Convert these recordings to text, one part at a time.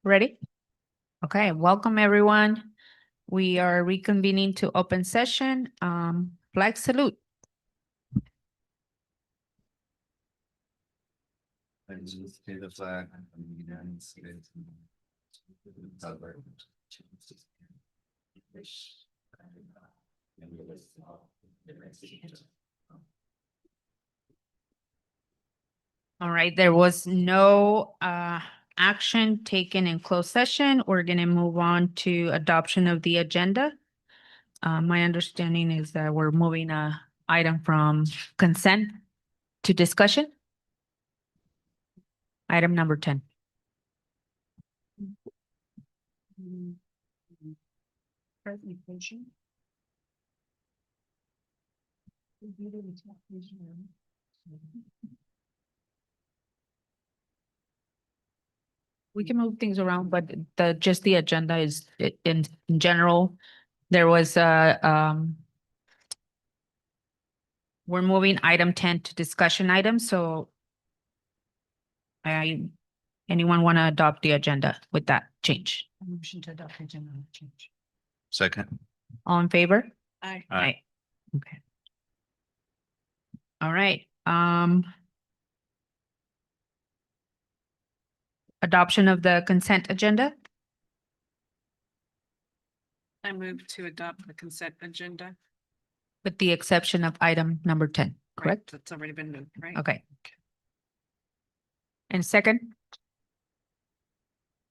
Ready? Okay, welcome everyone. We are reconvening to open session. Flag salute. I just pay the flag of the United States. All right, there was no action taken in closed session. We're gonna move on to adoption of the agenda. My understanding is that we're moving a item from consent to discussion. Item number 10. Presentation. We can move things around, but just the agenda is in general. There was we're moving item 10 to discussion items, so anyone want to adopt the agenda with that change? Motion to adopt the agenda change. Second. All in favor? Aye. Aye. Okay. All right, adoption of the consent agenda. I move to adopt the consent agenda. With the exception of item number 10, Right, correct? that's already been moved, right? Okay. And second,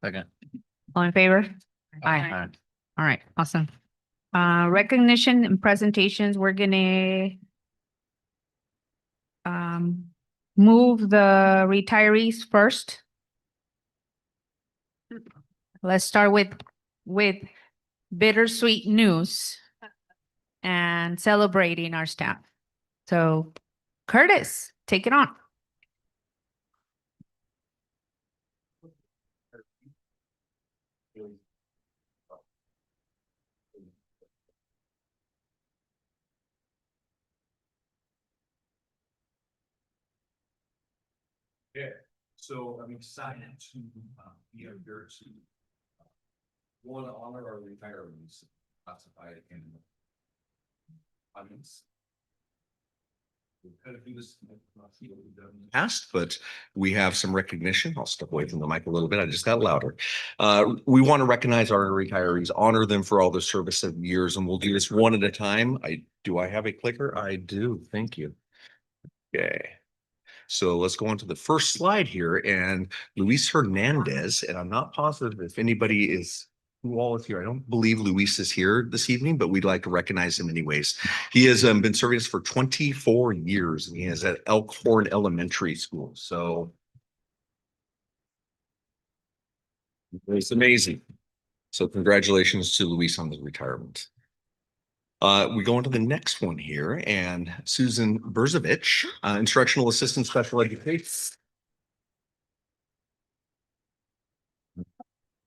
Second. all in favor? Aye. Aye. All right, awesome. Recognition and presentations, we're gonna move the retirees first. Let's start with bittersweet news and celebrating our staff. So Curtis, take it on. Yeah, so I'm excited to be up here to want to honor our retirees classified in audience. We'll kind of do this. Past, but we have some recognition. I'll step away from the mic a little bit. I just got louder. We want to recognize our retirees, honor them for all their service of years, and we'll do this one at a time. Do I have a clicker? I do. Thank you. Okay. So let's go on to the first slide here, and Luis Hernandez, and I'm not positive if anybody is, who all is here. I don't believe Luis is here this evening, but we'd like to recognize him anyways. He has been serving us for 24 years, and he is at Elkhorn Elementary School. So it's amazing. So congratulations to Luis on the retirement. We go on to the next one here, and Susan Berzovich, instructional assistant, special education.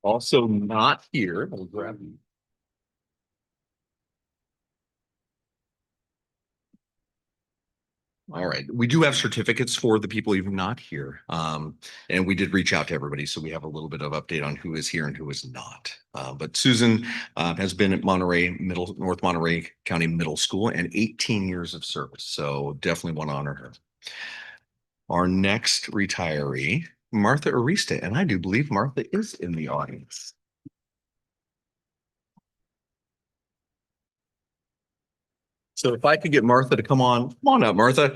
Also not here. I'll grab you. All right, we do have certificates for the people even not here. And we did reach out to everybody, so we have a little bit of update on who is here and who is not. But Susan has been at North Monterey County Middle School and 18 years of service. So definitely want to honor her. Our next retiree, Martha Arista, and I do believe Martha is in the audience. So if I could get Martha to come on up, Martha.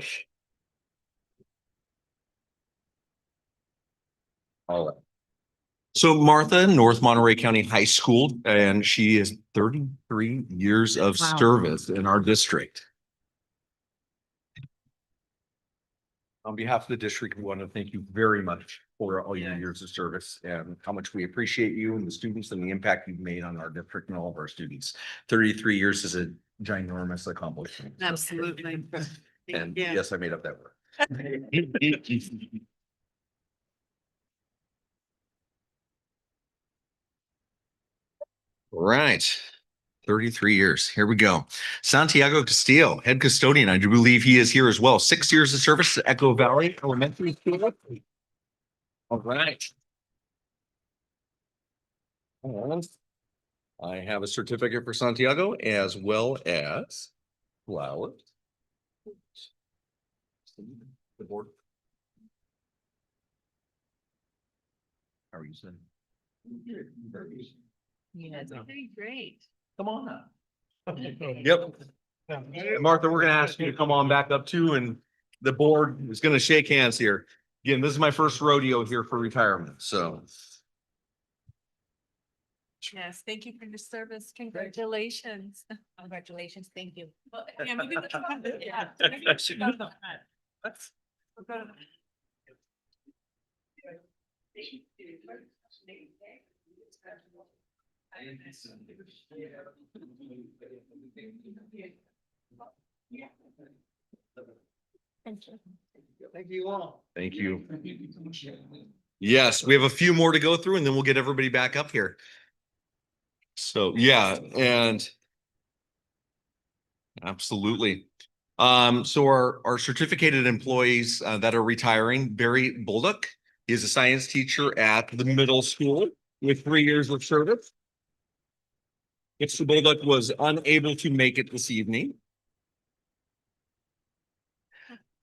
All right. So Martha, North Monterey County High School, and she is 33 years of Wow. service in our district. On behalf of the district, we want to thank you very much for all your years of service and how much we appreciate you and the students and the impact you've made on our district and all of our students. 33 years is a ginormous accomplishment. Absolutely. And Yeah. yes, I made up that word. Right. 33 years. Here we go. Santiago Castillo, head custodian. I do believe he is here as well. 6 years of service at Echo Valley Elementary School. All right. And I have a certificate for Santiago as well as flowers. The board. How are you, son? Great. Come on up. Yep. Martha, we're gonna ask you to come on back up too, and the board is gonna shake hands here. Again, this is my first rodeo here for retirement, so. Yes, thank you for your service. Congratulations. Congratulations. Thank you. Yeah, maybe the- yeah. Let's- we'll go to- Thank you all. Thank you. Yes, we have a few more to go through and then we'll get everybody back up here. So, yeah, and absolutely. So our certificated employees that are retiring, Barry Bolduck is a science teacher at the middle school with 3 years of service. Mr. Bolduck was unable to make it this evening.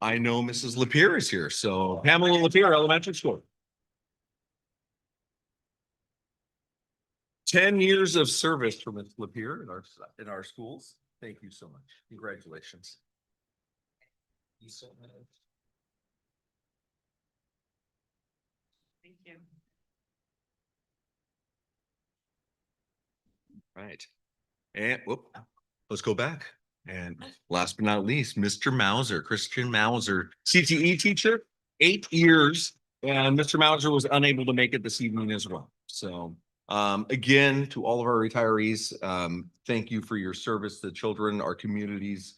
I know Mrs. Lapierre is here, so Pamela Lapierre Elementary School. 10 years of service for Ms. Lapierre in our schools. Thank you so much. Congratulations. Thank you so much. Thank you. Right. And whoop, let's go back. And last but not least, Mr. Mauser, Christian Mauser, CTE teacher, 8 years. And Mr. Mauser was unable to make it this evening as well. So again, to all of our retirees, thank you for your service to children, our communities.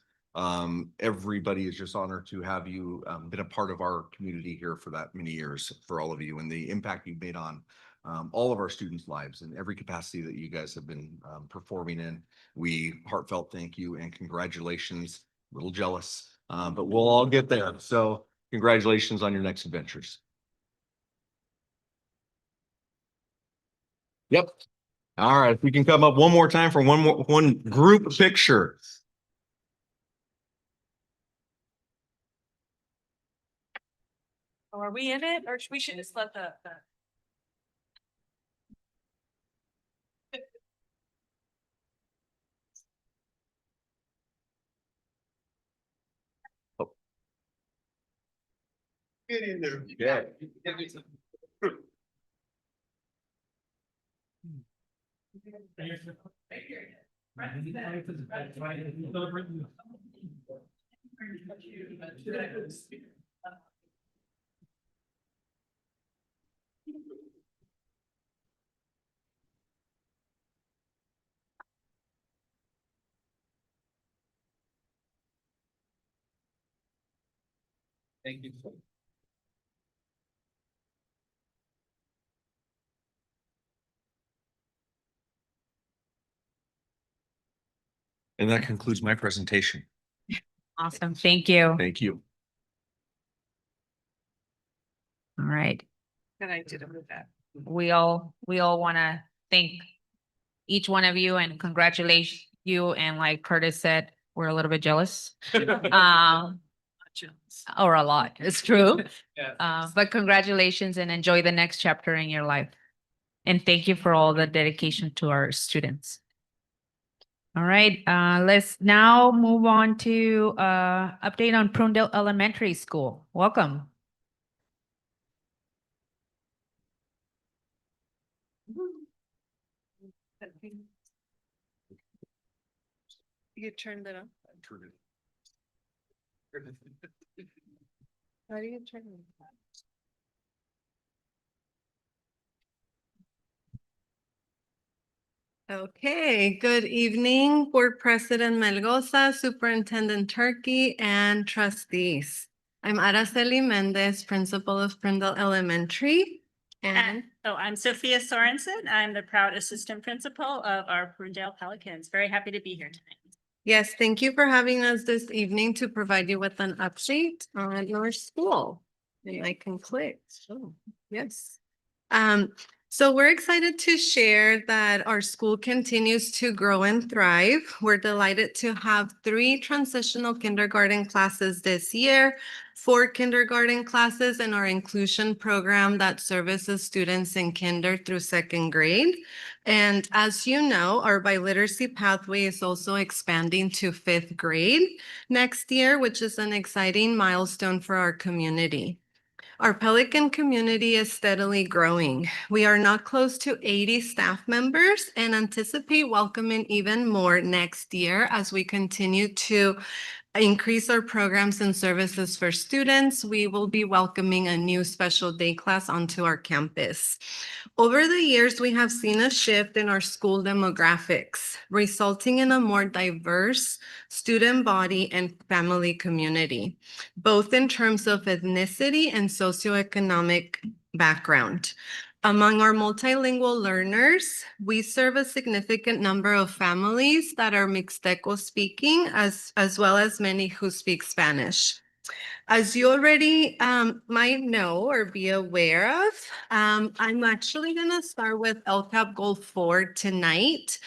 Everybody is just honored to have you been a part of our community here for that many years, for all of you, and the impact you've made on all of our students' lives in every capacity that you guys have been performing in. We heartfelt thank you and congratulations. A little jealous, but we'll all get there. So congratulations on your next adventures. Yep. All right, if we can come up one more time for one group picture. Oh, are we in it or we should just let the? Get in there. Yeah. Thank you. And that concludes my presentation. Awesome. Thank you. Thank you. All right. Good idea to move that. We all want to thank each one of you and congratulate you. And like Curtis said, we're a little bit jealous. Or a lot. It's true. But congratulations and enjoy the next chapter in your life. And thank you for all the dedication to our students. All right, let's now move on to update on Prunedale Elementary School. Welcome. You turn that on. How do you turn it? Okay, good evening, Board President Melgoza, Superintendent Turkey, and trustees. I'm Araceli Mendez, Principal of Prunedale Elementary, And I'm Sophia Sorensen. I'm the proud assistant principal of our Prunedale Pelicans. Very happy to be here tonight. yes, thank you for having us this evening to provide you with an update on your school. And I can click. Oh, yes. So we're excited to share that our school continues to grow and thrive. We're delighted to have 3 transitional kindergarten classes this year, 4 kindergarten classes in our inclusion program that services students in kinder through 2nd grade. And as you know, our biliteracy pathway is also expanding to 5th grade next year, which is an exciting milestone for our community. Our Pelican community is steadily growing. We are now close to 80 staff members and anticipate welcoming even more next year as we continue to increase our programs and services for students. We will be welcoming a new special day class onto our campus. Over the years, we have seen a shift in our school demographics, resulting in a more diverse student body and family community, both in terms of ethnicity and socioeconomic background. Among our multilingual learners, we serve a significant number of families that are Mixteco speaking, as well as many who speak Spanish. As you already might know or be aware of, I'm actually going to start with LCAP Goal 4 tonight,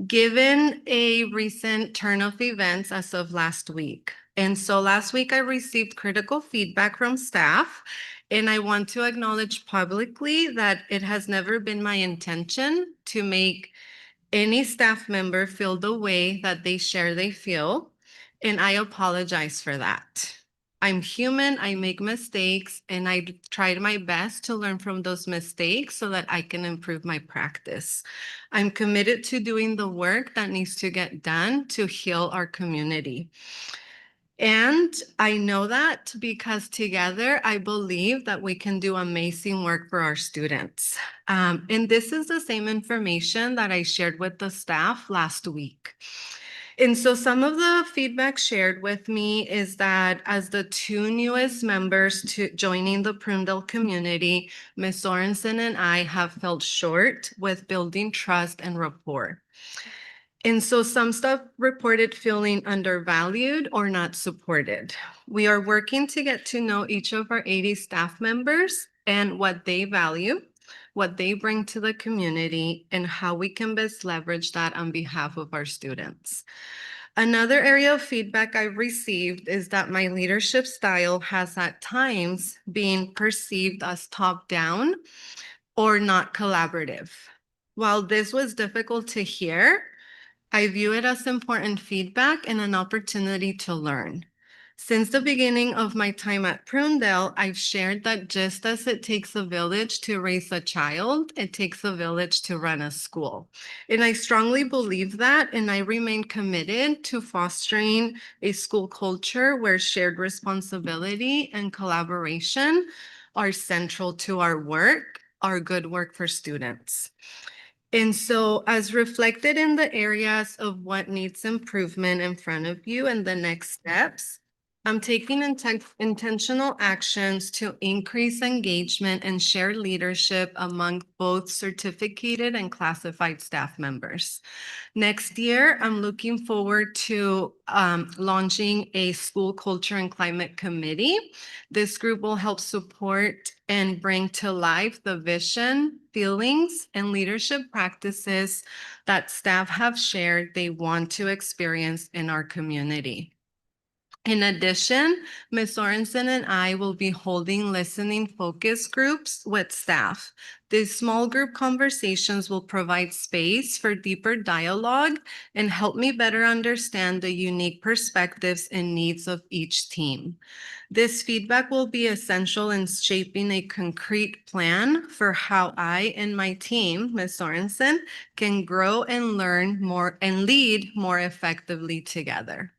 given a recent turn of events as of last week. And so last week I received critical feedback from staff, and I want to acknowledge publicly that it has never been my intention to make any staff member feel the way that they share they feel, and I apologize for that. I'm human, I make mistakes, and I tried my best to learn from those mistakes so that I can improve my practice. I'm committed to doing the work that needs to get done to heal our community. And I know that because together I believe that we can do amazing work for our students. And this is the same information that I shared with the staff last week. And so some of the feedback shared with me is that as the 2 newest members to joining the Prunedale community, Ms. Sorensen and I have felt short with building trust and rapport. And so some staff reported feeling undervalued or not supported. We are working to get to know each of our 80 staff members and what they value, what they bring to the community, and how we can best leverage that on behalf of our students. Another area of feedback I've received is that my leadership style has at times been perceived as top-down or not collaborative. While this was difficult to hear, I view it as important feedback and an opportunity to learn. Since the beginning of my time at Prunedale, I've shared that just as it takes a village to raise a child, it takes a village to run a school. And I strongly believe that, and I remain committed to fostering a school culture where shared responsibility and collaboration are central to our work, our good work for students. And so as reflected in the areas of what needs improvement in front of you and the next steps, I'm taking intentional actions to increase engagement and share leadership among both certificated and classified staff members. Next year, I'm looking forward to launching a school culture and climate committee. This group will help support and bring to life the vision, feelings, and leadership practices that staff have shared they want to experience in our community. In addition, Ms. Sorensen and I will be holding listening focus groups with staff. These small group conversations will provide space for deeper dialogue and help me better understand the unique perspectives and needs of each team. This feedback will be essential in shaping a concrete plan for how I and my team, Ms. Sorensen, can grow and learn more and lead more effectively together.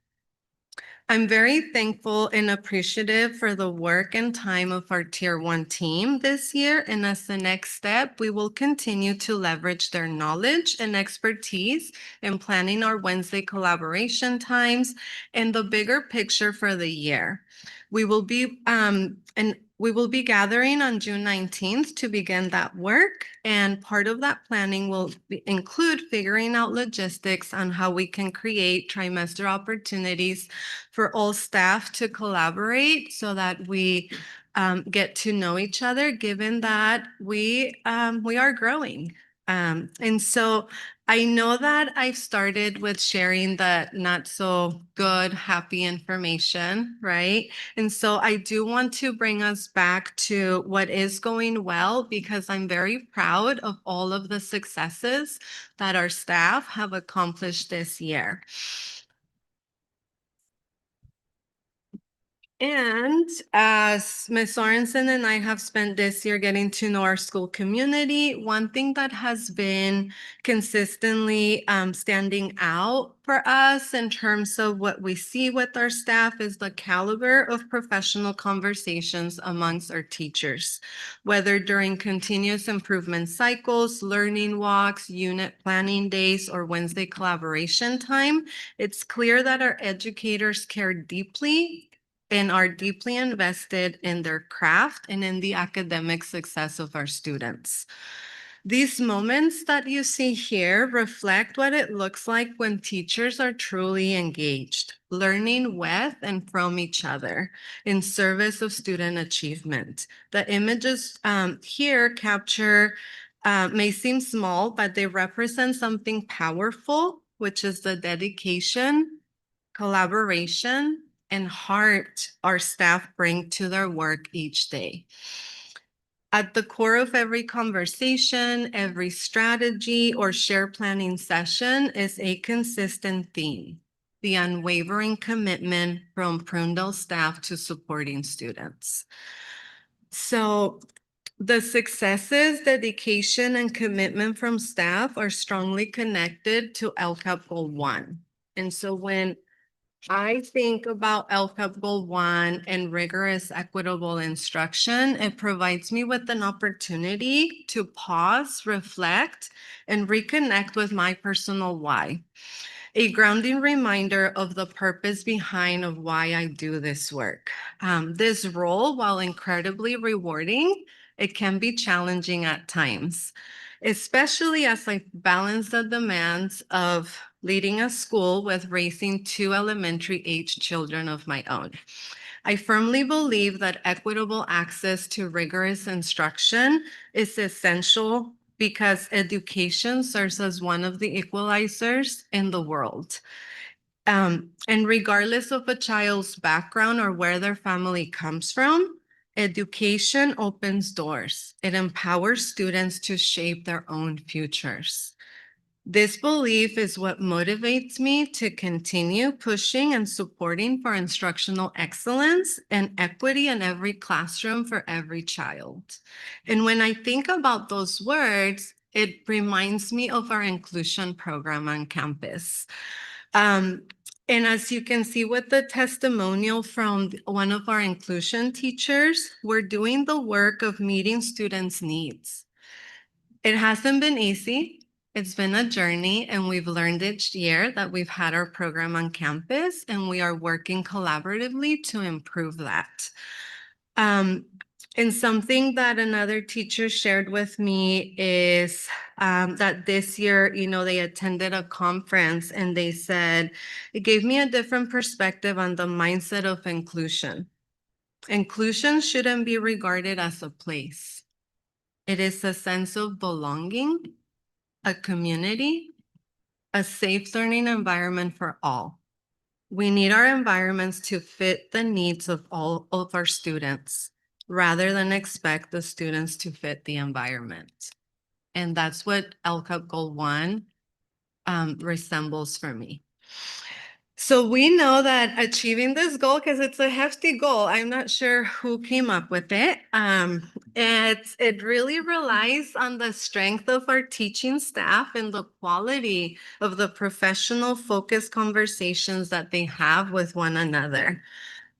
I'm very thankful and appreciative for the work and time of our Tier 1 team this year. And as the next step, we will continue to leverage their knowledge and expertise in planning our Wednesday collaboration times and the bigger picture for the year. We will be, and We will be gathering on June 19th to begin that work. And part of that planning will include figuring out logistics on how we can create trimester opportunities for all staff to collaborate so that we get to know each other, given that we are growing. And so I know that I started with sharing the not so good, happy information, right? And so I do want to bring us back to what is going well, because I'm very proud of all of the successes that our staff have accomplished this year. And as Ms. Sorensen and I have spent this year getting to know our school community, one thing that has been consistently standing out for us in terms of what we see with our staff is the caliber of professional conversations amongst our teachers, whether during continuous improvement cycles, learning walks, unit planning days, or Wednesday collaboration time. It's clear that our educators care deeply and are deeply invested in their craft and in the academic success of our students. These moments that you see here reflect what it looks like when teachers are truly engaged, learning with and from each other in service of student achievement. The images here capture may seem small, but they represent something powerful, which is the dedication, collaboration, and heart our staff bring to their work each day. At the core of every conversation, every strategy, or share planning session is a consistent theme: the unwavering commitment from Prunedale staff to supporting students. So the successes, dedication, and commitment from staff are strongly connected to LCAP Goal 1. And so when I think about LCAP Goal 1 and rigorous, equitable instruction, it provides me with an opportunity to pause, reflect, and reconnect with my personal why. A grounding reminder of the purpose behind of why I do this work. This role, while incredibly rewarding, it can be challenging at times, especially as I balance the demands of leading a school with raising 2 elementary age children of my own. I firmly believe that equitable access to rigorous instruction is essential because education serves as one of the equalizers in the world. And regardless of a child's background or where their family comes from, education opens doors. It empowers students to shape their own futures. This belief is what motivates me to continue pushing and supporting for instructional excellence and equity in every classroom for every child. And when I think about those words, it reminds me of our inclusion program on campus. And as you can see with the testimonial from one of our inclusion teachers, we're doing the work of meeting students' needs. It hasn't been easy. It's been a journey, and we've learned each year that we've had our program on campus, and we are working collaboratively to improve that. And something that another teacher shared with me is that this year, they attended a conference and they said, it gave me a different perspective on the mindset of inclusion. Inclusion shouldn't be regarded as a place. It is a sense of belonging, a community, a safe learning environment for all. We need our environments to fit the needs of all of our students, rather than expect the students to fit the environment. And that's what LCAP Goal 1 resembles for me. So we know that achieving this goal, because it's a hefty goal, I'm not sure who came up with it. It really relies on the strength of our teaching staff and the quality of the professional focused conversations that they have with one another.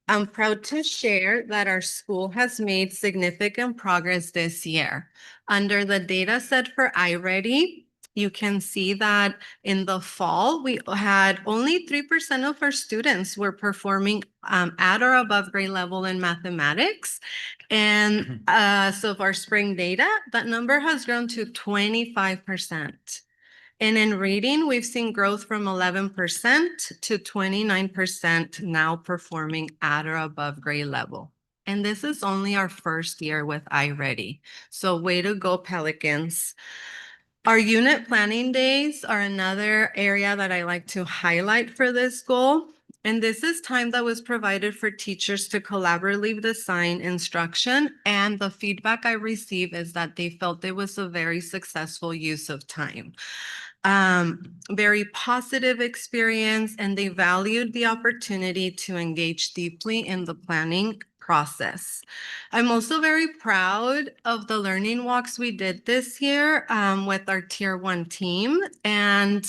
I'm proud to share that our school has made significant progress this year. Under the data set for iReady, you can see that in the fall, we had only 3% of our students were performing at or above grade level in mathematics. And so for our spring data, that number has grown to 25%. And in reading, we've seen growth from 11% to 29% now performing at or above grade level. And this is only our first year with iReady. So way to go, Pelicans. Our unit planning days are another area that I like to highlight for this goal. And this is time that was provided for teachers to collaboratively design instruction. And the feedback I received is that they felt it was a very successful use of time. Very positive experience, and they valued the opportunity to engage deeply in the planning process. I'm also very proud of the learning walks we did this year with our Tier 1 team, and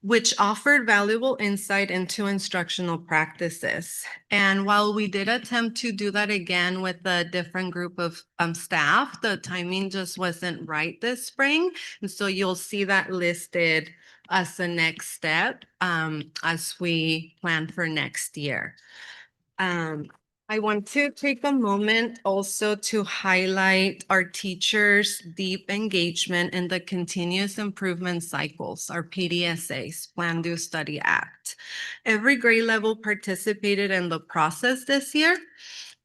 which offered valuable insight into instructional practices. And while we did attempt to do that again with a different group of staff, the timing just wasn't right this spring. And so you'll see that listed as the next step as we plan for next year. I want to take a moment also to highlight our teachers' deep engagement in the continuous improvement cycles, our PDSAs, Plan, Do, Study, Act. Every grade level participated in the process this year.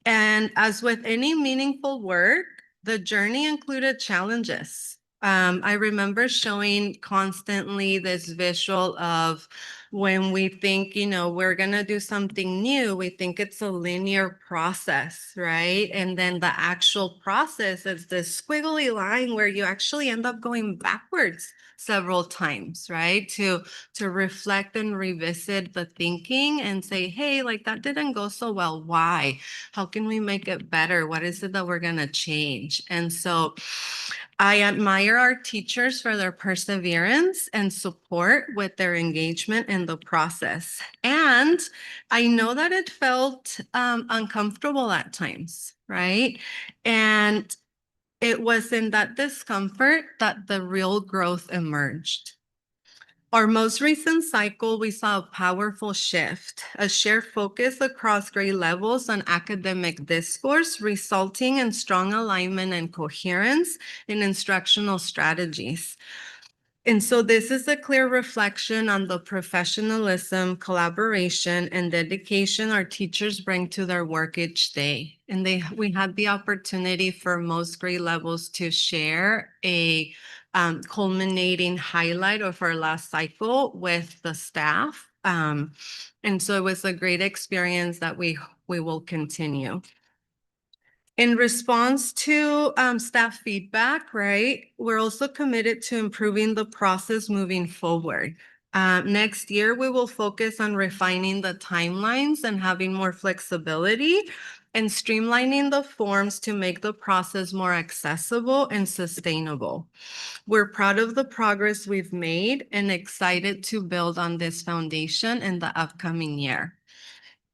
And as with any meaningful work, the journey included challenges. I remember showing constantly this visual of when we think, we're going to do something new, we think it's a linear process, right? And then the actual process is this squiggly line where you actually end up going backwards several times, right? To reflect and revisit the thinking and say, hey, like that didn't go so well. Why? How can we make it better? What is it that we're going to change? And so I admire our teachers for their perseverance and support with their engagement in the process. And I know that it felt uncomfortable at times, right? And it was in that discomfort that the real growth emerged. Our most recent cycle, we saw a powerful shift, a shared focus across grade levels on academic discourse, resulting in strong alignment and coherence in instructional strategies. And so this is a clear reflection on the professionalism, collaboration, and dedication our teachers bring to their work each day. And we had the opportunity for most grade levels to share a culminating highlight of our last cycle with the staff. And so it was a great experience that we will continue. In response to staff feedback, right, we're also committed to improving the process moving forward. Next year, we will focus on refining the timelines and having more flexibility and streamlining the forms to make the process more accessible and sustainable. We're proud of the progress we've made and excited to build on this foundation in the upcoming year.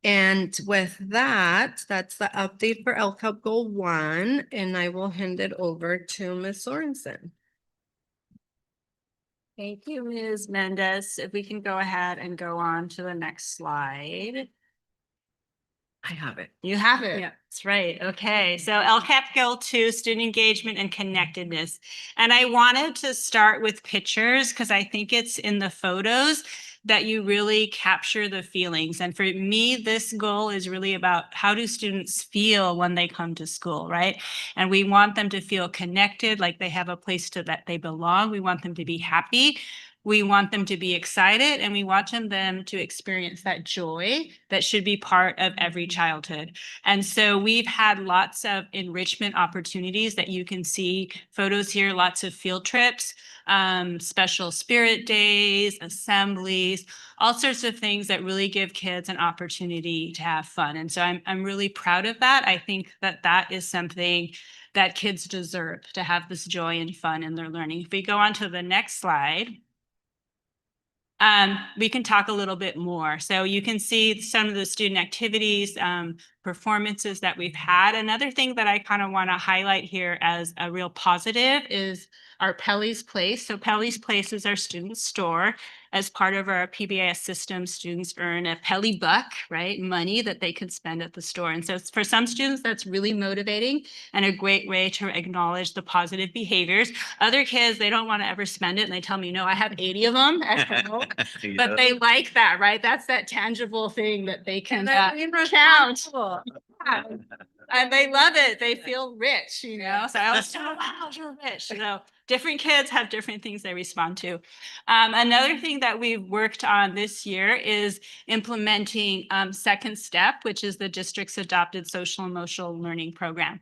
And with that, that's the update for LCAP Goal 1, and I will hand it over to Ms. Sorensen. Thank you, Ms. Mendez. If we can go ahead and go on to the next slide. I have it. You have it. Yeah, that's right. Okay. So LCAP Goal 2, student engagement and connectedness. And I wanted to start with pictures because I think it's in the photos that you really capture the feelings. And for me, this goal is really about how do students feel when they come to school, right? And we want them to feel connected, like they have a place that they belong. We want them to be happy. We want them to be excited, and we want them to experience that joy that should be part of every childhood. And so we've had lots of enrichment opportunities that you can see photos here, lots of field trips, special spirit days, assemblies, all sorts of things that really give kids an opportunity to have fun. And so I'm really proud of that. I think that is something that kids deserve, to have this joy and fun in their learning. If we go on to the next slide. We can talk a little bit more. So you can see some of the student activities, performances that we've had. Another thing that I kind of want to highlight here as a real positive is our Pelly's Place. So Pelly's Place is our student store. As part of our PBIS system, students earn a Pelly buck, right? Money that they can spend at the store. And so for some students, that's really motivating and a great way to acknowledge the positive behaviors. Other kids, they don't want to ever spend it. And they tell me, no, I have 80 of them at home. But they like that, right? That's that tangible thing that they can count. And they love it. They feel rich, you know? So I always tell them, wow, you're rich. So different kids have different things they respond to. Another thing that we've worked on this year is implementing Second Step, which is the district's adopted social emotional learning program.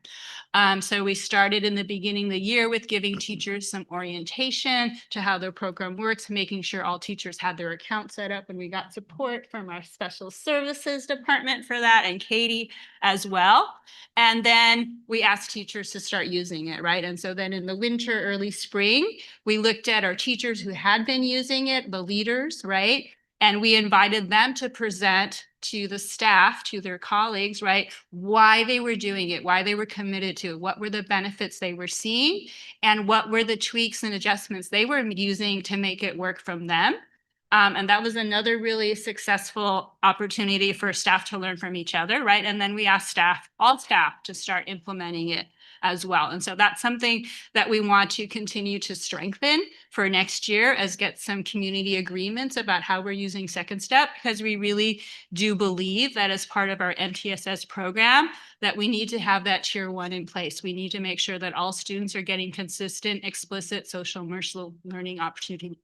So we started in the beginning of the year with giving teachers some orientation to how their program works, making sure all teachers had their account set up, and we got support from our special services department for that, and Katie as well. And then we asked teachers to start using it, right? And so then in the winter, early spring, we looked at our teachers who had been using it, the leaders, right? And we invited them to present to the staff, to their colleagues, right? Why they were doing it, why they were committed to it, what were the benefits they were seeing, and what were the tweaks and adjustments they were using to make it work from them. And that was another really successful opportunity for staff to learn from each other, right? And then we asked staff, all staff, to start implementing it as well. And so that's something that we want to continue to strengthen for next year, as get some community agreements about how we're using Second Step, because we really do believe that as part of our MTSS program, that we need to have that tier 1 in place. We need to make sure that all students are getting consistent, explicit social emotional learning opportunities.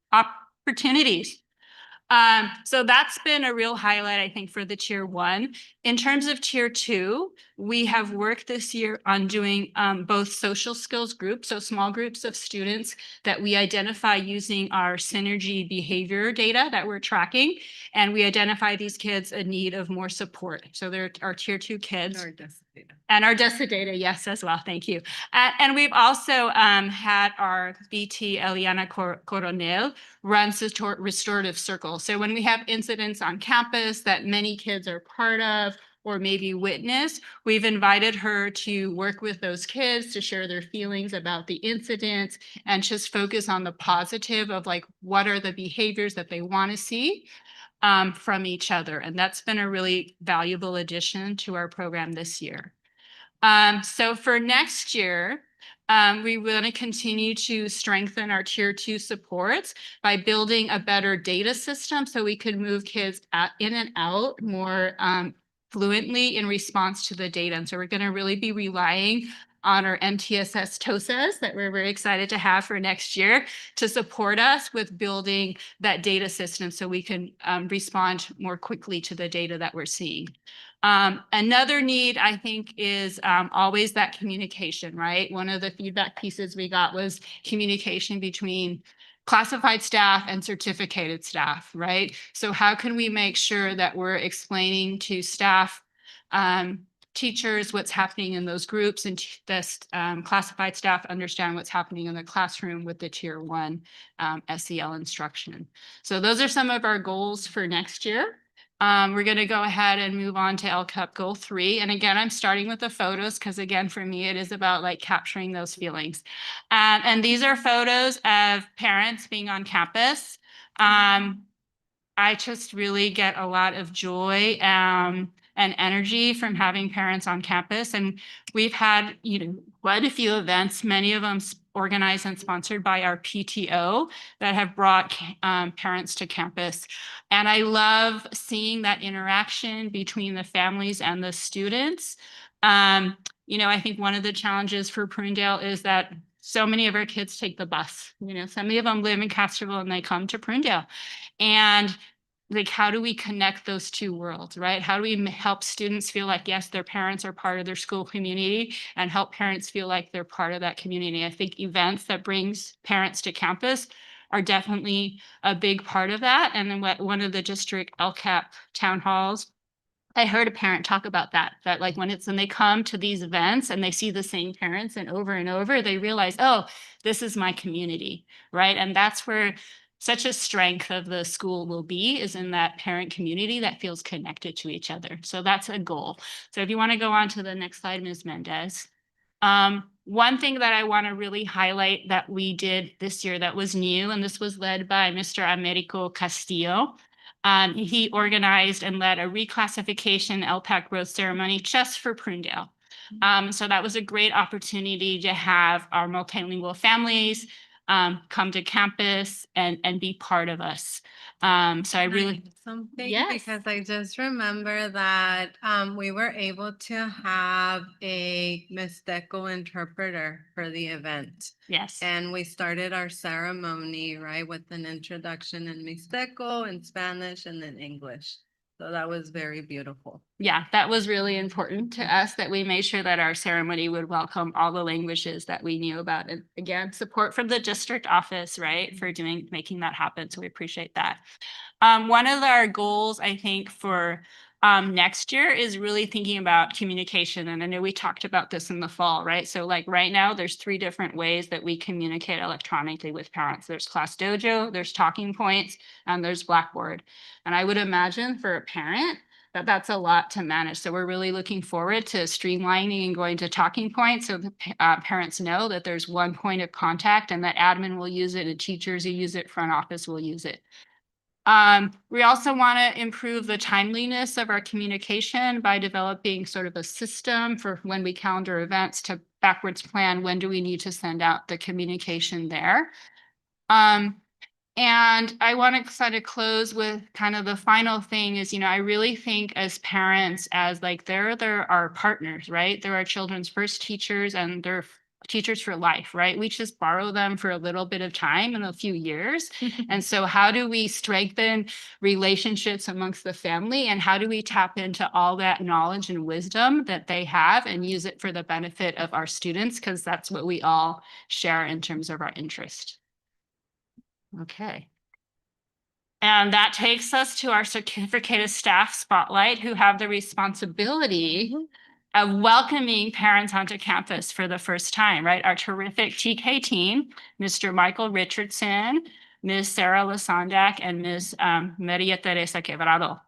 So that's been a real highlight, I think, for the tier 1. In terms of tier 2, we have worked this year on doing both social skills groups, so small groups of students that we identify using our synergy behavior data that we're tracking. And we identify these kids in need of more support. So they're our tier 2 kids. And our DESA data, yes, as well. Thank you. And we've also had our BT Eliana Coronel run restorative circles. So when we have incidents on campus that many kids are part of or maybe witness, we've invited her to work with those kids to share their feelings about the incidents and just focus on the positive of like, what are the behaviors that they want to see from each other. And that's been a really valuable addition to our program this year. So for next year, we want to continue to strengthen our tier 2 supports by building a better data system so we could move kids in and out more fluently in response to the data. And so we're going to really be relying on our MTSS TOSAs that we're very excited to have for next year to support us with building that data system so we can respond more quickly to the data that we're seeing. Another need, I think, is always that communication, right? One of the feedback pieces we got was communication between classified staff and certificated staff, right? So how can we make sure that we're explaining to staff, teachers, what's happening in those groups, and classified staff understand what's happening in the classroom with the tier 1 SEL instruction. So those are some of our goals for next year. We're going to go ahead and move on to LCAP goal 3. And again, I'm starting with the photos because again, for me, it is about like capturing those feelings. And these are photos of parents being on campus. I just really get a lot of joy and energy from having parents on campus. And we've had, quite a few events, many of them organized and sponsored by our PTO that have brought parents to campus. And I love seeing that interaction between the families and the students. I think one of the challenges for Prunedale is that so many of our kids take the bus. So many of them live in Castroville and they come to Prunedale. And like, how do we connect those two worlds, right? How do we help students feel like, yes, their parents are part of their school community, and help parents feel like they're part of that community? I think events that brings parents to campus are definitely a big part of that. And then one of the district LCAP town halls, I heard a parent talk about that like when they come to these events and they see the same parents and over, they realize, oh, this is my community, right? And that's where such a strength of the school will be is in that parent community that feels connected to each other. So that's a goal. So if you want to go on to the next slide, Ms. Mendez. One thing that I want to really highlight that we did this year that was new, and this was led by Mr. Americo Castillo. He organized and led a reclassification LPAC growth ceremony just for Prunedale. So that was a great opportunity to have our multilingual families come to campus and be part of us. So I really, Something, Yes. because I just remember that we were able to have a Mixteco interpreter for the event. yes. And we started our ceremony, right, with an introduction in Mixteco, in Spanish, and then English. So that was very beautiful. Yeah, that was really important to us that we made sure that our ceremony would welcome all the languages that we knew about. And again, support from the district office, right, for making that happen. So we appreciate that. One of our goals, I think, for next year is really thinking about communication. And I know we talked about this in the fall, right? So like right now, there's 3 different ways that we communicate electronically with parents. There's Class Dojo, there's Talking Points, and there's Blackboard. And I would imagine for a parent that that's a lot to manage. So we're really looking forward to streamlining and going to Talking Points so the parents know that there's one point of contact and that admin will use it and teachers who use it, front office will use it. We also want to improve the timeliness of our communication by developing sort of a system for when we calendar events to backwards plan, when do we need to send out the communication there. And I want to kind of close with kind of the final thing is, I really think as parents, as like they're our partners, right? They're our children's first teachers and they're teachers for life, right? We just borrow them for a little bit of time in a few years. And so how do we strengthen relationships amongst the family and how do we tap into all that knowledge and wisdom that they have and use it for the benefit of our students? Because that's what we all share in terms of our interest. Okay. And that takes us to our certificated staff spotlight who have the responsibility of welcoming parents onto campus for the first time, right? Our terrific TK team, Mr. Michael Richardson, Ms. Sarah Lasandak, and Ms. Maria Teresa Quebrado.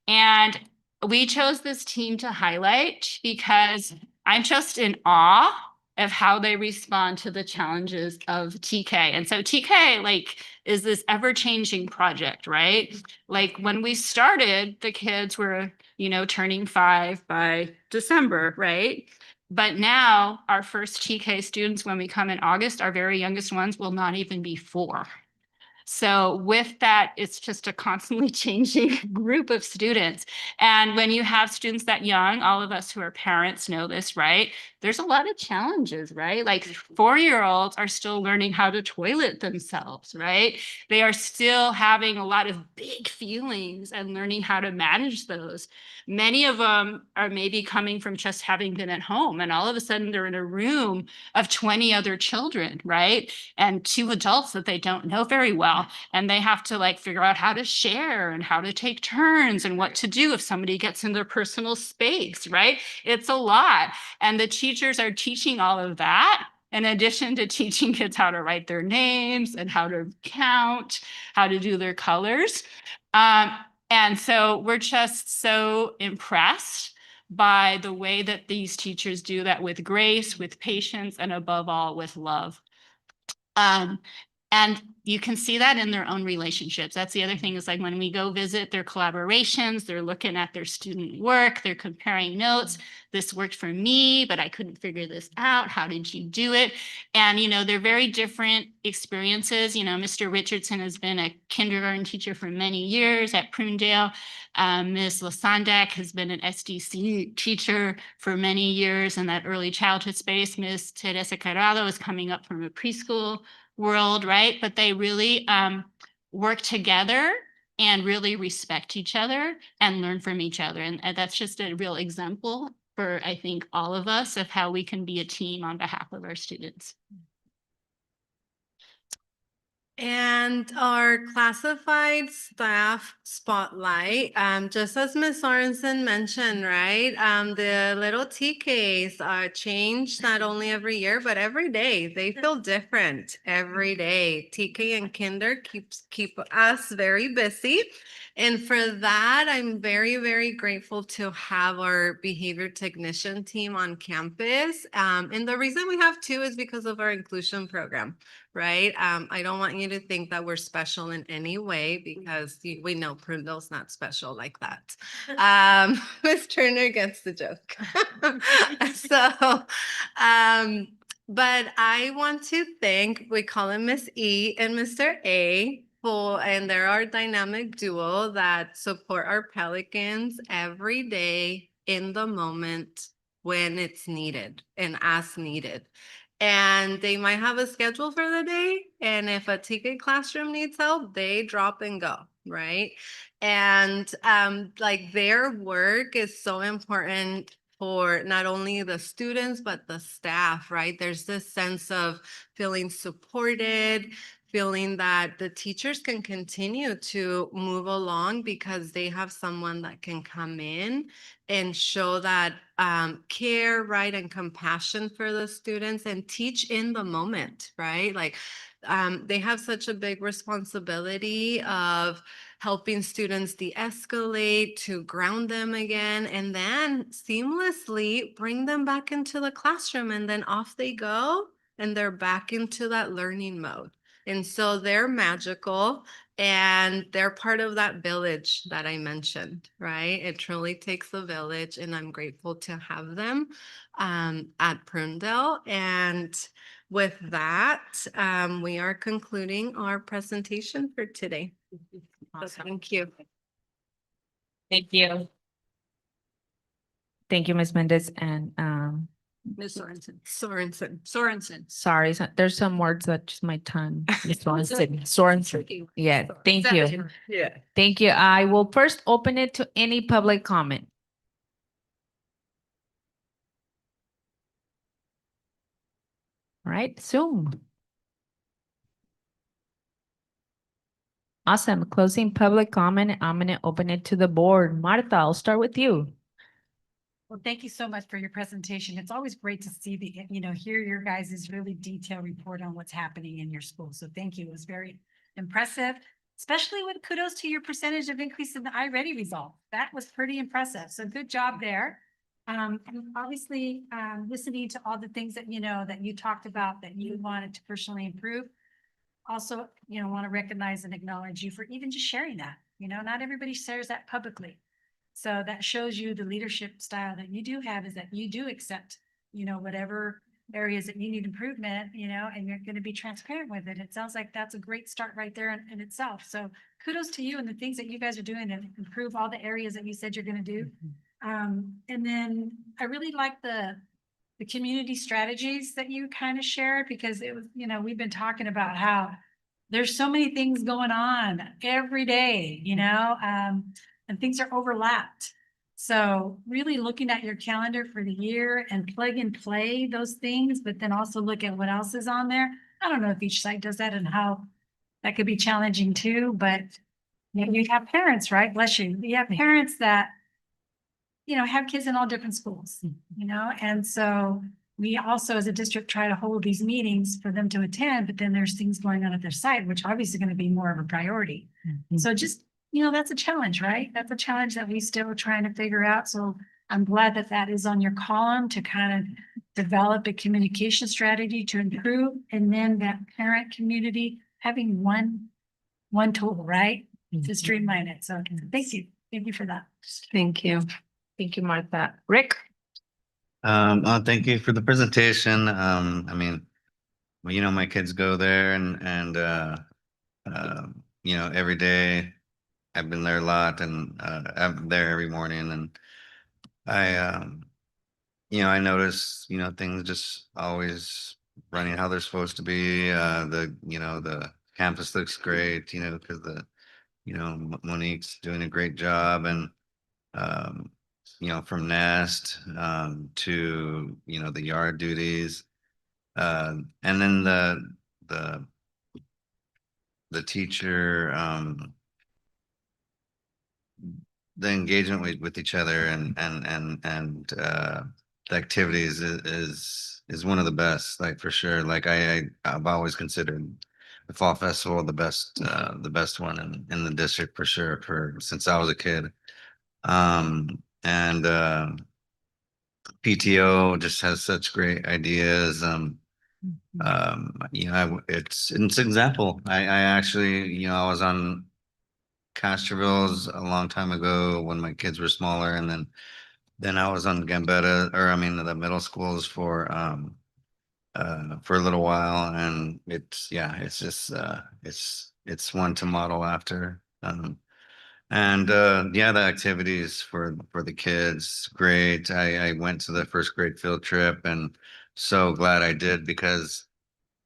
And we chose this team to highlight because I'm just in awe of how they respond to the challenges of TK. And so TK is this ever-changing project, right? Like when we started, the kids were, turning 5 by December, right? But now our first TK students, when we come in August, our very youngest ones will not even be 4. So with that, it's just a constantly changing group of students. And when you have students that young, all of us who are parents know this, right? There's a lot of challenges, right? Like 4-year-olds are still learning how to toilet themselves, right? They are still having a lot of big feelings and learning how to manage those. Many of them are maybe coming from just having been at home and all of a sudden they're in a room of 20 other children, right? And 2 adults that they don't know very well. And they have to figure out how to share and how to take turns and what to do if somebody gets in their personal space, right? It's a lot. And the teachers are teaching all of that in addition to teaching kids how to write their names and how to count, how to do their colors. And so we're just so impressed by the way that these teachers do that with grace, with patience, and above all, with love. And you can see that in their own relationships. That's the other thing is when we go visit their collaborations, they're looking at their student work, they're comparing notes. This worked for me, but I couldn't figure this out. How did you do it? And, they're very different experiences. Mr. Richardson has been a kindergarten teacher for many years at Prunedale. Ms. Lasandak has been an SDC teacher for many years in that early childhood space. Ms. Teresa Quebrado is coming up from a preschool world, right? But they really work together and really respect each other and learn from each other. And that's just a real example for, I think, all of us of how we can be a team on behalf of our students. And our classified staff spotlight, just as Ms. Sorensen mentioned, right? The little TKs are changed not only every year, but every day. They feel different every day. TK and Kinder keep us very busy. And for that, I'm very, very grateful to have our behavior technician team on campus. And the reason we have two is because of our inclusion program, right? I don't want you to think that we're special in any way because we know Prunedale's not special like that. Ms. Turner gets the joke. So, but I want to thank, we call him Miss E and Mr. A, and they're our dynamic duo that support our pelicans every day in the moment when it's needed and as needed. And they might have a schedule for the day. And if a TK classroom needs help, they drop and go, right? And like their work is so important for not only the students, but the staff, right? There's this sense of feeling supported, feeling that the teachers can continue to move along because they have someone that can come in and show that care, right, and compassion for the students and teach in the moment, right? Like they have such a big responsibility of helping students de-escalate, to ground them again, and then seamlessly bring them back into the classroom, and then off they go, and they're back into that learning mode. And so they're magical, and they're part of that village that I mentioned, right? It truly takes a village, and I'm grateful to have them at Prunedale. And with that, we are concluding our presentation for today. So thank you. Thank you. Thank you, Ms. Mendez, and Ms. Sorensen. sorry, there's some words that just my tongue is Sorensen. Yeah, thank you. Yeah. Thank you. I will first open it to any public comment. All right, Zoom. Awesome. Closing public comment. I'm going to open it to the board. Martha, I'll start with you. Well, thank you so much for your presentation. It's always great to see hear your guys' really detailed report on what's happening in your school. So thank you. It was very impressive, especially with kudos to your percentage of increase in the iReady result. That was pretty impressive. So good job there. And obviously, listening to all the things that you talked about that you wanted to personally improve. Also, want to recognize and acknowledge you for even just sharing that. Not everybody shares that publicly. So that shows you the leadership style that you do have, is that you do accept, whatever areas that you need improvement, and you're going to be transparent with it. It sounds like that's a great start right there in itself. So kudos to you and the things that you guys are doing to improve all the areas that you said you're going to do. And then I really like the community strategies that you kind of shared, because it was, we've been talking about how there's so many things going on every day, and things are overlapped. So really looking at your calendar for the year and plug and play those things, but then also look at what else is on there. I don't know if each site does that and how that could be challenging too, but you have parents, right? Bless you. You have parents that, have kids in all different schools, and so we also as a district try to hold these meetings for them to attend, but then there's things going on at their site, which obviously going to be more of a priority. So just, that's a challenge, right? That's a challenge that we still trying to figure out. So I'm glad that that is on your column to kind of develop a communication strategy to improve. And then that parent community having one tool, right? To streamline it. So thank you. Thank you for that. Thank you. Thank you, Martha. Rick? Thank you for the presentation. I mean, well, my kids go there and every day I've been there a lot, and I'm there every morning, and I I notice, things just always running how they're supposed to be. The campus looks great, because Monique's doing a great job, and from nest to the yard duties, and then the the teacher, the engagement with each other and the activities is one of the best, like for sure. Like I've always considered the fall festival the best one in the district for sure for since I was a kid. And PTO just has such great ideas. It's an example. I actually, I was on Castroville's a long time ago when my kids were smaller, and then I was on Gambetta, or I mean the middle schools for a little while, and it's just it's one to model after. And yeah, the activities for the kids, great. I went to the first grade field trip, and so glad I did because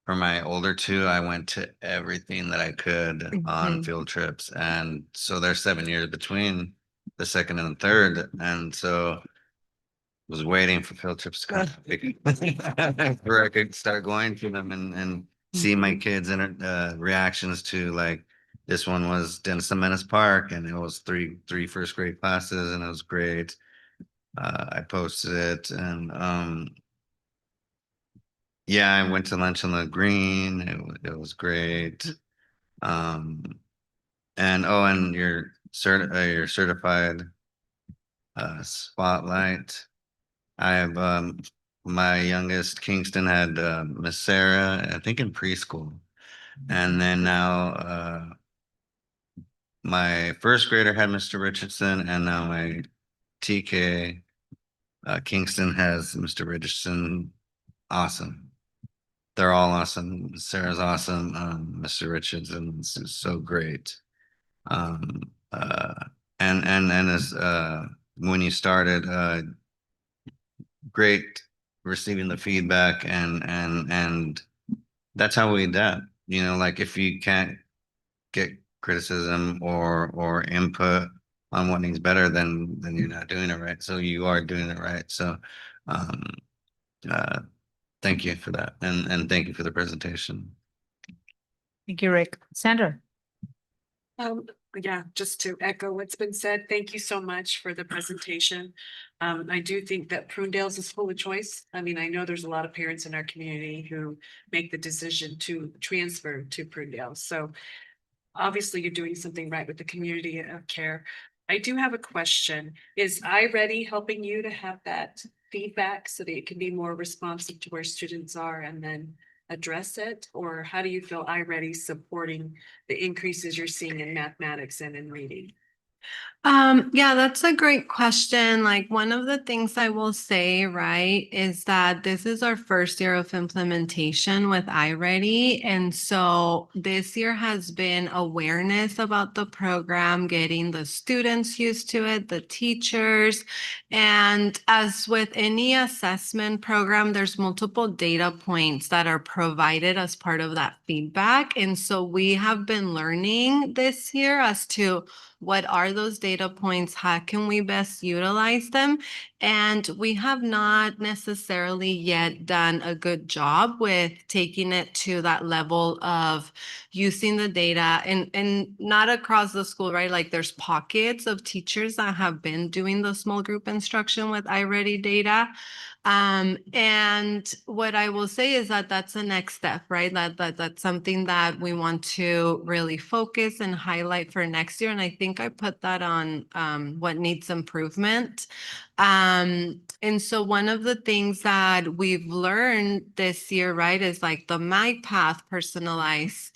for my older two, I went to everything that I could on Mhm. field trips. And so there's 7 years between the second and the third. And so was waiting for field trips to come where I could start going to them and see my kids and reactions to like this one was Denison Menace Park, and it was three first grade classes, and it was great. I posted it, and yeah, I went to lunch on the green. It was great. Um, and oh, and your certified spotlight. I have my youngest Kingston had Miss Sarah, I think in preschool, and then now my first grader had Mr. Richardson, and now my TK Kingston has Mr. Richardson. Awesome. They're all awesome. Sarah's awesome. Mr. Richardson is so great. Um, uh, and as when you started, great receiving the feedback and that's how we adapt. Like if you can't get criticism or input on what needs better, then you're not doing it right. So you are doing it right. So um, uh, thank you for that, and thank you for the presentation. Thank you, Rick. Sandra? Yeah, just to echo what's been said, thank you so much for the presentation. I do think that Prunedale's is full of choice. I mean, I know there's a lot of parents in our community who make the decision to transfer to Prunedale. So obviously you're doing something right with the community of care. I do have a question. Is iReady helping you to have that feedback so that it can be more responsive to where students are and then address it? Or how do you feel iReady supporting the increases you're seeing in mathematics and in reading? Yeah, that's a great question. Like one of the things I will say, right, is that this is our first year of implementation with iReady. And so this year has been awareness about the program, getting the students used to it, the teachers. And as with any assessment program, there's multiple data points that are provided as part of that feedback. And so we have been learning this year as to what are those data points? How can we best utilize them? And we have not necessarily yet done a good job with taking it to that level of using the data and not across the school, right? Like there's pockets of teachers that have been doing the small group instruction with iReady data. And what I will say is that that's the next step, right? That's something that we want to really focus and highlight for next year. And I think I put that on what needs improvement. And so one of the things that we've learned this year, right, is like the MyPath personalized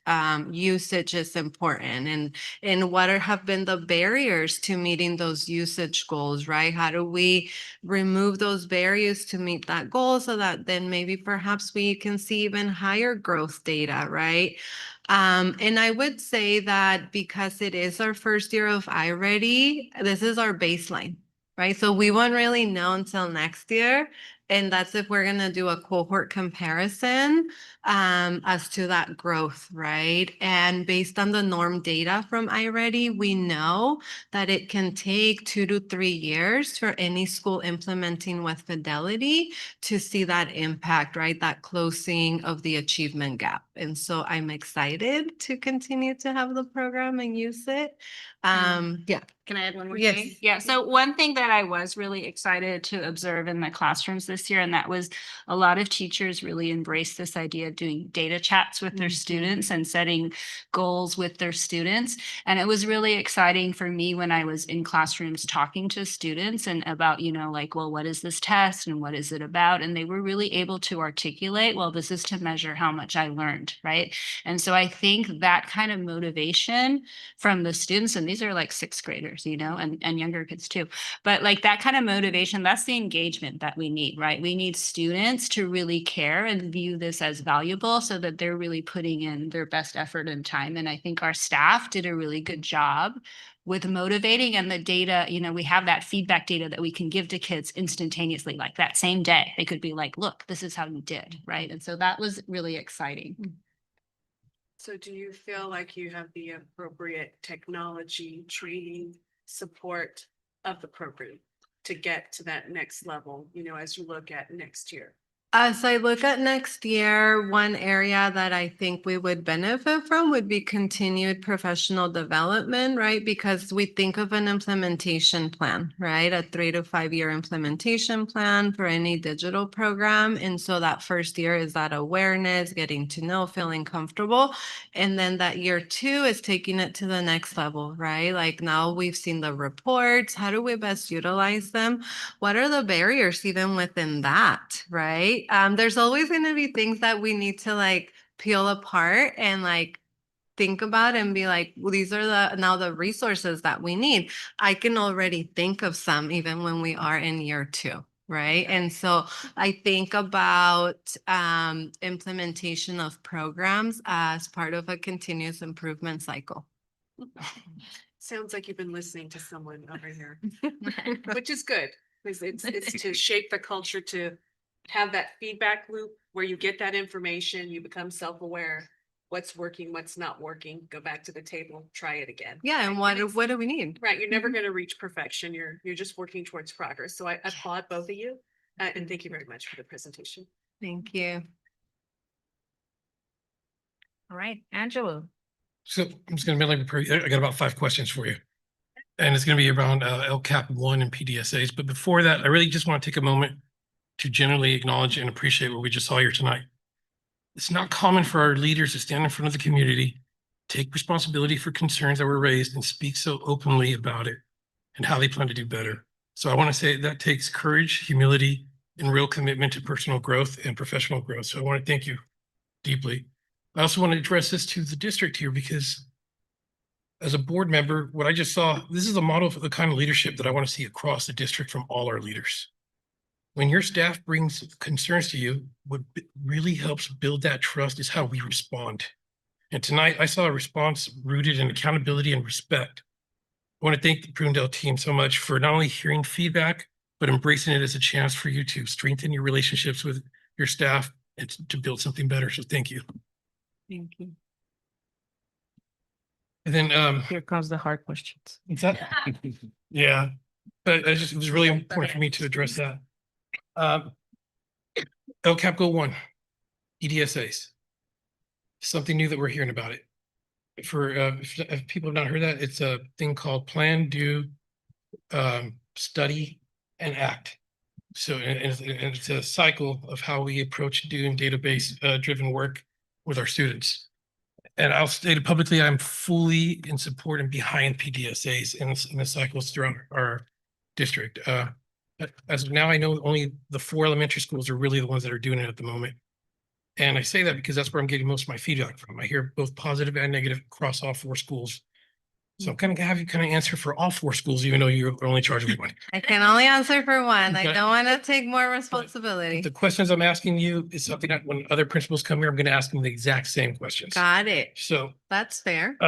usage is important. And what have been the barriers to meeting those usage goals, right? How do we remove those barriers to meet that goal so that then maybe perhaps we can see even higher growth data, right? And I would say that because it is our first year of iReady, this is our baseline, right? So we won't really know until next year. And that's if we're going to do a cohort comparison as to that growth, right? And based on the norm data from iReady, we know that it can take 2 to 3 years for any school implementing with fidelity to see that impact, right? That closing of the achievement gap. And so I'm excited to continue to have the program and use it. Yeah. Can I add one more Yes. thing? Yeah, so one thing that I was really excited to observe in the classrooms this year, and that was a lot of teachers really embraced this idea of doing data chats with their students and setting goals with their students. And it was really exciting for me when I was in classrooms talking to students and about, like, well, what is this test and what is it about? And they were really able to articulate, well, this is to measure how much I learned, right? And so I think that kind of motivation from the students, and these are like sixth graders, and younger kids too. But like that kind of motivation, that's the engagement that we need, right? We need students to really care and view this as valuable so that they're really putting in their best effort and time. And I think our staff did a really good job with motivating, and the data, we have that feedback data that we can give to kids instantaneously, like that same day. They could be like, look, this is how you did, right? And so that was really exciting. So do you feel like you have the appropriate technology, training, support of the program to get to that next level, as you look at next year? As I look at next year, one area that I think we would benefit from would be continued professional development, right? Because we think of an implementation plan, right? A 3 to 5 year implementation plan for any digital program. And so that first year is that awareness, getting to know, feeling comfortable. And then that year 2 is taking it to the next level, right? Like now we've seen the reports. How do we best utilize them? What are the barriers even within that, right? There's always going to be things that we need to like peel apart and like think about and be like, well, these are the resources that we need. I can already think of some even when we are in year 2. Right. And so I think about implementation of programs as part of a continuous improvement cycle. Sounds like you've been listening to someone over here, which is good, because it's to shape the culture, to have that feedback loop where you get that information, you become self-aware, what's working, what's not working, go back to the table, try it again. Yeah. And what do we need? Right, you're never going to reach perfection. You're just working towards progress. So I applaud both of you, and thank you very much for the presentation. Thank you. All right, Angelo. So I'm just gonna I got about 5 questions for you. And it's gonna be around LCAP 1 and PDSAs. But before that, I really just want to take a moment to generally acknowledge and appreciate what we just saw here tonight. It's not common for our leaders to stand in front of the community, take responsibility for concerns that were raised, and speak so openly about it and how they plan to do better. So I want to say that takes courage, humility, and real commitment to personal growth and professional growth. So I want to thank you deeply. I also want to address this to the district here because as a board member, what I just saw, this is a model for the kind of leadership that I want to see across the district from all our leaders. When your staff brings concerns to you, what really helps build that trust is how we respond. And tonight I saw a response rooted in accountability and respect. I want to thank the Prunedale team so much for not only hearing feedback, but embracing it as a chance for you to strengthen your relationships with your staff and to build something better. So thank you. Thank you. And then Here comes the hard questions. what's that? Yeah, but it was really important for me to address that. LCAP Goal 1, EDSAs. Something new that we're hearing about it. For if people have not heard that, it's a thing called plan, do, study, and act. So and it's a cycle of how we approach doing database driven work with our students. And I'll state it publicly, I'm fully in support and behind PDSAs in the cycles throughout our district. As of now, I know only the 4 elementary schools are really the ones that are doing it at the moment. And I say that because that's where I'm getting most of my feedback from. I hear both positive and negative across all 4 schools. So I'm kind of have you kind of answer for all 4 schools, even though you're only charged with 1. I can only answer for one. I Okay. don't want to take more responsibility. The questions I'm asking you is something that when other principals come here, I'm going to ask them the exact same questions. Got it. So That's fair.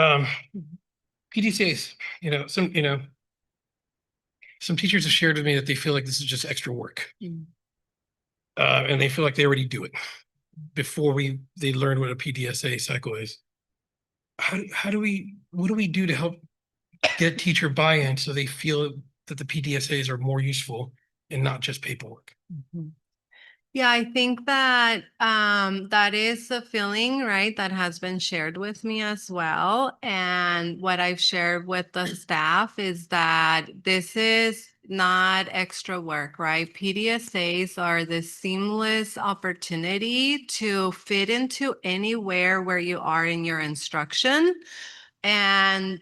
PDCAs, some teachers have shared with me that they feel like this is just extra work. And they feel like they already do it before they learn what a PDSA cycle is. What do we do to help get teacher buy-in so they feel that the PDSAs are more useful and not just paperwork? Yeah, I think that that is a feeling, right, that has been shared with me as well. And what I've shared with the staff is that this is not extra work, right? PDSAs are this seamless opportunity to fit into anywhere where you are in your instruction. And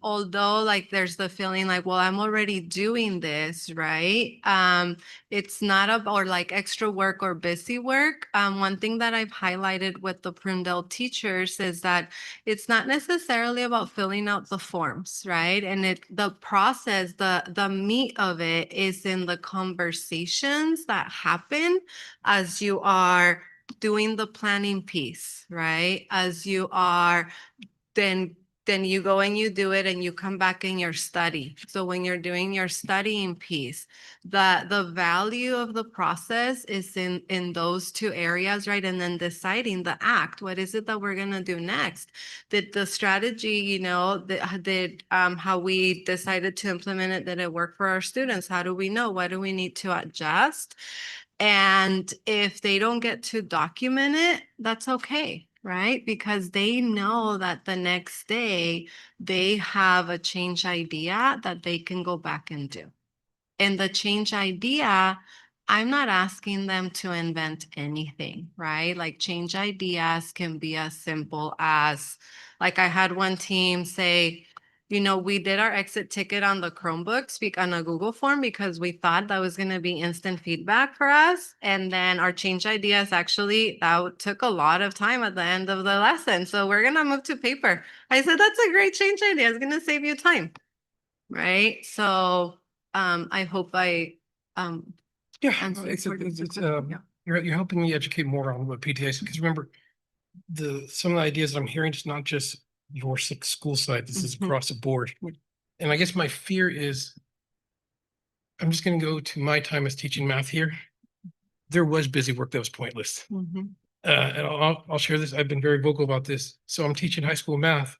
although like there's the feeling like, well, I'm already doing this, right? It's not about like extra work or busy work. One thing that I've highlighted with the Prunedale teachers is that it's not necessarily about filling out the forms, right? And the process, the meat of it is in the conversations that happen as you are doing the planning piece, right? As you are then you go and you do it and you come back in your study. So when you're doing your studying piece, the value of the process is in those two areas, right? And then deciding the act, what is it that we're gonna do next? Did the strategy, did how we decided to implement it, did it work for our students? How do we know? What do we need to adjust? And if they don't get to document it, that's okay, right? Because they know that the next day they have a change idea that they can go back and do. And the change idea, I'm not asking them to invent anything, right? Like change ideas can be as simple as, like I had one team say, we did our exit ticket on the Chromebook, speak on a Google form because we thought that was going to be instant feedback for us. And then our change ideas actually, that took a lot of time at the end of the lesson. So we're going to move to paper. I said, that's a great change idea. It's going to save you time. Right. So I hope I Yeah, answered it's, part of it's, the it's, question. Yeah. you're helping me educate more on what PTA is, because remember, some of the ideas I'm hearing is not just your school side, this is Mhm. across the board. Yeah. And I guess my fear is, I'm just gonna go to my time as teaching math here. There was busy work that was pointless. Mhm. And I'll share this. I've been very vocal about this. So I'm teaching high school math,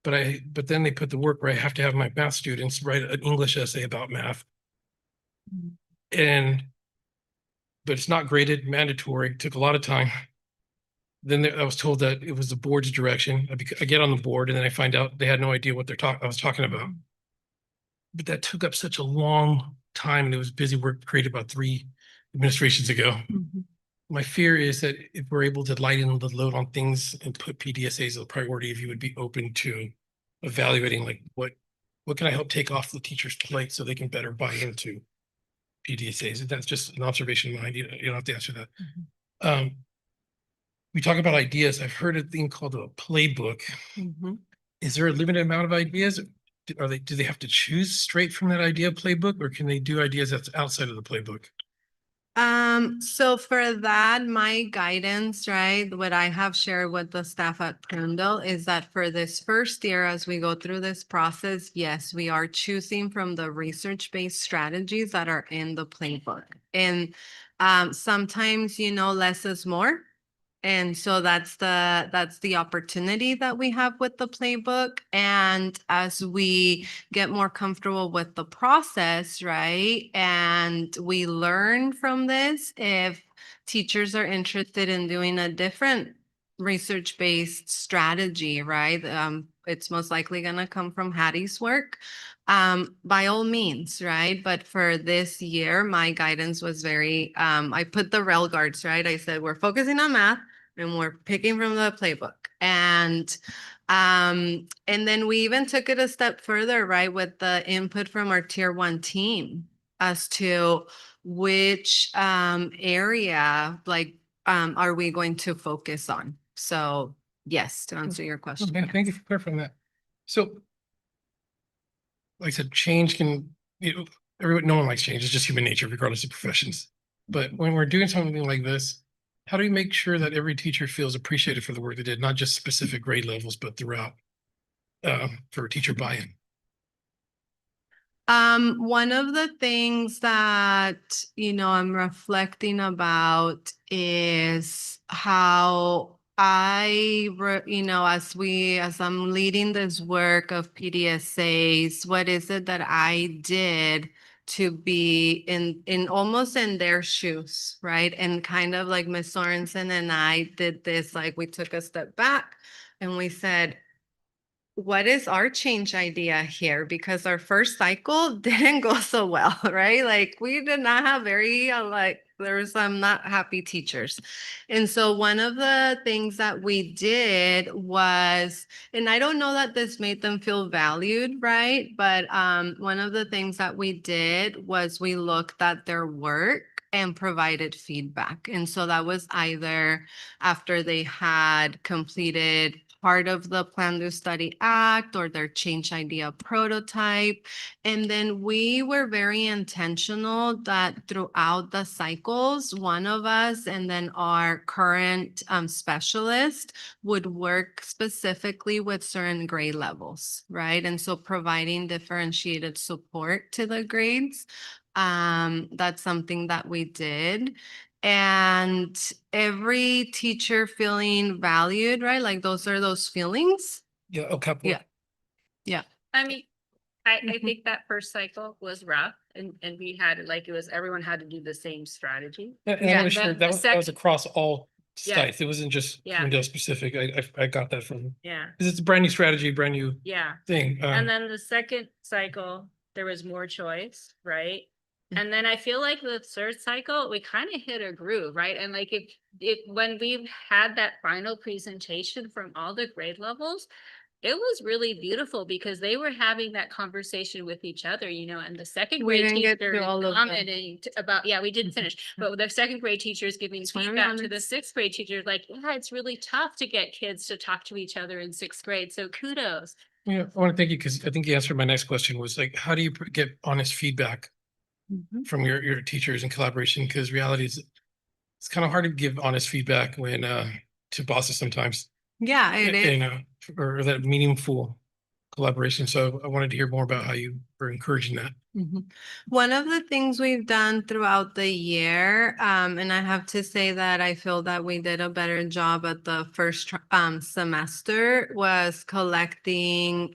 but then they put the work where I have to have my math students write an English essay about math. Mhm. But it's not graded, mandatory, took a lot of time. Then I was told that it was the board's direction. I get on the board and then I find out they had no idea what I was talking about. But that took up such a long time and it was busy work created about 3 administrations ago. Mhm. My fear is that if we're able to lighten the load on things and put PDSAs as a priority, if you would be open to evaluating like what can I help take off the teacher's plate so they can better buy into PDSAs? And that's just an observation of mine. You don't have to answer that. We talk about ideas. I've heard a thing called a playbook. Mhm. Is there a limited amount of ideas? Do they have to choose straight from that idea playbook, or can they do ideas that's outside of the playbook? So for that, my guidance, right, what I have shared with the staff at Prunedale is that for this first year, as we go through this process, yes, we are choosing from the research-based strategies that are in the playbook. And sometimes, less is more. And so that's the opportunity that we have with the playbook. And as we get more comfortable with the process, right? And we learn from this, if teachers are interested in doing a different research-based strategy, right? It's most likely gonna come from Hattie's work. By all means, right? But for this year, my guidance was I put the rail guards, right? I said, we're focusing on math and we're picking from the playbook. And then we even took it a step further, right, with the input from our tier 1 team as to which area are we going to focus on. So yes, to answer your question. Okay, thank you for clarifying that. So, like I said, change can, no one likes change. It's just human nature, regardless of professions. But when we're doing something like this, how do we make sure that every teacher feels appreciated for the work they did, not just specific grade levels, but throughout, for teacher buy-in? One of the things that, I'm reflecting about is how as I'm leading this work of PDSAs, what is it that I did to be in almost in their shoes, right? And kind of like Miss Sorensen and I did this, like we took a step back and we said, what is our change idea here? Because our first cycle didn't go so well, right? Like we did not have very there was some not happy teachers. And so one of the things that we did was, and I don't know that this made them feel valued, right? But one of the things that we did was we looked at their work and provided feedback. And so that was either after they had completed part of the Plan to Study Act or their change idea prototype. And then we were very intentional that throughout the cycles, one of us and then our current specialist would work specifically with certain grade levels, right? And so providing differentiated support to the grades. That's something that we did. And every teacher feeling valued, right? Like those are those feelings. Yeah, LCAP. Yeah. Yeah. I mean, I Mhm. think that first cycle was rough and we had like, it was, everyone had to do the same strategy. And I Yeah, want to share and then the that was across all Yeah. sites. It wasn't just Yeah. Prunedale specific. I got that from, Yeah, because it's a brand new strategy, brand new yeah. thing. And then the second cycle, there was more choice, right? And then I feel like the third cycle, we kind of hit a groove, right? And like if when we had that final presentation from all the grade levels, it was really beautiful because they were having that conversation with each other, and the second We grade didn't get teacher through is all of them. commenting about, yeah, we didn't finish, but the second grade teacher is giving Just wanna be feedback to the honest. sixth grade teacher, like, yeah, it's really tough to get kids to talk to each other in sixth grade. So kudos. Yeah, I want to thank you because I think you answered my next question was like, how do you get honest feedback Mhm. from your teachers in collaboration? Because reality is it's kind of hard to give honest feedback when to bosses sometimes, Yeah, it is. or that meaningful collaboration. So I wanted to hear more about how you were encouraging that. Mhm. One of the things we've done throughout the year, and I have to say that I feel that we did a better job at the first semester, was collecting,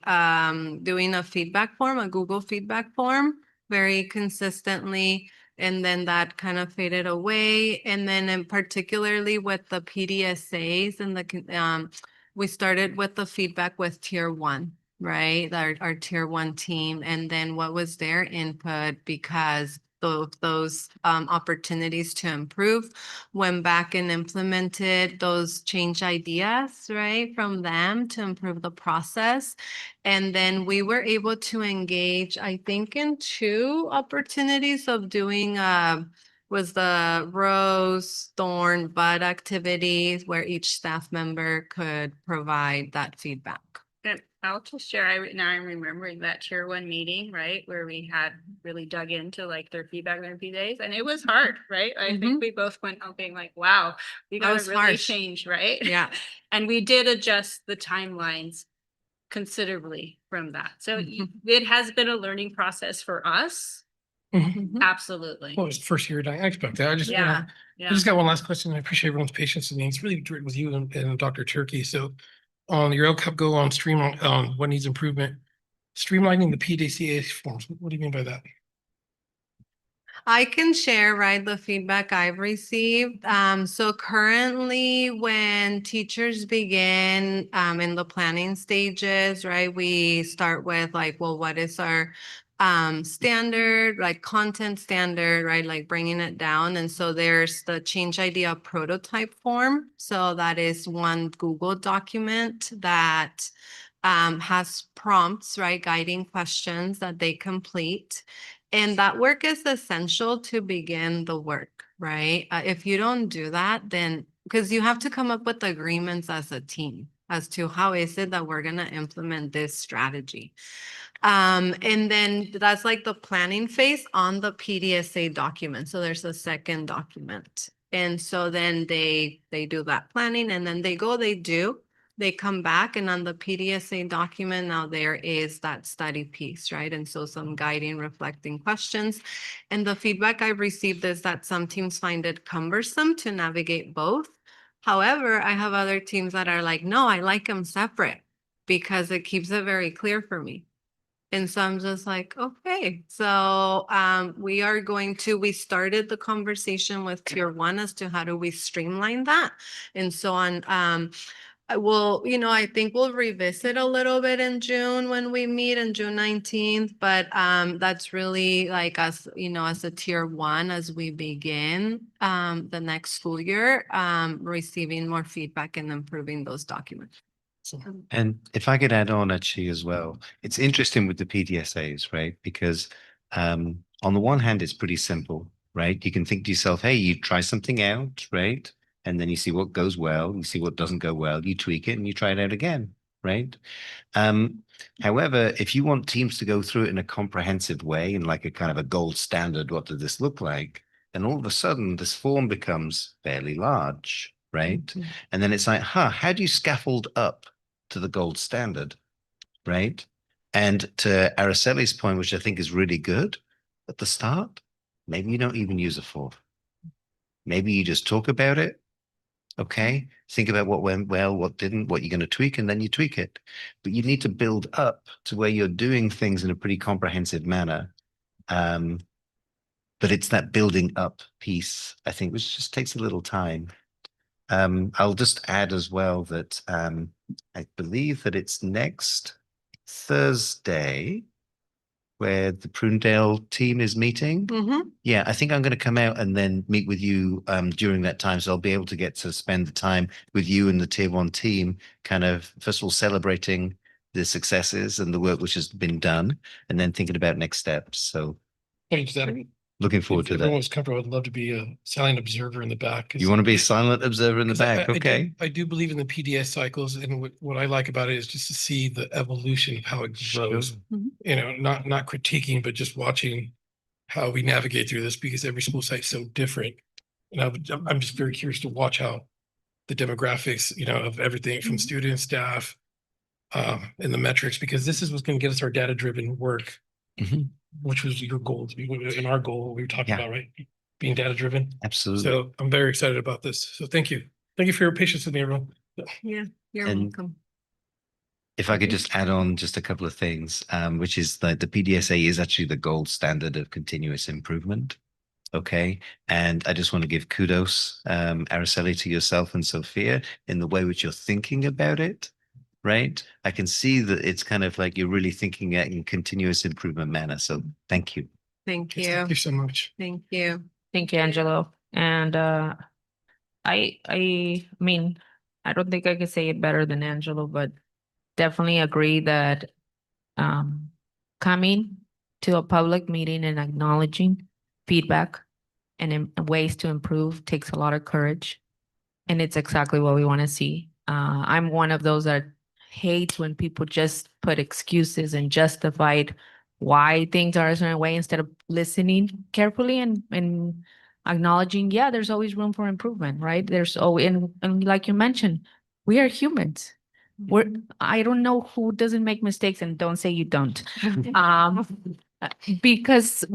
doing a feedback form, a Google feedback form, very consistently. And then that kind of faded away. And then in particularly with the PDSAs and we started with the feedback with tier 1. Right, our tier 1 team, and then what was their input, because those opportunities to improve, went back and implemented those change ideas, right, from them to improve the process. And then we were able to engage, I think, in 2 opportunities of doing was the rose, thorn, bud activities where each staff member could provide that feedback. And I'll just share, now I'm remembering that tier 1 meeting, right, where we had really dug into like their feedback in a few days, and it was hard, right? I think we both went home being like, wow, we That gotta was really harsh. change, right? Yeah. And we did adjust the timelines considerably from that. So Mhm. it has been a learning process for us. Mhm. Absolutely. Well, it's the first year I expect that. Yeah, I yeah. just got one last question. I appreciate everyone's patience. And it's really direct with you and Dr. Turkey. So on your LCAP go on streamline, on what needs improvement, streamlining the PDCA forms. What do you mean by that? I can share, right, the feedback I've received. So currently when teachers begin in the planning stages, right, we start with like, well, what is our standard, like content standard, right, like bringing it down. And so there's the change idea prototype form. So that is one Google document that has prompts, right, guiding questions that they complete. And that work is essential to begin the work, right? If you don't do that, then because you have to come up with agreements as a team as to how is it that we're going to implement this strategy. And then that's like the planning phase on the PDSA document. So there's a second document. And so then they do that planning and then they come back, and on the PDSA document, now there is that study piece, right? And so some guiding, reflecting questions. And the feedback I've received is that some teams find it cumbersome to navigate both. However, I have other teams that are like, no, I like them separate because it keeps it very clear for me. And so I'm just like, okay, so we started the conversation with tier one as to how do we streamline that and so on. I will, I think we'll revisit a little bit in June when we meet in June 19th, but that's really like us, as a tier one as we begin the next school year, receiving more feedback and improving those documents. And if I could add on actually as well, it's interesting with the PDSAs, right? Because on the one hand, it's pretty simple, right? You can think to yourself, hey, you try something out, right? And then you see what goes well, you see what doesn't go well, you tweak it and you try it out again, right? However, if you want teams to go through it in a comprehensive way and like a kind of a gold standard, what does this look like? Then all of a sudden this form becomes fairly large, right? And then it's like, how do you scaffold up to the gold standard, right? And to Araceli's point, which I think is really good at the start, maybe you don't even use a form. Maybe you just talk about it. Okay. Think about what went well, what didn't, what you're going to tweak, and then you tweak it. But you need to build up to where you're doing things in a pretty comprehensive manner. But it's that building up piece, I think, which just takes a little time. I'll just add as well that I believe that it's next Thursday where the Prunedale team is meeting. Mhm. Yeah, I think I'm going to come out and then meet with you during that time. So I'll be able to get to spend the time with you and the tier one team, kind of, first of all, celebrating the successes and the work which has been done, and then thinking about next steps. So Thanks, Adam. looking forward If to everyone that. was comfortable, I'd love to be a silent observer in the back. You want to be a silent observer in the 'Cause I- back? I do- Okay. I do believe in the PDS cycles, and what I like about it is just to see the evolution of how it grows. Mhm. Not critiquing, but just watching how we navigate through this, because every school site is so different. And I'm just very curious to watch how the demographics, of everything from students, staff, and the metrics, because this is what's going to get us our data-driven work, Mhm. which was your goal, and our goal we were talking Yeah. about, right? Being data-driven. Absolutely. So I'm very excited about this. So thank you. Thank you for your patience with me, everyone. Yeah, you're And- welcome. If I could just add on just a couple of things, which is that the PDSA is actually the gold standard of continuous improvement. Okay. And I just want to give kudos, Araceli, to yourself and Sophia in the way which you're thinking about it. Right. I can see that it's kind of like you're really thinking it in continuous improvement manner. So thank you. Thank Yes, you. Thank you so much. Thank you. Thank you, Angelo. And I mean, I don't think I could say it better than Angelo, but definitely agree that coming to a public meeting and acknowledging feedback and ways to improve takes a lot of courage. And it's exactly what we want to see. I'm one of those that hates when people just put excuses and justified why things are a certain way instead of listening carefully and acknowledging, yeah, there's always room for improvement, right? And like you mentioned, we are humans. I don't know who doesn't make mistakes, and don't say you don't. Because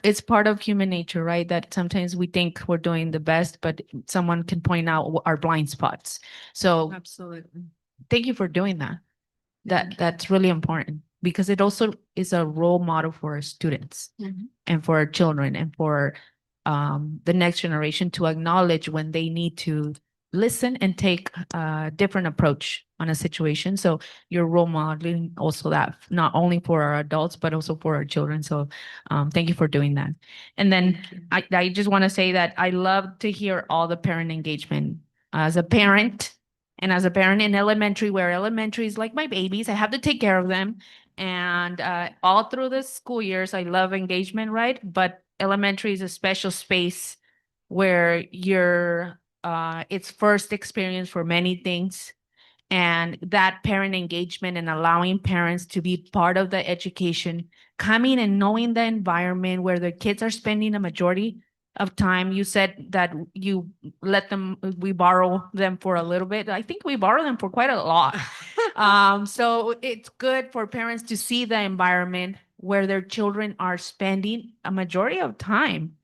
it's part of human nature, right? That sometimes we think we're doing the best, but someone can point out our blind spots. So Absolutely. thank you for doing that. That's really important, because it also is a role model for our students Mhm. and for our children and for the next generation to acknowledge when they need to listen and take a different approach on a situation. So you're role modeling also that, not only for our adults, but also for our children. So thank you for doing that. And then I just want to say that I love to hear all the parent engagement. As a parent, and as a parent in elementary, where elementary is like my babies, I have to take care of them. And all through the school years, I love engagement, right? But elementary is a special space where it's first experience for many things. And that parent engagement and allowing parents to be part of the education, coming and knowing the environment where the kids are spending a majority of time. You said that you we borrow them for a little bit. I think we borrow them for quite a lot. So it's good for parents to see the environment where their children are spending a majority of time,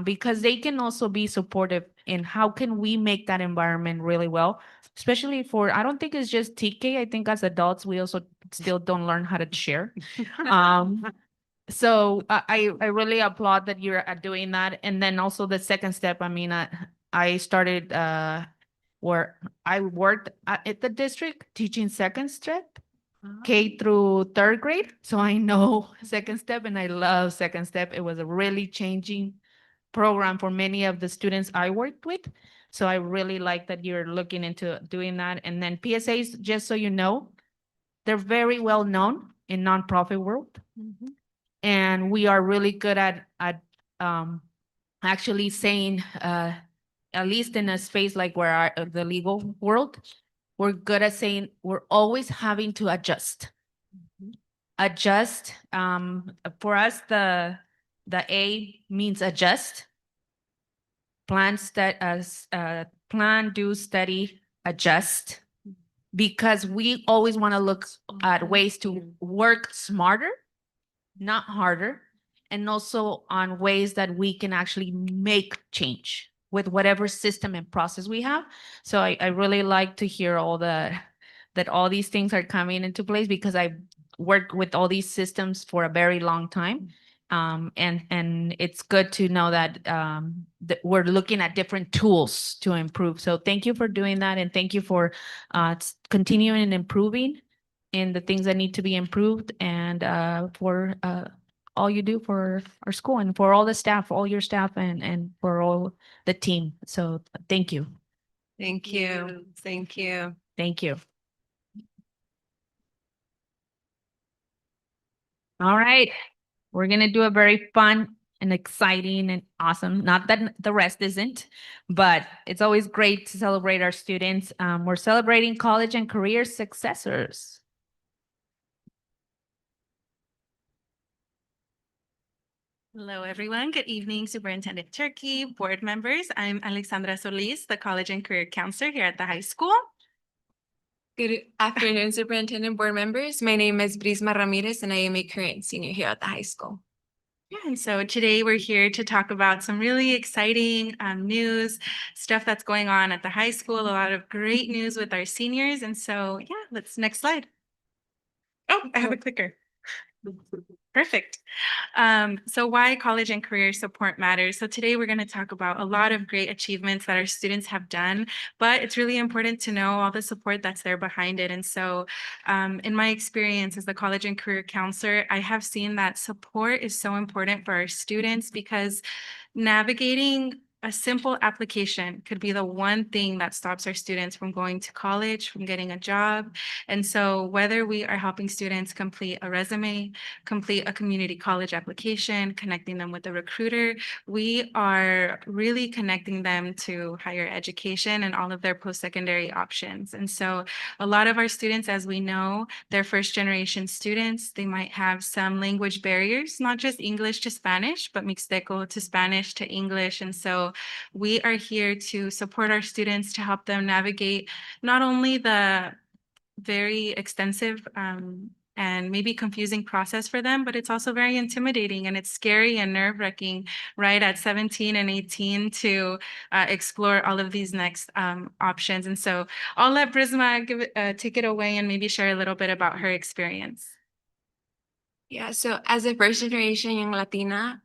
because they can also be supportive in how can we make that environment really well. especially for, I don't think it's just TK. I think as adults, we also still don't learn how to share. So I really applaud that you're doing that. And then also the second step, I mean, I started where I worked at the district teaching second step, K through third grade. So I know second step and I love second step. It was a really changing program for many of the students I worked with. So I really like that you're looking into doing that. And then PSAs, just so you know, they're very well known in nonprofit world. And we are really good at actually saying, at least in a space like where the legal world, we're good at saying we're always having to adjust. Adjust. For us, the A means adjust. Plan, do, study, adjust. Because we always want to look at ways to work smarter, not harder, and also on ways that we can actually make change with whatever system and process we have. So I really like to hear that all these things are coming into place, because I worked with all these systems for a very long time. And it's good to know that, that we're looking at different tools to improve. So thank you for doing that. And thank you for continuing and improving in the things that need to be improved, and for all you do for our school and for all the staff, all your staff, and for all the team. So thank you. Thank you. Thank you. Thank you. All right. We're going to do a very fun and exciting and awesome. Not that the rest isn't, but it's always great to celebrate our students. We're celebrating college and career successors. Hello, everyone. Good evening, Superintendent Turkey, board members. I'm Alexandra Solis, the College and Career Counselor here at the high school. Good afternoon, Superintendent, board members. My name is Brisma Ramirez, and I am a current senior here at the high school. Yeah, and so today we're here to talk about some really exciting news, stuff that's going on at the high school, a lot of great news with our seniors. And so, yeah, next slide. Oh, I have a clicker. Perfect. So why college and career support matters. So today we're going to talk about a lot of great achievements that our students have done, but it's really important to know all the support that's there behind it. And so in my experience as the college and career counselor, I have seen that support is so important for our students, because navigating a simple application could be the one thing that stops our students from going to college, from getting a job. And so whether we are helping students complete a resume, complete a community college application, connecting them with a recruiter, we are really connecting them to higher education and all of their post-secondary options. And so a lot of our students, as we know, they're first-generation students. They might have some language barriers, not just English to Spanish, but Mixteco to Spanish to English. And so we are here to support our students, to help them navigate not only the very extensive and maybe confusing process for them, but it's also very intimidating, and it's scary and nerve-wracking, right, at 17 and 18 to explore all of these next options. And so I'll let Brisma take it away and maybe share a little bit about her experience. Yeah, so as a first generation young Latina,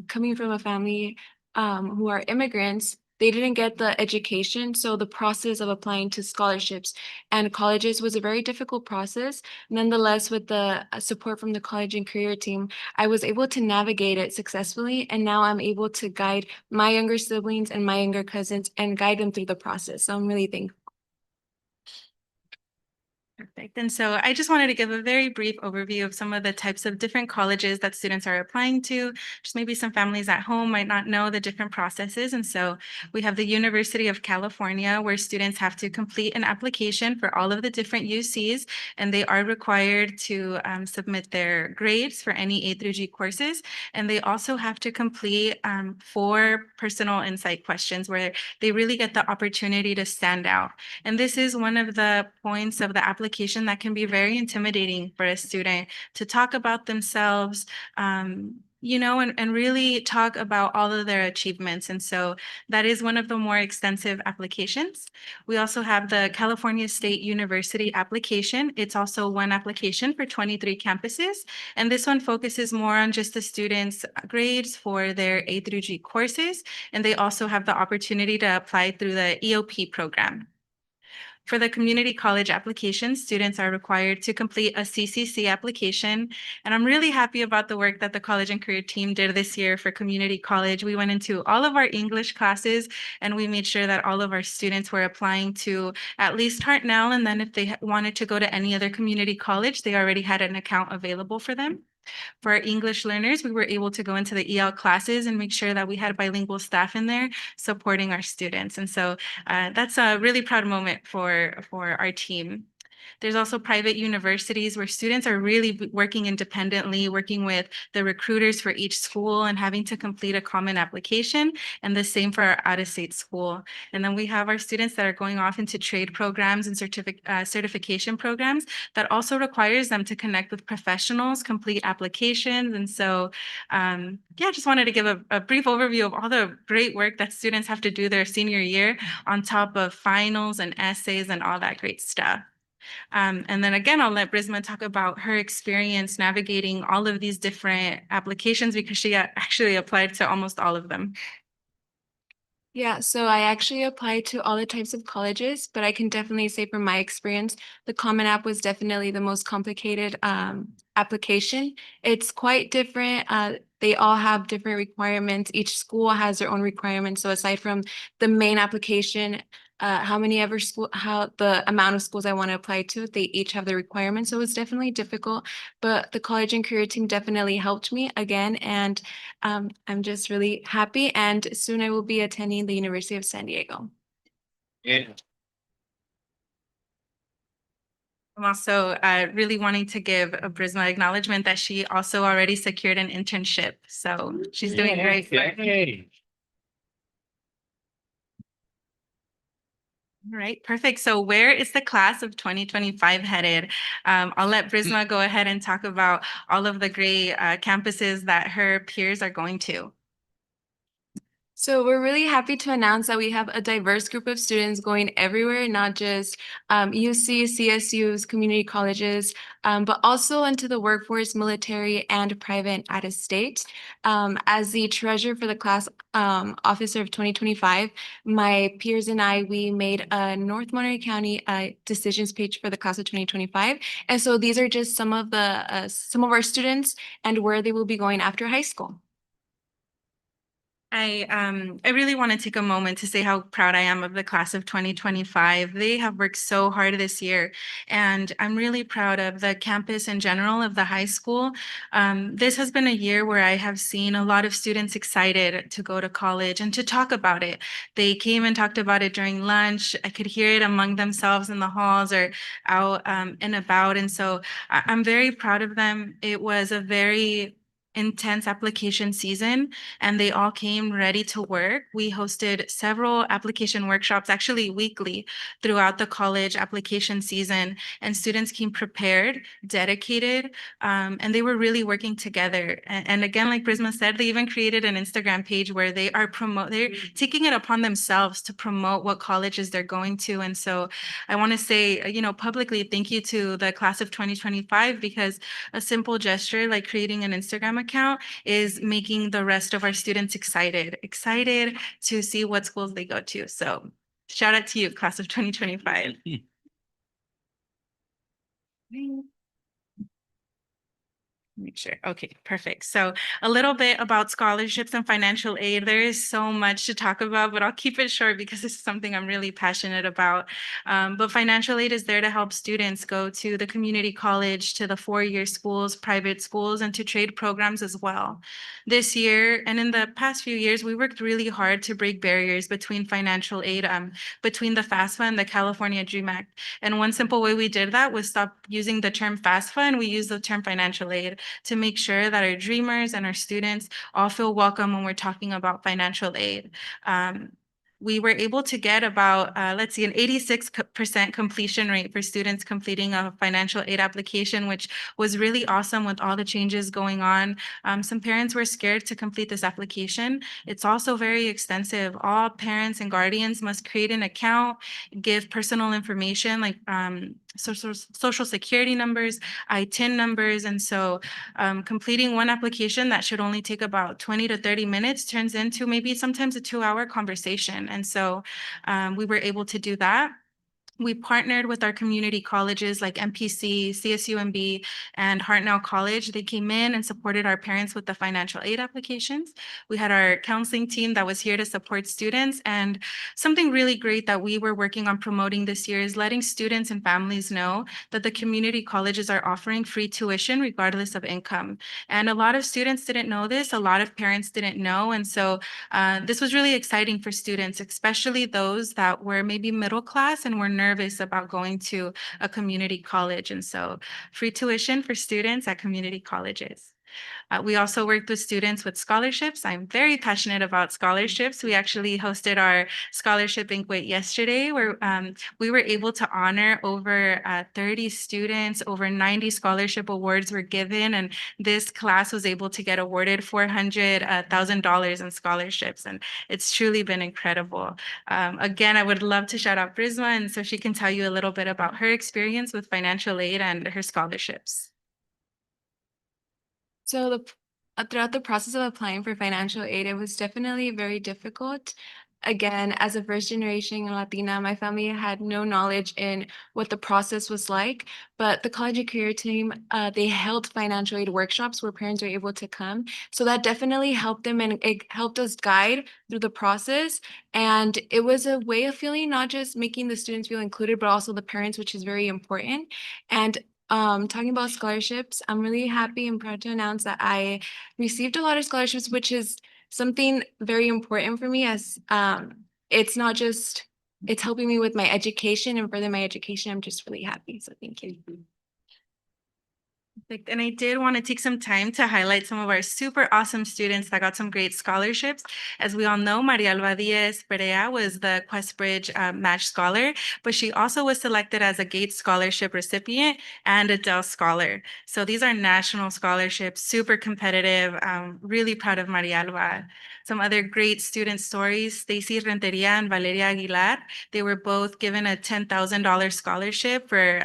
coming from a family who are immigrants, they didn't get the education. So the process of applying to scholarships and colleges was a very difficult process. Nonetheless, with the support from the college and career team, I was able to navigate it successfully. And now I'm able to guide my younger siblings and my younger cousins and guide them through the process. So I'm really thankful. Perfect. And so I just wanted to give a very brief overview of some of the types of different colleges that students are applying to. Just maybe some families at home might not know the different processes. And so we have the University of California, where students have to complete an application for all of the different UCs, and they are required to submit their grades for any A through G courses. And they also have to complete 4 personal insight questions, where they really get the opportunity to stand out. And this is one of the points of the application application that can be very intimidating for a student to talk about themselves, and really talk about all of their achievements. And so that is one of the more extensive applications. We also have the California State University application. It's also one application for 23 campuses. And this one focuses more on just the students' grades for their A through G courses. And they also have the opportunity to apply through the EOP program. For the community college application, students are required to complete a CCC application. And I'm really happy about the work that the college and career team did this year for community college. We went into all of our English classes and we made sure that all of our students were applying to at least Hartnell. And then if they wanted to go to any other community college, they already had an account available for them. For our English learners, we were able to go into the EL classes and make sure that we had bilingual staff in there supporting our students. And so that's a really proud moment for our team. There's also private universities where students are really working independently, working with the recruiters for each school and having to complete a common application, and the same for our out-of-state school. And then we have our students that are going off into trade programs and certification programs that also requires them to connect with professionals, complete applications. And so, just wanted to give a brief overview of all the great work that students have to do their senior year on top of finals and essays and all that great stuff. And then again, I'll let Brisma talk about her experience navigating all of these different applications because she actually applied to almost all of them. Yeah, so I actually applied to all the types of colleges, but I can definitely say from my experience, the Common App was definitely the most complicated application. It's quite different. They all have different requirements. Each school has their own requirements. So aside from the main application, how the amount of schools I want to apply to, they each have their requirements. So it was definitely difficult, but the college and career team definitely helped me again. And I'm just really happy. And soon I will be attending the University of San Diego. I'm also really wanting to give a Brisma acknowledgement that she also already secured an internship. So she's doing great. All right, perfect. So where is the class of 2025 headed? I'll let Brisma go ahead and talk about all of the great campuses that her peers are going to. So we're really happy to announce that we have a diverse group of students going everywhere, not just UC, CSUs, community colleges, but also into the workforce, military, and private out of state. As the treasurer for the class officer of 2025, my peers and I, we made a North Monterey County decisions page for the class of 2025. And so these are just some of our students and where they will be going after high school. I really want to take a moment to say how proud I am of the class of 2025. They have worked so hard this year, and I'm really proud of the campus in general of the high school. This has been a year where I have seen a lot of students excited to go to college and to talk about it. They came and talked about it during lunch. I could hear it among themselves in the halls or out and about. And so I'm very proud of them. It was a very intense application season and they all came ready to work. We hosted several application workshops actually weekly throughout the college application season, and students came prepared, dedicated, and they were really working together. And again, like Prisma said, they even created an Instagram page where they're taking it upon themselves to promote what colleges they're going to. And so I want to say, publicly, thank you to the class of 2025, because a simple gesture like creating an Instagram account is making the rest of our students excited to see what schools they go to. So shout out to you, class of 2025. Make sure. Okay, perfect. So a little bit about scholarships and financial aid. There is so much to talk about, but I'll keep it short because this is something I'm really passionate about. But financial aid is there to help students go to the community college, to the four-year schools, private schools, and to trade programs as well. This year and in the past few years, we worked really hard to break barriers between financial aid, between the FAFSA and the California Dream Act. And one simple way we did that was stop using the term FAFSA and we use the term financial aid to make sure that our dreamers and our students all feel welcome when we're talking about financial aid. we were able to get about, let's see, an 86% completion rate for students completing a financial aid application, which was really awesome with all the changes going on. Some parents were scared to complete this application. It's also very extensive. All parents and guardians must create an account, give personal information like social security numbers, ITIN numbers. And so completing one application that should only take about 20 to 30 minutes turns into maybe sometimes a 2-hour conversation. And so we were able to do that. We partnered with our community colleges like MPC, CSUMB, and Hartnell College. They came in and supported our parents with the financial aid applications. We had our counseling team that was here to support students. And something really great that we were working on promoting this year is letting students and families know that the community colleges are offering free tuition regardless of income. And a lot of students didn't know this. A lot of parents didn't know. And so this was really exciting for students, especially those that were maybe middle class and were nervous about going to a community college. And so free tuition for students at community colleges. We also worked with students with scholarships. I'm very passionate about scholarships. We actually hosted our scholarship banquet yesterday where we were able to honor over 30 students, over 90 scholarship awards were given, and this class was able to get awarded $400,000 in scholarships, and it's truly been incredible. Again, I would love to shout out Prisma, and so she can tell you a little bit about her experience with financial aid and her scholarships. So throughout the process of applying for financial aid, it was definitely very difficult. Again, as a first generation Latina, my family had no knowledge in what the process was like, but the college and career team, they held financial aid workshops where parents were able to come. So that definitely helped them and it helped us guide through the process. And it was a way of feeling, not just making the students feel included, but also the parents, which is very important. And talking about scholarships, I'm really happy and proud to announce that I received a lot of scholarships, which is something very important for me as it's not just, it's helping me with my education and further my education. I'm just really happy. So thank you. Perfect. And I did want to take some time to highlight some of our super awesome students that got some great scholarships. As we all know, Maria Alba Diaz Perea was the QuestBridge Match Scholar, but she also was selected as a Gates Scholarship recipient and a Dell Scholar. So these are national scholarships, super competitive. Really proud of Maria Alba. Some other great student stories, Stacy Renteria and Valeria Aguilar. They were both given a $10,000 scholarship for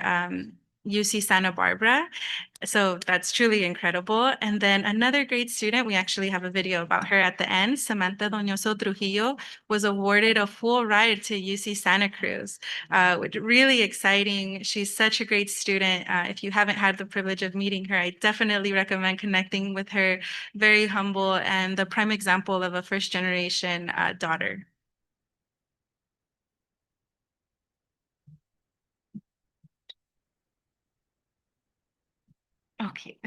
UC Santa Barbara. So that's truly incredible. And then another great student, we actually have a video about her at the end, Samantha Doñoso Trujillo, was awarded a full ride to UC Santa Cruz, which really exciting. She's such a great student. If you haven't had the privilege of meeting her, I definitely recommend connecting with her. Very humble and the prime example of a first generation daughter. Okay.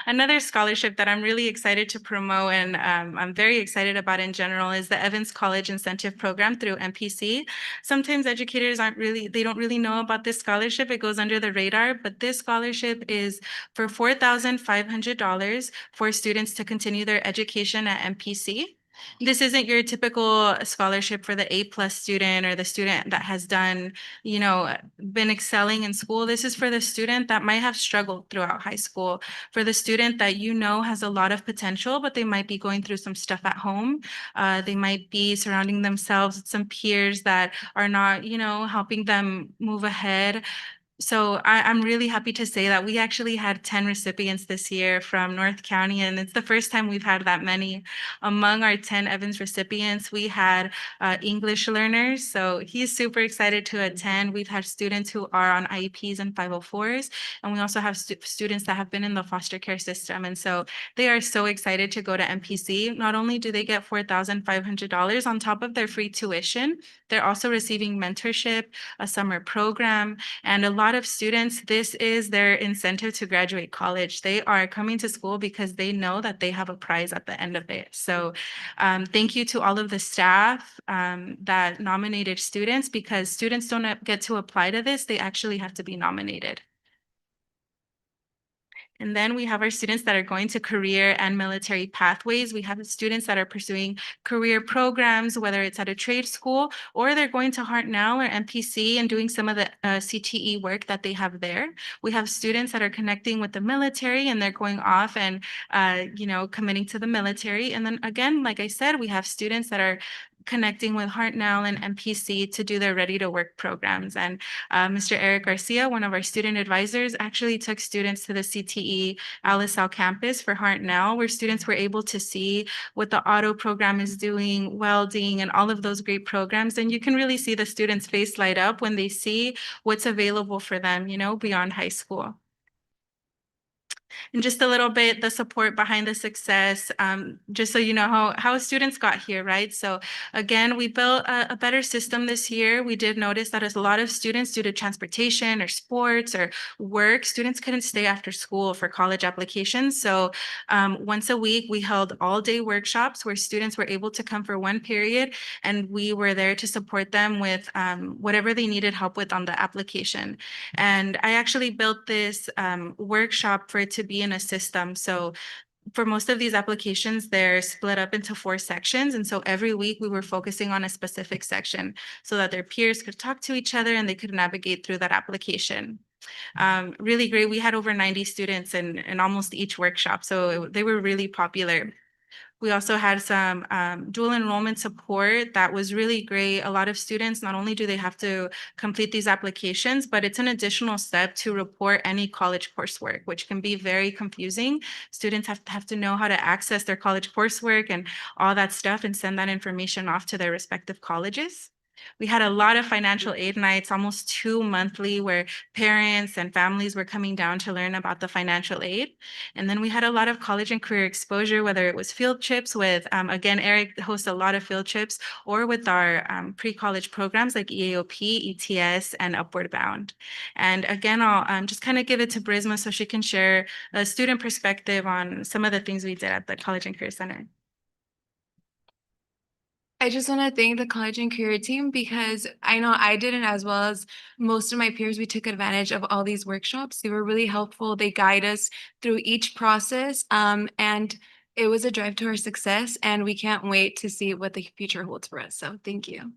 Another scholarship that I'm really excited to promote and I'm very excited about in general is the Evans College Incentive Program through MPC. Sometimes educators they don't really know about this scholarship. It goes under the radar, but this scholarship is for $4,500 for students to continue their education at MPC. This isn't your typical scholarship for the A+ student or the student that has done, been excelling in school. This is for the student that might have struggled throughout high school, for the student that has a lot of potential, but they might be going through some stuff at home. They might be surrounding themselves with some peers that are not, helping them move ahead. So I'm really happy to say that we actually had 10 recipients this year from North County, and it's the first time we've had that many. Among our 10 Evans recipients, we had English learners, so he's super excited to attend. We've had students who are on IEPs and 504s, and we also have students that have been in the foster care system, and so they are so excited to go to MPC. Not only do they get $4,500 on top of their free tuition, they're also receiving mentorship, a summer program, and a lot of students, this is their incentive to graduate college. They are coming to school because they know that they have a prize at the end of it. So thank you to all of the staff that nominated students, because students don't get to apply to this. They actually have to be nominated. And then we have our students that are going to career and military pathways. We have students that are pursuing career programs, whether it's at a trade school or they're going to Hartnell or MPC and doing some of the CTE work that they have there. We have students that are connecting with the military and they're going off and, committing to the military. And then again, like I said, we have students that are connecting with Hartnell and MPC to do their Ready to Work programs. And Mr. Eric Garcia, one of our student advisors, actually took students to the CTE Alisal campus for Hartnell, where students were able to see what the auto program is doing, welding, and all of those great programs. And you can really see the students' face light up when they see what's available for them, beyond high school. And just a little bit, the support behind the success, just so you know how students got here, right? So again, we built a better system this year. We did notice that as a lot of students, due to transportation or sports or work, students couldn't stay after school for college applications. So once a week, we held all-day workshops where students were able to come for one period, and we were there to support them with whatever they needed help with on the application. And I actually built this workshop for it to be in a system. So for most of these applications, they're split up into 4 sections. And so every week we were focusing on a specific section so that their peers could talk to each other and they could navigate through that application. Really great. We had over 90 students in almost each workshop. So they were really popular. We also had some dual enrollment support that was really great. A lot of students, not only do they have to complete these applications, but it's an additional step to report any college coursework, which can be very confusing. Students have to know how to access their college coursework and all that stuff and send that information off to their respective colleges. We had a lot of financial aid nights, almost 2 monthly, where parents and families were coming down to learn about the financial aid. And then we had a lot of college and career exposure, whether it was field trips with, again, Eric hosts a lot of field trips, or with our pre-college programs like EAOP, ETS, and Upward Bound. And again, I'll just kind of give it to Brisma so she can share a student perspective on some of the things we did at the College and Career Center. I just want to thank the college and career team because I know I didn't, as well as most of my peers, we took advantage of all these workshops. They were really helpful. They guide us through each process. And it was a drive to our success, and we can't wait to see what the future holds for us. So thank you.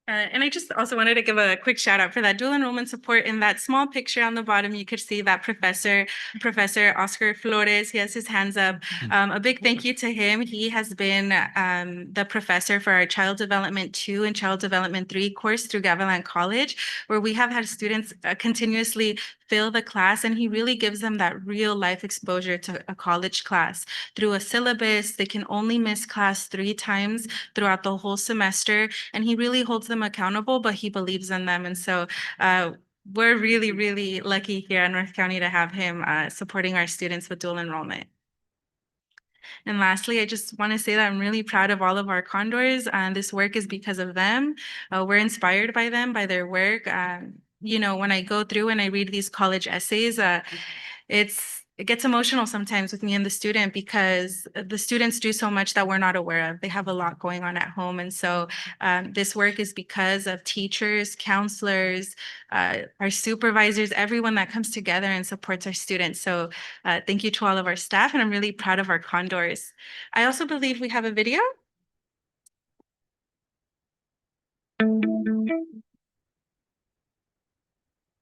And I just also wanted to give a quick shout out for that dual enrollment support. In that small picture on the bottom, you could see that Professor Oscar Flores. He has his hands up. A big thank you to him. He has been the professor for our Child Development 2 and Child Development 3 course through Gavilan College, where we have had students continuously fill the class, and he really gives them that real life exposure to a college class through a syllabus. They can only miss class 3 times throughout the whole semester, and he really holds them accountable, but he believes in them. And so we're really, really lucky here in North County to have him supporting our students with dual enrollment. And lastly, I just want to say that I'm really proud of all of our condors. This work is because of them. We're inspired by them, by their work. When I go through and I read these college essays, it gets emotional sometimes with me and the student, because the students do so much that we're not aware of. They have a lot going on at home. And so this work is because of teachers, counselors, our supervisors, everyone that comes together and supports our students. So thank you to all of our staff, and I'm really proud of our condors. I also believe we have a video.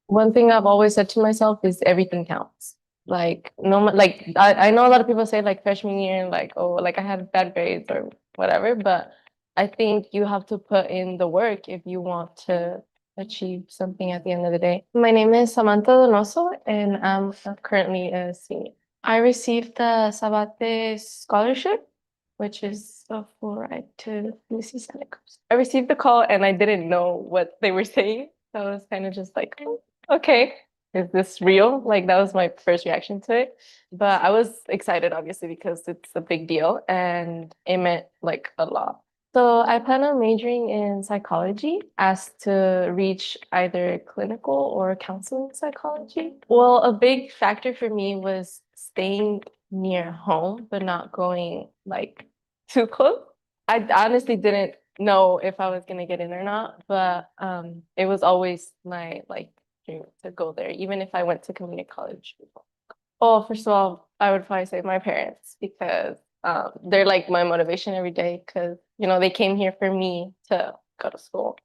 One thing I've always said to myself is everything counts. Like I know a lot of people say like freshman year, like, oh, like I had bad grades or whatever, but I think you have to put in the work if you want to achieve something at the end of the day. My name is Samantha Donoso, and I'm currently a senior. I received the Sabate scholarship, which is a full ride to UC Santa Cruz. I received the call and I didn't know what they were saying. So I was kind of just like, oh, okay, is this real? Like that was my first reaction to it. But I was excited, obviously, because it's a big deal and it meant like a lot. So I plan on majoring in psychology, asked to reach either clinical or counseling psychology. Well, a big factor for me was staying near home, but not going like too close. I honestly didn't know if I was gonna get in or not, but it was always my like dream to go there, even if I went to community college before. Oh, first of all, I would probably say my parents because they're like my motivation every day because they came here for me to go to school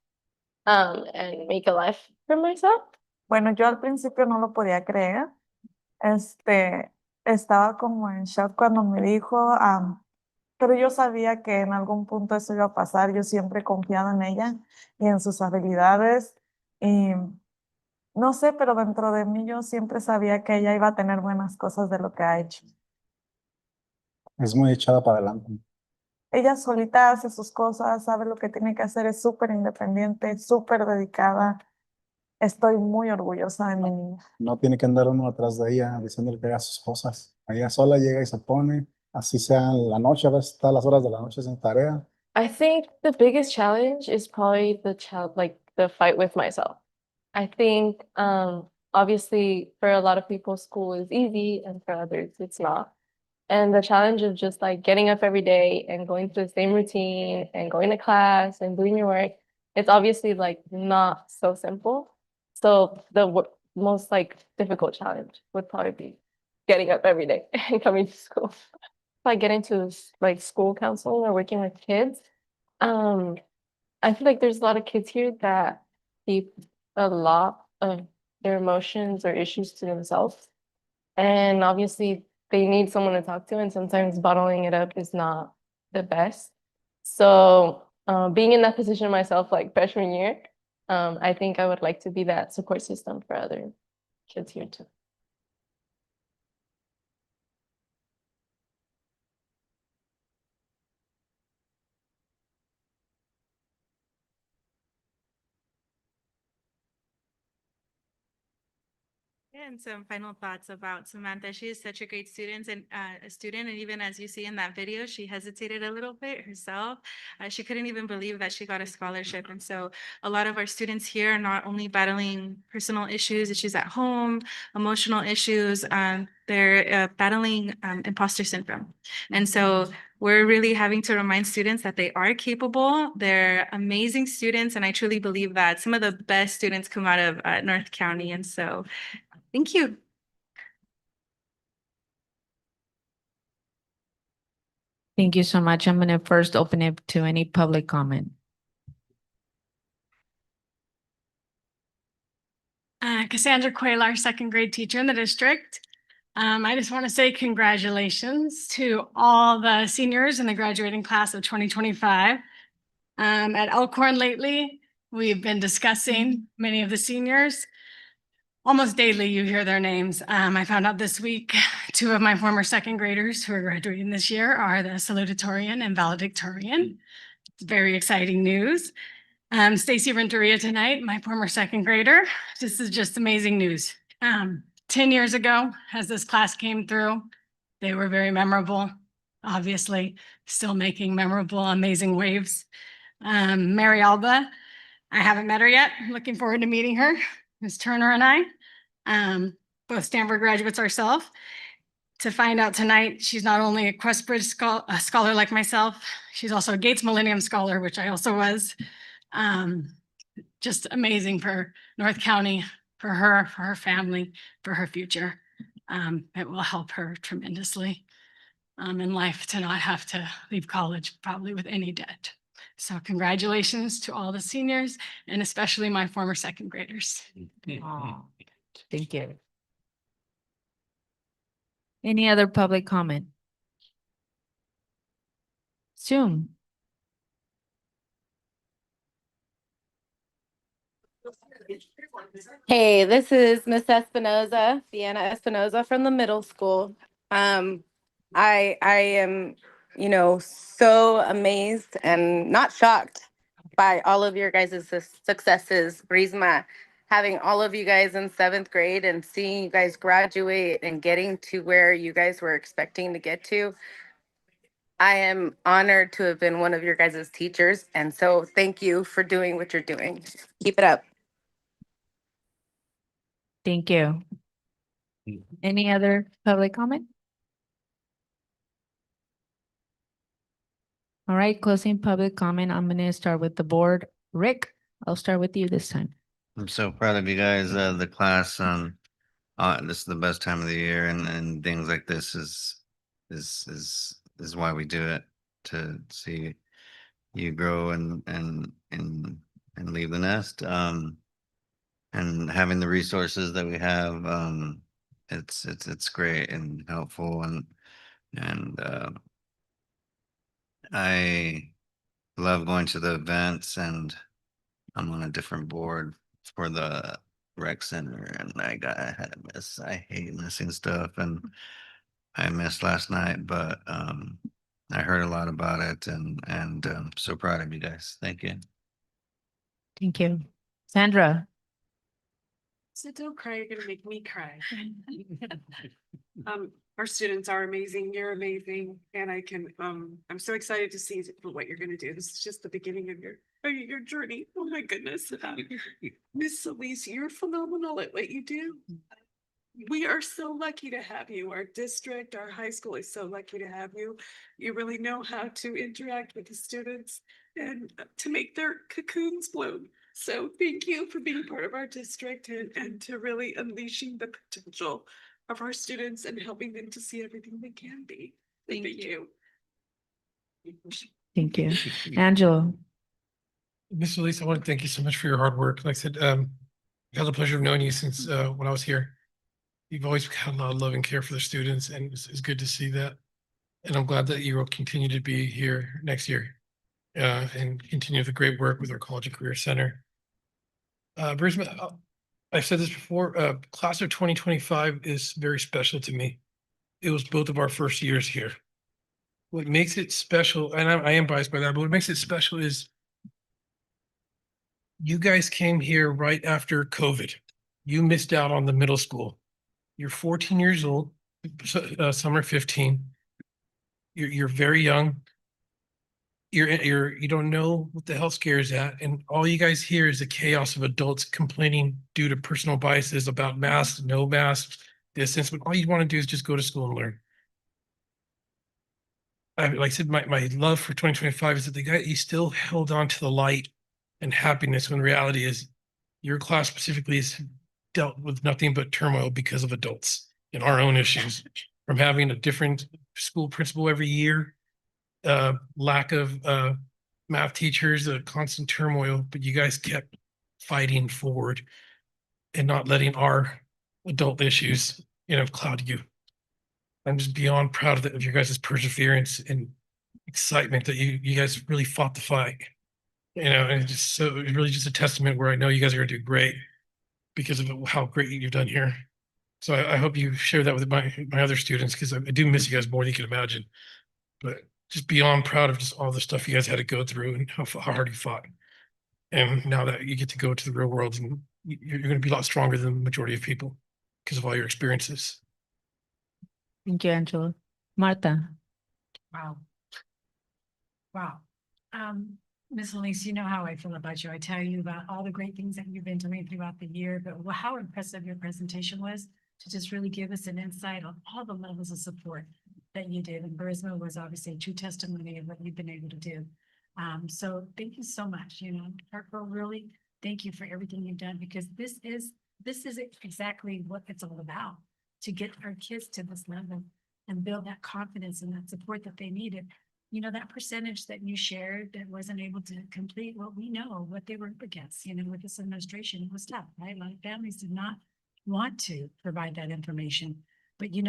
and make a life for myself. Bueno, yo al principio no lo podía creer. Estaba como en shock cuando me dijo, pero yo sabía que en algún punto eso iba a pasar. Yo siempre he confiado en ella y en sus habilidades. Y no sé, pero dentro de mí yo siempre sabía que ella iba a tener buenas cosas de lo que ha hecho. Es muy echada para adelante. Ella solita hace sus cosas, sabe lo que tiene que hacer, es súper independiente, súper dedicada. Estoy muy orgullosa de mi niña. No tiene que andar uno atrás de ella diciéndole que haga sus cosas. Ella sola llega y se pone, así sea en la noche, a veces está a las horas de la noche sin tarea. I think the biggest challenge is probably the fight with myself. I think obviously for a lot of people school is easy and for others it's not. And the challenge of just like getting up every day and going through the same routine and going to class and doing your work, it's obviously like not so simple. So the most like difficult challenge would probably be getting up every day and coming to school. If I get into like school counseling or working with kids, I feel like there's a lot of kids here that keep a lot of their emotions or issues to themselves. And obviously they need someone to talk to, and sometimes bottling it up is not the best. So being in that position myself, like freshman year, I think I would like to be that support system for other kids here too. And some final thoughts about Samantha. She is such a great student and even as you see in that video, she hesitated a little bit herself. She couldn't even believe that she got a scholarship. And so a lot of our students here are not only battling personal issues at home, emotional issues, they're battling imposter syndrome. And so we're really having to remind students that they are capable. They're amazing students. And I truly believe that some of the best students come out of North County. And so thank you. Thank you so much. I'm gonna first open it to any public comment. Cassandra Quaylar, second grade teacher in the district. I just want to say congratulations to all the seniors in the graduating class of 2025. At Elkhorn lately, we've been discussing many of the seniors. Almost daily, you hear their names. I found out this week, two of my former second graders who are graduating this year are the salutatorian and valedictorian. It's very exciting news. Stacy Renteria tonight, my former second grader. This is just amazing news. 10 years ago, as this class came through, they were very memorable, obviously, still making memorable, amazing waves. Mary Alba, I haven't met her yet. I'm looking forward to meeting her. Ms. Turner and I, both Stanford graduates ourselves. To find out tonight, she's not only a Questbridge scholar like myself, she's also a Gates Millennium Scholar, which I also was. Just amazing for North County, for her family, for her future. It will help her tremendously in life to not have to leave college probably with any debt. So congratulations to all the seniors and especially my former second graders. Aw, thank you. Any other public comment? Zoom. Hey, this is Miss Espinoza, Deanna Espinoza from the middle school. I am, so amazed and not shocked by all of your guys' successes. Grisma, having all of you guys in 7th grade and seeing you guys graduate and getting to where you guys were expecting to get to. I am honored to have been one of your guys' teachers. And so thank you for doing what you're doing. Keep it up. Thank you. Any other public comment? All right, closing public comment. I'm gonna start with the board. Rick, I'll start with you this time. I'm so proud of you guys, the class. this is the best time of the year, and things like this is why we do it, to see you grow and leave the nest. And having the resources that we have, it's great and helpful, and I love going to the events, and I'm on a different board for the rec center, and I had to miss. I hate missing stuff, and I missed last night, but I heard a lot about it, and so proud of you guys. Thank you. Thank you. Sandra? So don't cry, you're gonna make me cry. Our students are amazing, you're amazing, and I'm so excited to see what you're gonna do. This is just the beginning of your journey. Oh my goodness. Miss Elise, you're phenomenal at what you do. We are so lucky to have you. Our district, our high school is so lucky to have you. You really know how to interact with the students and to make their cocoons bloom. So thank you for being part of our district and to really unleashing the potential of our students and helping them to see everything they can be. Thank you. Thank you. Angela? Mr. Elise, I want to thank you so much for your hard work. Like I said, I've had the pleasure of knowing you since when I was here. You've always had a lot of love and care for the students, and it's good to see that. And I'm glad that you will continue to be here next year and continue the great work with our College and Career Center. Brisbane, I've said this before, class of 2025 is very special to me. It was both of our first years here. What makes it special, and I am biased by that, but what makes it special is you guys came here right after COVID. You missed out on the middle school. You're 14 years old, summer 15. You're very young. You don't know what the health scare is at, and all you guys hear is the chaos of adults complaining due to personal biases about masks, no masks, distance. But all you want to do is just go to school and learn. Like I said, my love for 2025 is that you still held on to the light and happiness, when reality is your class specifically has dealt with nothing but turmoil because of adults and our own issues, from having a different school principal every year, lack of math teachers, a constant turmoil, but you guys kept fighting forward and not letting our adult issues, cloud you. I'm just beyond proud of your guys' perseverance and excitement that you guys really fought the fight. And it's really just a testament where I know you guys are going to do great because of how great you've done here. So I hope you share that with my other students, because I do miss you guys more than you can imagine. But just beyond proud of just all the stuff you guys had to go through and how hard you fought. And now that you get to go to the real world, and you're going to be a lot stronger than the majority of people because of all your experiences. Thank you, Angela. Martha? Wow. Wow. Ms. Elise, you know how I feel about you. I tell you about all the great things that you've been doing throughout the year, but how impressive your presentation was to just really give us an insight on all the levels of support that you did. And Barisma was obviously a true testimony of what you've been able to do. So thank you so much. Harper, really thank you for everything you've done, because this is exactly what it's all about, to get our kids to this level and build that confidence and that support that they needed. That percentage that you shared that wasn't able to complete, what we know, what they were up against, with this administration, it was tough, right? A lot of families did not want to provide that information, but you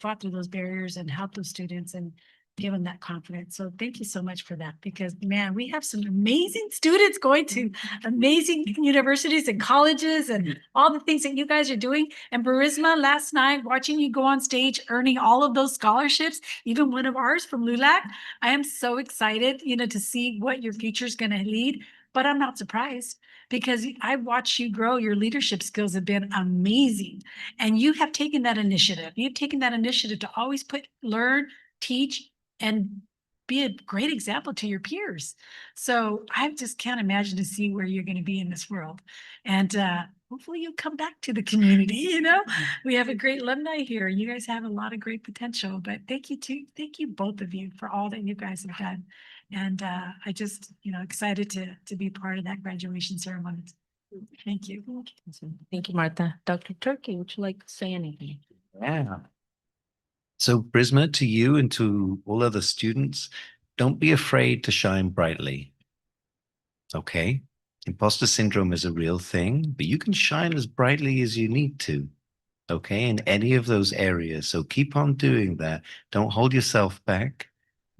fought through those barriers and helped those students and give them that confidence. So thank you so much for that, because man, we have some amazing students going to amazing universities and colleges and all the things that you guys are doing. And Barisma, last night, watching you go on stage, earning all of those scholarships, even one of ours from LULAC, I am so excited, to see what your future is going to lead. But I'm not surprised, because I watched you grow. Your leadership skills have been amazing. And you have taken that initiative. You've taken that initiative to always learn, teach, and be a great example to your peers. So I just can't imagine to see where you're going to be in this world. And hopefully you'll come back to the community. We have a great alumni here. You guys have a lot of great potential, but thank you both of you for all that you guys have done. And I just, excited to be part of that graduation ceremony. Thank you. Thank you, Martha. Dr. Turkey, would you like to say anything? Yeah. So Prisma, to you and to all other students, don't be afraid to shine brightly. Okay? Imposter syndrome is a real thing, but you can shine as brightly as you need to. Okay, in any of those areas. So keep on doing that. Don't hold yourself back.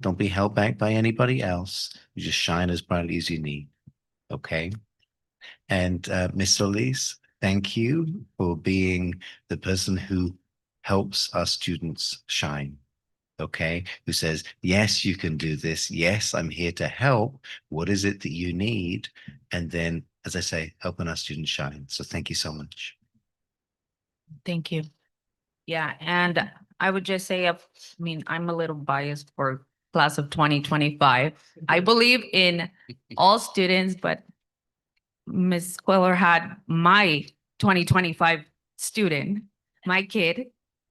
Don't be held back by anybody else. You just shine as brightly as you need. Okay. And Miss Solis, thank you for being the person who helps our students shine. Okay, who says, yes, you can do this. Yes, I'm here to help. What is it that you need? And then, as I say, helping our students shine. So thank you so much. Thank you. Yeah, and I would just say, I mean, I'm a little biased for class of 2025. I believe in all students, but Ms. Queller had my 2025 student, my kid,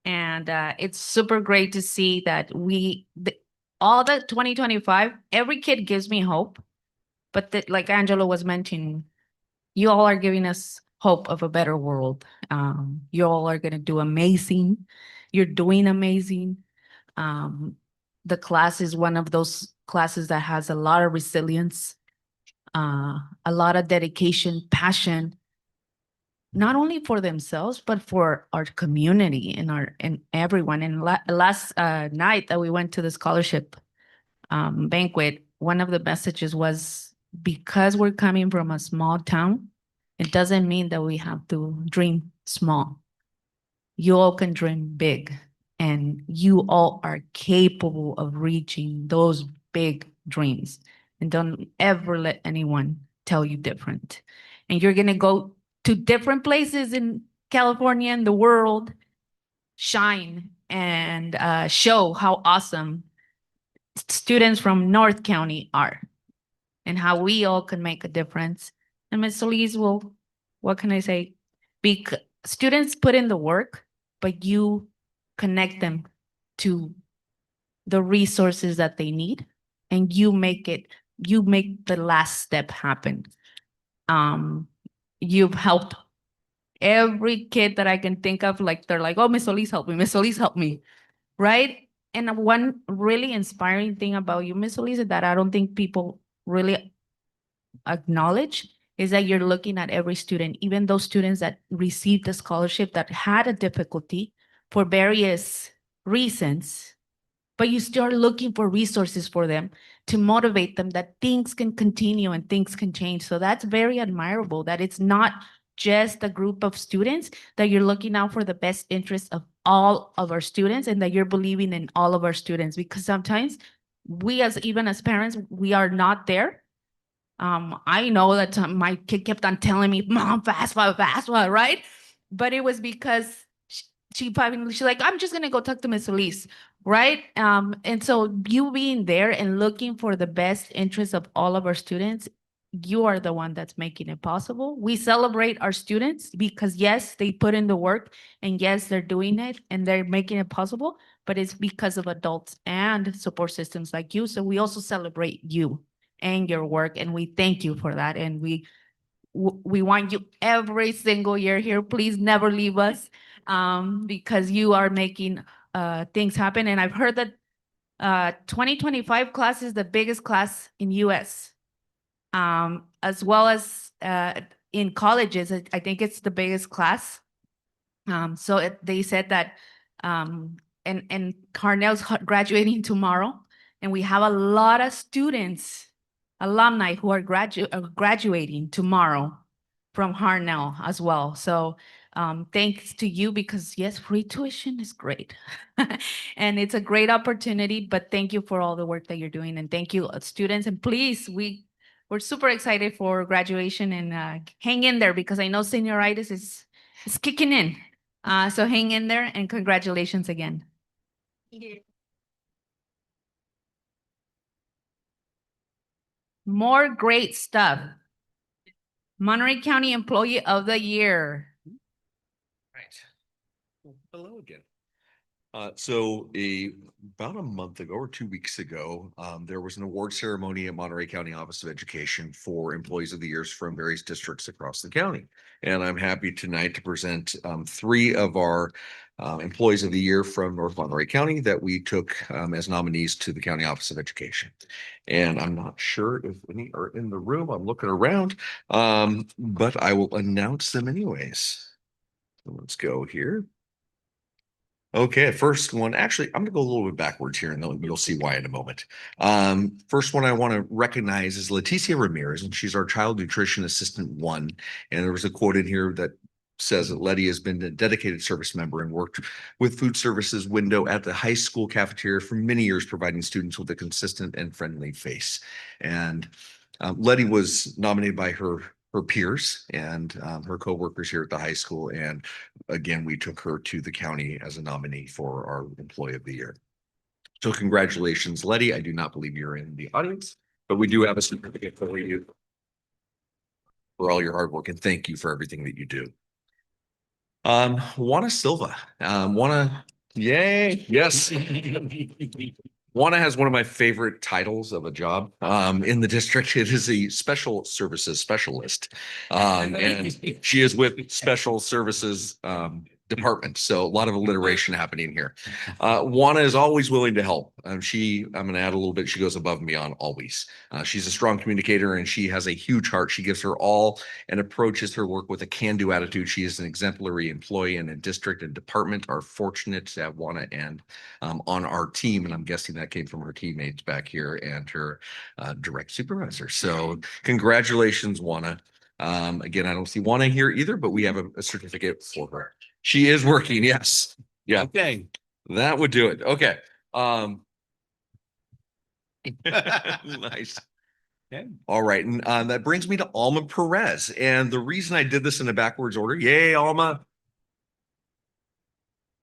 and it's super great to see that all the 2025, every kid gives me hope, but like Angela was mentioning, you all are giving us hope of a better world. You all are going to do amazing. You're doing amazing. The class is one of those classes that has a lot of resilience, a lot of dedication, passion, not only for themselves, but for our community and everyone. And last night that we went to the scholarship banquet, one of the messages was, because we're coming from a small town, it doesn't mean that we have to dream small. You all can dream big, and you all are capable of reaching those big dreams. And don't ever let anyone tell you different. And you're going to go to different places in California and the world, shine and show how awesome students from North County are and how we all can make a difference. And Ms. Solis will, what can I say? Students put in the work, but you connect them to the resources that they need, and you make the last step happen. You've helped every kid that I can think of, like they're like, oh, Ms. Solis, help me, Ms. Solis, help me, right? And one really inspiring thing about you, Ms. Solis, is that I don't think people really acknowledge is that you're looking at every student, even those students that received the scholarship that had a difficulty for various reasons, but you still are looking for resources for them to motivate them that things can continue and things can change. So that's very admirable, that it's not just a group of students, that you're looking out for the best interest of all of our students and that you're believing in all of our students, because sometimes we even as parents, we are not there. I know that my kid kept on telling me, Mom, FAFSA, right? But it was because she's like, I'm just gonna go talk to Miss Elise, right? And so you being there and looking for the best interests of all of our students, you are the one that's making it possible. We celebrate our students because yes, they put in the work, and yes, they're doing it and they're making it possible, but it's because of adults and support systems like you. So we also celebrate you and your work, and we thank you for that. And we want you every single year here. Please never leave us, because you are making things happen. And I've heard that 2025 class is the biggest class in US, as well as in colleges. I think it's the biggest class. So they said that, and Cornell's graduating tomorrow, and we have a lot of students, alumni who are graduating tomorrow from Harnell as well. So thanks to you, because yes, free tuition is great. And it's a great opportunity, but thank you for all the work that you're doing. And thank you, students. And please, we're super excited for graduation, and hang in there, because I know senioritis is kicking in. So hang in there, and congratulations again. More great stuff. Monterey County Employee of the Year. Right. Hello again. About a month ago or 2 weeks ago, there was an award ceremony at Monterey County Office of Education for Employees of the Years from various districts across the county. And I'm happy tonight to present three of our Employees of the Year from North Monterey County that we took as nominees to the County Office of Education. And I'm not sure if any are in the room. I'm looking around, but I will announce them anyways. So let's go here. Okay, first one, actually, I'm gonna go a little bit backwards here and then you'll see why in a moment. First one I want to recognize is Leticia Ramirez, and she's our Child Nutrition Assistant 1. And there was a quote in here that says that Letty has been a dedicated service member and worked with food services window at the high school cafeteria for many years, providing students with a consistent and friendly face. And Letty was nominated by her peers and her coworkers here at the high school. And again, we took her to the county as a nominee for our Employee of the Year. So congratulations, Letty. I do not believe you're in the audience, but we do have a certificate for you for all your hard work, and thank you for everything that you do. Juana Silva. Yay, yes. Juana has one of my favorite titles of a job in the district. It is a special services specialist. And she is with special services department. So a lot of alliteration happening here. Juana is always willing to help. I'm going to add a little bit. She goes above and beyond always. She's a strong communicator and she has a huge heart. She gives her all and approaches her work with a can-do attitude. She is an exemplary employee, and a district and department are fortunate to have Juana and on our team. And I'm guessing that came from her teammates back here and her direct supervisor. So congratulations, Juana. Again, I don't see Juana here either, but we have a certificate for her. She is working. Yes. Yeah. Okay. That would do it. Okay. Nice. Okay. All right. And that brings me to Alma Perez. And the reason I did this in a backwards order, yay, Alma.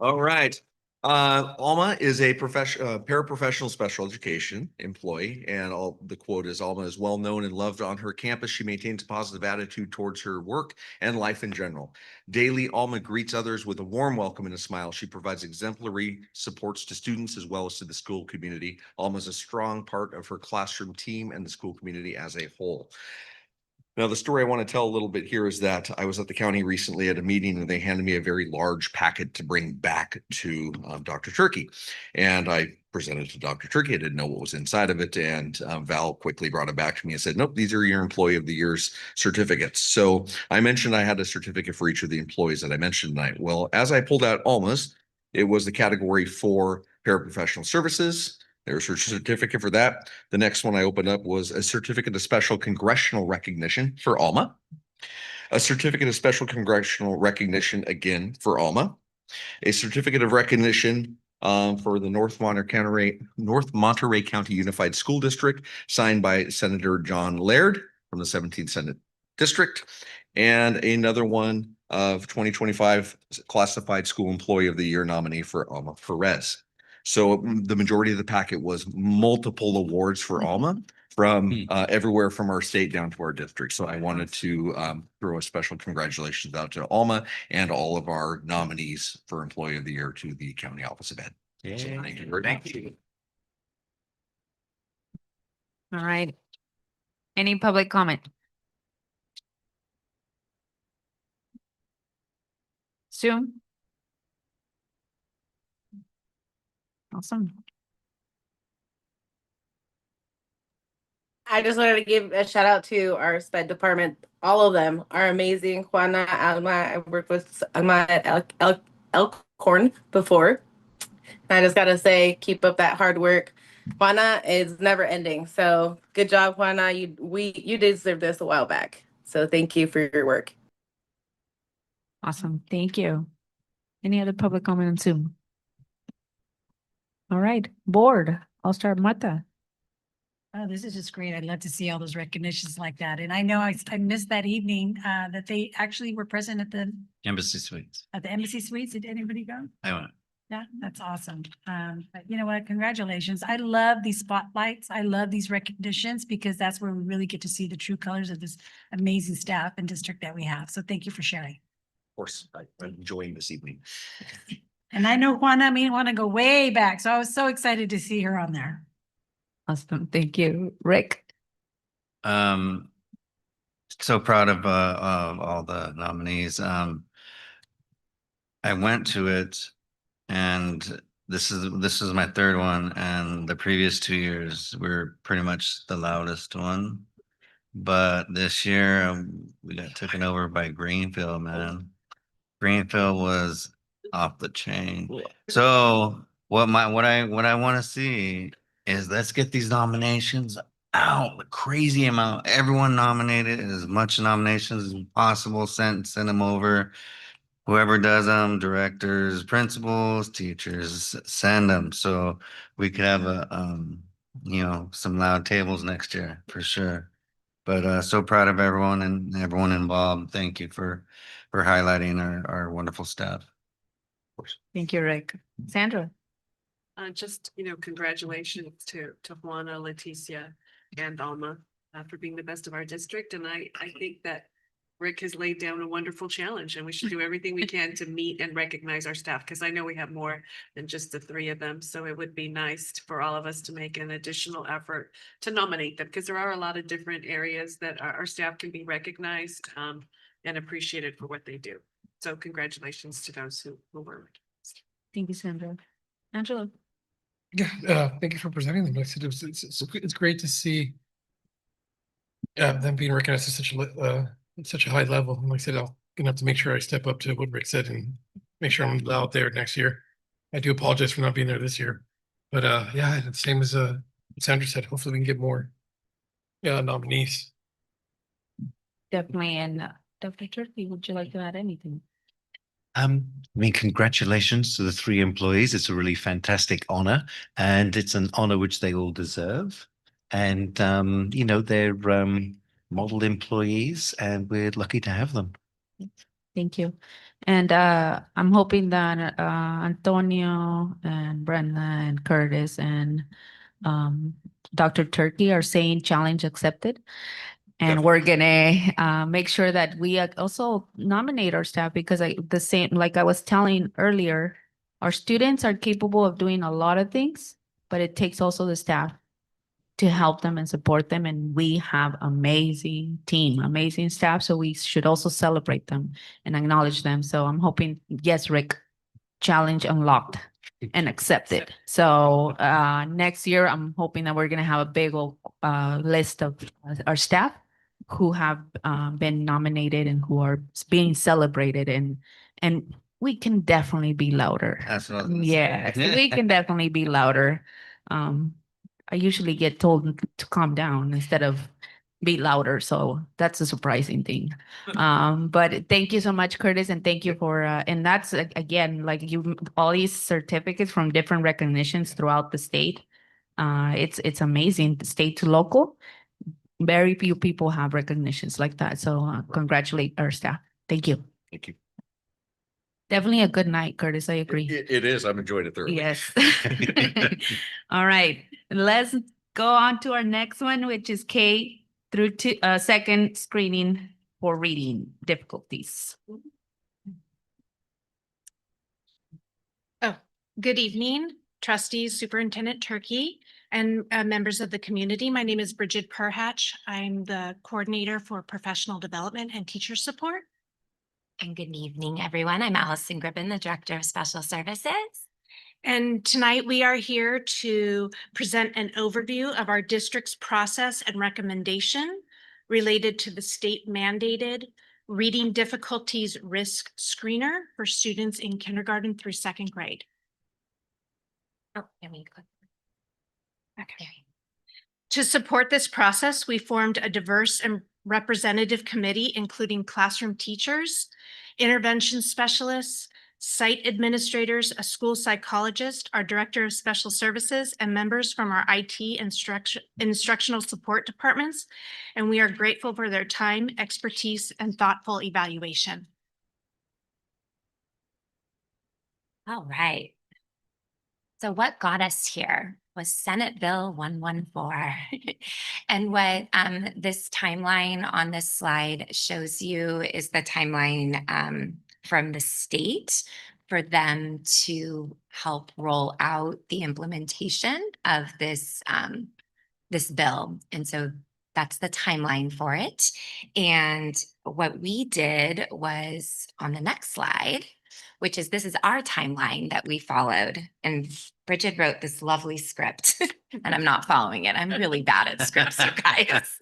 All right. Alma is a paraprofessional special education employee, and the quote is, Alma is well known and loved on her campus. She maintains a positive attitude towards her work and life in general. Daily, Alma greets others with a warm welcome and a smile. She provides exemplary supports to students as well as to the school community. Alma is a strong part of her classroom team and the school community as a whole. Now, the story I want to tell a little bit here is that I was at the county recently at a meeting and they handed me a very large packet to bring back to Dr. Turkey. And I presented to Dr. Turkey. I didn't know what was inside of it. And Val quickly brought it back to me and said, nope, these are your Employee of the Year's certificates. So I mentioned I had a certificate for each of the employees that I mentioned tonight. Well, as I pulled out Alma's, it was the category for paraprofessional services. There's her certificate for that. The next one I opened up was a certificate of special congressional recognition for Alma. A certificate of special congressional recognition again for Alma. A certificate of recognition for the North Monterey County Unified School District, signed by Senator John Laird from the 17th Senate District. And another one of 2025 Classified School Employee of the Year nominee for Alma Perez. So the majority of the packet was multiple awards for Alma from everywhere from our state down to our district. So I wanted to throw a special congratulations out to Alma and all of our nominees for Employee of the Year to the County Office of Ed. So thank you very much. All right. Any public comment? Sue? Awesome. I just wanted to give a shout out to our SPED department. All of them are amazing. Juana, Alma, I worked with Alma at Elkhorn before. And I just gotta say, keep up that hard work. Juana is never ending. So good job, Juana. You deserve this a while back. So thank you for your work. Awesome. Thank you. Any other public comment on Zoom? All right, board. I'll start Martha. Oh, this is just great. I'd love to see all those recognitions like that. And I know I missed that evening that they actually were present at the Embassy Suites. Embassy Suites. Did anybody go? I went. Yeah, that's awesome. But you know what? Congratulations. I love these spotlights. I love these recognitions because that's where we really get to see the true colors of this amazing staff and district that we have. So thank you for sharing. Of course, I'm enjoying this evening. And I know Juana may want to go way back, so I was so excited to see her on there. Awesome. Thank you. Rick? So proud of all the nominees. I went to it and this is my third one, and the previous 2 years were pretty much the loudest one. But this year we got taken over by Greenfield, man. Greenfield was off the chain. So what I want to see is let's get these nominations out, the crazy amount. Everyone nominated, as much nominations as possible, send them over. Whoever does them, directors, principals, teachers, send them so we could have some loud tables next year for sure. But so proud of everyone and everyone involved. Thank you for highlighting our wonderful staff. Thank you, Rick. Sandra? Just, congratulations to Juana, Leticia, and Alma for being the best of our district. And I think that Rick has laid down a wonderful challenge, and we should do everything we can to meet and recognize our staff, because I know we have more than just the three of them. So it would be nice for all of us to make an additional effort to nominate them, because there are a lot of different areas that our staff can be recognized and appreciated for what they do. So congratulations to those who were. Thank you, Sandra. Angela? Yeah, thank you for presenting them. Like I said, it's great to see them being recognized at such a high level. And like I said, I'm gonna have to make sure I step up to what Rick said and make sure I'm out there next year. I do apologize for not being there this year, but yeah, the same as Sandra said. Hopefully, we can get more nominees. Definitely. And Dr. Turkey, would you like to add anything? I mean, congratulations to the 3 employees. It's a really fantastic honor, and it's an honor which they all deserve. And they're model employees, and we're lucky to have them. Thank you. And I'm hoping that Antonio and Brenda and Curtis and Dr. Turkey are saying challenge accepted. And we're gonna make sure that we also nominate our staff, because like I was telling earlier, our students are capable of doing a lot of things, but it takes also the staff to help them and support them. And we have amazing team, amazing staff. So we should also celebrate them and acknowledge them. So I'm hoping, yes, Rick, challenge unlocked and accepted. So next year, I'm hoping that we're gonna have a big old list of our staff who have been nominated and who are being celebrated, and we can definitely be louder. That's what I was gonna say. Yes, we can definitely be louder. I usually get told to calm down instead of be louder, so that's a surprising thing. But thank you so much, Curtis, and thank you for and that's again, like all these certificates from different recognitions throughout the state. It's amazing, state to local. Very few people have recognitions like that. So congratulate our staff. Thank you. Thank you. Definitely a good night, Curtis. I agree. It is. I'm enjoying it thoroughly. Yes. All right. Let's go on to our next one, which is K through to second screening for reading difficulties. Oh, good evening, trustees, Superintendent Turkey, and members of the community. My name is Bridget Perhatch. I'm the coordinator for professional development and teacher support. And good evening, everyone. I'm Allison Gribbin, the Director of Special Services. And tonight we are here to present an overview of our district's process and recommendation related to the state mandated reading difficulties risk screener for students in kindergarten through 2nd grade. Oh, let me click. Okay. To support this process, we formed a diverse and representative committee, including classroom teachers, intervention specialists, site administrators, a school psychologist, our director of special services, and members from our IT instructional support departments. And we are grateful for their time, expertise, and thoughtful evaluation. All right. So what got us here was Senate Bill 114. And what this timeline on this slide shows you is the timeline from the state for them to help roll out the implementation of this bill. And so that's the timeline for it. And what we did was on the next slide, which is this is our timeline that we followed. And Bridget wrote this lovely script and I'm not following it. I'm really bad at scripts, you guys.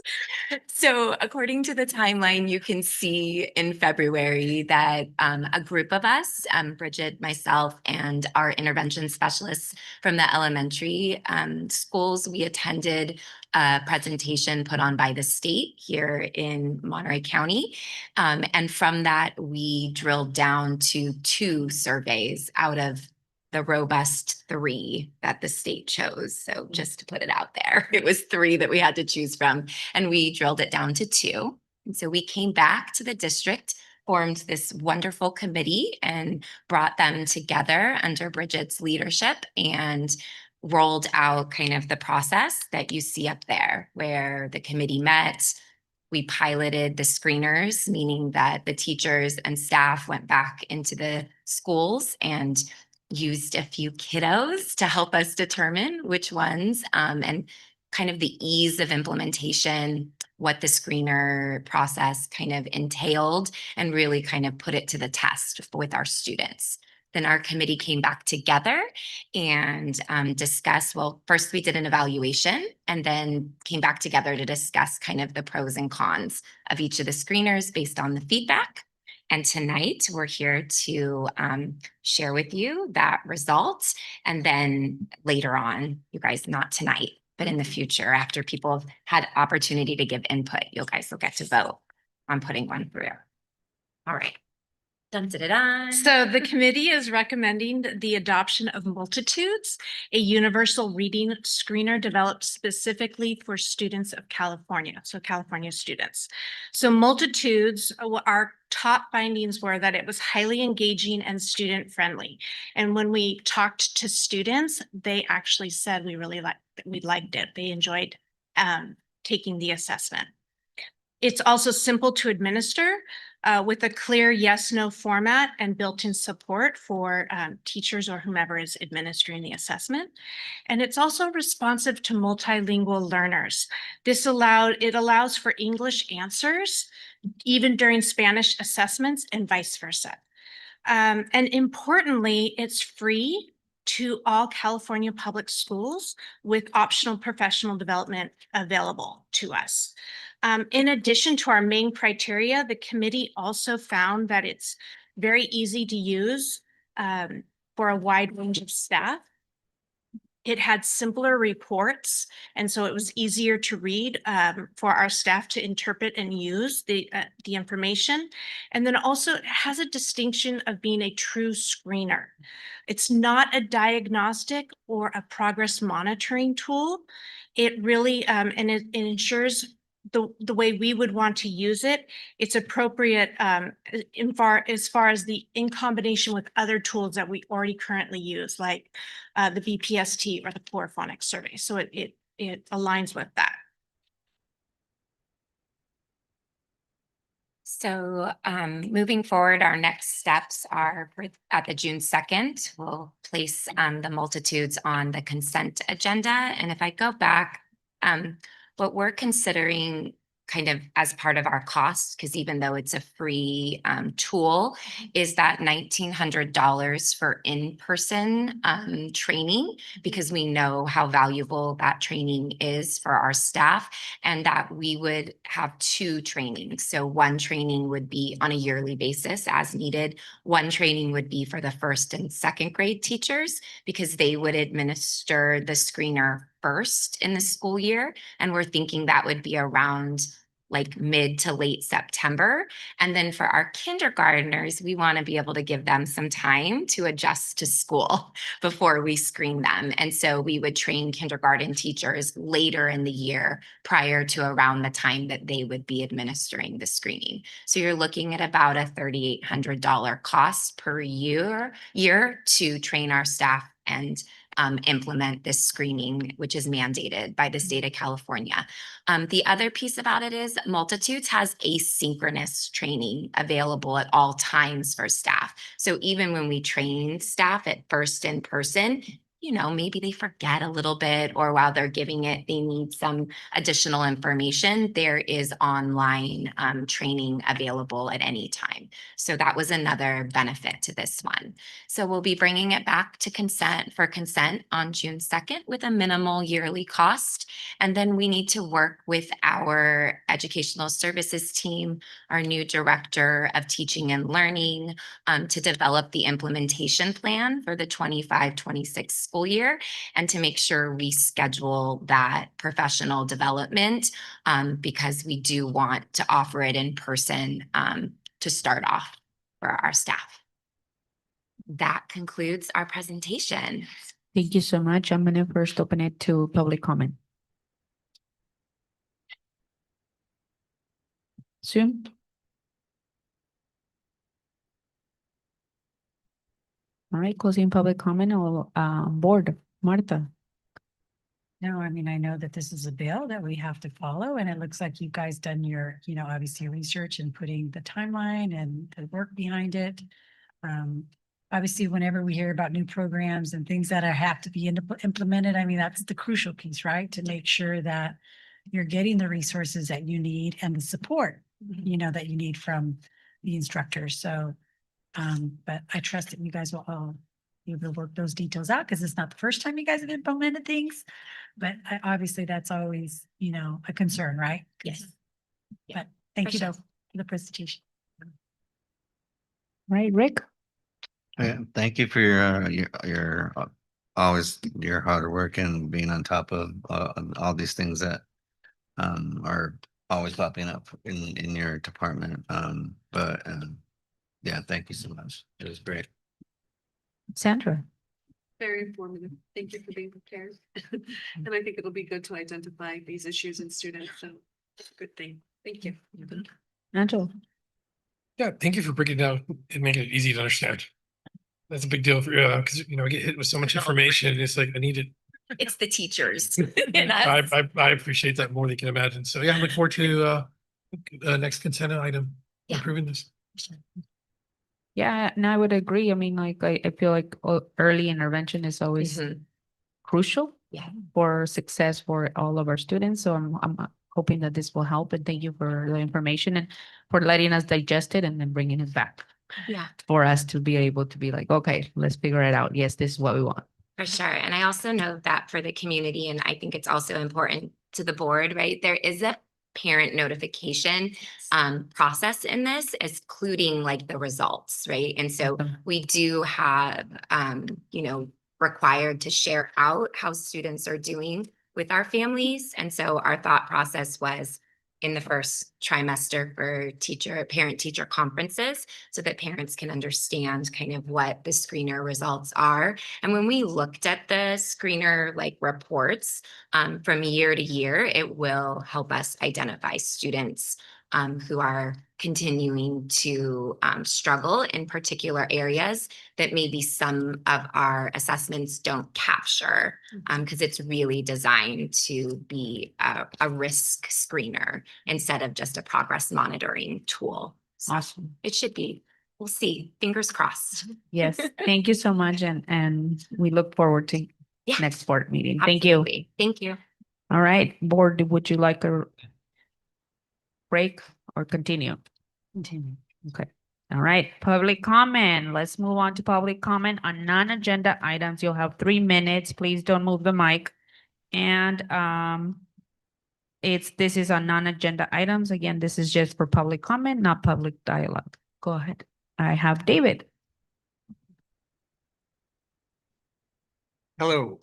So according to the timeline, you can see in February that a group of us, Bridget, myself, and our intervention specialists from the elementary schools, we attended a presentation put on by the state here in Monterey County. And from that, we drilled down to 2 surveys out of the robust 3 that the state chose. So just to put it out there, it was 3 that we had to choose from, and we drilled it down to 2. And so we came back to the district, formed this wonderful committee, and brought them together under Bridget's leadership and rolled out kind of the process that you see up there, where the committee met. We piloted the screeners, meaning that the teachers and staff went back into the schools and used a few kiddos to help us determine which ones, and kind of the ease of implementation, what the screener process kind of entailed, and really kind of put it to the test with our students. Then our committee came back together and discussed, well, first we did an evaluation and then came back together to discuss kind of the pros and cons of each of the screeners based on the feedback. And tonight we're here to share with you that result. And then later on, you guys, not tonight, but in the future, after people have had opportunity to give input, you guys will get to vote on putting one through. All right. Dun, dun, dun, dun. So the committee is recommending the adoption of Multitudes, a universal reading screener developed specifically for students of California, so California students. So Multitudes, our top findings were that it was highly engaging and student friendly. And when we talked to students, they actually said we liked it. They enjoyed taking the assessment. It's also simple to administer with a clear yes/no format and built-in support for teachers or whomever is administering the assessment. And it's also responsive to multilingual learners. It allows for English answers, even during Spanish assessments and vice versa. And importantly, it's free to all California public schools with optional professional development available to us. In addition to our main criteria, the committee also found that it's very easy to use for a wide range of staff. It had simpler reports, and so it was easier to read for our staff to interpret and use the information. And then also it has a distinction of being a true screener. It's not a diagnostic or a progress monitoring tool. It really, and it ensures the way we would want to use it, it's appropriate as far as in combination with other tools that we already currently use, like the BPST or the Pluriphonic survey. So it aligns with that. So moving forward, our next steps are at the June 2nd, we'll place the Multitudes on the consent agenda. And if I go back, what we're considering kind of as part of our costs, because even though it's a free tool, is that $1,900 for in-person training, because we know how valuable that training is for our staff, and that we would have 2 trainings. So one training would be on a yearly basis as needed. One training would be for the 1st and 2nd grade teachers, because they would administer the screener first in the school year. And we're thinking that would be around like mid to late September. And then for our kindergartners, we want to be able to give them some time to adjust to school before we screen them. And so we would train kindergarten teachers later in the year prior to around the time that they would be administering the screening. So you're looking at about a $3,800 cost per year to train our staff and implement this screening, which is mandated by the state of California. The other piece about it is Multitudes has asynchronous training available at all times for staff. So even when we train staff at first in person, you know, maybe they forget a little bit, or while they're giving it, they need some additional information. There is online training available at any time. So that was another benefit to this one. So we'll be bringing it back to consent on June 2nd with a minimal yearly cost. And then we need to work with our educational services team, our new director of teaching and learning, to develop the implementation plan for the 25-26 school year, and to make sure we schedule that professional development, because we do want to offer it in person to start off for our staff. That concludes our presentation. Thank you so much. I'm gonna first open it to public comment. Soon. All right, closing public comment or board, Martha. No, I mean, I know that this is a bill that we have to follow, and it looks like you guys done your, you know, obviously research and putting the timeline and the work behind it. Obviously, whenever we hear about new programs and things that have to be implemented, I mean, that's the crucial piece, right? To make sure that you're getting the resources that you need and the support, you know, that you need from the instructors. So, but I trust that you guys will all be able to work those details out, because it's not the first time you guys have implemented things. But obviously that's always, you know, a concern, right? Yes. But thank For you sure. though for the presentation. Right, Rick? Yeah, thank you for your always your hard work and being on top of all these things that are always popping up in your department. Yeah, thank you so much. It was great. Sandra? Very informative. Thank you for being prepared. And I think it'll be good to identify these issues in students. So it's a good thing. Thank you. Angela? Yeah, thank you for breaking it down and making it easy to understand. That's a big deal for, because, you know, I get hit with so much information. It's like, I need it. It's the teachers. I appreciate that more than you can imagine. So yeah, I look forward to next consent item, approving this. Yeah, and I would agree. I mean, like, I feel like early intervention is always crucial for success for all of our students. So I'm hoping that this will help, and thank you for the information and for letting us digest it and then bringing it back. Yeah. For us to be able to be like, okay, let's figure it out. Yes, this is what we want. For sure. And I also know that for the community, and I think it's also important to the board, right? There is a parent notification process in this, including like the results, right? And so we do have, you know, required to share out how students are doing with our families. And so our thought process was in the first trimester for parent-teacher conferences, so that parents can understand kind of what the screener results are. And when we looked at the screener like reports from year to year, it will help us identify students who are continuing to struggle in particular areas that maybe some of our assessments don't capture, because it's really designed to be a risk screener instead of just a progress monitoring tool. So Awesome. it should be. We'll see. Fingers crossed. Yes, thank you so much. And we look forward to next board meeting. Thank you. Thank you. All right, board, would you like a break or continue? Continue. Okay. All right, public comment. Let's move on to public comment on non-agenda items. You'll have 3 minutes. Please don't move the mic. And this is on non-agenda items. Again, this is just for public comment, not public dialogue. Go ahead. I have David. Hello.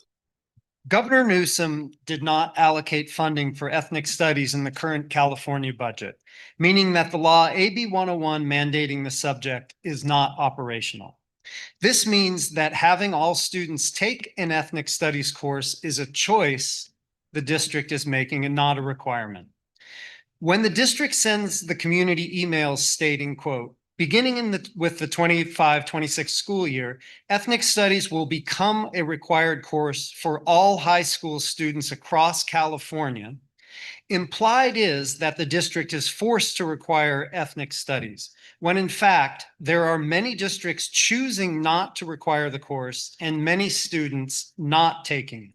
Governor Newsom did not allocate funding for ethnic studies in the current California budget, meaning that the law AB 101 mandating the subject is not operational. This means that having all students take an ethnic studies course is a choice the district is making and not a requirement. When the district sends the community emails stating, quote, Beginning with the 25-26 school year, ethnic studies will become a required course for all high school students across California. Implied is that the district is forced to require ethnic studies, when in fact, there are many districts choosing not to require the course and many students not taking it.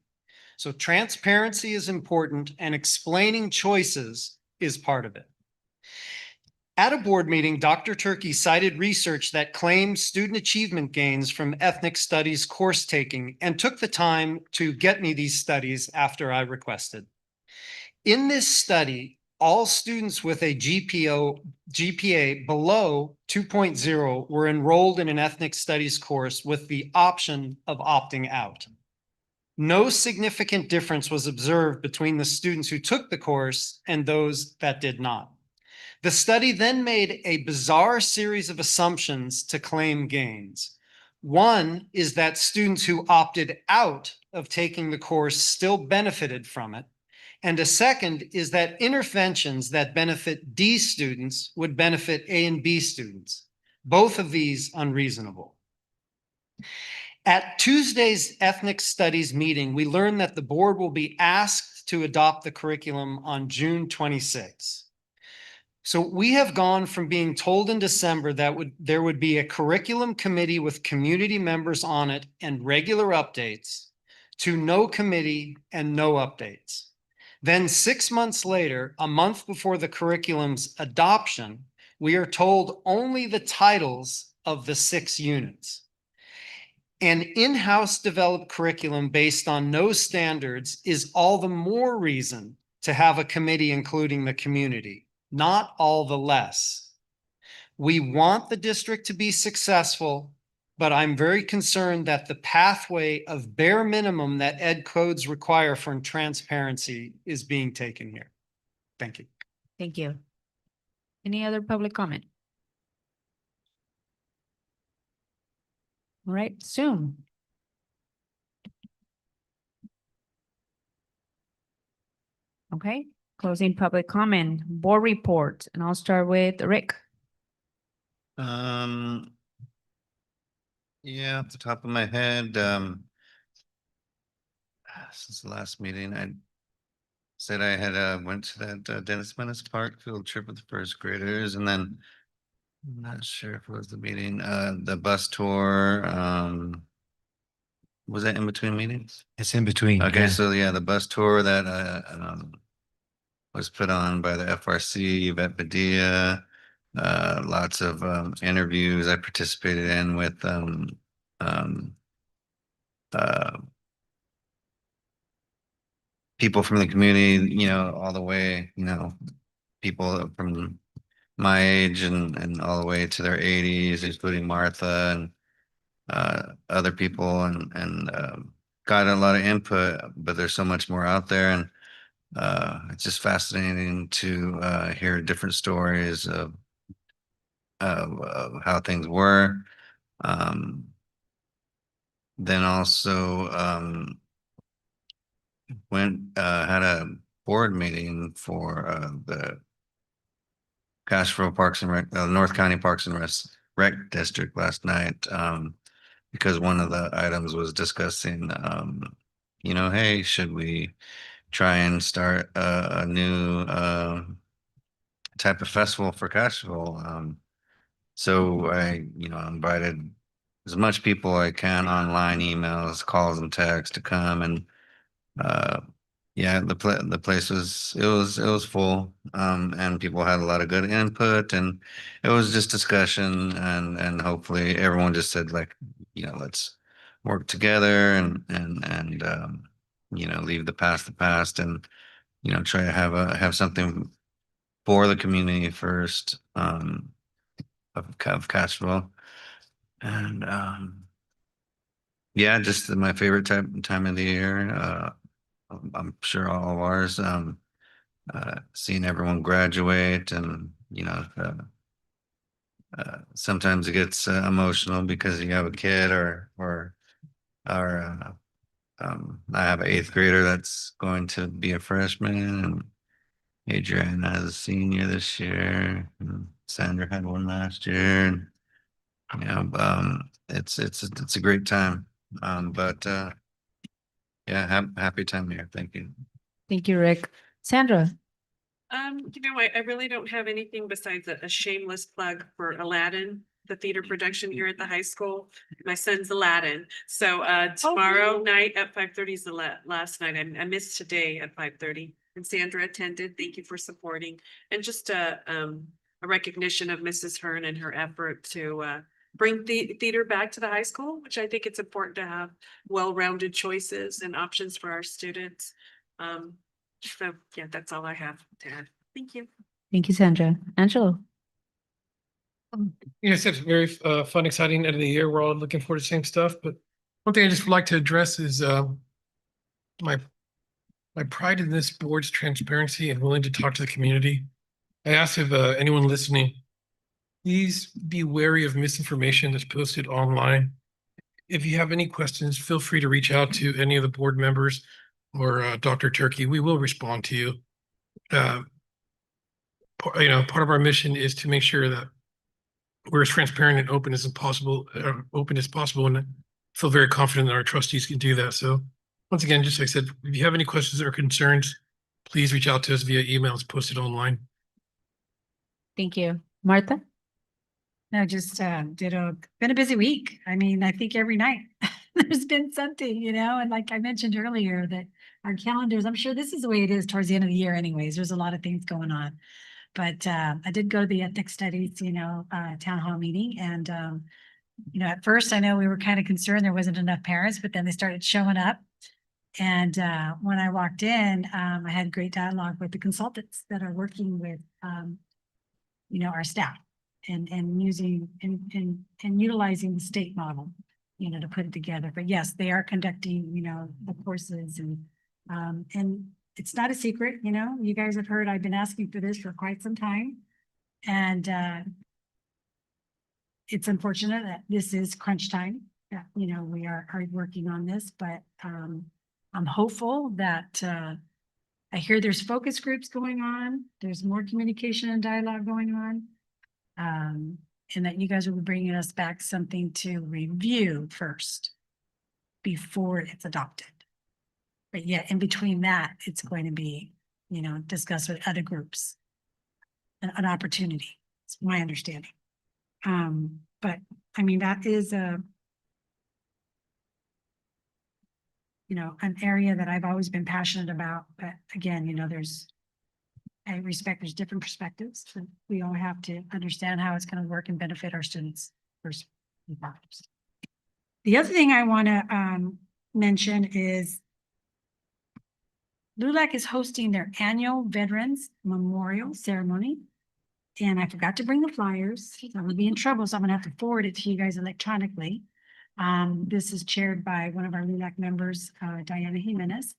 So transparency is important and explaining choices is part of it. At a board meeting, Dr. Turkey cited research that claimed student achievement gains from ethnic studies course taking and took the time to get me these studies after I requested. In this study, all students with a GPA below 2.0 were enrolled in an ethnic studies course with the option of opting out. No significant difference was observed between the students who took the course and those that did not. The study then made a bizarre series of assumptions to claim gains. One is that students who opted out of taking the course still benefited from it. And a second is that interventions that benefit D students would benefit A and B students. Both of these unreasonable. At Tuesday's Ethnic Studies meeting, we learned that the board will be asked to adopt the curriculum on June 26. So we have gone from being told in December that there would be a curriculum committee with community members on it and regular updates to no committee and no updates. Then 6 months later, a month before the curriculum's adoption, we are told only the titles of the 6 units. An in-house developed curriculum based on no standards is all the more reason to have a committee including the community, not all the less. We want the district to be successful, but I'm very concerned that the pathway of bare minimum that ed codes require for transparency is being taken here. Thank you. Thank you. Any other public comment? All right, Zoom. Okay, closing public comment, board report, and I'll start with Rick. Yeah, off the top of my head, since the last meeting, I said I had went to that Dennis Menace Park field trip with the first graders, and then I'm not sure if it was the meeting, the bus tour, was that in between meetings? It's in between. Okay, yeah. so yeah, the bus tour that was put on by the FRC, Yvette Padilla, lots of interviews I participated in with people from the community, you know, all the way, you know, people from my age and all the way to their 80s, including Martha and other people, and got a lot of input, but there's so much more out there, and it's just fascinating to hear different stories of how things were. Then also had a board meeting for the Castroville Parks and Rec, North County Parks and Rec District last night, because one of the items was discussing, you know, hey, should we try and start a new type of festival for Castroville? So I, you know, invited as much people I can online, emails, calls, and texts to come, and yeah, the place was full, and people had a lot of good input, and it was just discussion, and hopefully everyone just said, like, you know, let's work together and you know, leave the past, and you know, try to have something for the community first, of Castroville. And yeah, just my favorite time of the year. I'm sure all of ours. Seeing everyone graduate, and you know, sometimes it gets emotional because you have a kid or I have an 8th grader that's going to be a freshman, and Adriana is a senior this year. Sandra had one last year. And, it's a great time. But yeah, happy time here. Thank you. Thank you, Rick. Sandra? I really don't have anything besides a shameless plug for Aladdin, the theater production here at the high school. My son's Aladdin. So tomorrow night at 5:30 is the last night. I missed today at 5:30. And Sandra attended. Thank you for supporting. And just a recognition of Mrs. Hearn and her effort to bring the theater back to the high school, which I think it's important to have well-rounded choices and options for our students. So yeah, that's all I have to add. Thank you. Thank you, Sandra. Angelo? Yes, it's very fun, exciting end of the year. We're all looking forward to the same stuff, but one thing I just would like to address is my pride in this board's transparency and willing to talk to the community. I ask if anyone listening, please be wary of misinformation that's posted online. If you have any questions, feel free to reach out to any of the board members or Dr. Turkey. We will respond to you. Part of our mission is to make sure that we're as transparent and open as possible, and I feel very confident that our trustees can do that. So once again, just like I said, if you have any questions or concerns, please reach out to us via emails posted online. Thank you. Martha? No, just been a busy week. I mean, I think every night there's been something, and like I mentioned earlier, that our calendars, I'm sure this is the way it is towards the end of the year anyways. There's a lot of things going on. But I did go to the ethnic studies, town hall meeting. And, at first I know we were kind of concerned there wasn't enough parents, but then they started showing up. And when I walked in, I had great dialogue with the consultants that are working with, our staff and using and utilizing the state model, to put it together. But yes, they are conducting, the courses and it's not a secret, you guys have heard, I've been asking for this for quite some time. And it's unfortunate that this is crunch time, that, we are working on this, but I'm hopeful that I hear there's focus groups going on, there's more communication and dialogue going on. And that you guys will be bringing us back something to review first before it's adopted. But yeah, in between that, it's going to be, discussed with other groups. An opportunity, it's my understanding. But I mean, that is an area that I've always been passionate about. But again, I respect there's different perspectives. So we all have to understand how it's going to work and benefit our students first and foremost. The other thing I want to mention is LULAC is hosting their annual Veterans Memorial Ceremony. And I forgot to bring the flyers. So I'm gonna be in trouble, so I'm gonna have to forward it to you guys electronically. This is chaired by one of our LULAC members, Diana Jimenez.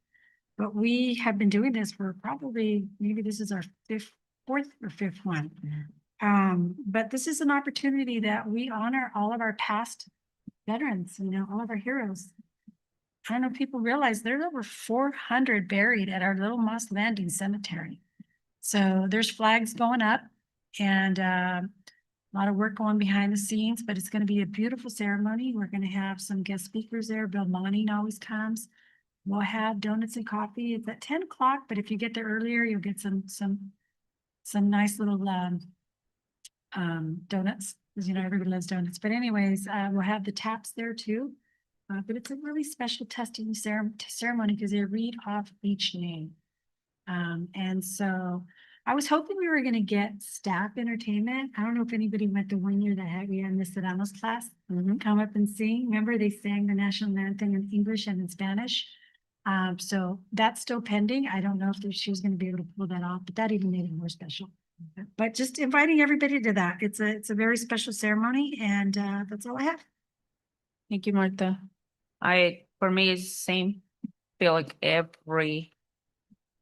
But we have been doing this for probably, maybe this is our fourth or fifth one. But this is an opportunity that we honor all of our past veterans, all of our heroes. I don't know if people realize there's over 400 buried at our Little Moss Landing Cemetery. So there's flags going up and a lot of work going behind the scenes, but it's going to be a beautiful ceremony. We're going to have some guest speakers there. Bill Monning always comes. We'll have donuts and coffee. It's at 10 o'clock, but if you get there earlier, you'll get some nice little donuts, because everybody loves donuts. But anyways, we'll have the taps there too. But it's a really special testing ceremony because they read off each name. And so I was hoping we were going to get staff entertainment. I don't know if anybody went the one year that we had Miss Sedano's class come up and sing. Remember, they sang the national anthem in English and in Spanish. So that's still pending. I don't know if she was going to be able to pull that off, but that even made it more special. But just inviting everybody to that. It's a very special ceremony, and that's all I have. Thank you, Martha. For me, it's the same. Feel like every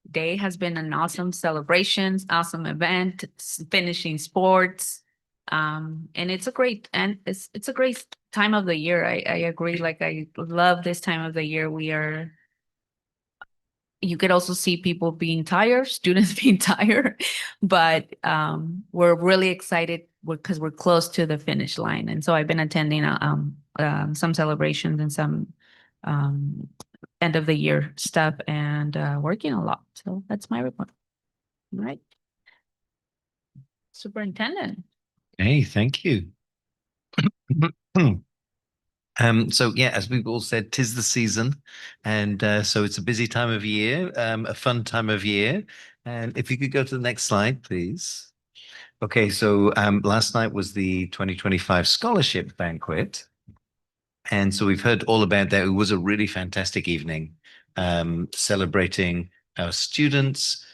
day has been an awesome celebrations, awesome event, finishing sports. And it's a great time of the year. I agree. Like, I love this time of the year. We are you could also see people being tired, students being tired, but we're really excited because we're close to the finish line. And so I've been attending some celebrations and some end of the year stuff and working a lot. So that's my report. All right. Superintendent. Hey, thank you. So yeah, as we've all said, 'tis the season, and so it's a busy time of year, a fun time of year. And if you could go to the next slide, please. Okay, so last night was the 2025 scholarship banquet, and so we've heard all about that. It was a really fantastic evening, celebrating our students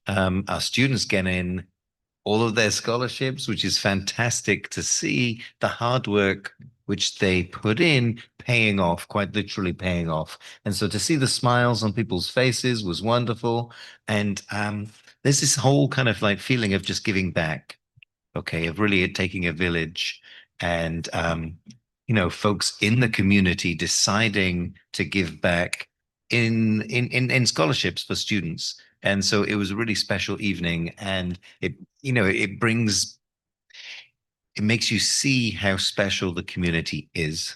getting all of their scholarships, which is fantastic to see the hard work which they put in paying off, quite literally paying off. And so to see the smiles on people's faces was wonderful. And there's this whole kind of like feeling of just giving back, okay, of really taking a village and, folks in the community deciding to give back in scholarships for students. And so it was a really special evening, and it makes you see how special the community is.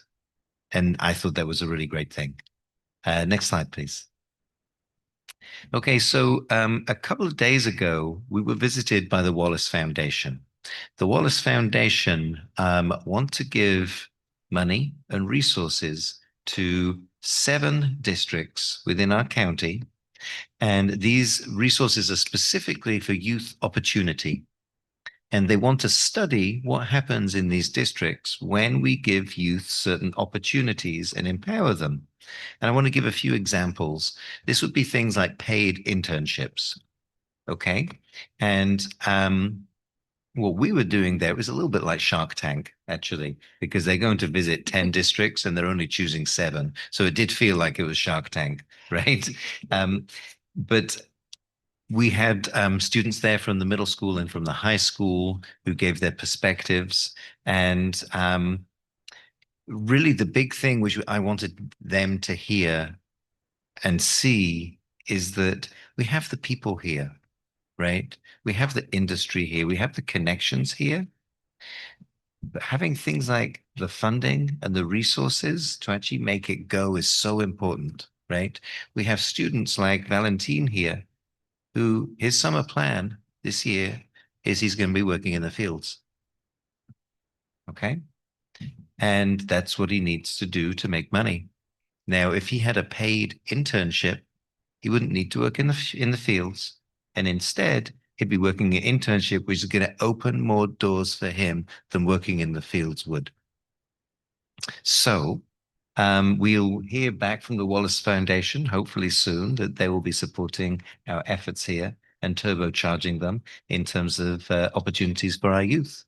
And I thought that was a really great thing. Next slide, please. Okay, so a couple of days ago, we were visited by the Wallace Foundation. The Wallace Foundation want to give money and resources to 7 districts within our county. And these resources are specifically for youth opportunity. And they want to study what happens in these districts when we give youth certain opportunities and empower them. And I want to give a few examples. This would be things like paid internships. Okay. And what we were doing there was a little bit like Shark Tank, actually, because they're going to visit 10 districts and they're only choosing 7. So it did feel like it was Shark Tank, right? But we had students there from the middle school and from the high school who gave their perspectives. And really the big thing which I wanted them to hear and see is that we have the people here, right? We have the industry here. We have the connections here. But having things like the funding and the resources to actually make it go is so important, right? We have students like Valentin here, who his summer plan this year is he's going to be working in the fields. Okay. And that's what he needs to do to make money. Now, if he had a paid internship, he wouldn't need to work in the fields. And instead, he'd be working an internship, which is going to open more doors for him than working in the fields would. So we'll hear back from the Wallace Foundation, hopefully soon, that they will be supporting our efforts here and turbocharging them in terms of opportunities for our youth.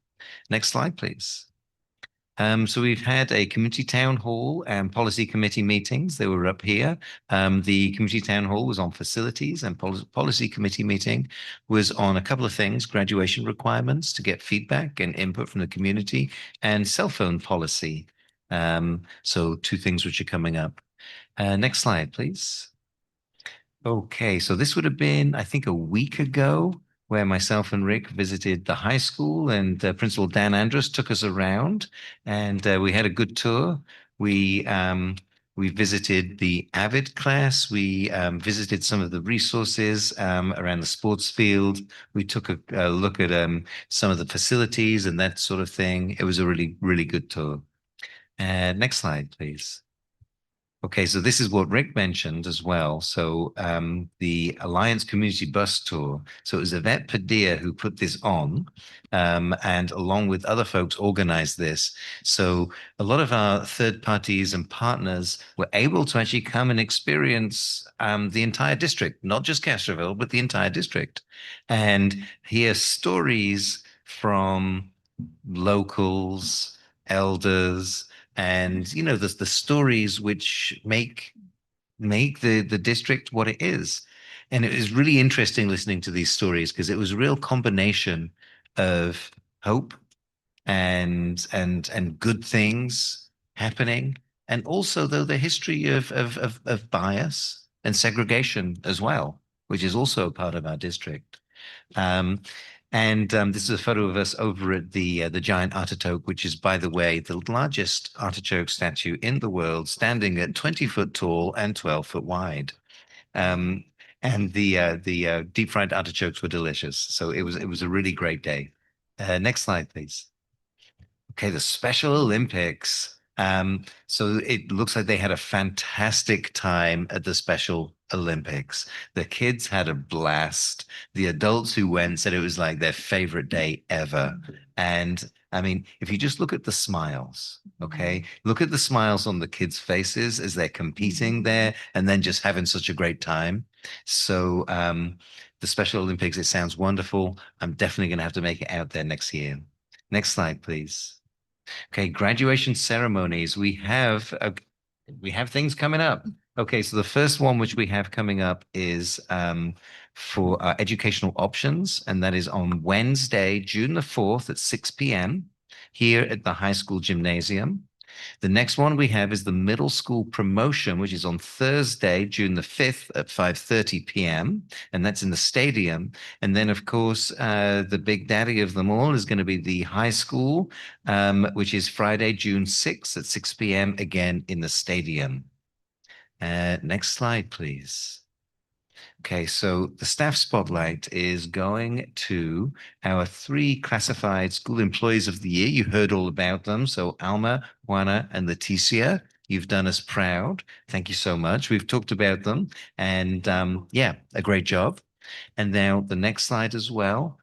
Next slide, please. So we've had a community town hall and policy committee meetings. They were up here. The community town hall was on facilities, and policy committee meeting was on a couple of things: graduation requirements to get feedback and input from the community, and cell phone policy. So 2 things which are coming up. Next slide, please. Okay, so this would have been, I think, a week ago, where myself and Rick visited the high school, and Principal Dan Andrus took us around, and we had a good tour. We visited the AVID class. We visited some of the resources around the sports field. We took a look at some of the facilities and that sort of thing. It was a really, really good tour. Next slide, please. Okay, so this is what Rick mentioned as well. So the Alliance Community Bus Tour. So it was Yvette Padilla who put this on, and along with other folks organized this. So a lot of our third parties and partners were able to actually come and experience the entire district, not just Castroville, but the entire district, and hear stories from locals, elders, and the stories which make the district what it is. And it was really interesting listening to these stories, because it was a real combination of hope and good things happening, and also though the history of bias and segregation as well, which is also a part of our district. This is a photo of us over at the giant artichoke, which is, by the way, the largest artichoke statue in the world, standing at 20 foot tall and 12 foot wide. The deep fried artichokes were delicious. So it was a really great day. Next slide, please. Okay, the Special Olympics. So it looks like they had a fantastic time at the Special Olympics. The kids had a blast. The adults who went said it was like their favorite day ever. And I mean, if you just look at the smiles, okay, look at the smiles on the kids' faces as they're competing there and then just having such a great time. So the Special Olympics, it sounds wonderful. I'm definitely going to have to make it out there next year. Next slide, please. Okay, graduation ceremonies. We have things coming up. Okay, so the first one which we have coming up is for our educational options, and that is on Wednesday, June the 4th at 6 p.m. here at the high school gymnasium. The next one we have is the middle school promotion, which is on Thursday, June the 5th at 5:30 p.m. And that's in the stadium. And then, of course, the big daddy of them all is going to be the high school, which is Friday, June 6th at 6 p.m. again in the stadium. Next slide, please. Okay, so the staff spotlight is going to our 3 classified school employees of the year. You heard all about them. So Alma, Juana, and Leticia, you've done us proud. Thank you so much. We've talked about them and yeah, a great job. And now the next slide as well.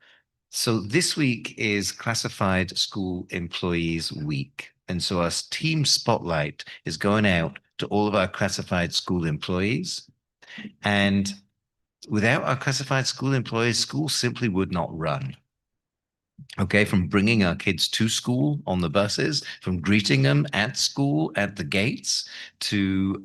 So this week is Classified School Employees Week. And so our team spotlight is going out to all of our classified school employees. And without our classified school employees, school simply would not run. Okay, from bringing our kids to school on the buses, from greeting them at school at the gates, to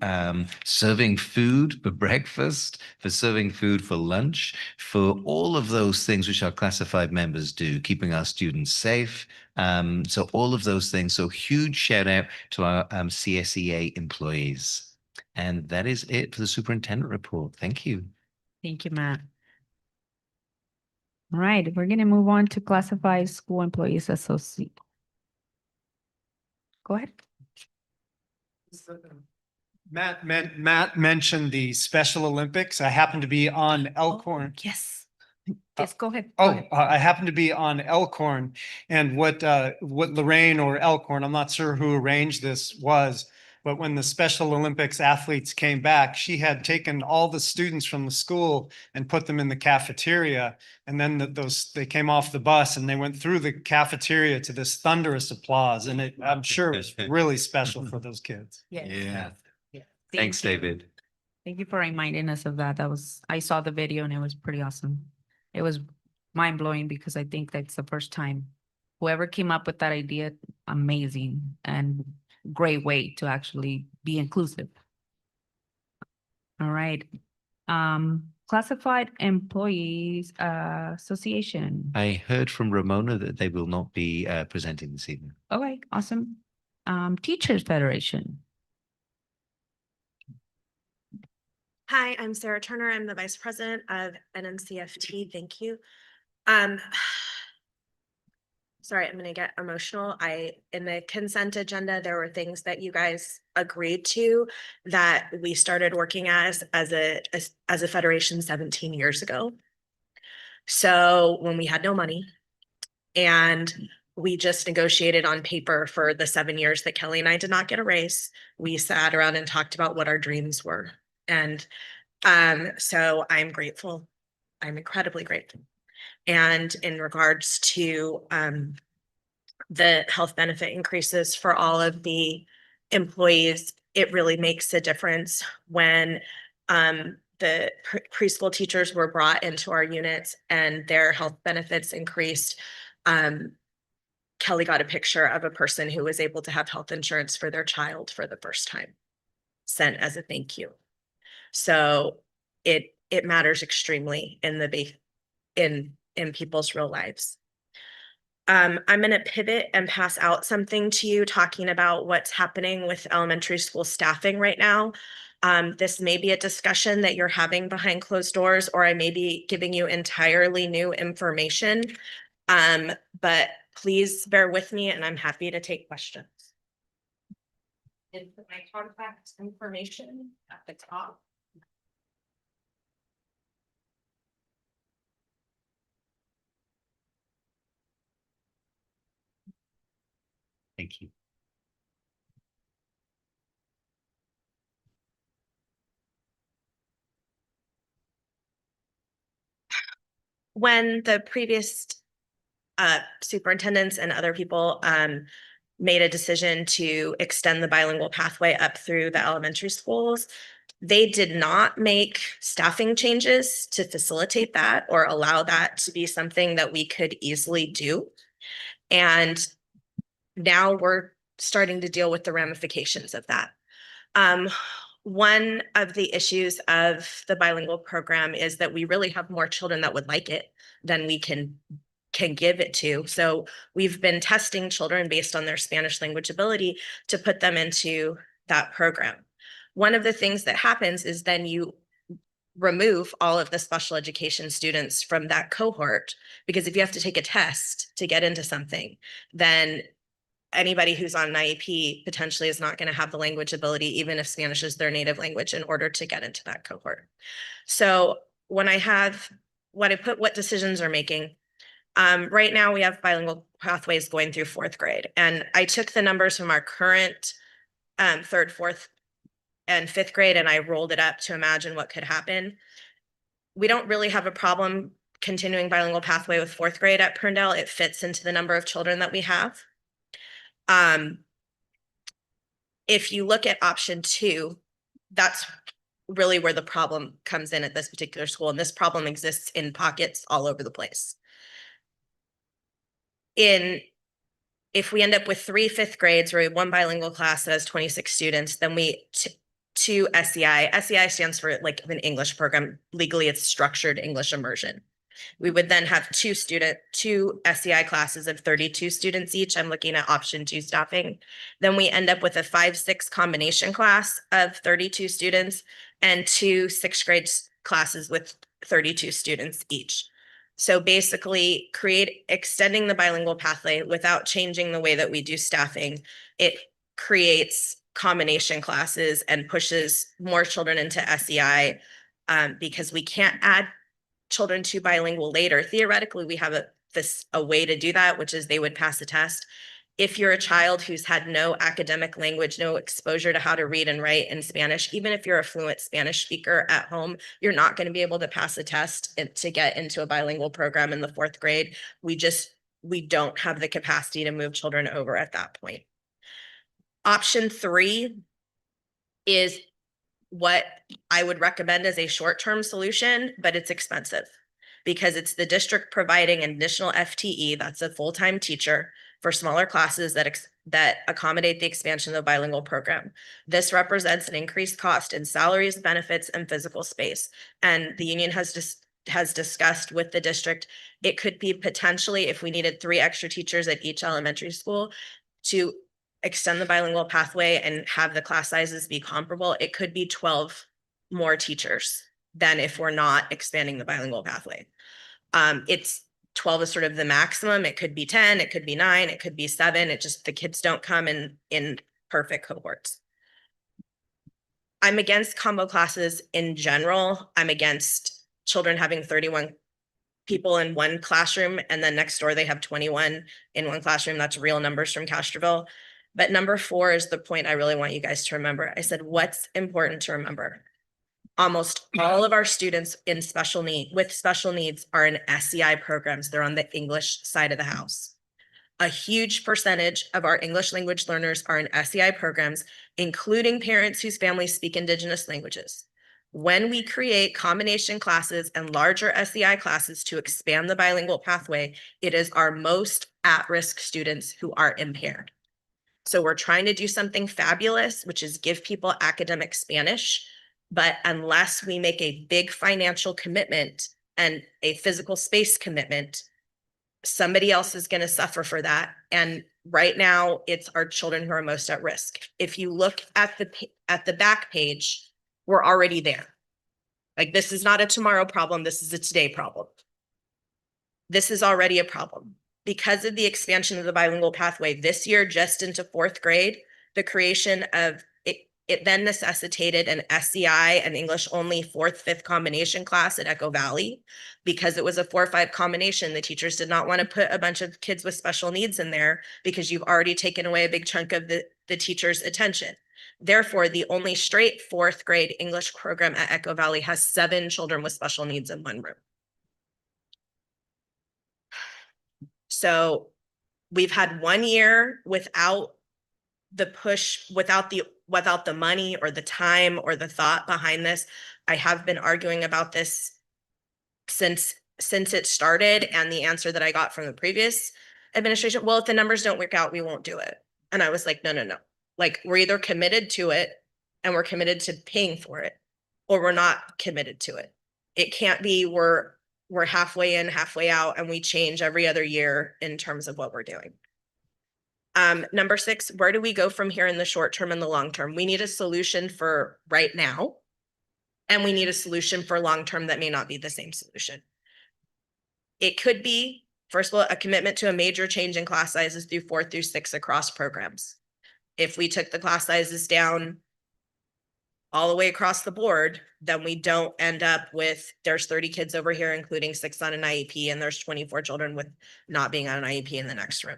serving food for breakfast, for serving food for lunch, for all of those things which our classified members do, keeping our students safe. So all of those things. So huge shout out to our CSEA employees. And that is it for the superintendent report. Thank you. Thank you, Matt. All right, we're going to move on to Classified School Employees Associate. Go ahead. Matt mentioned the Special Olympics. I happen to be on Elkhorn. Yes. Yes, go ahead. I happen to be on Elkhorn, and what Lorraine or Elkhorn, I'm not sure who arranged this, was, but when the Special Olympics athletes came back, she had taken all the students from the school and put them in the cafeteria. And then they came off the bus and they went through the cafeteria to this thunderous applause. And I'm sure it was really special for those kids. Yes. Yeah. Thanks, David. Thank you for reminding us of that. I saw the video and it was pretty awesome. It was mind blowing because I think that's the first time whoever came up with that idea, amazing and great way to actually be inclusive. All right. Classified Employees Association. I heard from Ramona that they will not be presenting this evening. Okay, awesome. Teachers Federation. Hi, I'm Sarah Turner. I'm the Vice President of NMCFT. Thank you. Sorry, I'm going to get emotional. In the consent agenda, there were things that you guys agreed to that we started working as a federation 17 years ago. So when we had no money and we just negotiated on paper for the 7 years that Kelly and I did not get a raise, we sat around and talked about what our dreams were. And so I'm grateful. I'm incredibly grateful. And in regards to the health benefit increases for all of the employees, it really makes a difference when the preschool teachers were brought into our units and their health benefits increased. Kelly got a picture of a person who was able to have health insurance for their child for the first time, sent as a thank you. So it matters extremely in people's real lives. I'm going to pivot and pass out something to you talking about what's happening with elementary school staffing right now. This may be a discussion that you're having behind closed doors, or I may be giving you entirely new information. But please bear with me and I'm happy to take questions. And put my contact information at the top. Thank you. When the previous superintendents and other people made a decision to extend the bilingual pathway up through the elementary schools, they did not make staffing changes to facilitate that or allow that to be something that we could easily do. And now we're starting to deal with the ramifications of that. One of the issues of the bilingual program is that we really have more children that would like it than we can give it to. So we've been testing children based on their Spanish language ability to put them into that program. One of the things that happens is then you remove all of the special education students from that cohort, because if you have to take a test to get into something, then anybody who's on an IEP potentially is not going to have the language ability, even if Spanish is their native language, in order to get into that cohort. So when I have what decisions are making, right now we have bilingual pathways going through 4th grade. And I took the numbers from our current 3rd, 4th, and 5th grade, and I rolled it up to imagine what could happen. We don't really have a problem continuing bilingual pathway with 4th grade at Prunedale. It fits into the number of children that we have. If you look at option 2, that's really where the problem comes in at this particular school. And this problem exists in pockets all over the place. If we end up with 3 5th grades or 1 bilingual class that has 26 students, then two SEI. SEI stands for like an English program. Legally, it's structured English immersion. We would then have two SEI classes of 32 students each. I'm looking at option 2 staffing. Then we end up with a 5-6 combination class of 32 students and 2 6th grade classes with 32 students each. So basically extending the bilingual pathway without changing the way that we do staffing, it creates combination classes and pushes more children into SEI because we can't add children to bilingual later. Theoretically, we have a way to do that, which is they would pass a test. If you're a child who's had no academic language, no exposure to how to read and write in Spanish, even if you're a fluent Spanish speaker at home, you're not going to be able to pass a test to get into a bilingual program in the 4th grade. We don't have the capacity to move children over at that point. Option 3 is what I would recommend as a short-term solution, but it's expensive because it's the district providing an additional FTE, that's a full-time teacher, for smaller classes that accommodate the expansion of the bilingual program. This represents an increased cost in salaries, benefits, and physical space. And the union has discussed with the district, it could be potentially, if we needed 3 extra teachers at each elementary school to extend the bilingual pathway and have the class sizes be comparable, it could be 12 more teachers than if we're not expanding the bilingual pathway. It's 12 is sort of the maximum. It could be 10, it could be 9, it could be 7. It just, the kids don't come in perfect cohorts. I'm against combo classes in general. I'm against children having 31 people in one classroom and then next door they have 21 in one classroom. That's real numbers from Castroville. But number 4 is the point I really want you guys to remember. I said, what's important to remember? Almost all of our students with special needs are in SEI programs. They're on the English side of the house. A huge percentage of our English language learners are in SEI programs, including parents whose families speak Indigenous languages. When we create combination classes and larger SEI classes to expand the bilingual pathway, it is our most at-risk students who are impaired. So we're trying to do something fabulous, which is give people academic Spanish. But unless we make a big financial commitment and a physical space commitment, somebody else is going to suffer for that. And right now, it's our children who are most at risk. If you look at the back page, We're already there. Like, this is not a tomorrow problem. This is a today problem. This is already a problem. Because of the expansion of the bilingual pathway this year, just into 4th grade, the creation of it then necessitated an SEI, an English only 4th, 5th combination class at Echo Valley. Because it was a 4-5 combination, the teachers did not want to put a bunch of kids with special needs in there because you've already taken away a big chunk of the teacher's attention. Therefore, the only straight 4th grade English program at Echo Valley has 7 children with special needs in one room. So we've had 1 year without the push, without the money or the time or the thought behind this. I have been arguing about this since it started, and the answer that I got from the previous administration, well, if the numbers don't work out, we won't do it. And I was like, no. Like, we're either committed to it and we're committed to paying for it, or we're not committed to it. It can't be we're halfway in, halfway out, and we change every other year in terms of what we're doing. Number 6, where do we go from here in the short term and the long term? We need a solution for right now, and we need a solution for long term that may not be the same solution. It could be, first of all, a commitment to a major change in class sizes through 4th through 6th across programs. If we took the class sizes down all the way across the board, then we don't end up with, there's 30 kids over here, including 6 on an IEP, and there's 24 children with not being on an IEP in the next room.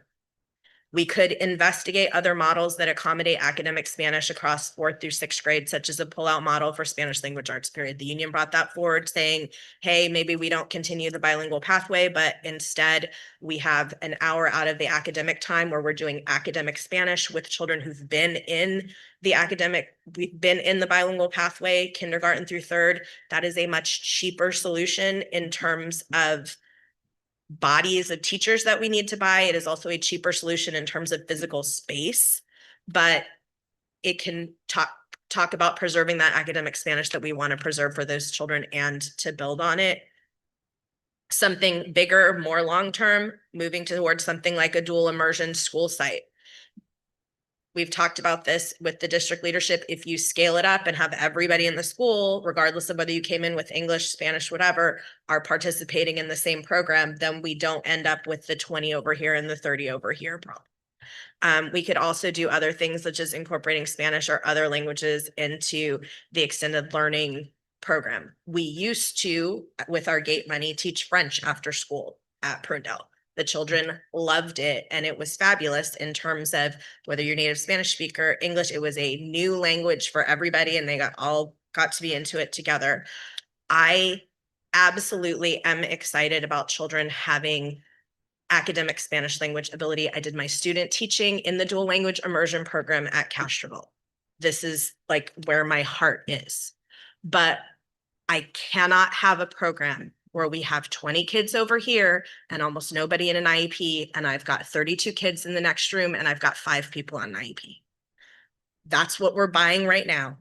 We could investigate other models that accommodate academic Spanish across 4th through 6th grade, such as a pull-out model for Spanish language arts period. The union brought that forward, saying, hey, maybe we don't continue the bilingual pathway, but instead we have an hour out of the academic time where we're doing academic Spanish with children who've been in the bilingual pathway, kindergarten through 3rd. That is a much cheaper solution in terms of bodies of teachers that we need to buy. It is also a cheaper solution in terms of physical space, but it can talk about preserving that academic Spanish that we want to preserve for those children and to build on it. Something bigger, more long-term, moving towards something like a dual immersion school site. We've talked about this with the district leadership. If you scale it up and have everybody in the school, regardless of whether you came in with English, Spanish, whatever, are participating in the same program, then we don't end up with the 20 over here and the 30 over here problem. We could also do other things such as incorporating Spanish or other languages into the extended learning program. We used to, with our gate money, teach French after school at Prunedale. The children loved it, and it was fabulous in terms of whether you're native Spanish speaker, English. It was a new language for everybody, and they got to be into it together. I absolutely am excited about children having academic Spanish language ability. I did my student teaching in the dual language immersion program at Castroville. This is like where my heart is, but I cannot have a program where we have 20 kids over here and almost nobody in an IEP, and I've got 32 kids in the next room and I've got 5 people on an IEP. That's what we're buying right now.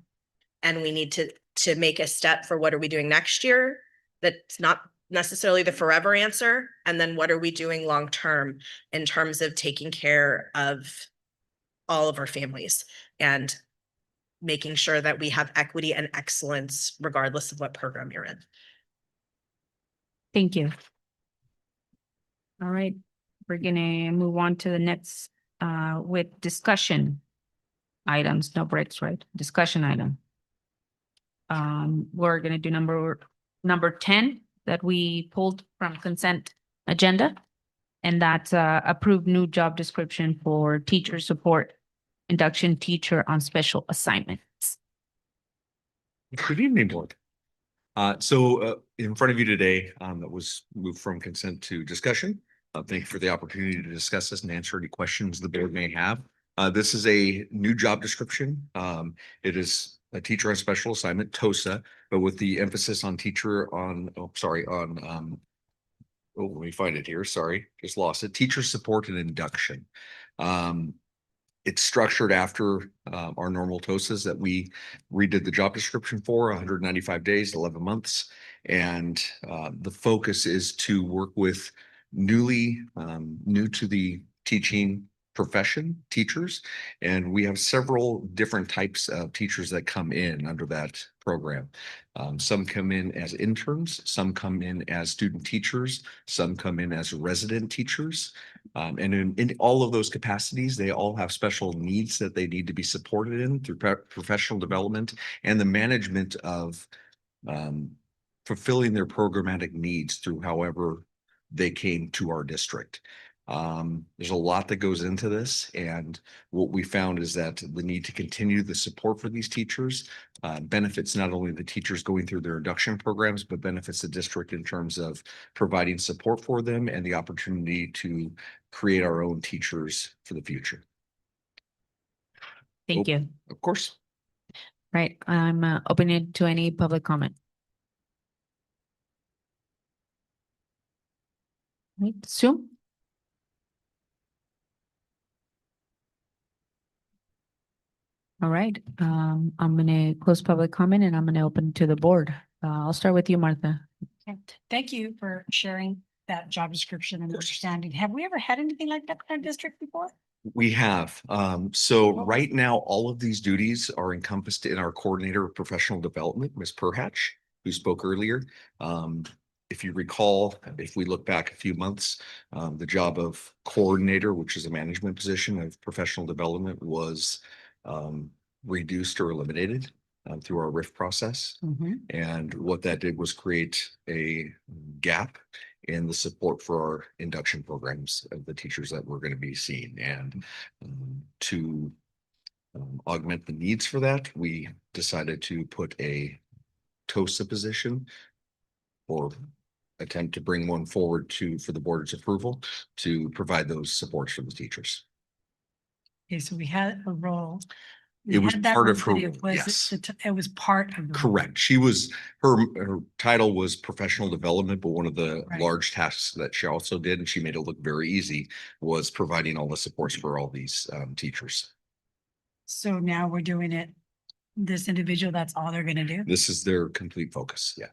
And we need to make a step for what are we doing next year. That's not necessarily the forever answer. And then what are we doing long-term in terms of taking care of all of our families and making sure that we have equity and excellence regardless of what program you're in. Thank you. All right, we're gonna move on to the next with discussion items, no breaks, right? Discussion item. We're gonna do number 10 that we pulled from consent agenda. And that's approved new job description for teacher support induction teacher on special assignments. Good evening, board. So in front of you today, that was moved from consent to discussion. Thank you for the opportunity to discuss this and answer any questions the board may have. This is a new job description. It is a teacher on special assignment, TOSA, but with the emphasis on let me find it here. Sorry, just lost it. Teacher support and induction. It's structured after our normal TOSAs that we redid the job description for 195 days, 11 months. And the focus is to work with new to the teaching profession, teachers, and we have several different types of teachers that come in under that program. Some come in as interns, some come in as student teachers, some come in as resident teachers. And in all of those capacities, they all have special needs that they need to be supported in through professional development and the management of fulfilling their programmatic needs through however they came to our district. There's a lot that goes into this, and what we found is that the need to continue the support for these teachers benefits not only the teachers going through their induction programs, but benefits the district in terms of providing support for them and the opportunity to create our own teachers for the future. Thank you. Of course. Right, I'm opening it to any public comment. Right, Sue? All right, I'm gonna close public comment and I'm gonna open to the board. I'll start with you, Martha. Okay. Thank you for sharing that job description and understanding. Have we ever had anything like that in our district before? We have. So right now, all of these duties are encompassed in our coordinator of professional development, Ms. Perhatch, who spoke earlier. If you recall, if we look back a few months, the job of coordinator, which is a management position of professional development, was reduced or eliminated through our RIF process. And what that did was create a gap in the support for our induction programs of the teachers that we're going to be seeing. And to augment the needs for that, we decided to put a TOSA position or attempt to bring one forward for the board's approval to provide those supports for the teachers. Okay, so we had a role. It was part of her, It was, yes. it was part of the role. Correct. She was, her title was professional development, but one of the Right. large tasks that she also did, and she made it look very easy, was providing all the supports for all these teachers. So now we're doing it, this individual, that's all they're gonna do? This is their complete focus. Yeah,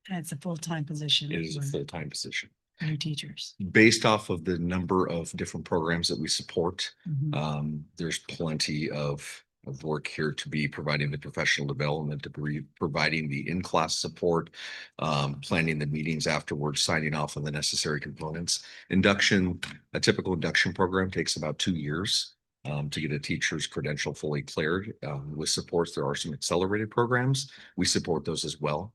And it's a full-time position. it is a for full-time position. New teachers. Based off of the number of different programs that we support, Mhm. there's plenty of work here to be providing the professional development, to be providing the in-class support, planning the meetings afterwards, signing off on the necessary components. Induction, a typical induction program takes about 2 years to get a teacher's credential fully cleared. With supports, there are some accelerated programs. We support those as well.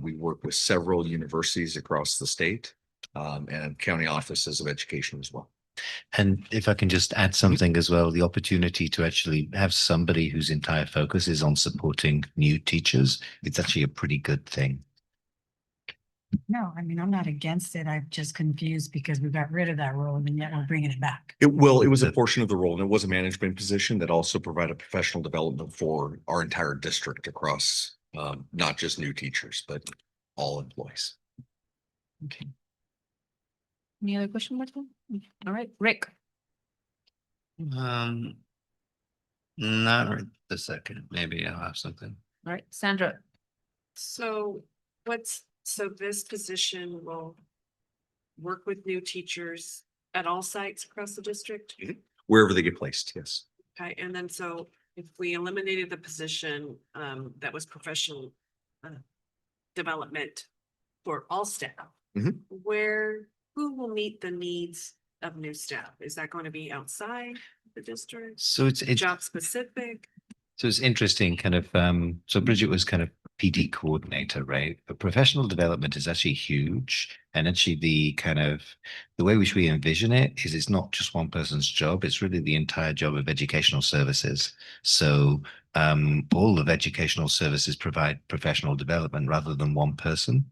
We work with several universities across the state and county offices of education as well. And if I can just add something as well, the opportunity to actually have somebody whose entire focus is on supporting new teachers, it's actually a pretty good thing. No, I mean, I'm not against it. I'm just confused because we got rid of that role and yet we're bringing it back. It was a portion of the role, and it was a management position that also provided professional development for our entire district across not just new teachers, but all employees. Okay. Any other question, Martha? All right, Rick. Not right this second. Maybe I'll have something. All right, Sandra. So so this position will work with new teachers at all sites across the district? Wherever they get placed, yes. Okay, and then so if we eliminated the position that was professional development for all staff, who will meet the needs of new staff? Is that going to be outside the district? So it's Job specific? So it's interesting, kind of, so Bridget was kind of PD coordinator, right? But professional development is actually huge. And actually the way which we envision it is it's not just one person's job, it's really the entire job of educational services. So all of educational services provide professional development rather than one person,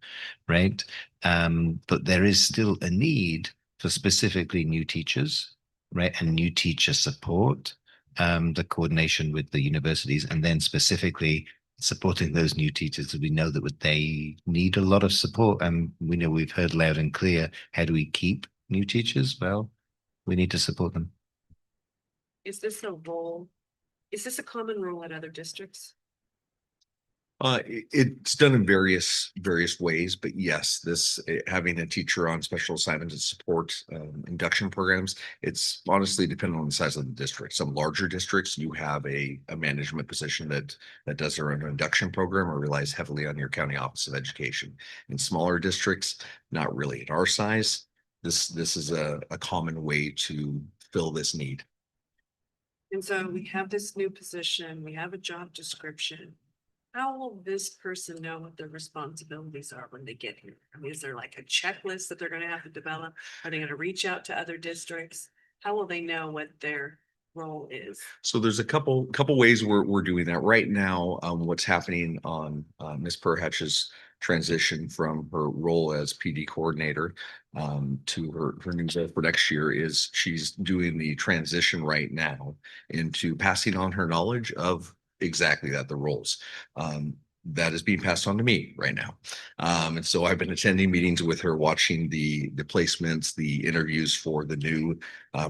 right? But there is still a need for specifically new teachers, right? And new teacher support. The coordination with the universities, and then specifically supporting those new teachers. We know that they need a lot of support, and we know we've heard loud and clear, how do we keep new teachers? Well, we need to support them. Is this a role? Is this a common role at other districts? It's done in various ways, but yes, having a teacher on special assignment to support induction programs, it's honestly dependent on the size of the district. Some larger districts, you have a management position that does their own induction program or relies heavily on your county office of education. In smaller districts, not really. At our size, this is a common way to fill this need. And so we have this new position, we have a job description. How will this person know what their responsibilities are when they get here? I mean, is there like a checklist that they're gonna have to develop? Are they gonna reach out to other districts? How will they know what their role is? So there's a couple ways we're doing that right now. What's happening on Ms. Perhatch's transition from her role as PD coordinator to her new role for next year is she's doing the transition right now into passing on her knowledge of exactly that, the roles. That is being passed on to me right now. And so I've been attending meetings with her, watching the placements, the interviews for the new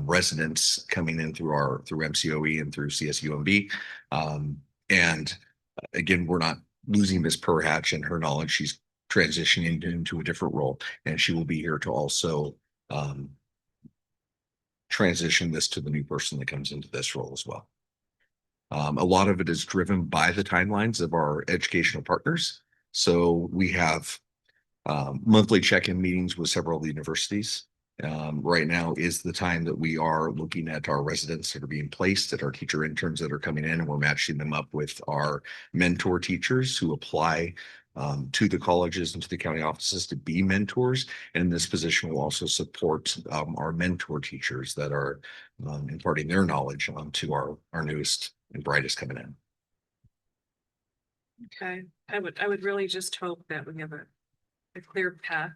residents coming in through MCOE and through CSUMB. And again, we're not losing Ms. Perhatch and her knowledge. She's transitioning into a different role, and she will be here to also transition this to the new person that comes into this role as well. A lot of it is driven by the timelines of our educational partners. So we have monthly check-in meetings with several of the universities. Right now is the time that we are looking at our residents that are being placed, at our teacher interns that are coming in, and we're matching them up with our mentor teachers who apply to the colleges and to the county offices to be mentors. And this position will also support our mentor teachers that are imparting their knowledge to our newest and brightest coming in. Okay, I would really just hope that we have a clear path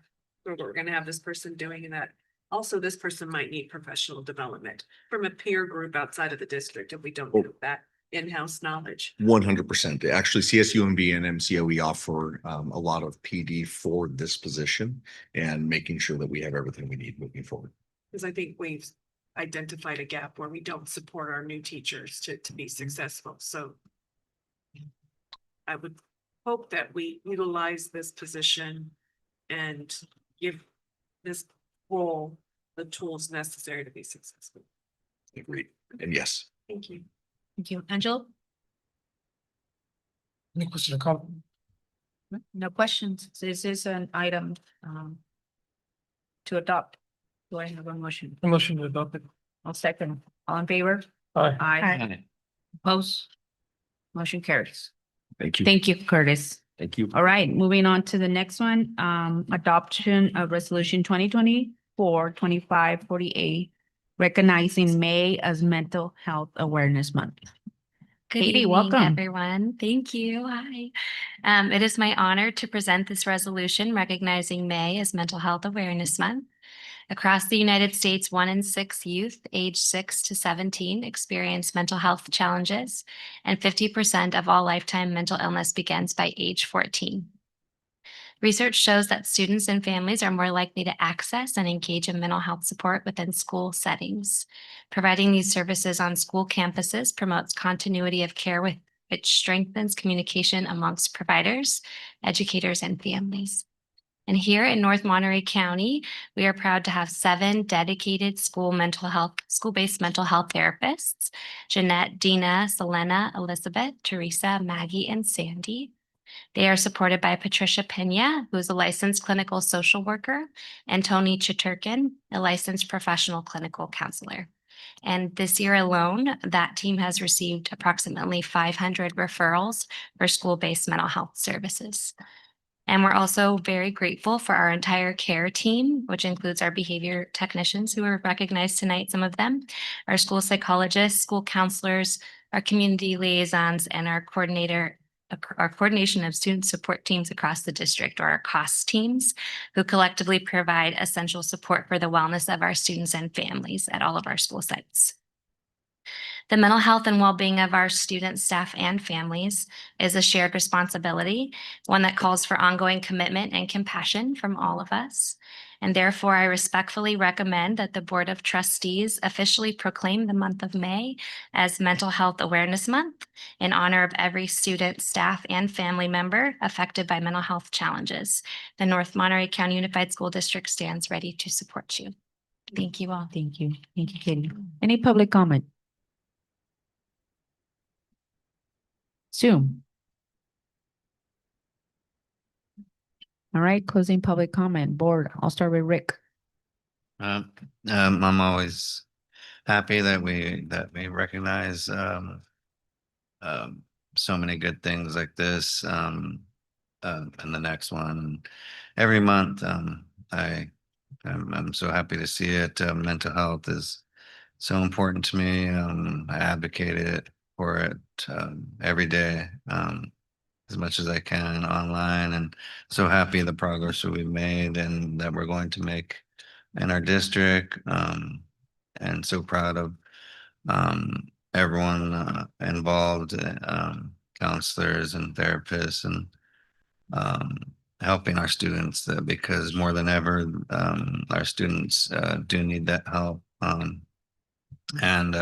for what we're gonna have this person doing, and that also this person might need professional development from a peer group outside of the district if we don't have that in-house knowledge. 100%. Actually, CSUMB and MCOE offer a lot of PD for this position and making sure that we have everything we need moving forward. Because I think we've identified a gap where we don't support our new teachers to be successful. So I would hope that we utilize this position and give this role the tools necessary to be successful. Agreed. And yes. Thank you. Thank you. Angela? Any question or comment? No questions. This is an item to adopt. Do I have a motion? A motion to adopt it. I'll second. All in favor? Aye. Aye. Oppose? Motion carries. Thank you. Thank you, Curtis. Thank you. All right, moving on to the next one, adoption of resolution 2024-2548, recognizing May as Mental Health Awareness Month. Good Katie, evening, welcome. everyone. Thank you. Hi. It is my honor to present this resolution recognizing May as Mental Health Awareness Month. Across the United States, 1 in 6 youth aged 6 to 17 experience mental health challenges, and 50% of all lifetime mental illness begins by age 14. Research shows that students and families are more likely to access and engage in mental health support within school settings. Providing these services on school campuses promotes continuity of care, which strengthens communication amongst providers, educators, and families. And here in North Monterey County, we are proud to have 7 dedicated school-based mental health therapists: Jeanette, Dina, Selena, Elizabeth, Teresa, Maggie, and Sandy. They are supported by Patricia Pena, who is a licensed clinical social worker, and Tony Chaturkin, a licensed professional clinical counselor. And this year alone, that team has received approximately 500 referrals for school-based mental health services. And we're also very grateful for our entire care team, which includes our behavior technicians who are recognized tonight, some of them, our school psychologists, school counselors, our community liaisons, and our coordination of student support teams across the district, or our COS teams, who collectively provide essential support for the wellness of our students and families at all of our school sites. The mental health and well-being of our students, staff, and families is a shared responsibility, one that calls for ongoing commitment and compassion from all of us. And therefore, I respectfully recommend that the Board of Trustees officially proclaim the month of May as Mental Health Awareness Month in honor of every student, staff, and family member affected by mental health challenges. The North Monterey County Unified School District stands ready to support you. Thank you all. Thank you. Thank you, Katie. Any public comment? Zoom. All right, closing public comment. Board, I'll start with Rick. I'm always happy that we recognize so many good things like this and the next one every month. I'm so happy to see it. Mental health is so important to me. I advocate it for it every day as much as I can online, and so happy the progress that we've made and that we're going to make in our district. And so proud of everyone involved, counselors and therapists, and helping our students because more than ever, our students do need that help. And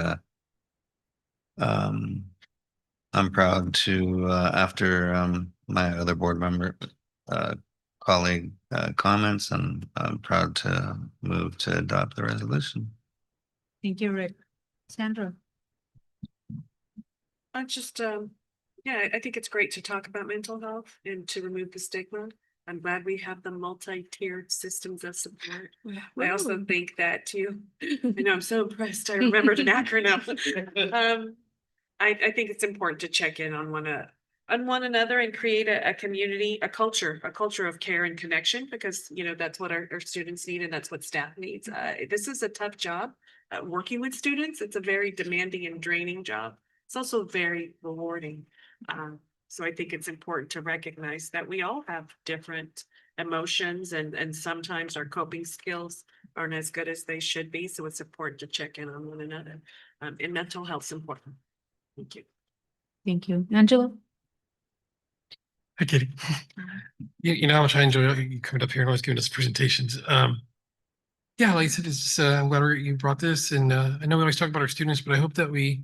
I'm proud to, after my other board member colleague comments, and I'm proud to move to adopt the resolution. Thank you, Rick. Sandra. I just, yeah, I think it's great to talk about mental health and to remove the stigma. I'm glad we have the multi-tiered systems of support. I also think that too. I know, I'm so impressed. I remembered an acronym. I think it's important to check in on one another and create a community, a culture of care and connection, because that's what our students need and that's what staff needs. This is a tough job, working with students. It's a very demanding and draining job. It's also very rewarding. So I think it's important to recognize that we all have different emotions, and sometimes our coping skills aren't as good as they should be. So it's important to check in on one another. And mental health is important. Thank you. Thank you. Angela? Hi, Katie. You know how much I enjoy you coming up here and always giving us presentations. Yeah, like I said, it's I'm glad you brought this, and I know we always talk about our students, but I hope that we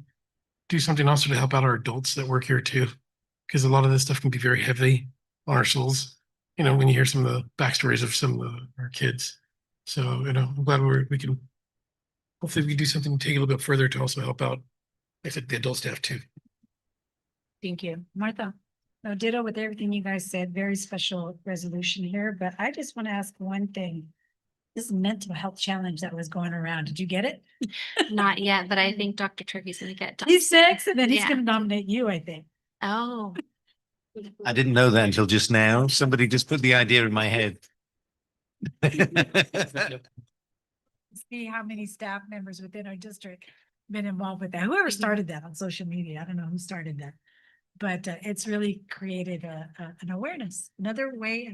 do something also to help out our adults that work here too, because a lot of this stuff can be very heavy on our souls. When you hear some of the backstories of some of our kids. So I'm glad we can hopefully we can do something to take it a little bit further to also help out, like I said, the adult staff too. Thank you. Martha? No, ditto with everything you guys said. Very special resolution here, but I just want to ask one thing. This mental health challenge that was going around, did you get it? Not yet, but I think Dr. Turkey's gonna get done. He's six, and then he's Yeah. gonna nominate you, I think. Oh. I didn't know that until just now. Somebody just put the idea in my head. See how many staff members within our district been involved with that. Whoever started that on social media, I don't know who started that. But it's really created an awareness, another way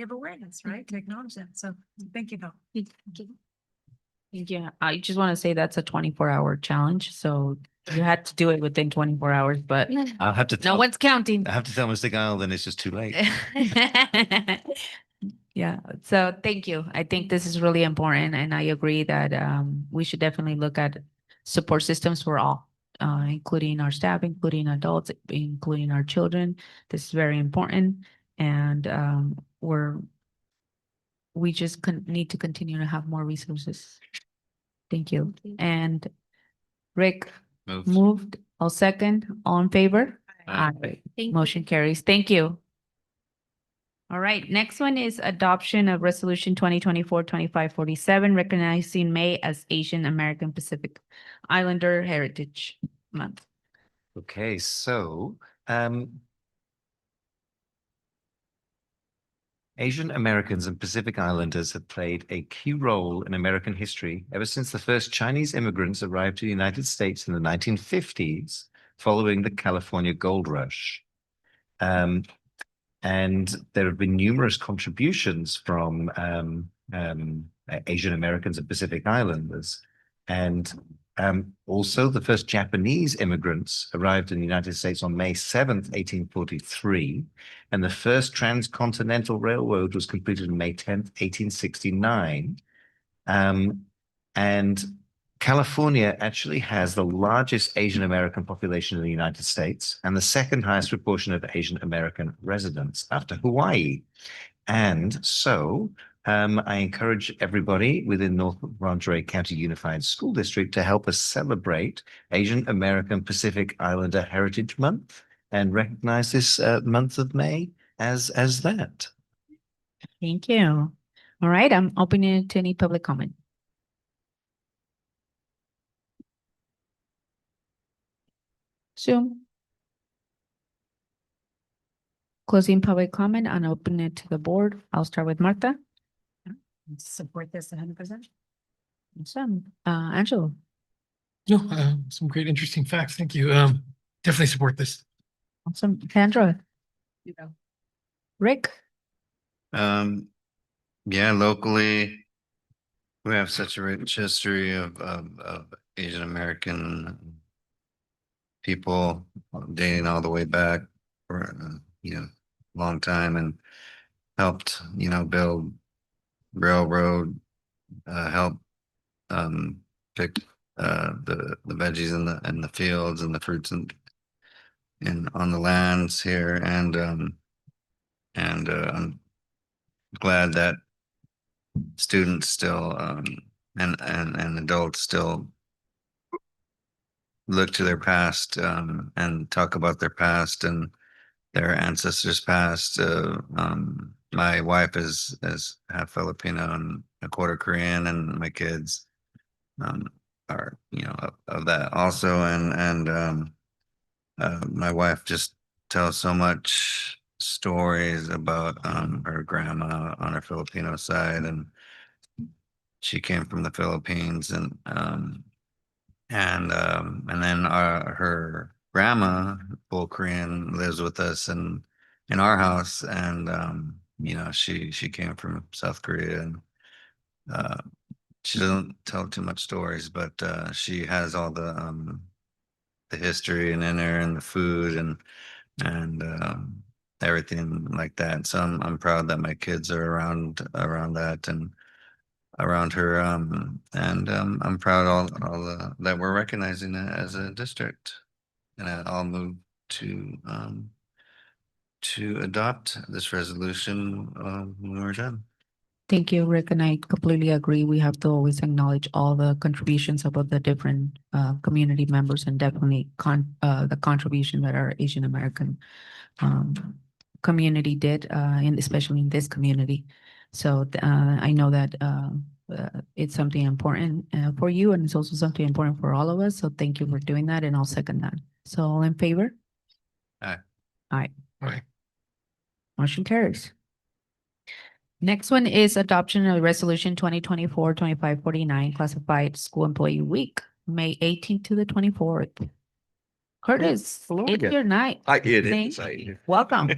of awareness, right? To acknowledge that. So thank you, though. Yeah, I just want to say that's a 24-hour challenge. So you had to do it within 24 hours, but I'll have to no tell, one's counting. I have to tell Mr. Guile, then it's just too late. Yeah, so thank you. I think this is really important, and I agree that we should definitely look at support systems for all, including our staff, including adults, including our children. This is very important, and we just need to continue to have more resources. Thank you. And Rick moved. I'll second. All in favor? Aye. Thank you. Motion carries. Thank you. All right, next one is adoption of resolution 2024-2547, recognizing May as Asian American Pacific Islander Heritage Month. Okay, so Asian Americans and Pacific Islanders have played a key role in American history ever since the first Chinese immigrants arrived to the United States in the 1950s, following the California Gold Rush. And there have been numerous contributions from Asian Americans and Pacific Islanders. And Also, the first Japanese immigrants arrived in the United States on May 7th, 1843, and the first transcontinental railroad was completed on May 10th, 1869. And California actually has the largest Asian American population in the United States and the second highest proportion of Asian American residents after Hawaii. And so I encourage everybody within North Monterey County Unified School District to help us celebrate Asian American Pacific Islander Heritage Month and recognize this month of May as that. Thank you. All right, I'm opening it to any public comment. Zoom. Closing public comment and open it to the board. I'll start with Martha. Support this 100%. Awesome. Angelo. No, some great interesting facts. Thank you. Definitely support this. Awesome. Sandra. Rick. Yeah, locally, we have such a rich history of Asian American people dating all the way back for long time, and helped build railroad, help pick the veggies in the fields and the fruits and on the lands here, and I'm glad that students still and adults still look to their past and talk about their past and their ancestors' past. My wife is half Filipino and a quarter Korean, and my kids are of that also, and my wife just tells so much stories about her grandma on her Filipino side, and she came from the Philippines, and then her grandma, full Korean, lives with us and in our house, and she came from South Korea, and she doesn't tell too much stories, but she has all the history and in her and the food and everything like that. So I'm proud that my kids are around that and around her. And I'm proud that we're recognizing it as a district, and I'll move to adopt this resolution when we're done. Thank you, Rick, and I completely agree. We have to always acknowledge all the contributions of the different community members, and definitely the contribution that our Asian American community did, especially in this community. So I know that it's something important for you, and it's also something important for all of us. So thank you for doing that, and I'll second that. So all in favor? Aye. Aye. Aye. Motion carries. Next one is adoption of resolution 2024-2549, classified school employee week, May 18th to the 24th. Curtis, Hello it's again. your night. It is. Welcome.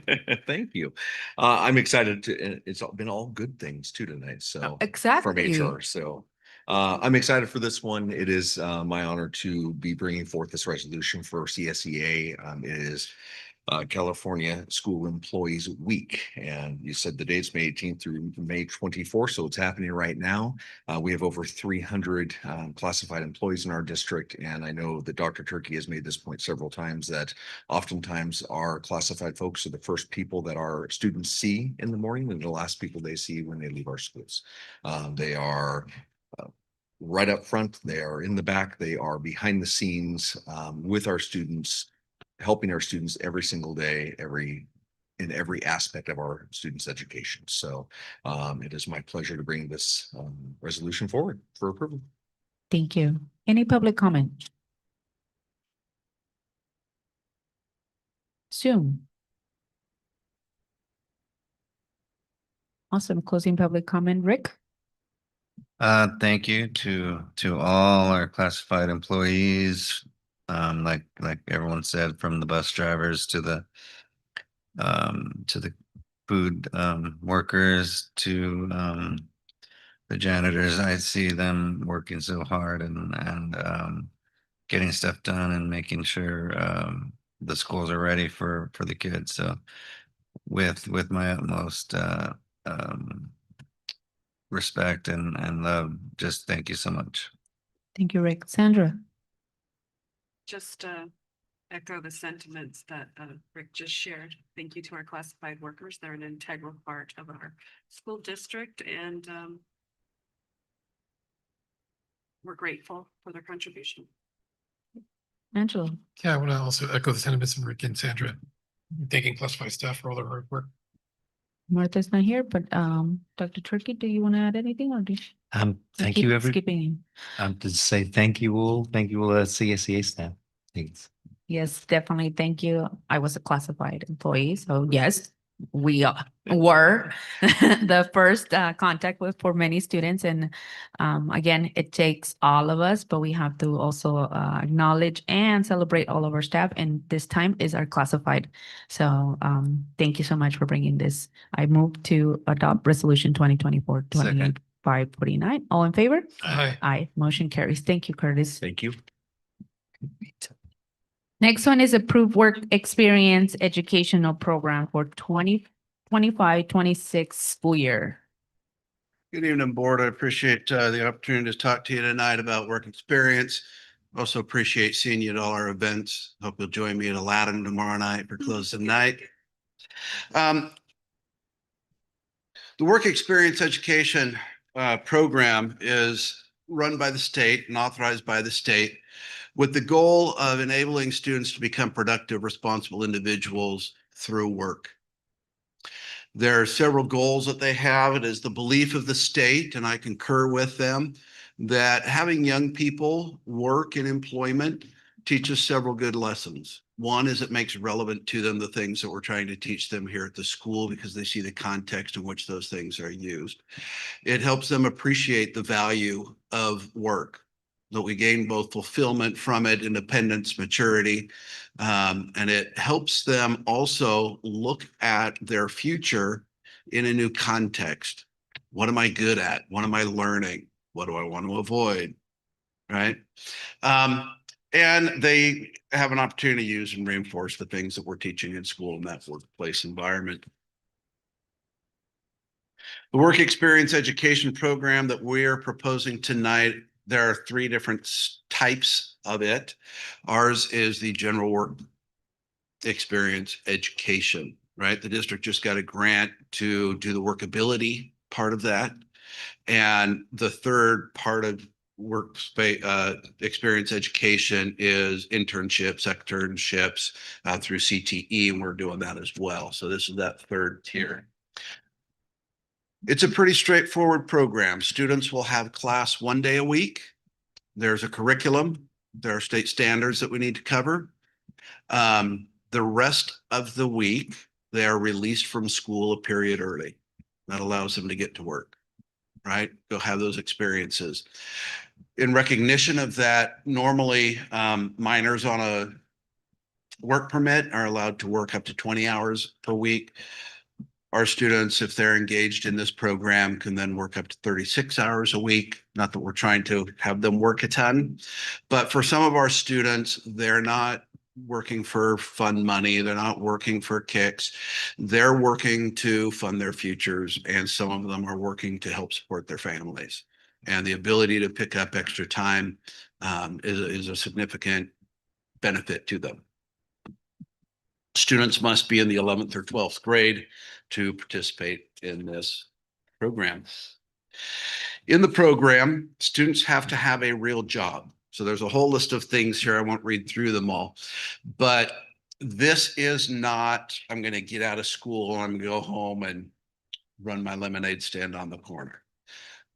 Thank you. I'm excited and it's been all good things too tonight. So Exactly. from HR. So I'm excited for this one. It is my honor to be bringing forth this resolution for CSEA. It is California School Employees Week. And you said the date's May 18th through May 24th. So it's happening right now. We have over 300 classified employees in our district. And I know that Dr. Turkey has made this point several times that oftentimes our classified folks are the first people that our students see in the morning and the last people they see when they leave our schools. They are right up front. They are in the back. They are behind the scenes with our students, helping our students every single day, in every aspect of our students' education. So it is my pleasure to bring this resolution forward for approval. Thank you. Any public comment? Zoom. Awesome. Closing public comment, Rick? Thank you to all our classified employees, like everyone said, from the bus drivers to the food workers to the janitors. I see them working so hard and getting stuff done and making sure the schools are ready for the kids. So with my utmost respect and love, just thank you so much. Thank you, Rick. Sandra? Just echo the sentiments that Rick just shared. Thank you to our classified workers. They're an integral part of our school district, and we're grateful for their contribution. Angela? Yeah, I want to also echo the sentiments of Rick and Sandra, thanking classified staff for all their hard work. Martha's not here, but Dr. Turkey, do you want to add anything or do you? Thank keep you, skipping? to say thank you all, CSEA staff. Thanks. Yes, definitely. Thank you. I was a classified employee, so yes, we were the first contact with for many students. And again, it takes all of us, but we have to also acknowledge and celebrate all of our staff. And this time is our classified. So thank you so much for bringing this. I move to adopt resolution 2024-2549. All in favor? Aye. Aye. Motion carries. Thank you, Curtis. Thank you. Next one is approved work experience educational program for 2025-26 school year. Good evening, board. I appreciate the opportunity to talk to you tonight about work experience. Also appreciate seeing you at all our events. Hope you'll join me at Aladdin tomorrow night for closing night. The work experience education program is run by the state and authorized by the state, with the goal of enabling students to become productive, responsible individuals through work. There are several goals that they have. It is the belief of the state, and I concur with them, that having young people work in employment teaches several good lessons. One is it makes relevant to them the things that we're trying to teach them here at the school because they see the context in which those things are used. It helps them appreciate the value of work, that we gain both fulfillment from it, independence, maturity, and it helps them also look at their future in a new context. What am I good at? What am I learning? What do I want to avoid? Right? And they have an opportunity to use and reinforce the things that we're teaching in school in that workplace environment. The work experience education program that we're proposing tonight, there are three different types of it. Ours is the general work experience education, right? The district just got a grant to do the workability part of that. And the third part of workspace experience education is internships through CTE, and we're doing that as well. So this is that third tier. It's a pretty straightforward program. Students will have class 1 day a week. There's a curriculum. There are state standards that we need to cover. The rest of the week, they are released from school a period early. That allows them to get to work, right? Go have those experiences. In recognition of that, normally minors on a work permit are allowed to work up to 20 hours per week. Our students, if they're engaged in this program, can then work up to 36 hours a week. Not that we're trying to have them work a ton, but for some of our students, they're not working for fun money. They're not working for kicks. They're working to fund their futures, and some of them are working to help support their families. And the ability to pick up extra time is a significant benefit to them. Students must be in the 11th or 12th grade to participate in this program. In the program, students have to have a real job. So there's a whole list of things here. I won't read through them all, but this is not, I'm going to get out of school, I'm going to go home and run my lemonade stand on the corner.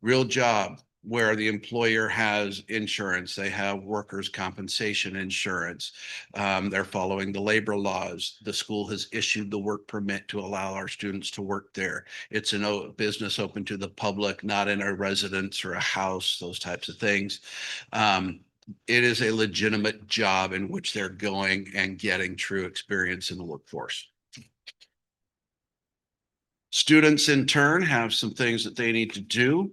Real job where the employer has insurance, they have workers' compensation insurance, they're following the labor laws. The school has issued the work permit to allow our students to work there. It's a business open to the public, not in a residence or a house, those types of things. It is a legitimate job in which they're going and getting true experience in the workforce. Students in turn have some things that they need to do.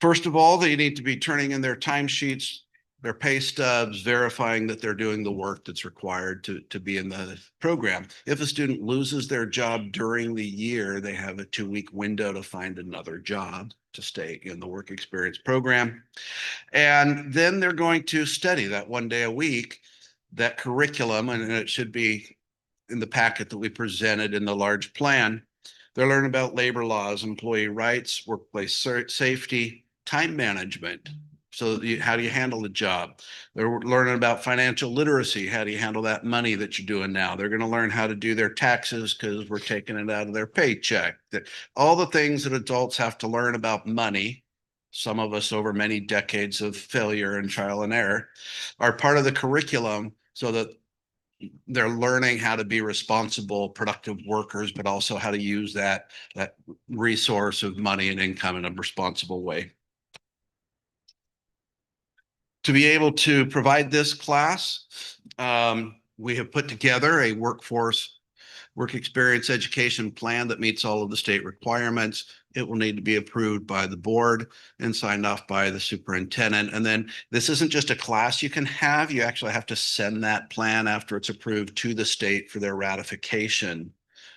First of all, they need to be turning in their timesheets, their pay stubs, verifying that they're doing the work that's required to be in the program. If a student loses their job during the year, they have a 2-week window to find another job to stay in the work experience program. And then they're going to study that 1 day a week, that curriculum, and it should be in the packet that we presented in the large plan. They're learning about labor laws, employee rights, workplace safety, time management. So how do you handle the job? They're learning about financial literacy. How do you handle that money that you're doing now? They're going to learn how to do their taxes because we're taking it out of their paycheck. All the things that adults have to learn about money, some of us over many decades of failure and trial and error, are part of the curriculum so that they're learning how to be responsible, productive workers, but also how to use that resource of money and income in a responsible way. To be able to provide this class, we have put together a work experience education plan that meets all of the state requirements. It will need to be approved by the board and signed off by the superintendent. And then this isn't just a class you can have. You actually have to send that plan after it's approved to the state for their ratification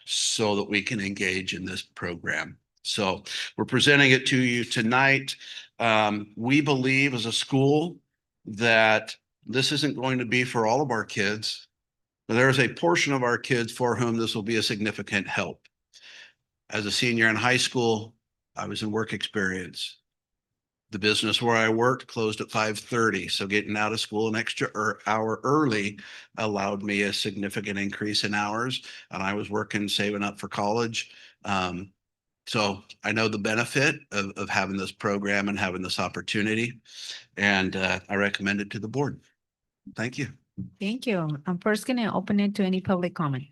so that we can engage in this program. So we're presenting it to you tonight. We believe as a school that this isn't going to be for all of our kids. There is a portion of our kids for whom this will be a significant help. As a senior in high school, I was in work experience. The business where I worked closed at 5:30. So getting out of school an extra hour early allowed me a significant increase in hours. And I was working, saving up for college. So I know the benefit of having this program and having this opportunity. And I recommend it to the board. Thank you. Thank you. I'm first going to open it to any public comment.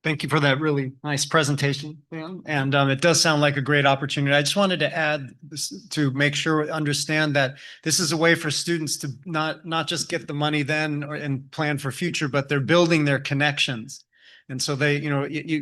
Thank you for that really nice presentation, Dan. And it does sound like a great opportunity. I just wanted to add this to make sure we understand that this is a way for students to not just get the money then and plan for future, but they're building their connections. And so they,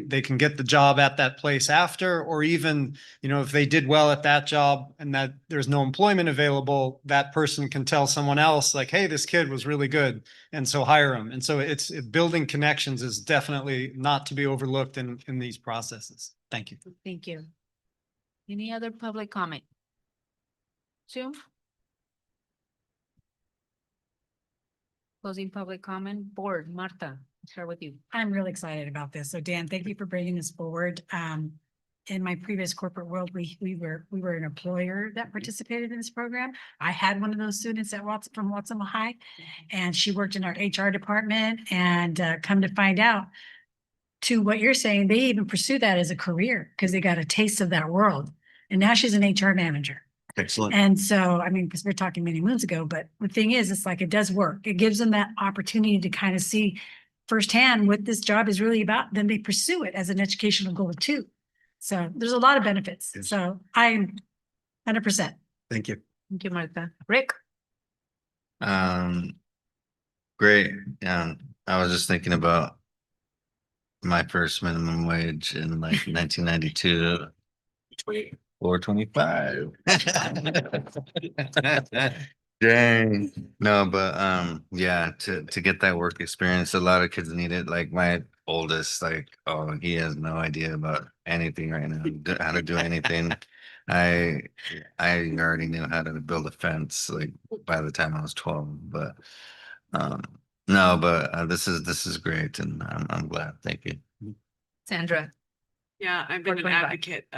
they can get the job at that place after, or even, if they did well at that job and that there's no employment available, that person can tell someone else like, hey, this kid was really good. And so hire them. And so building connections is definitely not to be overlooked in these processes. Thank you. Thank you. Any other public comment? Sue? Closing public comment, board, Martha, start with you. I'm really excited about this. So Dan, thank you for bringing this forward. In my previous corporate world, we were an employer that participated in this program. I had one of those students from Watson High, and she worked in our HR department. And come to find out, to what you're saying, they even pursue that as a career because they got a taste of that world. And now she's an HR manager. Excellent. And so, because we're talking many moons ago, but the thing is, it's like, it does work. It gives them that opportunity to kind of see firsthand what this job is really about. Then they pursue it as an educational goal too. So there's a lot of benefits. Yes. So I'm 100%. Thank you. Thank you, Martha. Rick? Great. I was just thinking about my first minimum wage in like 1992. $4.25. Dang. No, but yeah, to get that work experience, a lot of kids need it. Like my oldest, he has no idea about anything right now, how to do anything. I already knew how to build a fence like by the time I was 12, but no, but this is great, and I'm glad. Thank you. Sandra? Yeah, I've been an 425. advocate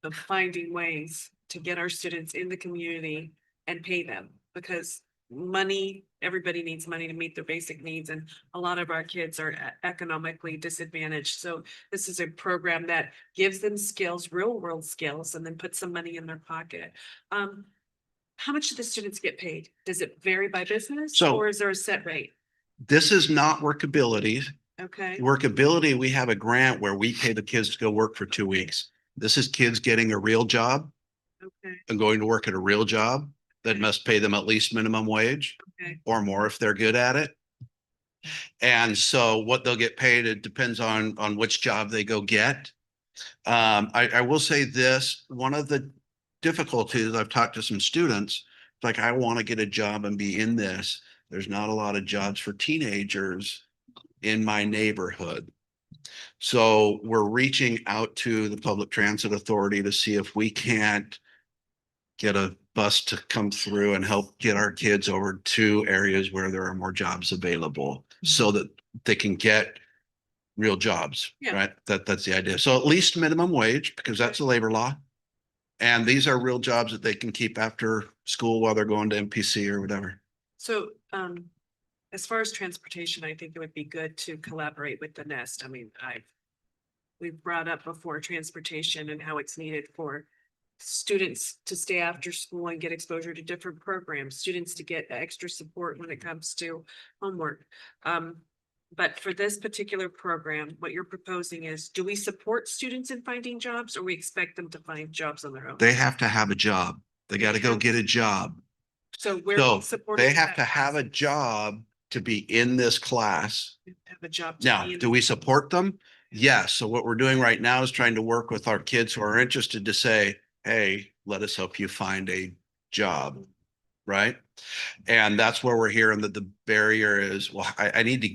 of finding ways to get our students in the community and pay them, because money, everybody needs money to meet their basic needs, and a lot of our kids are economically disadvantaged. So this is a program that gives them skills, real world skills, and then puts some money in their pocket. How much do the students get paid? Does it vary by business, or is there a set rate? This is not workability. Okay. Workability, we have a grant where we pay the kids to go work for 2 weeks. This is kids getting a real job and going to work at a real job that must pay them at least minimum wage or more if they're good at it. And so what they'll get paid, it depends on which job they go get. I will say this, one of the difficulties, I've talked to some students, like, I want to get a job and be in this. There's not a lot of jobs for teenagers in my neighborhood. So we're reaching out to the Public Transit Authority to see if we can't get a bus to come through and help get our kids over to areas where there are more jobs available so that they can get real jobs, Yeah. right? That's the idea. So at least minimum wage, because that's a labor law. And these are real jobs that they can keep after school while they're going to MPC or whatever. So, as far as transportation, I think it would be good to collaborate with the Nest. I mean, we've brought up before transportation and how it's needed for students to stay after school and get exposure to different programs, students to get extra support when it comes to homework. But for this particular program, what you're proposing is, do we support students in finding jobs, or we expect them to find jobs on their own? They have to have a job. They got to go get a job. So we're So supporting. they have that to have a process. job to be in this class. Have a job. to Now, be in do the- we support them? Yes. So what we're doing right now is trying to work with our kids who are interested to say, hey, let us help you find a job. Right? And that's where we're hearing that the barrier is, well, I need to,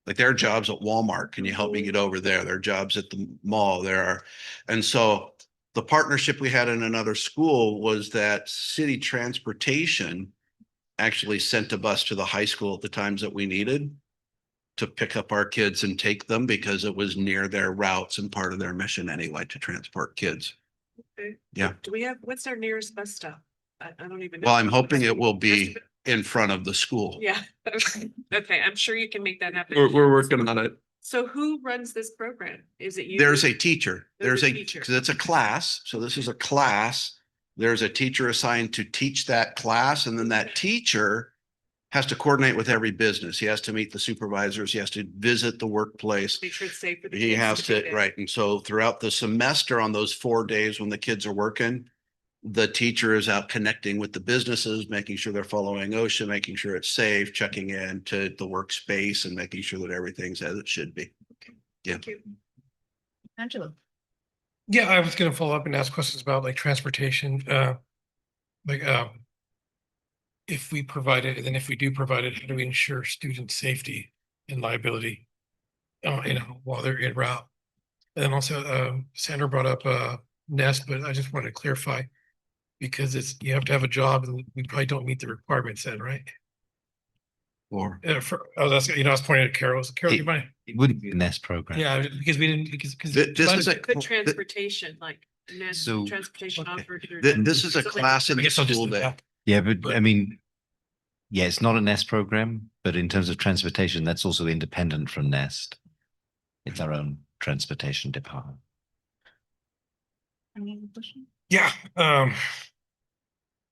like, there are jobs at Walmart. Can you help me get over there? There are jobs at the mall. There are. And so the partnership we had in another school was that city transportation actually sent a bus to the high school at the times that we needed to pick up our kids and take them, because it was near their routes and part of their mission anyway, to transport kids. Okay. Yeah. Do we have, what's our nearest bus stop? I don't even know. Well, I'm hoping it will be in front of the school. Yeah, okay, okay, I'm sure you can make that happen. We're working on it. So who runs this program? Is it you? There's a teacher. There's There's a a, teacher. because it's a class. So this is a class. There's a teacher assigned to teach that class, and then that teacher has to coordinate with every business. He has to meet the supervisors. He has to visit the workplace. Make sure it's safe for the He kids has be to, there. right. And so throughout the semester, on those 4 days when the kids are working, the teacher is out connecting with the businesses, making sure they're following OSHA, making sure it's safe, checking in to the workspace and making sure that everything's as it should be. Yeah. Thank you. Angela. Yeah, I was gonna follow up and ask questions about like transportation, like, if we provide it, and then if we do provide it, how do we ensure student safety and liability? While they're en route. And then also, Sandra brought up, Nest, but I just wanted to clarify. Because you have to have a job and we probably don't meet the requirements then, right? Or I was asking, I was pointing at Carol. Carol, do you mind? It wouldn't be a Nest program. Yeah, because we didn't, because. This is a, Good transportation, like, Nest So- transportation offered. this is a class in I the guess I'll just school do day. that. Yeah, but I mean, yeah, it's not a Nest program, but in terms of transportation, that's also independent from Nest. It's our own transportation department. Any other question? Yeah,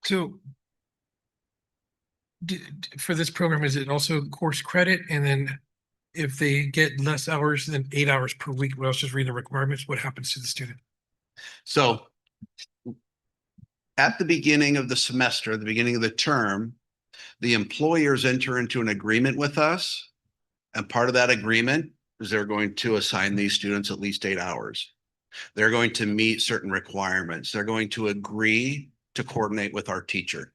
so. For this program, is it also course credit? And then if they get less hours than 8 hours per week, well, I was just reading the requirements, what happens to the student? So at the beginning of the semester, the beginning of the term, the employers enter into an agreement with us. And part of that agreement is they're going to assign these students at least 8 hours. They're going to meet certain requirements. They're going to agree to coordinate with our teacher,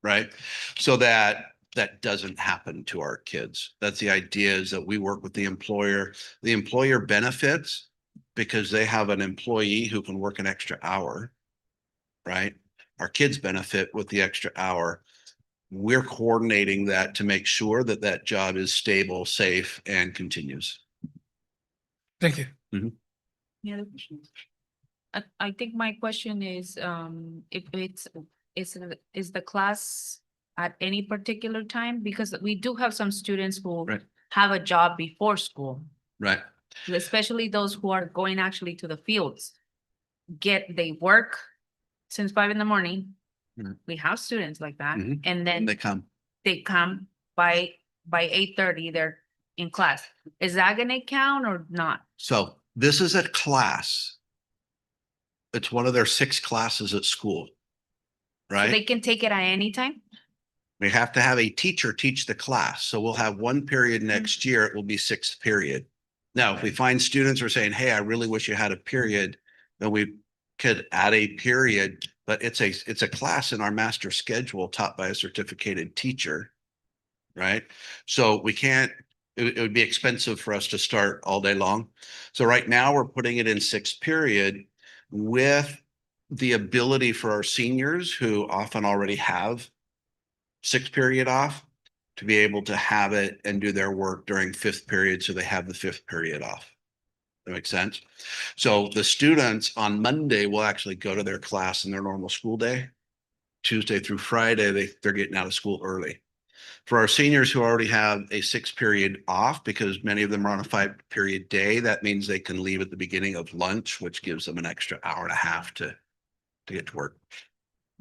right? So that doesn't happen to our kids. That's the idea, is that we work with the employer. The employer benefits because they have an employee who can work an extra hour, right? Our kids benefit with the extra hour. We're coordinating that to make sure that that job is stable, safe, and continues. Thank you. Any other questions? I think my question is, if is the class at any particular time? Because we do have some students who Right. have a job before school, Right. especially those who are going actually to the fields. They work since 5 a.m. Mhm. We have students like that, Mhm. and And then they come. they come by 8:30, they're in class. Is that gonna count or not? So this is a class. It's one of their 6 classes at school, So right? they can take it at any time? We have to have a teacher teach the class. So we'll have one period next year. It will be 6th period, Now, if we find students are saying, hey, I really wish you had a period, then we could add a period, but it's a class in our master schedule taught by a certificated teacher. Right? So we can't, it would be expensive for us to start all day long. So right now we're putting it in 6th period with the ability for our seniors who often already have 6th period off to be able to have it and do their work during 5th period. So they have the 5th period off. That makes sense. So the students on Monday will actually go to their class in their normal school day. Tuesday through Friday, they're getting out of school early. For our seniors who already have a 6th period off, because many of them are on a 5 period day, that means they can leave at the beginning of lunch, which gives them an extra hour and a half to get to work.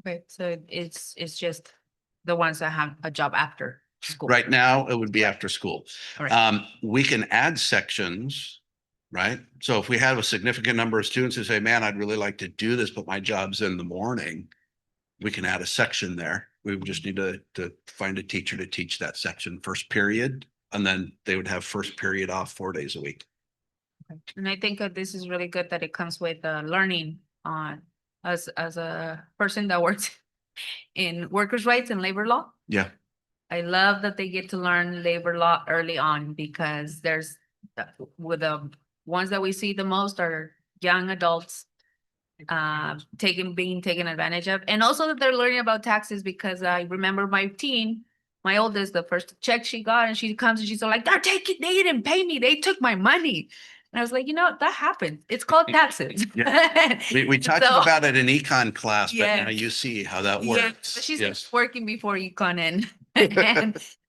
Okay, so it's just the ones that have a job after school. Right now, it would be after school. All right. We can add sections, right? So if we have a significant number of students who say, man, I'd really like to do this, but my job's in the morning, we can add a section there. We would just need to find a teacher to teach that section 1st period, and then they would have 1st period off 4 days a week. And I think that this is really good that it comes with learning on as a person that works in workers' rights and labor law. Yeah. I love that they get to learn labor law early on because there's with the ones that we see the most are young adults being taken advantage of, and also that they're learning about taxes because I remember my oldest, the first check she got, and she comes and she's like, they didn't pay me, they took my money. And I was like, that happens. It's called taxes. Yeah. We talked So- about it in econ class, but Yeah. now you see how that Yeah, works. she's Yes. working before econ and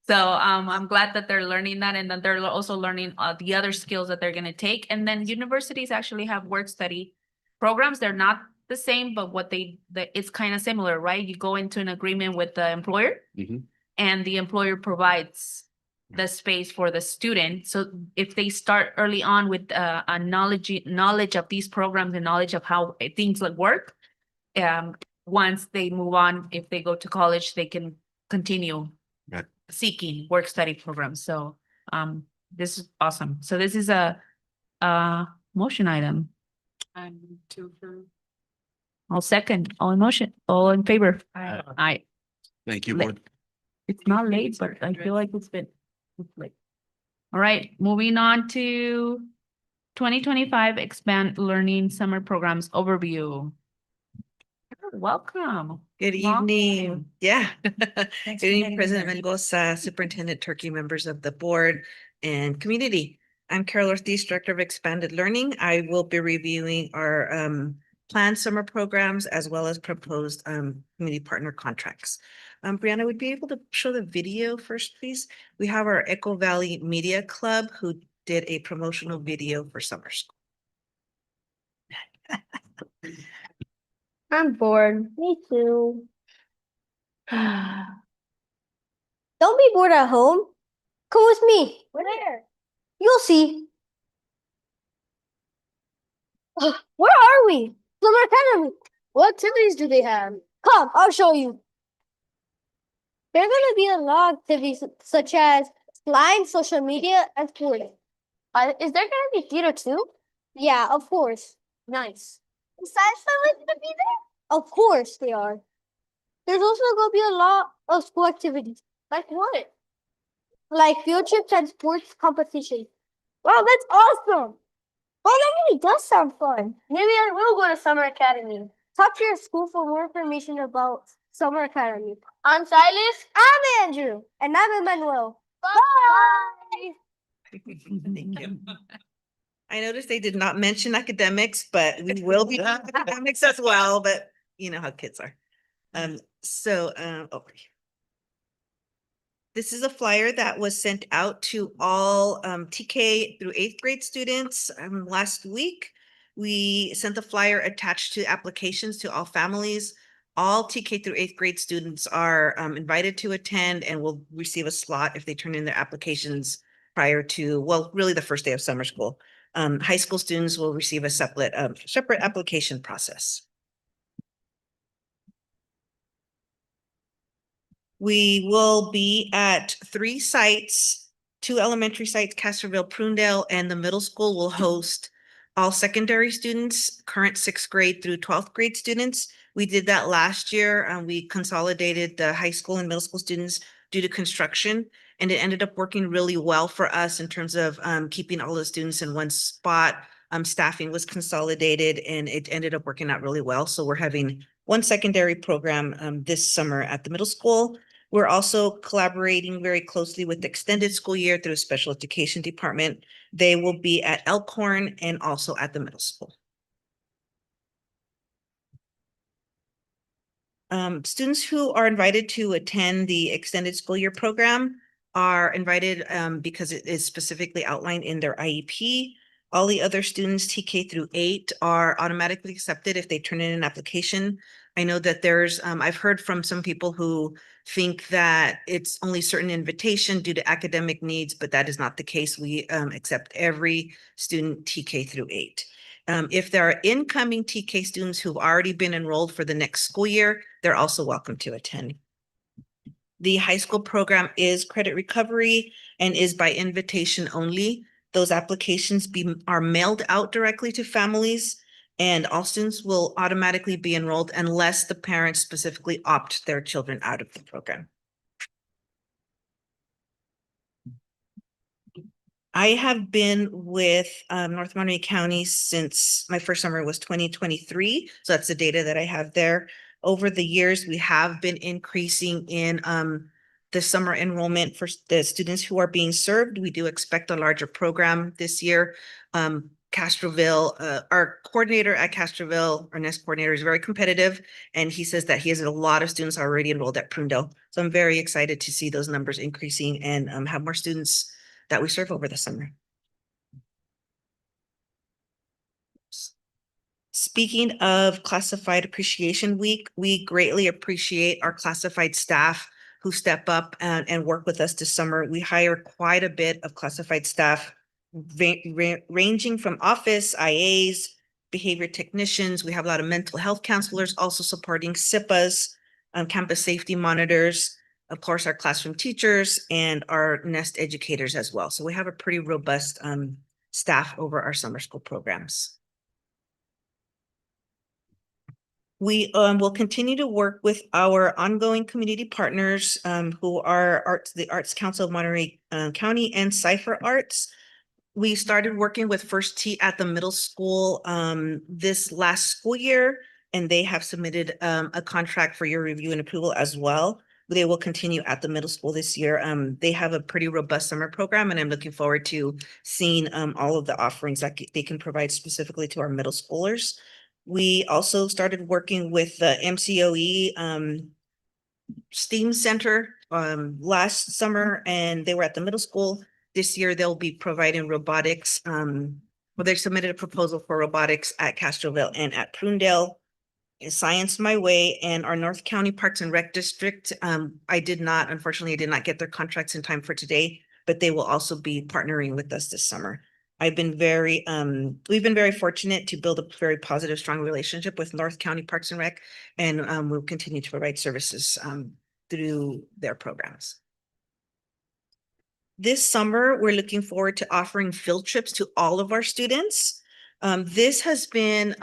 so I'm glad that they're learning that, and that they're also learning the other skills that they're going to take. And then universities actually have work study programs. They're not the same, but it's kind of similar, right? You go into an agreement with the employer, Mhm. and the employer provides the space for the student. So if they start early on with a knowledge of these programs and knowledge of how things like work, once they move on, if they go to college, they can continue Right. seeking work study programs. So this is awesome. So this is a motion item. I'll second. All in motion, all in favor? Aye. Thank you, Le- board. It's not late, but I feel like it's late. All right, moving on to 2025 Expand Learning Summer Programs Overview. Welcome. Good Long evening. time. Yeah. Good Thanks for evening, getting President here. Mendoza, Superintendent Turkey, members of the board and community. I'm Carol Ortiz, Director of Expanded Learning. I will be reviewing our planned summer programs as well as proposed community partner contracts. Brianna, would be able to show the video first, please? We have our Echo Valley Media Club who did a promotional video for summer school. I'm bored. Me too. Don't be bored at home. Come with me. Where? You'll see. Where are we? Summer Academy. What activities do they have? Come, I'll show you. There are going to be a lot of activities such as flying, social media, and sports. Is there going to be theater too? Yeah, of course. Nice. The science family going to be there? Of course they are. There's also going to be a lot of school activities. Like what? Like field trips and sports competitions. Wow, that's awesome. Well, that really does sound fun. Maybe I will go to Summer Academy. Talk to your school for more information about Summer Academy. I'm Silas. I'm Andrew. And I'm Emmanuel. Bye. Thank you. I noticed they did not mention academics, but we will be doing academics as well, but you know how kids are. Over here. This is a flyer that was sent out to all TK through 8th grade students last week. We sent the flyer attached to applications to all families. All TK through 8th grade students are invited to attend and will receive a slot if they turn in their applications prior to, well, really the first day of summer school. High school students will receive a separate application process. We will be at 3 sites two elementary sites, Castroville, Prunedale, and the middle school will host all secondary students, current sixth grade through 12th grade students. We did that last year. We consolidated the high school and middle school students due to construction, and it ended up working really well for us in terms of keeping all the students in one spot. Staffing was consolidated and it ended up working out really well. So we're having one secondary program this summer at the middle school. We're also collaborating very closely with the extended school year through the special education department. They will be at Elkhorn and also at the middle school. Students who are invited to attend the extended school year program are invited because it is specifically outlined in their IEP. All the other students, TK through 8, are automatically accepted if they turn in an application. I know that there's, I've heard from some people who think that it's only certain invitation due to academic needs, but that is not the case. We accept every student TK through 8. If there are incoming TK students who've already been enrolled for the next school year, they're also welcome to attend. The high school program is credit recovery and is by invitation only. Those applications are mailed out directly to families, and all students will automatically be enrolled unless the parents specifically opt their children out of the program. I have been with North Monterey County since my first summer was 2023. So that's the data that I have there. Over the years, we have been increasing in the summer enrollment for the students who are being served. We do expect a larger program this year. Castroville, our coordinator at Castroville, our next coordinator, is very competitive, and he says that he has a lot of students already enrolled at Prunedale. So I'm very excited to see those numbers increasing and have more students that we serve over the summer. Speaking of Classified Appreciation Week, we greatly appreciate our classified staff who step up and work with us this summer. We hire quite a bit of classified staff, ranging from office, IAs, behavior technicians. We have a lot of mental health counselors also supporting SIPAs, campus safety monitors, of course, our classroom teachers and our nest educators as well. So we have a pretty robust staff over our summer school programs. We will continue to work with our ongoing community partners who are the Arts Council of Monterey County and Cypher Arts. We started working with First Tee at the middle school this last school year, and they have submitted a contract for your review and approval as well. They will continue at the middle school this year. They have a pretty robust summer program, and I'm looking forward to seeing all of the offerings that they can provide specifically to our middle schoolers. We also started working with the NMCUSD STEAM Center last summer, and they were at the middle school. This year, they'll be providing robotics. Well, they submitted a proposal for robotics at Castroville and at Prunedale. Science My Way and our North County Parks and Rec District. Unfortunately, I did not get their contracts in time for today, but they will also be partnering with us this summer. We've been very fortunate to build a very positive, strong relationship with North County Parks and Rec, and we'll continue to provide services through their programs. This summer, we're looking forward to offering field trips to all of our students. This has been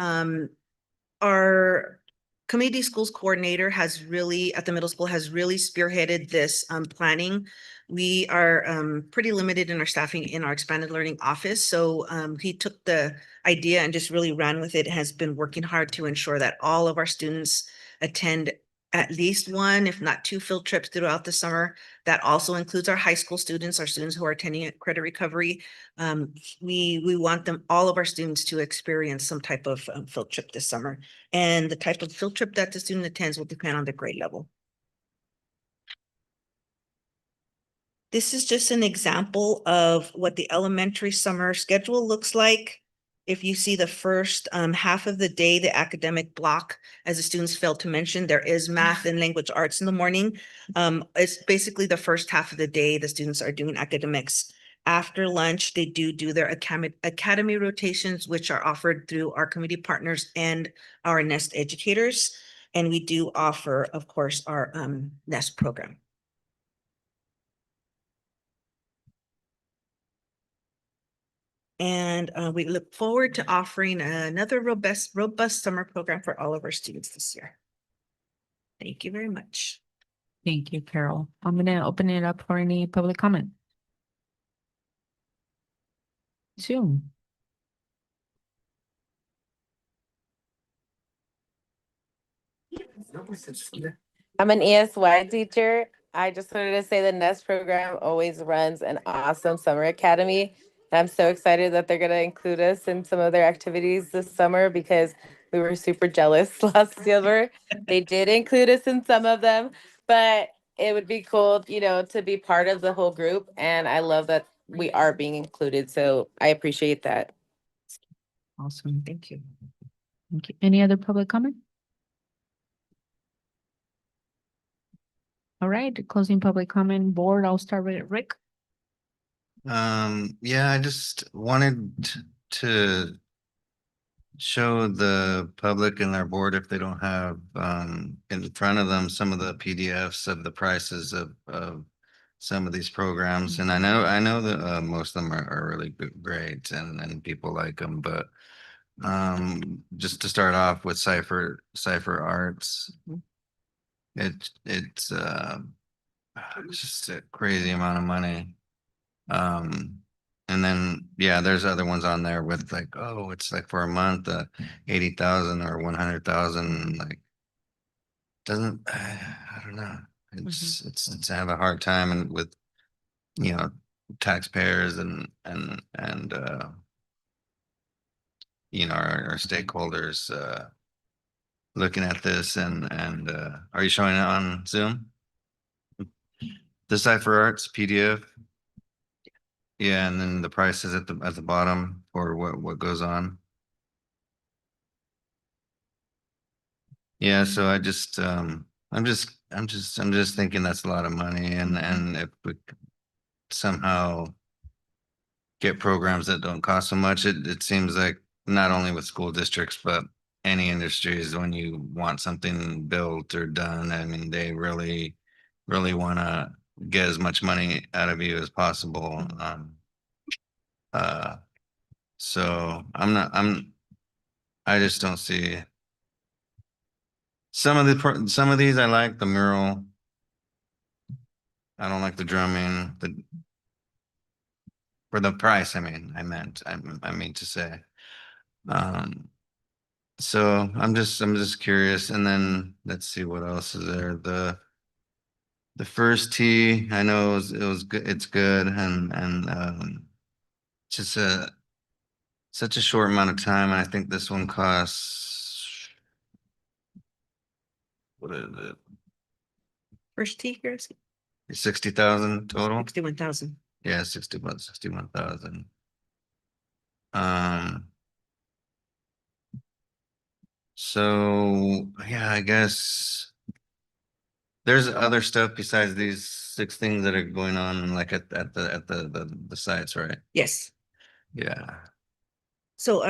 our community schools coordinator has really, at the middle school, has really spearheaded this planning. We are pretty limited in our staffing in our expanded learning office. So he took the idea and just really ran with it, has been working hard to ensure that all of our students attend at least one, if not two field trips throughout the summer. That also includes our high school students, our students who are attending at credit recovery. We want all of our students to experience some type of field trip this summer. And the type of field trip that the student attends will depend on the grade level. This is just an example of what the elementary summer schedule looks like. If you see the first half of the day, the academic block, as the students failed to mention, there is math and language arts in the morning. It's basically the first half of the day, the students are doing academics. After lunch, they do their academy rotations, which are offered through our community partners and our nest educators. And we do offer, of course, our nest program. And we look forward to offering another robust summer program for all of our students this year. Thank you very much. Thank you, Carol. I'm gonna open it up for any public comment. Zoom. I'm an ESY teacher. I just wanted to say the NEST program always runs an awesome summer academy. I'm so excited that they're going to include us in some of their activities this summer because we were super jealous last summer. They did include us in some of them, but it would be cool, you know, to be part of the whole group. And I love that we are being included. So I appreciate that. Awesome, thank you. Thank you. Any other public comment? All right, closing public comment board. I'll start with Rick. Yeah, I just wanted to show the public and our board, if they don't have in front of them some of the PDFs of the prices of some of these programs. And I know that most of them are really great and people like them, but just to start off with Cipher Arts, it's just a crazy amount of money. And then, yeah, there's other ones on there with like, oh, it's like for a month, 80,000 or 100,000, like doesn't, I don't know. It's I have a hard time and with, you know, taxpayers and you know, our stakeholders, looking at this and are you showing it on Zoom? The Cipher Arts PDF? Yeah, and then the price is at the bottom for what goes on. Yeah, so I'm just thinking that's a lot of money and if we could somehow get programs that don't cost so much, it seems like not only with school districts, but any industries, when you want something built or done, I mean, they really want to get as much money out of you as possible. So I just don't see some of these. I like the mural. I don't like the drumming, for the price. I mean, I mean to say. So I'm just curious. And then let's see what else is there. The first tee, I know it was good. It's good. And just such a short amount of time. And I think this one costs, what is it? First tee, here's 60,000 total? 61,000. Yeah, 61,000. So yeah, I guess there's other stuff besides these 6 things that are going on, like at the sites, right? Yes. Yeah. So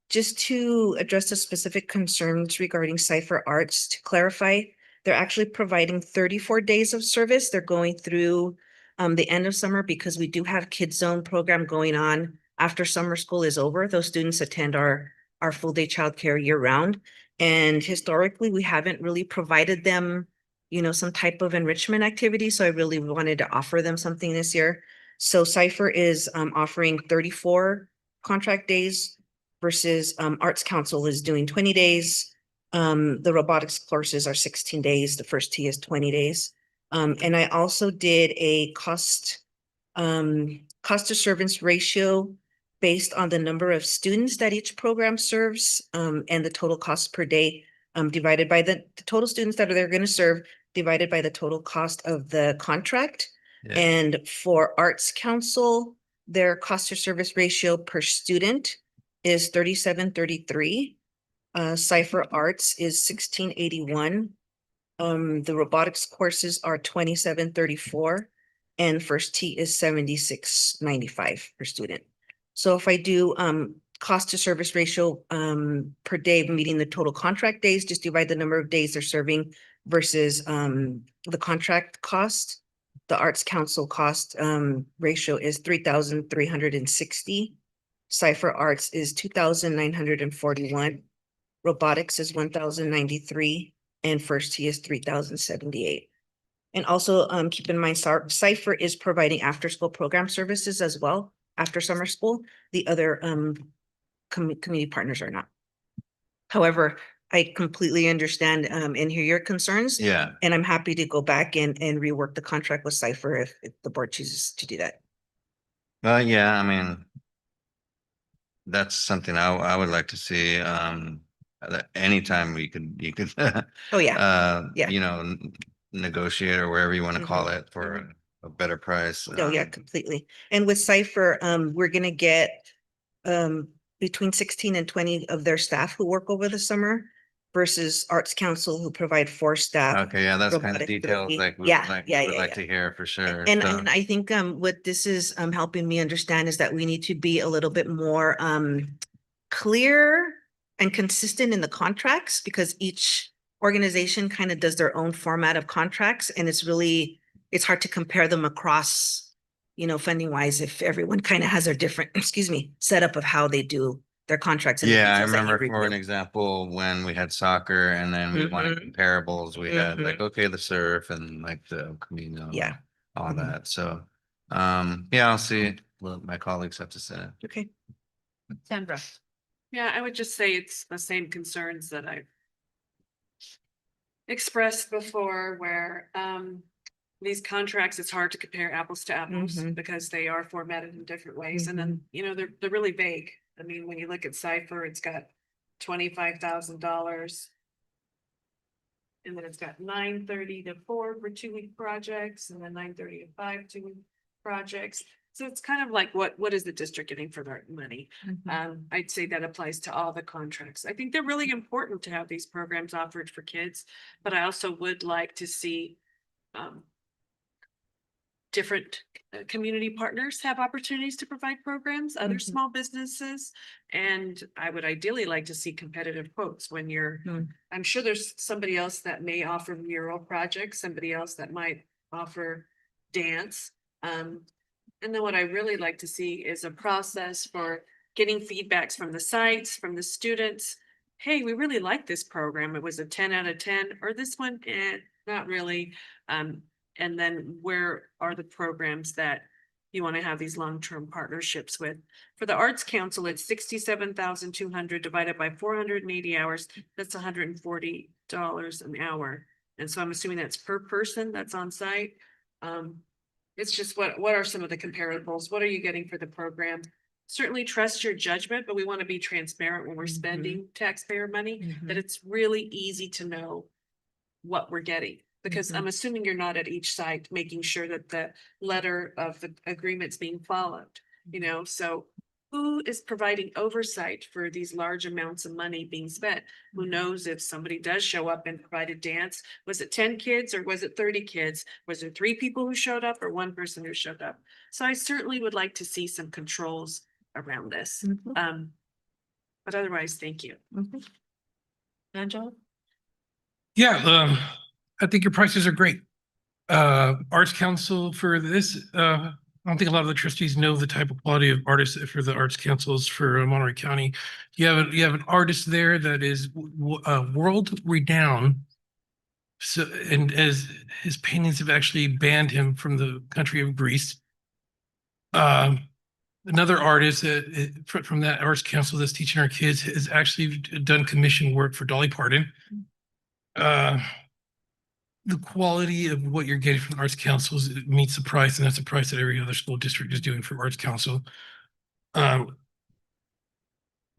just to address the specific concerns regarding Cipher Arts, to clarify, they're actually providing 34 days of service. They're going through the end of summer because we do have Kids Zone program going on after summer school is over. Those students attend our full day childcare year round. And historically, we haven't really provided them, you know, some type of enrichment activity. So I really wanted to offer them something this year. So Cipher is offering 34 contract days versus Arts Council is doing 20 days. The robotics courses are 16 days. The first tee is 20 days. And I also did a cost to service ratio based on the number of students that each program serves, and the total cost per day, divided by the total students that they're going to serve, divided by the total cost of the contract. Yeah. And for Arts Council, their cost to service ratio per student is 37.33. Cipher Arts is 16.81. The robotics courses are 27.34, and first tee is 76.95 per student. So if I do cost to service ratio per day, meeting the total contract days, just divide the number of days they're serving versus the contract cost, the Arts Council cost ratio is 3,360. Cipher Arts is 2,941. Robotics is 1,093, and First T is 3,078. And also keep in mind, Cipher is providing after-school program services as well after summer school. The other community partners are not. However, I completely understand and hear your concerns. Yeah. And I'm happy to go back and rework the contract with Cipher if the board chooses to do that. Yeah, I mean, that's something I would like to see. That anytime you could Oh, yeah. Yeah. you know, negotiate or wherever you want to call it for a better price. Oh, yeah, completely. And with Cipher, we're gonna get between 16 and 20 of their staff who work over the summer versus Arts Council who provide 4 staff. Okay, yeah, that's kind of robotic details ability. like we Yeah, would yeah, like yeah. to hear for sure. And So- I think what this is helping me understand is that we need to be a little bit more clear and consistent in the contracts, because each organization kind of does their own format of contracts, and it's hard to compare them across, funding wise, if everyone kind of has their different, setup of how they do their contracts. and the Yeah, I details that you remember for an review. example, when we had soccer and then we wanted comparables, we had like, okay, the surf and like the Camino. Yeah. All that. So, yeah, I'll see what my colleagues have to say. Okay. Sandra. Yeah, I would just say it's the same concerns that I've expressed before, where these contracts, it's hard to compare apples to apples because they are formatted in different ways. And then, they're really vague. I mean, when you look at Cipher, it's got $25,000. And then it's got 9:30 to 4 for 2-week projects, and then 9:30 to 5 2-week projects. So it's kind of like, what is the district getting for their money? I'd say that applies to all the contracts. I think they're really important to have these programs offered for kids, but I also would like to see different community partners have opportunities to provide programs, other small businesses. And I would ideally like to see competitive quotes when I'm sure there's somebody else that may offer mural projects, somebody else that might offer dance. And then what I really like to see is a process for getting feedbacks from the sites, from the students. Hey, we really like this program. It was a 10 out of 10, or this one, not really. And then where are the programs that you want to have these long-term partnerships with? For the Arts Council, it's 67,200 divided by 480 hours. That's $140 an hour. And so I'm assuming that's per person that's on site. It's just what are some of the comparables? What are you getting for the program? Certainly trust your judgment, but we want to be transparent when we're spending taxpayer money, that it's really easy to know what we're getting. Because I'm assuming you're not at each site making sure that the letter of the agreement's being followed, so who is providing oversight for these large amounts of money being spent? Who knows if somebody does show up and provide a dance? Was it 10 kids or was it 30 kids? Was there 3 people who showed up or 1 person who showed up? So I certainly would like to see some controls around this. But otherwise, thank you. Angela? Yeah, I think your prices are great. Arts Council for this, I don't think a lot of the trustees know the type of quality of artists for the Arts Councils for Monterey County. You have an artist there that is world renowned. So, and as his paintings have actually banned him from the country of Greece. Another artist from that Arts Council that's teaching our kids has actually done commission work for Dolly Parton. The quality of what you're getting from the Arts Councils meets the price, and that's the price that every other school district is doing for Arts Council. Yeah,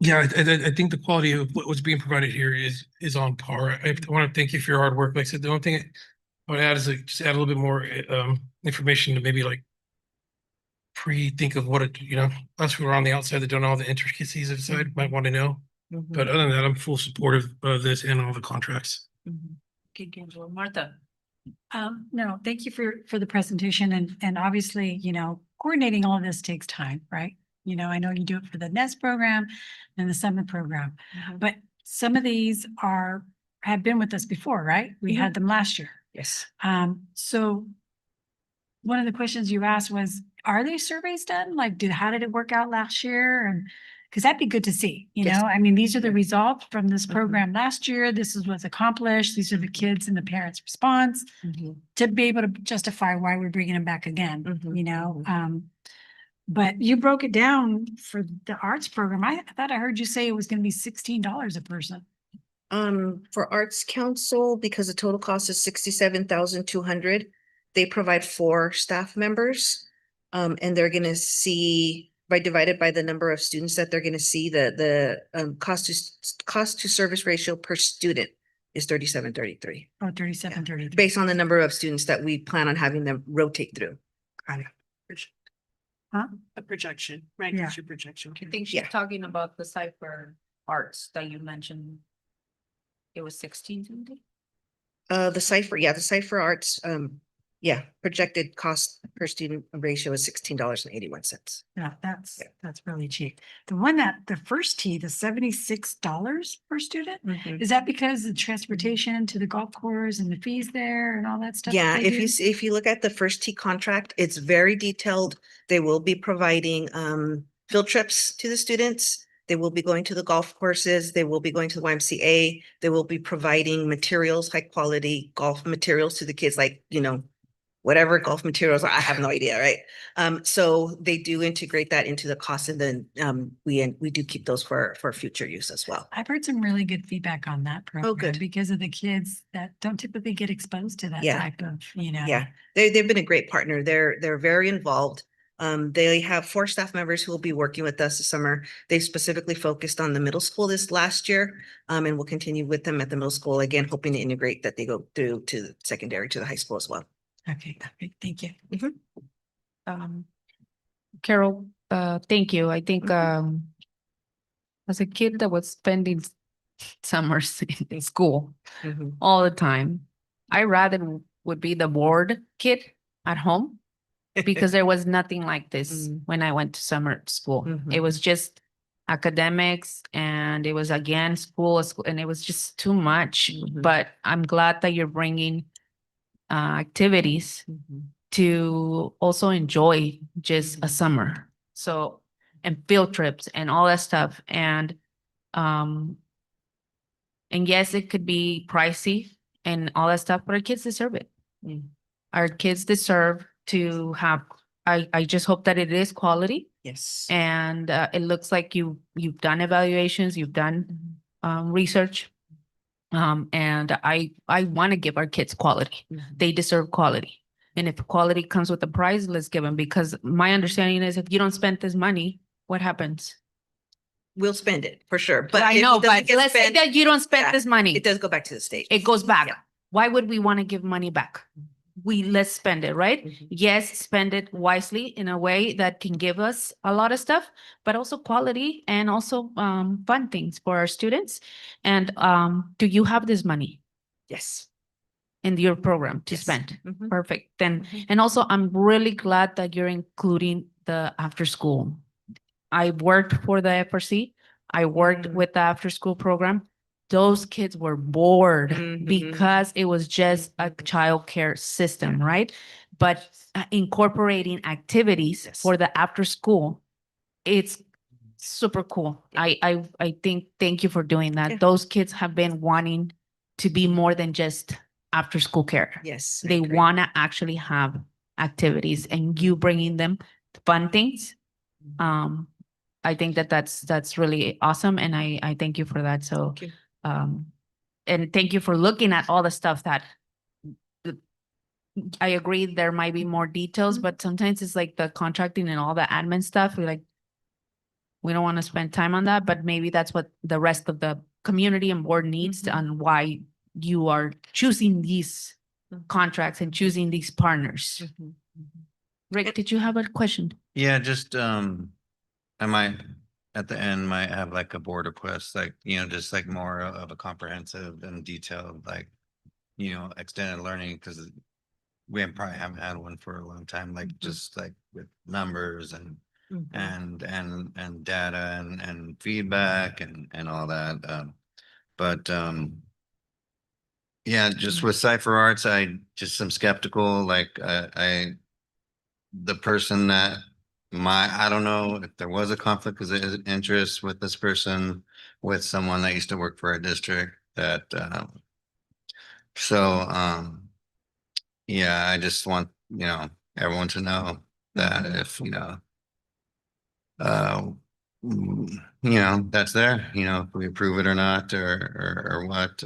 I think the quality of what's being provided here is on par. I want to thank you for your hard work. Like I said, the only thing I would add is just add a little bit more information to maybe like pre-think of what us who are on the outside that don't know all the intricacies of the side might want to know. But other than that, I'm full support of this and all the contracts. Okay, Angela. Martha. No, thank you for the presentation, and obviously, coordinating all of this takes time, right? I know you do it for the NEST program and the summer program, but some of these have been with us before, right? We had them last year. Yes. So one of the questions you asked was, are there surveys done? Like, how did it work out last year? And because that'd be good to see, you Yes. know, I mean, these are the results from this program last year. This is what's accomplished. These are the kids and the parents' response to be able to justify why we're bringing them back again, you know? But you broke it down for the arts program. I thought I heard you say it was going to be $16 a person. For Arts Council, because the total cost is 67,200, they provide 4 staff members. And they're gonna see, divided by the number of students that they're gonna see, the cost to service ratio per student is 37.33. Oh, 37.33. Based on the number of students that we plan on having them rotate through. Got it. Huh? A projection, right? Yeah. That's your projection. I think she's Yeah. talking about the cipher arts that you mentioned. It was 16 something? The cipher arts, projected cost per student ratio is $16.81. Yeah, that's really cheap. The first T, the $76 per student, is that because the transportation to the golf course and the fees there and all that stuff? Yeah, that they do? if you look at the first T contract, it's very detailed. They will be providing field trips to the students. They will be going to the golf courses. They will be going to the YMCA. They will be providing materials, high quality golf materials to the kids, like, you know, whatever golf materials, I have no idea, right? So they do integrate that into the cost, and then we do keep those for future use as well. I've heard some really good feedback on that program. good. Because of the kids that don't typically get exposed to that Yeah. type of, you know. Yeah, they've been a great partner. They're very involved. They have 4 staff members who will be working with us this summer. They specifically focused on the middle school this last year, and we'll continue with them at the middle school, again, hoping to integrate that they go through to the secondary, to the high school as well. Okay, thank you. Carol, thank you. I think as a kid that was spending summers in school all the time, I rather would be the bored kid at home because there was nothing like this when I went to summer school. It was just academics, and it was again school, and it was just too much. But I'm glad that you're bringing activities to also enjoy just a summer. So, and field trips and all that stuff. And yes, it could be pricey and all that stuff, but our kids deserve it. Our kids deserve to have, I just hope that it is quality. Yes. And it looks like you've done evaluations, you've done research. And I want to give our kids quality. They deserve quality. And if quality comes with a prize, let's give them, because my understanding is if you don't spend this money, what happens? We'll spend it for sure, but I if it know, doesn't but get let's say spent, that you don't spend yeah, this money. it does go back to the state. It goes back. Why would we want to give money back? Let's spend it, right? Yes, spend it wisely in a way that can give us a lot of stuff, but also quality and also fun things for our students. And do you have this money Yes. in your program to Yes. spend? Perfect. Then, and also I'm really glad that you're including the after school. I worked for the FRC. I worked with the after school program. Those kids were bored because it was just a childcare system, right? But incorporating activities for the after school, it's super cool. I think, thank you for doing that. Yeah. Those kids have been wanting to be more than just after school care. Yes. I They agree. want to actually have activities, and you bringing them fun things. I think that's really awesome. And I thank you for that. So, Thank you. and thank you for looking at all the stuff that I agree there might be more details, but sometimes it's like the contracting and all the admin stuff. We're like, we don't want to spend time on that, but maybe that's what the rest of the community and board needs on why you are choosing these contracts and choosing these partners. Rick, did you have a question? Yeah, just, I might, at the end, might have like a board request, like, just like more of a comprehensive and detailed, like, extended learning, because we probably haven't had one for a long time, like just like with numbers and data and feedback and all that. But yeah, just with Cypher Arts, I just am skeptical. Like I the person that I don't know if there was a conflict of interest with this person, with someone that used to work for a district that, so, yeah, I just want, everyone to know that if, that's there, if we approve it or not, or what,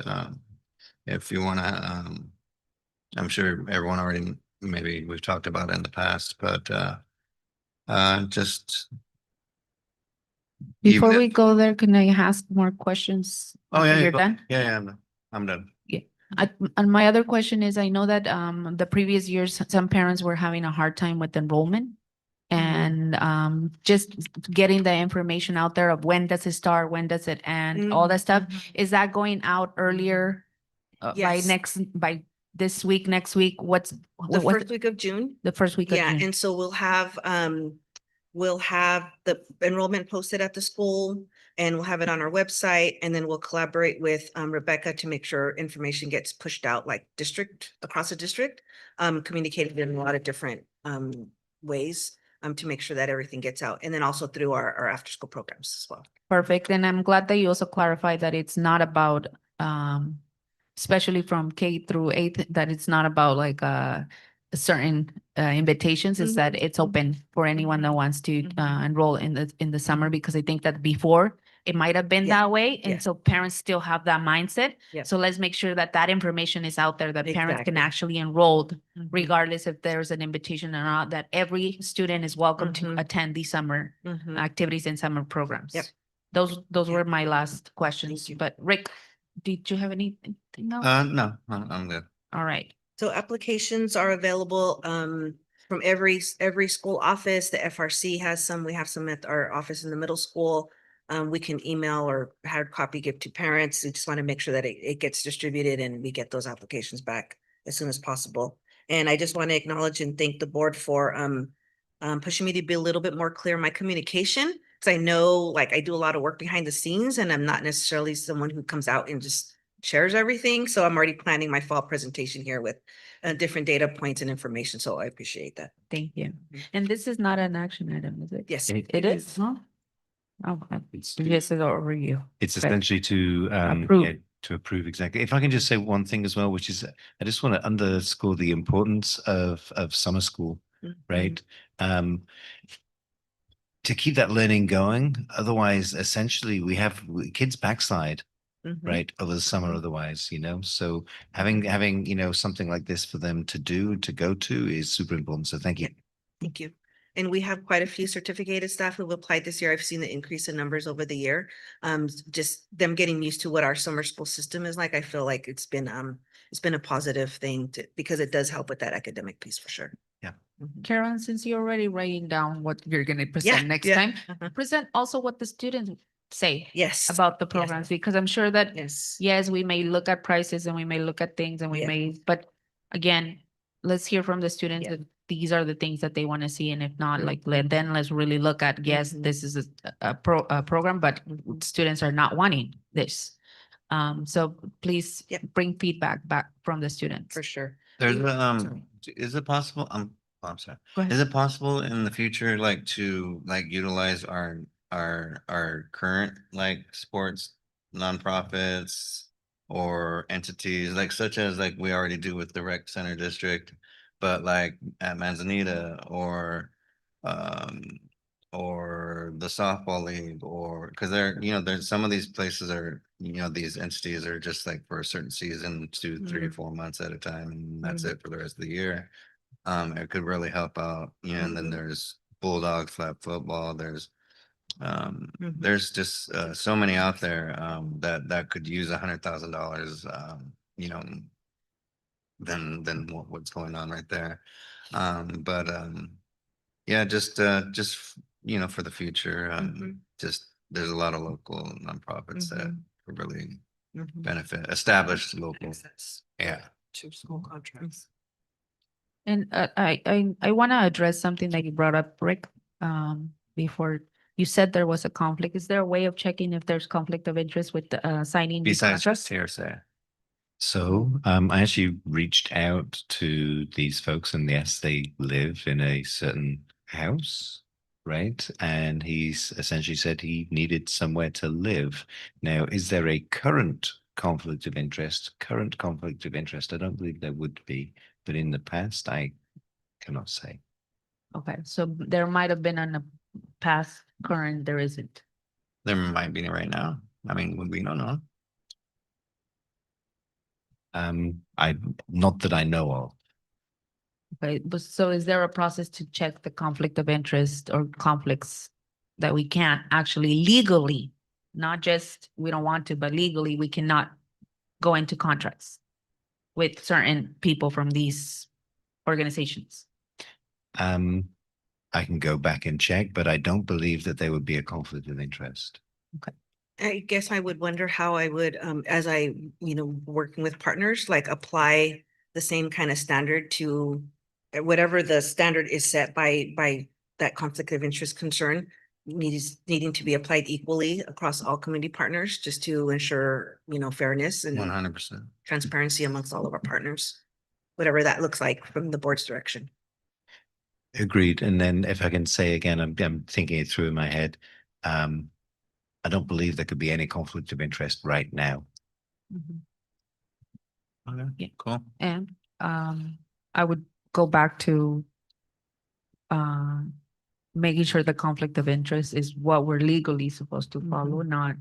if you wanna, I'm sure everyone already, maybe we've talked about it in the past, but, just. Before even we if- go there, can I ask more questions? Oh, yeah, You're go- done? Yeah, I'm done. And my other question is, I know that the previous years, some parents were having a hard time with enrollment. And just getting the information out there of when does it start, when does it end, all that stuff. Is that going out earlier Yes. by this week, next week? The first week of June. The first week of Yeah, June? and so we'll have the enrollment posted at the school, and we'll have it on our website, and then we'll collaborate with Rebecca to make sure information gets pushed out like across the district, communicated in a lot of different ways to make sure that everything gets out, and then also through our after school programs as well. Perfect. And I'm glad that you also clarified that it's not about, especially from K through 8th, that it's not about like a certain invitations, is that it's open for anyone that wants to enroll in the summer, because I think that before it might have been that way. And so parents still have that mindset. Yeah. So let's make sure that that information is out there, that parents can Exactly. actually enroll regardless if there's an invitation or not, that every student is welcome to attend these summer activities and summer programs. Yep. Those were my last questions, but Rick, did you have anything else? No, I'm good. All right. So applications are available from every school office. The FRC has some. We have some at our office in the middle school. We can email or hard copy give to parents. We just want to make sure that it gets distributed and we get those applications back as soon as possible. And I just want to acknowledge and thank the board for pushing me to be a little bit more clear in my communication. Because I know, like, I do a lot of work behind the scenes, and I'm not necessarily someone who comes out and just shares everything. So I'm already planning my fall presentation here with different data points and information. So I appreciate that. Thank you. And this is not an action item, is it? Yes. It is, huh? Oh, It's yes, it's over you. It's Okay. essentially to Approve. yeah, to approve, exactly. If I can just say one thing as well, which is I just want to underscore the importance of summer school, right? To keep that learning going. Otherwise, essentially, we have kids backslide, right, over the summer. Otherwise, so having something like this for them to do, to go to, is super important. So thank you. Thank you. And we have quite a few certificated staff who've applied this year. I've seen the increase in numbers over the year. Just them getting used to what our summer school system is like. I feel like it's been a positive thing because it does help with that academic piece for sure. Yeah. Karen, since you're already writing down what you're going to present next time, present also what the students say about the programs, because I'm sure that yes, we may look at prices and we may look at things and we may, but again, let's hear from the students that these are the things that they want to see, and if not, like let's really look at, yes, this is a program, but students are not wanting this. So please bring feedback back from the students. For sure. There's is it possible? I'm sorry. Go ahead. Is it possible in the future, like, to utilize our current sports nonprofits or entities, such as we already do with the rec center district, but at Manzanita or the softball league, or because there's some of these places are, these entities are just for a certain season, 2, 3, 4 months at a time, and that's it for the rest of the year. It could really help out, and then there's Bulldog flag football. There's just so many out there that could use $100,000, than what's going on right there. But yeah, just for the future, just there's a lot of local nonprofits that could really benefit, established local. Yeah. To school contracts. And I want to address something that you brought up, Rick, before. You said there was a conflict. Is there a way of checking if there's conflict of interest with signing these Besides contracts? just hearsay. So I actually reached out to these folks, and yes, they live in a certain house, right? And he's essentially said he needed somewhere to live. Now, is there a current conflict of interest? Current conflict of interest? I don't believe there would be, but in the past, I cannot say. Okay, so there might have been on the past, current, there isn't. There might be right now. I mean, we don't know. I not that I know of. Okay, but so is there a process to check the conflict of interest or conflicts that we can't actually legally, not just we don't want to, but legally we cannot go into contracts with certain people from these organizations? I can go back and check, but I don't believe that there would be a conflict of interest. I guess I would wonder how I would, as I, working with partners, like apply the same kind of standard to whatever the standard is set by that conflict of interest concern needing to be applied equally across all community partners, just to ensure, fairness and 100%. transparency amongst all of our partners, whatever that looks like from the board's direction. Agreed. And then if I can say again, I'm thinking it through in my head. I don't believe there could be any conflict of interest right now. Okay, Yeah. cool. And I would go back to making sure the conflict of interest is what we're legally supposed to follow, not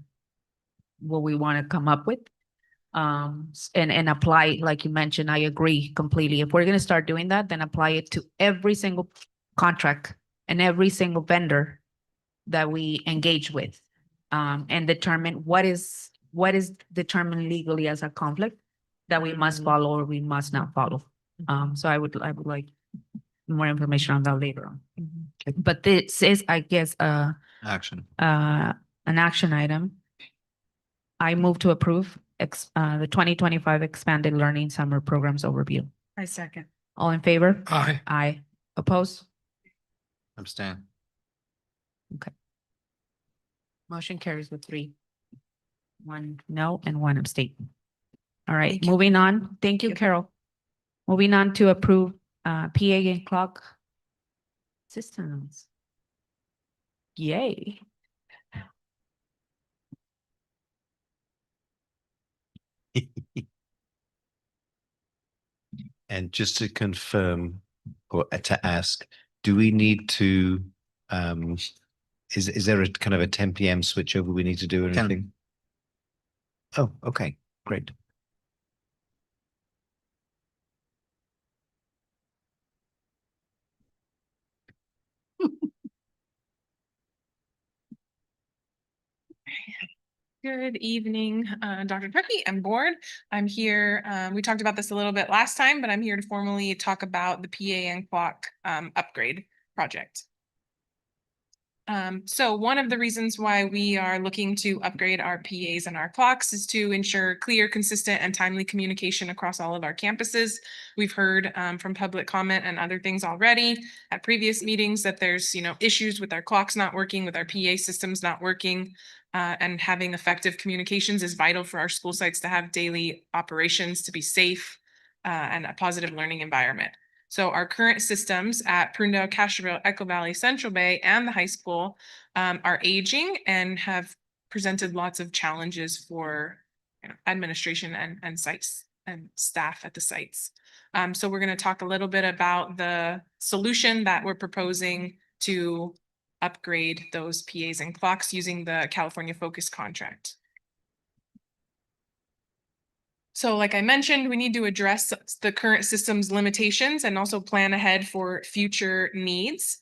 what we want to come up with. And apply, like you mentioned, I agree completely. If we're gonna start doing that, then apply it to every single contract and every single vendor that we engage with. And determine what is determined legally as a conflict that we must follow or we must not follow. So I would like more information on that later on. But this is, I guess, Action. an action item. I move to approve the 2025 Expanded Learning Summer Programs Overview. I second. All in favor? Aye. Aye. Oppose? Abstain. Motion carries with 3. 1 no and 1 abstain. All right, Thank you. moving on. Thank you, Carol. Moving on to approve PA and clock systems. Yay. And just to confirm or to ask, do we need to, is there a kind of a 10 PM switch over we need to do or 10. anything? Oh, okay, great. Good evening, Dr. Tuckey and board. I'm here, we talked about this a little bit last time, but I'm here to formally talk about the PA and clock upgrade project. So one of the reasons why we are looking to upgrade our PAs and our clocks is to ensure clear, consistent, and timely communication across all of our campuses. We've heard from public comment and other things already at previous meetings that there's, issues with our clocks not working, with our PA systems not working. And having effective communications is vital for our school sites to have daily operations, to be safe and a positive learning environment. So our current systems at Prunedale, Castroville, Echo Valley, Central Bay, and the high school are aging and have presented lots of challenges for administration and sites and staff at the sites. So we're going to talk a little bit about the solution that we're proposing to upgrade those PAs and clocks using the California Focus contract. So like I mentioned, we need to address the current system's limitations and also plan ahead for future needs.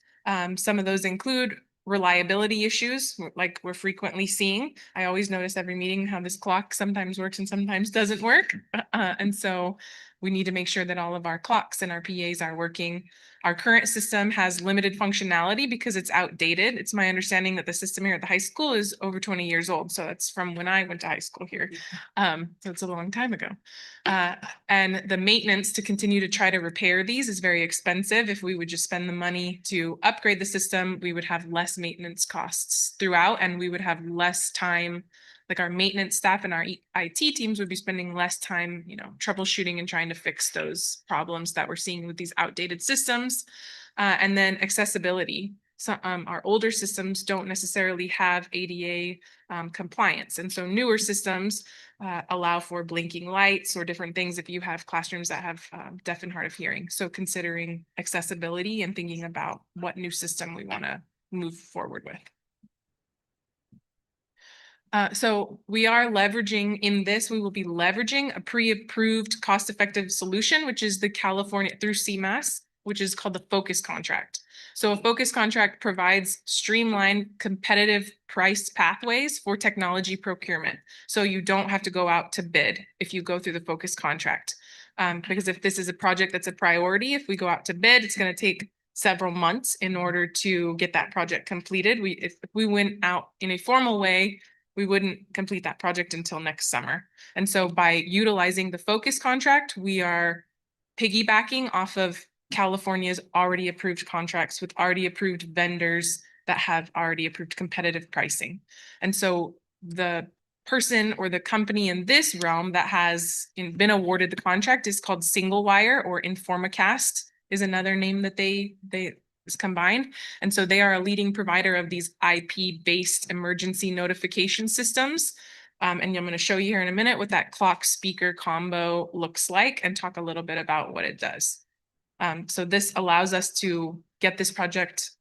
Some of those include reliability issues, like we're frequently seeing. I always notice every meeting how this clock sometimes works and sometimes doesn't work. And so we need to make sure that all of our clocks and our PAs are working. Our current system has limited functionality because it's outdated. It's my understanding that the system here at the high school is over 20 years old. So that's from when I went to high school here. So it's a long time ago. And the maintenance to continue to try to repair these is very expensive. If we would just spend the money to upgrade the system, we would have less maintenance costs throughout and we would have less time like our maintenance staff and our IT teams would be spending less time, troubleshooting and trying to fix those problems that we're seeing with these outdated systems. And then accessibility. So our older systems don't necessarily have ADA compliance. And so newer systems allow for blinking lights or different things if you have classrooms that have deaf and hard of hearing. So considering accessibility and thinking about what new system we want to move forward with. So we are leveraging in this, we will be leveraging a pre-approved cost-effective solution, which is the California through CMAS, which is called the Focus Contract. So a Focus Contract provides streamlined competitive price pathways for technology procurement. So you don't have to go out to bid if you go through the Focus Contract. Because if this is a project that's a priority, if we go out to bid, it's going to take several months in order to get that project completed. If we went out in a formal way, we wouldn't complete that project until next summer. And so by utilizing the Focus Contract, we are piggybacking off of California's already approved contracts with already approved vendors that have already approved competitive pricing. And so the person or the company in this realm that has been awarded the contract is called Single Wire, or Informacast is another name that they is combined. And so they are a leading provider of these IP-based emergency notification systems. And I'm going to show you here in a minute what that clock speaker combo looks like and talk a little bit about what it does. So this allows us to get this project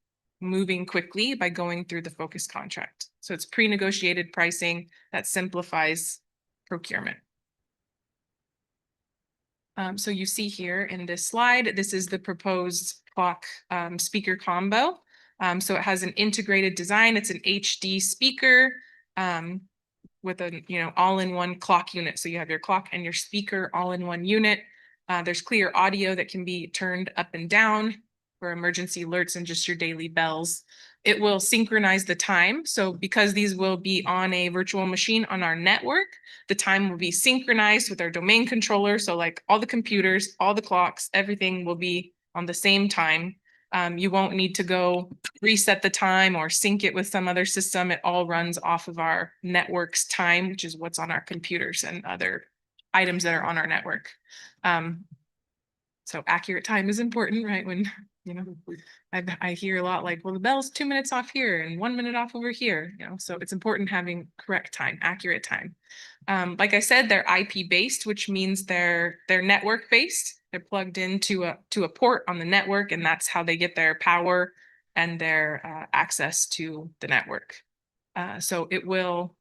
moving quickly by going through the Focus Contract. So it's pre-negotiated pricing that simplifies procurement. So you see here in this slide, this is the proposed clock speaker combo. So it has an integrated design. It's an HD speaker with a all-in-one clock unit. So you have your clock and your speaker all in one unit. There's clear audio that can be turned up and down for emergency alerts and just your daily bells. It will synchronize the time. So because these will be on a virtual machine on our network, the time will be synchronized with our domain controller. So like all the computers, all the clocks, everything will be on the same time. You won't need to go reset the time or sync it with some other system. It all runs off of our network's time, which is what's on our computers and other items that are on our network. So accurate time is important, right? When, I hear a lot like, well, the bell's 2 minutes off here and 1 minute off over here, so it's important having correct time, accurate time. Like I said, they're IP based, which means they're network based. They're plugged into a port on the network, and that's how they get their power and their access to the network. So it will,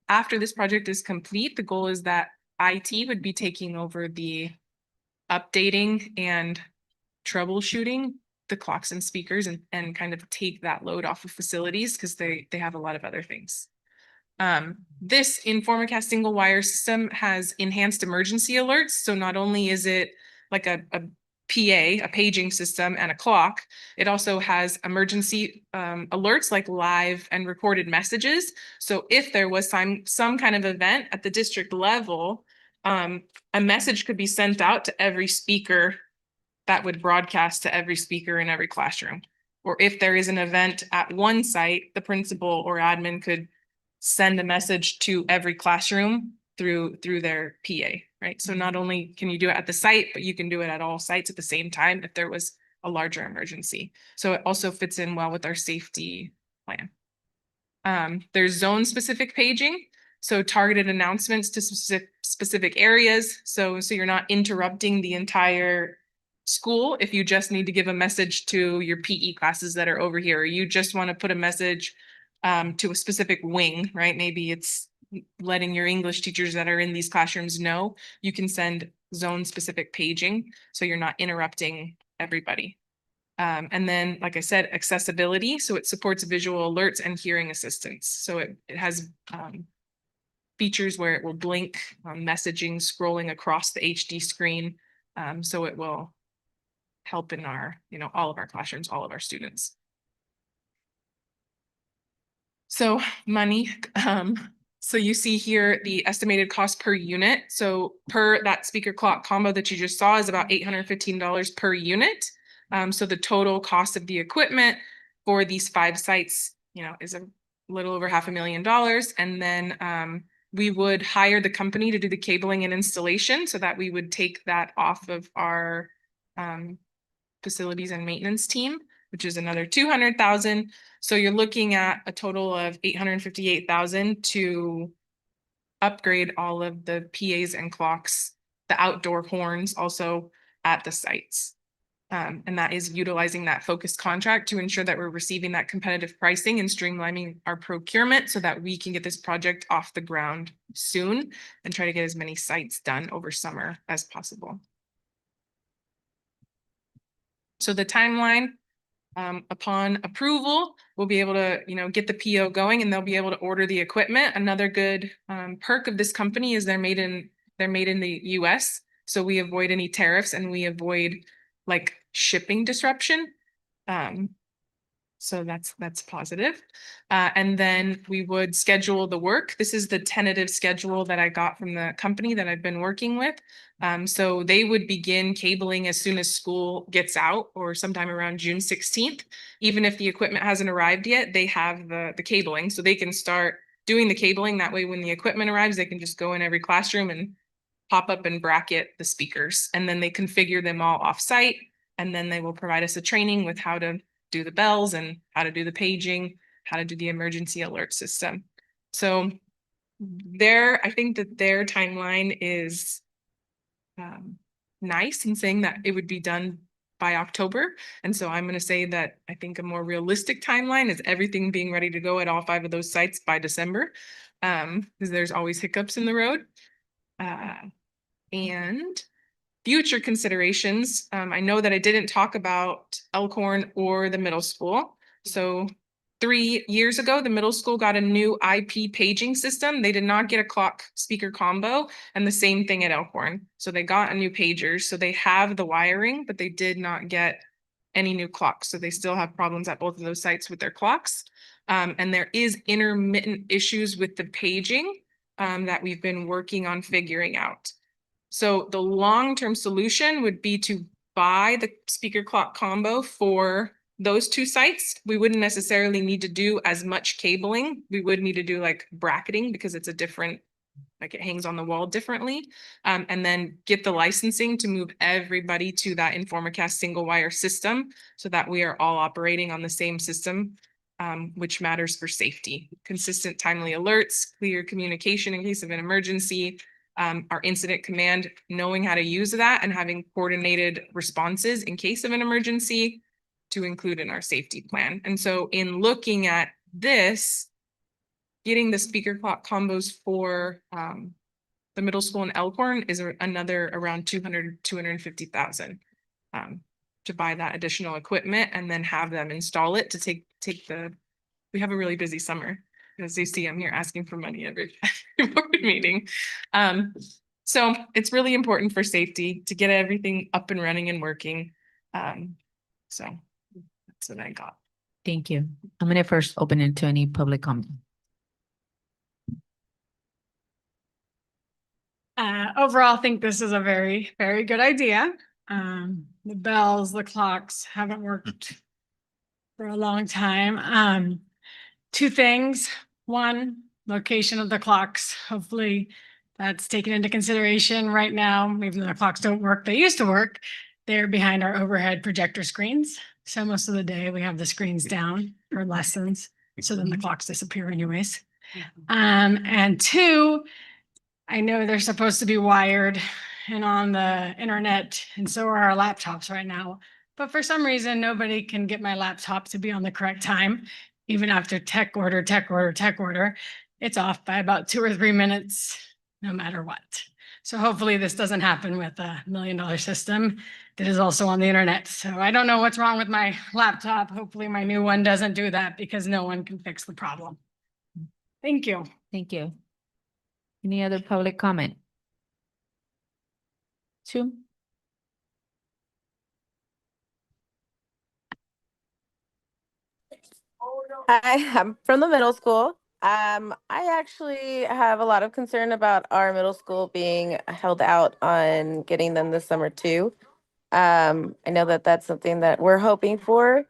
after this project is complete, the goal is that IT would be taking over the updating and troubleshooting the clocks and speakers and kind of take that load off of facilities because they have a lot of other things. This Informacast single wire system has enhanced emergency alerts. So not only is it like a PA, a paging system, and a clock, it also has emergency alerts like live and recorded messages. So if there was some kind of event at the district level, a message could be sent out to every speaker that would broadcast to every speaker in every classroom. Or if there is an event at one site, the principal or admin could send a message to every classroom through their PA, right? So not only can you do it at the site, but you can do it at all sites at the same time if there was a larger emergency. So it also fits in well with our safety plan. There's zone specific paging. So targeted announcements to specific areas. So you're not interrupting the entire school if you just need to give a message to your PE classes that are over here, or you just want to put a message to a specific wing, right? Maybe it's letting your English teachers that are in these classrooms know. You can send zone specific paging so you're not interrupting everybody. And then, like I said, accessibility. So it supports visual alerts and hearing assistance. So it has features where it will blink messaging scrolling across the HD screen. So it will help in our, all of our classrooms, all of our students. So money, so you see here the estimated cost per unit. So per that speaker clock combo that you just saw is about $815 per unit. So the total cost of the equipment for these 5 sites, is a little over $500,000. And then we would hire the company to do the cabling and installation so that we would take that off of our facilities and maintenance team, which is another 200,000. So you're looking at a total of 858,000 to upgrade all of the PAs and clocks, the outdoor horns also at the sites. And that is utilizing that focused contract to ensure that we're receiving that competitive pricing and streamlining our procurement so that we can get this project off the ground soon and try to get as many sites done over summer as possible. So the timeline, upon approval, we'll be able to, get the PO going and they'll be able to order the equipment. Another good perk of this company is they're made in the US. So we avoid any tariffs and we avoid like shipping disruption. So that's positive. And then we would schedule the work. This is the tentative schedule that I got from the company that I've been working with. So they would begin cabling as soon as school gets out or sometime around June 16th. Even if the equipment hasn't arrived yet, they have the cabling so they can start doing the cabling. That way, when the equipment arrives, they can just go in every classroom and pop up and bracket the speakers. And then they configure them all off-site. And then they will provide us a training with how to do the bells and how to do the paging, how to do the emergency alert system. So I think that their timeline is nice in saying that it would be done by October. And so I'm going to say that I think a more realistic timeline is everything being ready to go at all 5 of those sites by December, because there's always hiccups in the road. And future considerations, I know that I didn't talk about Elkhorn or the middle school. So 3 years ago, the middle school got a new IP paging system. They did not get a clock speaker combo, and the same thing at Elkhorn. So they got a new pager. So they have the wiring, but they did not get any new clocks. So they still have problems at both of those sites with their clocks. And there is intermittent issues with the paging that we've been working on figuring out. So the long-term solution would be to buy the speaker clock combo for those 2 sites. We wouldn't necessarily need to do as much cabling. We would need to do like bracketing because it's a different, like it hangs on the wall differently. And then get the licensing to move everybody to that Informacast single wire system so that we are all operating on the same system, which matters for safety. Consistent, timely alerts, clear communication in case of an emergency, our incident command, knowing how to use that and having coordinated responses in case of an emergency to include in our safety plan. And so in looking at this, getting the speaker clock combos for the middle school in Elkhorn is another around 250,000 to buy that additional equipment and then have them install it to take we have a really busy summer. As you see, I'm here asking for money every board meeting. So it's really important for safety to get everything up and running and working. So that's what I got. Thank you. I'm gonna first open it to any public comment. Overall, I think this is a very, very good idea. The bells, the clocks haven't worked for a long time. 2 things. 1, location of the clocks. Hopefully that's taken into consideration right now. Even though the clocks don't work, they used to work. They're behind our overhead projector screens. So most of the day we have the screens down for lessons. So then the clocks disappear anyways. And 2, I know they're supposed to be wired and on the internet, and so are our laptops right now. But for some reason, nobody can get my laptop to be on the correct time. Even after tech order, it's off by about 2 or 3 minutes, no matter what. So hopefully this doesn't happen with a $1 million system that is also on the internet. So I don't know what's wrong with my laptop. Hopefully my new one doesn't do that because no one can fix the problem. Thank you. Thank you. Any other public comment? 2? Hi, I'm from the middle school. I actually have a lot of concern about our middle school being held out on getting them this summer too. I know that that's something that we're hoping for.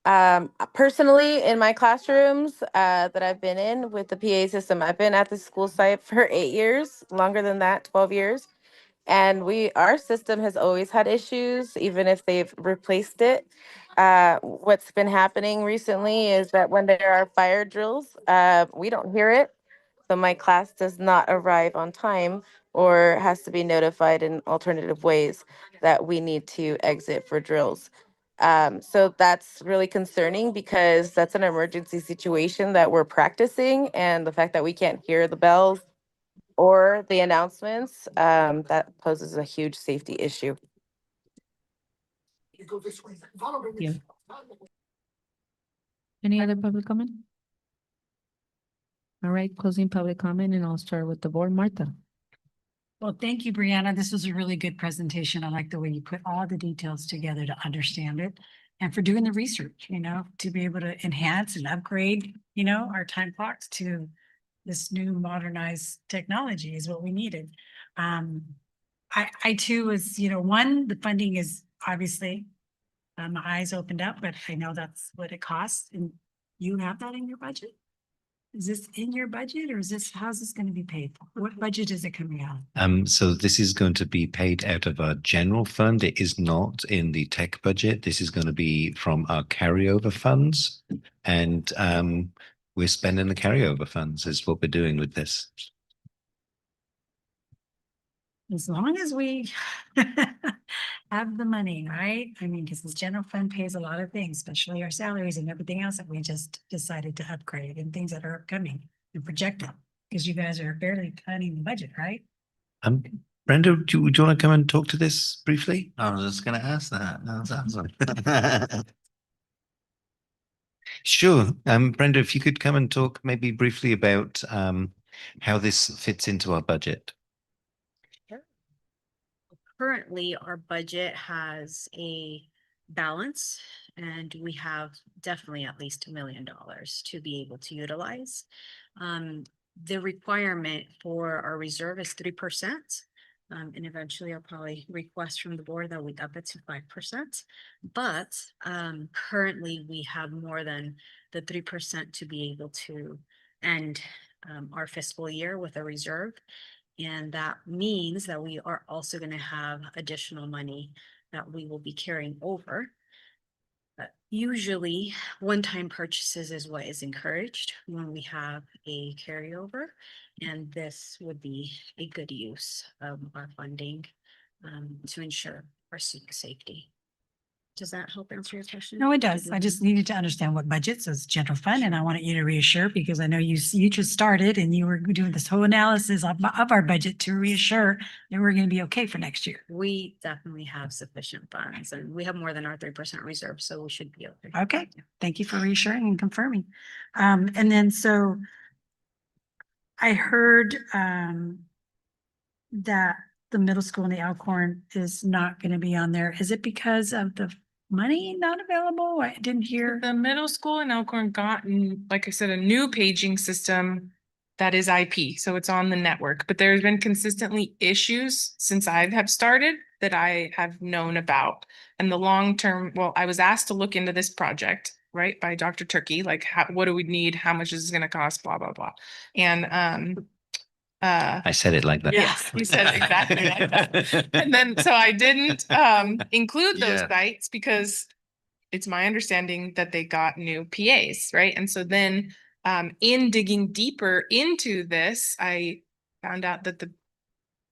Personally, in my classrooms that I've been in with the PA system, I've been at the school site for 8 years, longer than that, 12 years. And our system has always had issues, even if they've replaced it. What's been happening recently is that when there are fire drills, we don't hear it. So my class does not arrive on time or has to be notified in alternative ways that we need to exit for drills. So that's really concerning because that's an emergency situation that we're practicing, and the fact that we can't hear the bells or the announcements, that poses a huge safety issue. Yeah. Any other public comment? All right, closing public comment, and I'll start with the board. Martha. Well, thank you, Brianna. This was a really good presentation. I like the way you put all the details together to understand it and for doing the research, to be able to enhance and upgrade, our time clocks to this new modernized technology is what we needed. I too was, the funding is obviously, my eyes opened up, but I know that's what it costs. And you have that in your budget? Is this in your budget, or how's this going to be paid for? What budget is it coming out of? So this is going to be paid out of our general fund. It is not in the tech budget. This is going to be from our carryover funds, and we're spending the carryover funds is what we're doing with this. As long as we have the money, right? I mean, because this general fund pays a lot of things, especially our salaries and everything else that we just decided to upgrade and things that are upcoming and projected, because you guys are barely planning the budget, right? Brenda, do you want to come and talk to this briefly? I was just gonna ask that. That's awesome. Sure. Brenda, if you could come and talk maybe briefly about how this fits into our budget. Currently, our budget has a balance, and we have definitely at least $1 million to be able to utilize. The requirement for our reserve is 3%. And eventually I'll probably request from the board that we up it to 5%. But currently we have more than the 3% to be able to end our fiscal year with a reserve. And that means that we are also going to have additional money that we will be carrying over. Usually one-time purchases is what is encouraged when we have a carryover. And this would be a good use of our funding to ensure our student safety. Does that help answer your question? No, it does. I just needed to understand what budget says general fund, and I wanted you to reassure, because I know you just started and you were doing this whole analysis of our budget to reassure that we're going to be okay for next year. We definitely have sufficient funds, and we have more than our 3% reserve, so we should be okay. Okay, thank you for reassuring and confirming. And then so I heard that the middle school in the Elkhorn is not going to be on there. Is it because of the money not available? I didn't hear. The middle school in Elkhorn gotten, like I said, a new paging system that is IP, so it's on the network. But there's been consistently issues since I have started that I have known about. And the long term, well, I was asked to look into this project, right, by Dr. Turkey, like what do we need? How much is it going to cost? Blah, blah, blah. And I said it like that. yes, you said it exactly like that. And then, so I didn't include those sites because it's my understanding that they got new PAs, right? And so then in digging deeper into this, I found out that the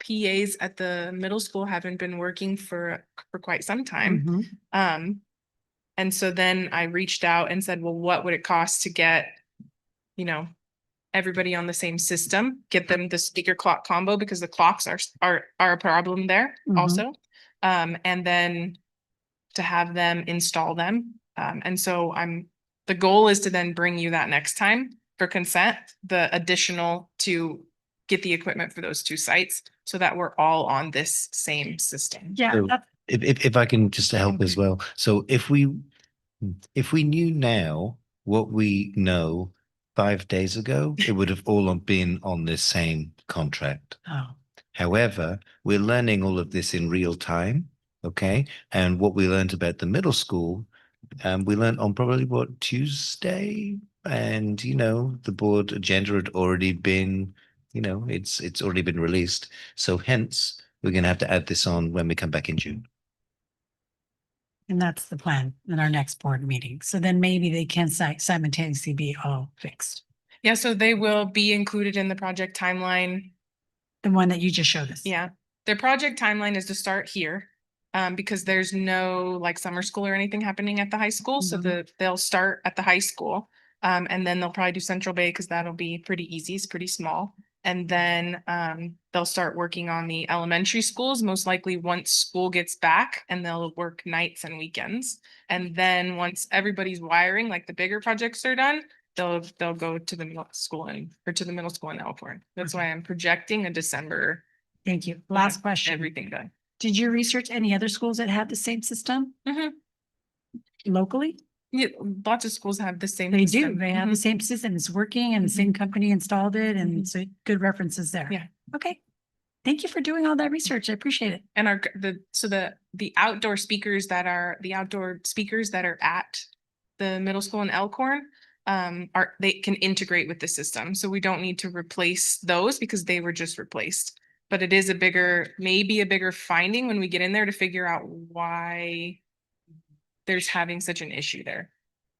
PAs at the middle school haven't been working for quite some time. And so then I reached out and said, well, what would it cost to get, everybody on the same system, get them the speaker clock combo, because the clocks are a problem there also. And then to have them install them. And so the goal is to then bring you that next time for consent, the additional to get the equipment for those two sites so that we're all on this same system. Yeah. So if I can just help as well. So if we knew now what we know 5 days ago, it would have all been on this same contract. However, we're learning all of this in real time. Okay. And what we learned about the middle school we learned on probably what, Tuesday, and the board agenda had already been, it's already been released. So hence, we're going to have to add this on when we come back in June. And that's the plan in our next board meeting. So then maybe they can simultaneously be all fixed. Yeah, so they will be included in the project timeline. The one that you just showed us. Yeah, their project timeline is to start here. Because there's no like summer school or anything happening at the high school. So they'll start at the high school. And then they'll probably do Central Bay because that'll be pretty easy. It's pretty small. And then they'll start working on the elementary schools, most likely once school gets back, and they'll work nights and weekends. And then once everybody's wiring, like the bigger projects are done, they'll go to the middle school in Elkhorn. That's why I'm projecting a December. Thank you. Last question. Everything done. Did you research any other schools that have the same system locally? Yeah, lots of schools have the same. They system. do. They have the same system. It's working and the same company installed it, and so good references there. Yeah. Okay. Thank you for doing all that research. I appreciate it. And the outdoor speakers that are at the middle school in Elkhorn they can integrate with the system. So we don't need to replace those because they were just replaced. But it is maybe a bigger finding when we get in there to figure out why there's having such an issue there.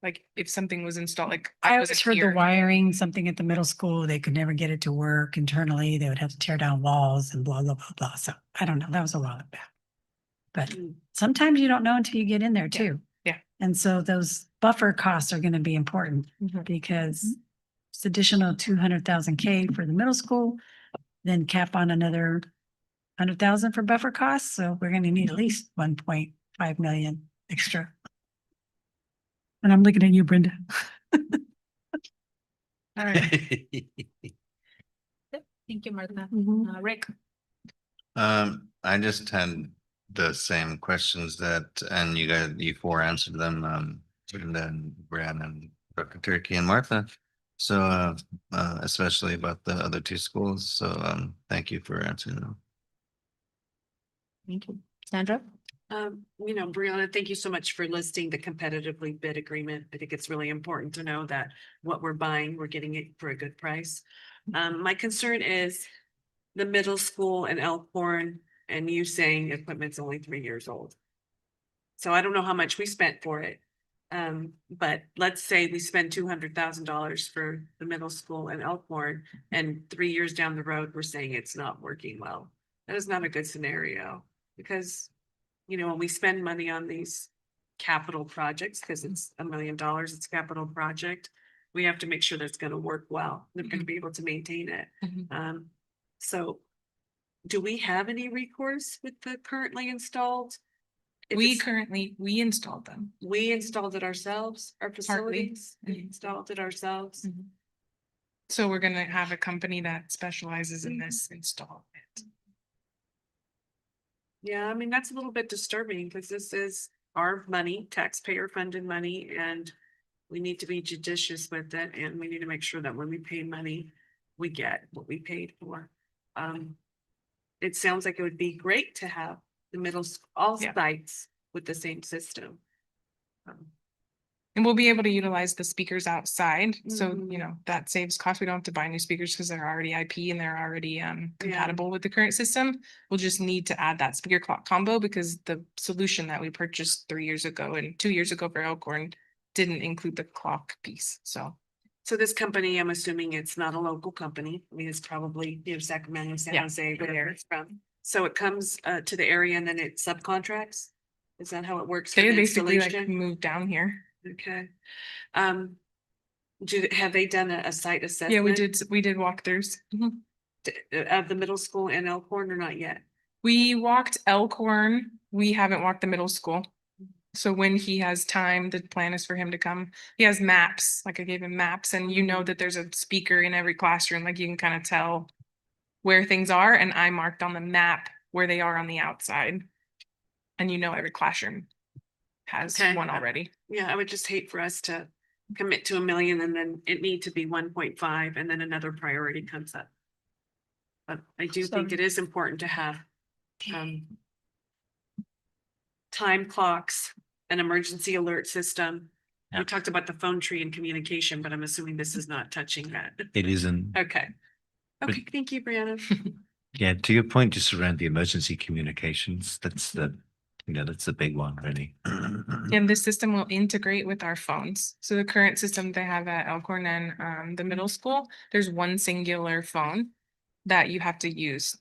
Like if something was installed, like I always heard the wiring, something at the middle school, they could never get it to work internally. They would have to tear down walls and blah, blah, blah, blah. So I don't know. That was a while back. But sometimes you don't know until you get in there too. Yeah. And so those buffer costs are going to be important because it's additional 200,000 K for the middle school, then cap on another 100,000 for buffer costs. So we're going to need at least 1.5 million extra. And I'm looking at you, Brenda. All right. Thank you, Martha. Rick. I just had the same questions and you four answered them, and then Brad and Dr. Turkey and Martha. So, especially about the other two schools. So, thank you for answering them. Thank you. Sandra? Brianna, thank you so much for listing the competitively bid agreement. I think it's really important to know that what we're buying, we're getting it for a good price. My concern is the middle school in Elkhorn and you saying equipment's only 3 years old. So I don't know how much we spent for it. But let's say we spend $200,000 for the middle school in Elkhorn and 3 years down the road, we're saying it's not working well. That is not a good scenario because when we spend money on these capital projects, because it's $1 million, it's a capital project, we have to make sure that it's going to work well. They're going to be able to maintain it. So do we have any recourse with the currently installed? We installed them. We installed it ourselves, our facilities, we installed it ourselves. So we're gonna have a company that specializes in this install it. Yeah, I mean, that's a little bit disturbing because this is our money, taxpayer funded money, and we need to be judicious with it. And we need to make sure that when we pay money, we get what we paid for. It sounds like it would be great to have the middle school, all sites with the same system. And we'll be able to utilize the speakers outside. So, that saves cost. We don't have to buy new speakers because they're already IP and they're already compatible with the current system. We'll just need to add that speaker clock combo because the solution that we purchased 3 years ago and 2 years ago for Elkhorn didn't include the clock piece. So this company, I'm assuming it's not a local company. I mean, it's probably Sacramento, San Jose, whatever it's from. So it comes to the area and then it subcontracts. Is that how it works? They basically moved down here. Okay. Have they done a site assessment? Yeah, we did walkthroughs. Of the middle school in Elkhorn or not yet? We walked Elkhorn. We haven't walked the middle school. So when he has time, the plan is for him to come. He has maps, like I gave him maps, and that there's a speaker in every classroom. Like you can kind of tell where things are. And I marked on the map where they are on the outside. And every classroom has one already. Yeah, I would just hate for us to commit to $1 million and then it need to be 1.5 and then another priority comes up. But I do think it is important to have time clocks an emergency alert system. Yeah. We talked about the phone tree and communication, but I'm assuming this is not touching that. It isn't. Okay. Okay, thank you, Brianna. Yeah, to your point, just around the emergency communications, that's that's the big one, really. And this system will integrate with our phones. So the current system they have at Elkhorn and the middle school, there's one singular phone that you have to use.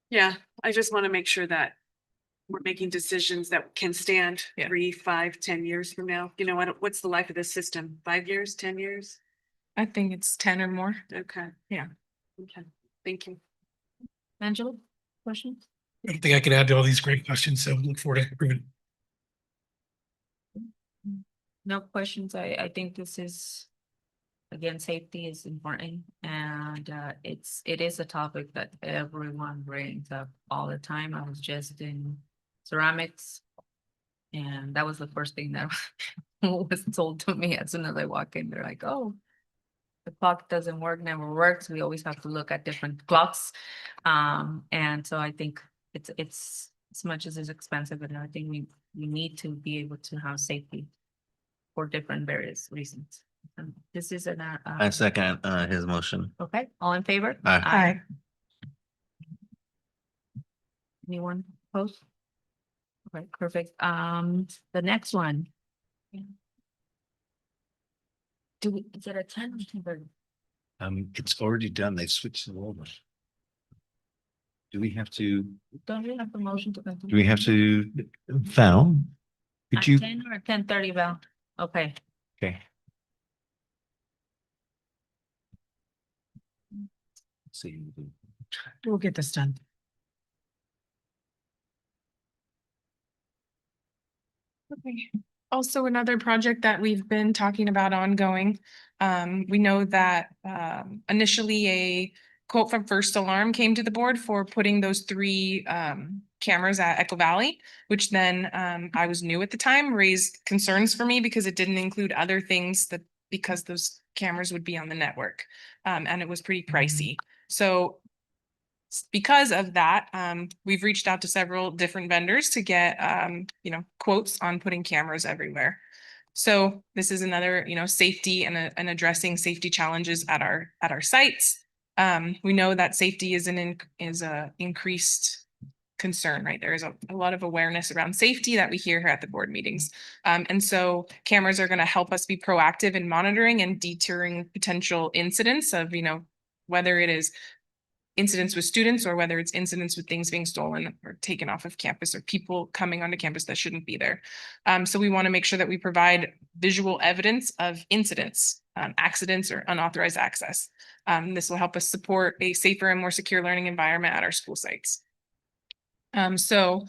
Yeah, I just want to make sure that we're making decisions that can stand 3, 5, 10 years from now. You know, what's the life of this system? 5 years, 10 years? I think it's 10 or more. Okay. Yeah. Okay, thank you. Angela, questions? I don't think I could add to all these great questions, so look forward to improving. No questions. I think this is, again, safety is important, and it is a topic that everyone brings up all the time. I was just in ceramics, and that was the first thing that was told to me as soon as I walk in. They're like, "Oh, the clock doesn't work, never works. We always have to look at different clocks." And so I think it's as much as it's expensive, and I think we need to be able to have safety for different various reasons. This is an I second his motion. okay, all in favor? Aye. Anyone opposed? Okay, perfect. The next one. Is it a 10 or 10? It's already done. They've switched it over. Do we have to, Don't we have the motion to do continue? we have to, Val? Could At you, 10 or 10:30, Val? Okay. okay. See. We'll get this done. Okay. Also, another project that we've been talking about ongoing. We know that initially a quote from First Alarm came to the board for putting those 3 cameras at Echo Valley, which then I was new at the time, raised concerns for me because it didn't include other things that because those cameras would be on the network. And it was pretty pricey. So because of that, we've reached out to several different vendors to get, quotes on putting cameras everywhere. So this is another, safety and addressing safety challenges at our sites. We know that safety is a increased concern, right? There is a lot of awareness around safety that we hear here at the board meetings. And so cameras are going to help us be proactive in monitoring and deterring potential incidents of, whether it is incidents with students or whether it's incidents with things being stolen or taken off of campus or people coming onto campus that shouldn't be there. So we want to make sure that we provide visual evidence of incidents, accidents, or unauthorized access. This will help us support a safer and more secure learning environment at our school sites. So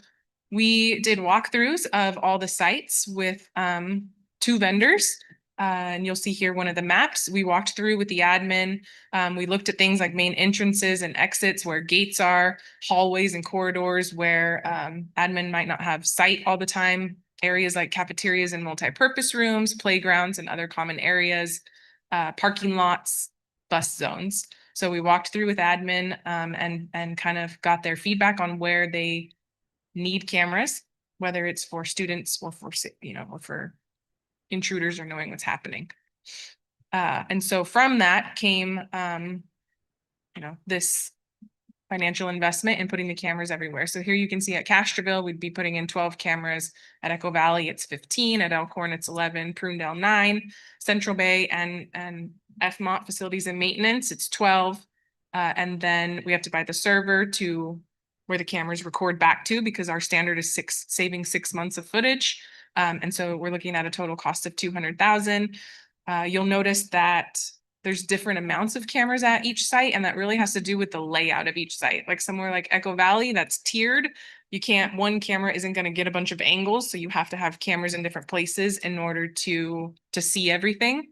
we did walkthroughs of all the sites with 2 vendors. And you'll see here one of the maps we walked through with the admin. We looked at things like main entrances and exits where gates are, hallways and corridors where admin might not have sight all the time, areas like cafeterias and multi-purpose rooms, playgrounds and other common areas, parking lots, bus zones. So we walked through with admin and kind of got their feedback on where they need cameras, whether it's for students or for, or for intruders or knowing what's happening. And so from that came, this financial investment in putting the cameras everywhere. So here you can see at Castroville, we'd be putting in 12 cameras. At Echo Valley, it's 15. At Elkhorn, it's 11. Prunedale, 9. Central Bay and FMont facilities and maintenance, it's 12. And then we have to buy the server to where the cameras record back to because our standard is saving 6 months of footage. And so we're looking at a total cost of 200,000. You'll notice that there's different amounts of cameras at each site, and that really has to do with the layout of each site. Like somewhere like Echo Valley, that's tiered. One camera isn't going to get a bunch of angles, so you have to have cameras in different places in order to see everything.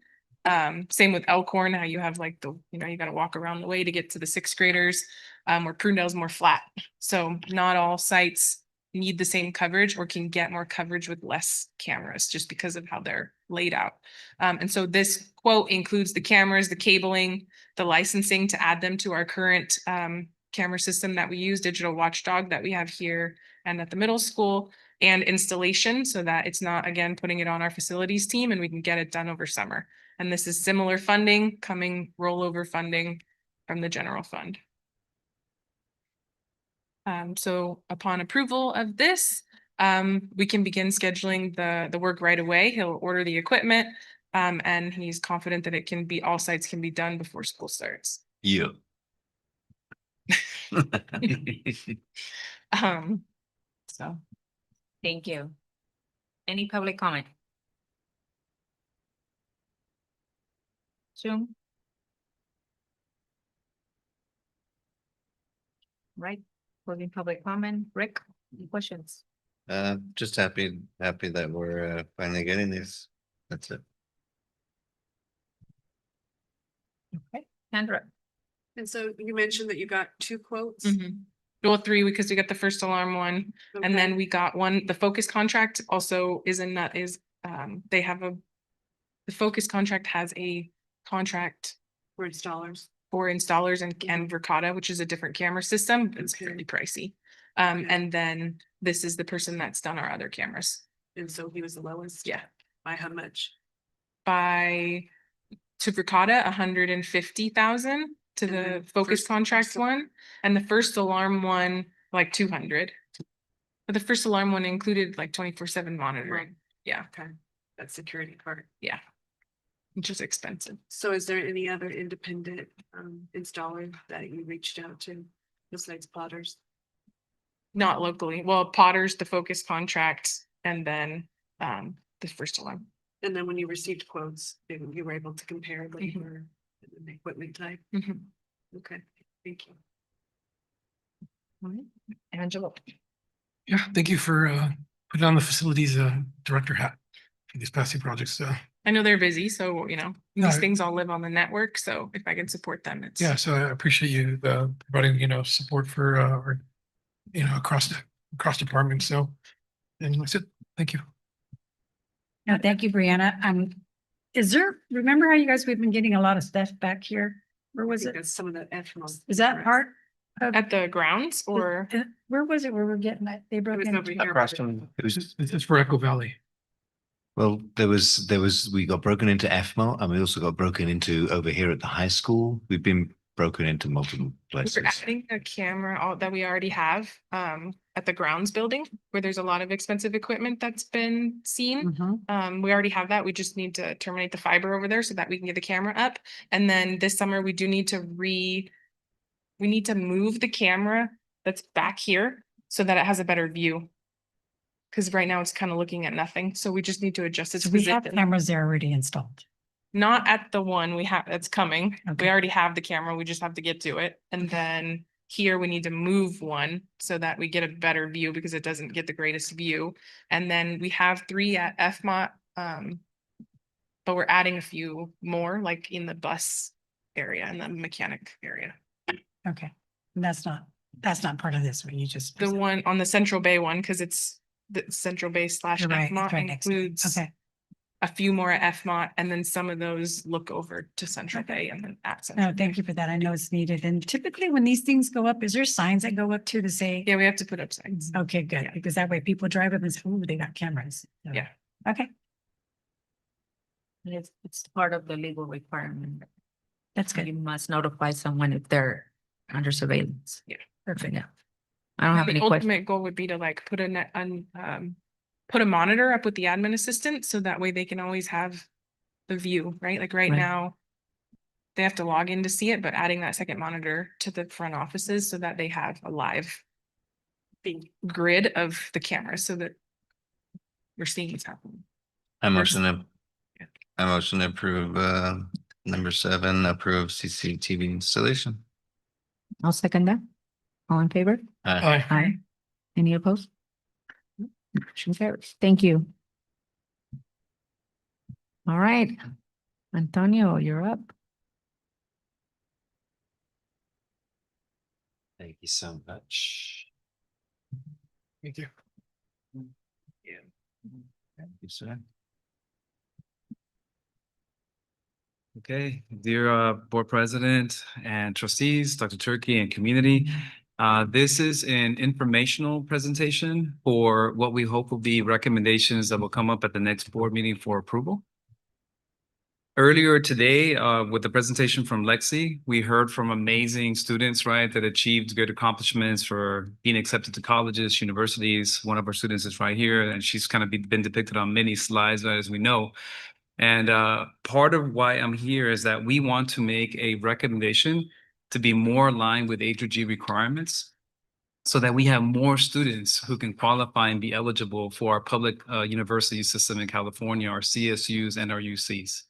Same with Elkhorn, how you have like you got to walk around the way to get to the 6th graders, where Prunedale is more flat. So not all sites need the same coverage or can get more coverage with less cameras just because of how they're laid out. And so this quote includes the cameras, the cabling, the licensing to add them to our current camera system that we use, Digital Watchdog, that we have here and at the middle school, and installation so that it's not, again, putting it on our facilities team and we can get it done over summer. And this is similar funding coming rollover funding from the general fund. So upon approval of this, we can begin scheduling the work right away. He'll order the equipment, and he's confident that it can be, all sites can be done before school starts. Yeah. So. Thank you. Any public comment? Zoom? Right, closing public comment. Rick, any questions? Just happy that we're finally getting this. That's it. Okay, Sandra. And so you mentioned that you got 2 quotes. Well, 3, because we got the first alarm one, and Okay. then we got one, the Focus contract also they have the Focus contract has a contract For installers. for installers and Verkada, which is a different camera system. It's fairly pricey. And then this is the person that's done our other cameras. And so he was the lowest? Yeah. By how much? To Verkada, 150,000 to And the then Focus first- contract first- one, and the first alarm one, like 200. But the first alarm one included like 24/7 monitoring. Yeah, Okay, that's security part. yeah. Which is expensive. So is there any other independent installer that you reached out to besides Potters? Not locally. Well, Potter's the Focus contract, and then the first alarm. And then when you received quotes, you were able to compare labor and the equipment type? Okay, thank you. All right, Angela. Yeah, thank you for putting on the facilities director hat for these past 2 projects. I know they're busy, so No, these things all live on the network. So if I can support them, it's yeah, so I appreciate you providing, support for our, across departments. So, and that's it. Thank you. No, thank you, Brianna. Remember how you guys, we've been getting a lot of stuff back here? Where was I think it? that's some of the F. Is that part? at the grounds or Where was it? Where we're getting that? They broke was in. over here. Across from, it was, This is for Echo Valley. well, we got broken into FMAR and we also got broken into over here at the high school. We've been broken into multiple we're places. adding a camera that we already have at the grounds building where there's a lot of expensive equipment that's been seen. We already have that. We just need to terminate the fiber over there so that we can get the camera up. And then this summer we do need to move the camera that's back here so that it has a better view. Because right now it's kind of looking at nothing. So we just need to adjust its So we have position. cameras there already installed. Not at the one we have that's coming. We Okay. already have the camera. We just have to get to it. And then here we need to move one so that we get a better view because it doesn't get the greatest view. And then we have 3 at FMOT. But we're adding a few more like in the bus area and the mechanic area. Okay. And that's not part of this, what you just. The one on the Central Bay one, because it's the Central Bay / You're right, it's FMOT right next to it. includes Okay. a few more at FMOT, and then some of those look over to Central Bay and then at Central. No, thank you for that. I know it's needed. And typically when these things go up, is there signs that go up to say? Yeah, we have to put up signs. Okay, good. Because that way people drive up and say, ooh, they got cameras. So- Yeah. Okay, It's part of the legal requirement. that's good. You must notify someone if they're under surveillance. Yeah. Perfect. Yeah. I don't have The any questions. ultimate goal would be to like put a monitor up with the admin assistant, so that way they can always have the view, right? Like right Right. now, they have to log in to see it, but adding that second monitor to the front offices so that they have a live grid of the cameras so that we're seeing what's happening. I motion to approve number 7, approve CCTV installation. I'll second that. All in favor? Aye. Aye. Any opposed? Motion carries. Thank you. All right. Antonio, you're up. Thank you so much. Thank you. Thank you, sir. Okay, dear board president and trustees, Dr. Turkey and community, This is an informational presentation for what we hope will be recommendations that will come up at the next board meeting for approval. Earlier today, with the presentation from Lexi, we heard from amazing students, right, that achieved good accomplishments for being accepted to colleges, universities. One of our students is right here, and she's kind of been depicted on many slides, right, as we know. And part of why I'm here is that we want to make a recommendation to be more aligned with A through G requirements so that we have more students who can qualify and be eligible for our public university system in California, our CSUs and our UCs.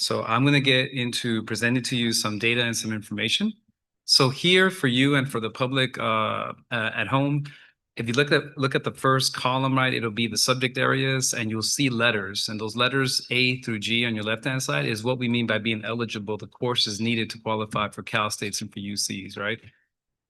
So I'm going to get into presenting to you some data and some information. So here for you and for the public at home, if you look at the first column, right, it'll be the subject areas and you'll see letters, and those letters A through G on your left-hand side is what we mean by being eligible, the courses needed to qualify for Cal States and for UCs, right?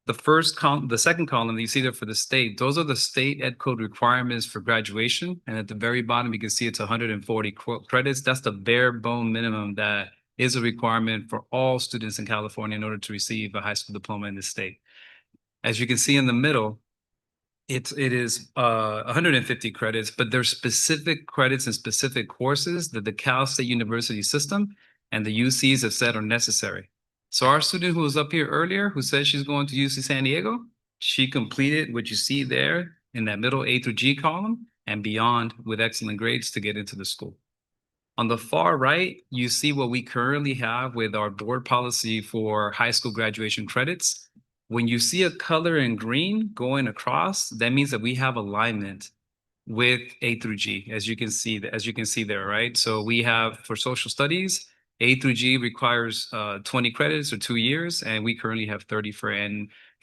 The second column that you see there for the state, those are the state ed code requirements for graduation. And at the very bottom, you can see it's 140 credits. That's the bare bone minimum that is a requirement for all students in California in order to receive a high school diploma in the state. As you can see in the middle, it is 150 credits, but there's specific credits and specific courses that the Cal State University system and the UCs have said are necessary. So our student who was up here earlier, who said she's going to UC San Diego, she completed what you see there in that middle A through G column and beyond with excellent grades to get into the school. On the far right, you see what we currently have with our board policy for high school graduation credits. When you see a color in green going across, that means that we have alignment with A through G, as you can see there, right? So we have for social studies, A through G requires 20 credits or 2 years, and we currently have 30 for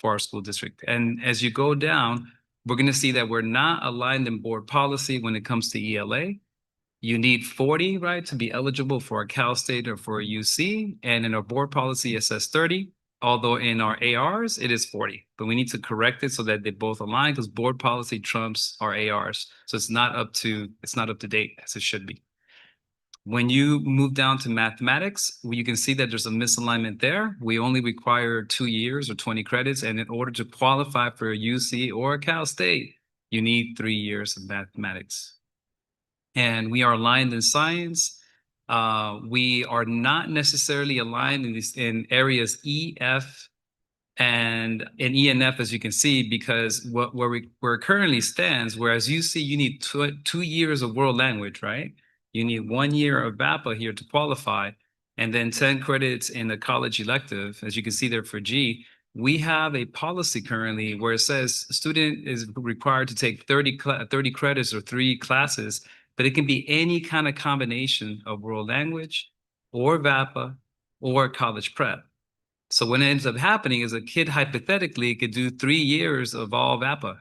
our school district. And as you go down, we're going to see that we're not aligned in board policy when it comes to ELA. You need 40, right, to be eligible for a Cal State or for a UC. And in our board policy, it says 30, although in our ARs, it is 40. But we need to correct it so that they both align because board policy trumps our ARs. So it's not up to date as it should be. When you move down to mathematics, you can see that there's a misalignment there. We only require 2 years or 20 credits. And in order to qualify for a UC or a Cal State, you need 3 years of mathematics. And we are aligned in science. We are not necessarily aligned in areas E, F, and in E and F, as you can see, because where it currently stands, whereas you see you need 2 years of world language, right? You need 1 year of VAPA here to qualify, and then 10 credits in the college elective, as you can see there for G. We have a policy currently where it says student is required to take 30 credits or 3 classes, but it can be any kind of combination of world language or VAPA or college prep. So what ends up happening is a kid hypothetically could do 3 years of all VAPA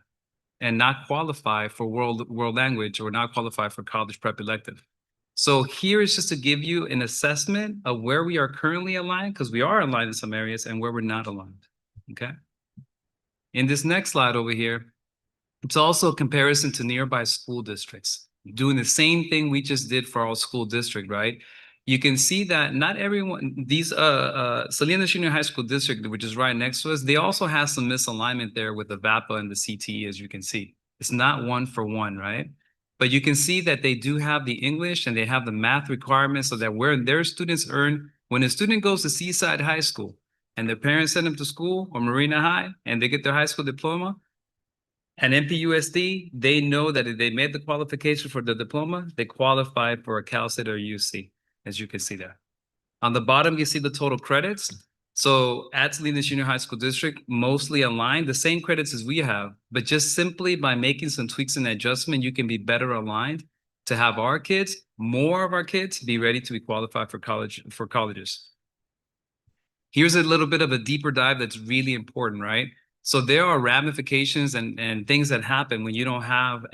and not qualify for world language or not qualify for college prep elective. So here is just to give you an assessment of where we are currently aligned, because we are aligned in some areas, and where we're not aligned, okay? In this next slide over here, it's also a comparison to nearby school districts. Doing the same thing we just did for our school district, right? You can see that not everyone, these Salinas Junior High School District, which is right next to us, they also have some misalignment there with the VAPA and the CTE, as you can see. It's not 1 for 1, right? But you can see that they do have the English and they have the math requirements so that where their students earn, when a student goes to Seaside High School and their parents send them to school or Marina High and they get their high school diploma, and NMCUSD, they know that if they made the qualification for the diploma, they qualify for a Cal State or UC, as you can see there. On the bottom, you see the total credits. So at Salinas Junior High School District, mostly aligned, the same credits as we have, but just simply by making some tweaks and adjustment, you can be better aligned to have our kids, more of our kids, be ready to be qualified for colleges. Here's a little bit of a deeper dive that's really important, right? So there are ramifications and things that happen when you don't have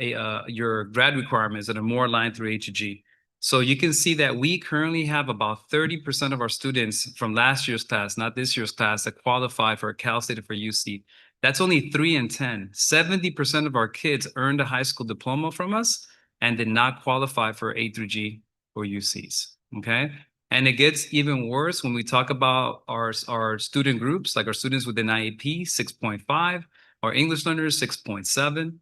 your grad requirements that are more aligned through H&G. So you can see that we currently have about 30% of our students from last year's class, not this year's class, that qualify for a Cal State or for UC. That's only 3 in 10. 70% of our kids earned a high school diploma from us and did not qualify for A through G or UCs, okay? And it gets even worse when we talk about our student groups, like our students within IEP, 6.5, our English learners, 6.7,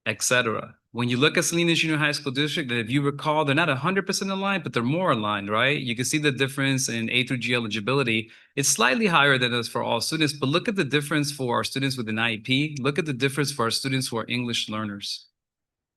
etc. When you look at Salinas Junior High School District, if you recall, they're not 100% aligned, but they're more aligned, right? You can see the difference in A through G eligibility. It's slightly higher than us for all students, but look at the difference for our students with an IEP. Look at the difference for our students who are English learners.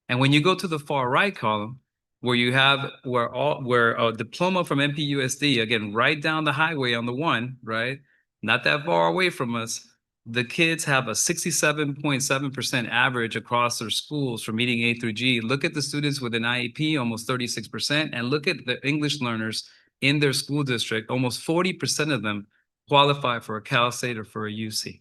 And when you go to the far right column, where you have where a diploma from NMCUSD, again, right down the highway on the one, right? Not that far away from us. The kids have a 67.7% average across their schools for meeting A through G. Look at the students with an IEP, almost 36%, and look at the English learners in their school district. Almost 40% of them qualify for a Cal State or for a UC.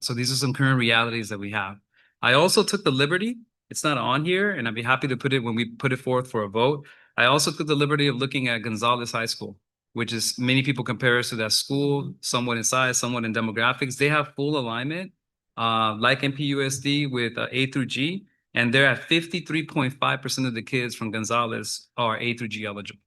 So these are some current realities that we have. I also took the liberty, it's not on here, and I'd be happy to put it when we put it forth for a vote. I also took the liberty of looking at Gonzalez High School, which is many people compare us to that school, somewhat in size, somewhat in demographics. They have full alignment, like NMCUSD with A through G, and they're at 53.5% of the kids from Gonzalez are A through G eligible,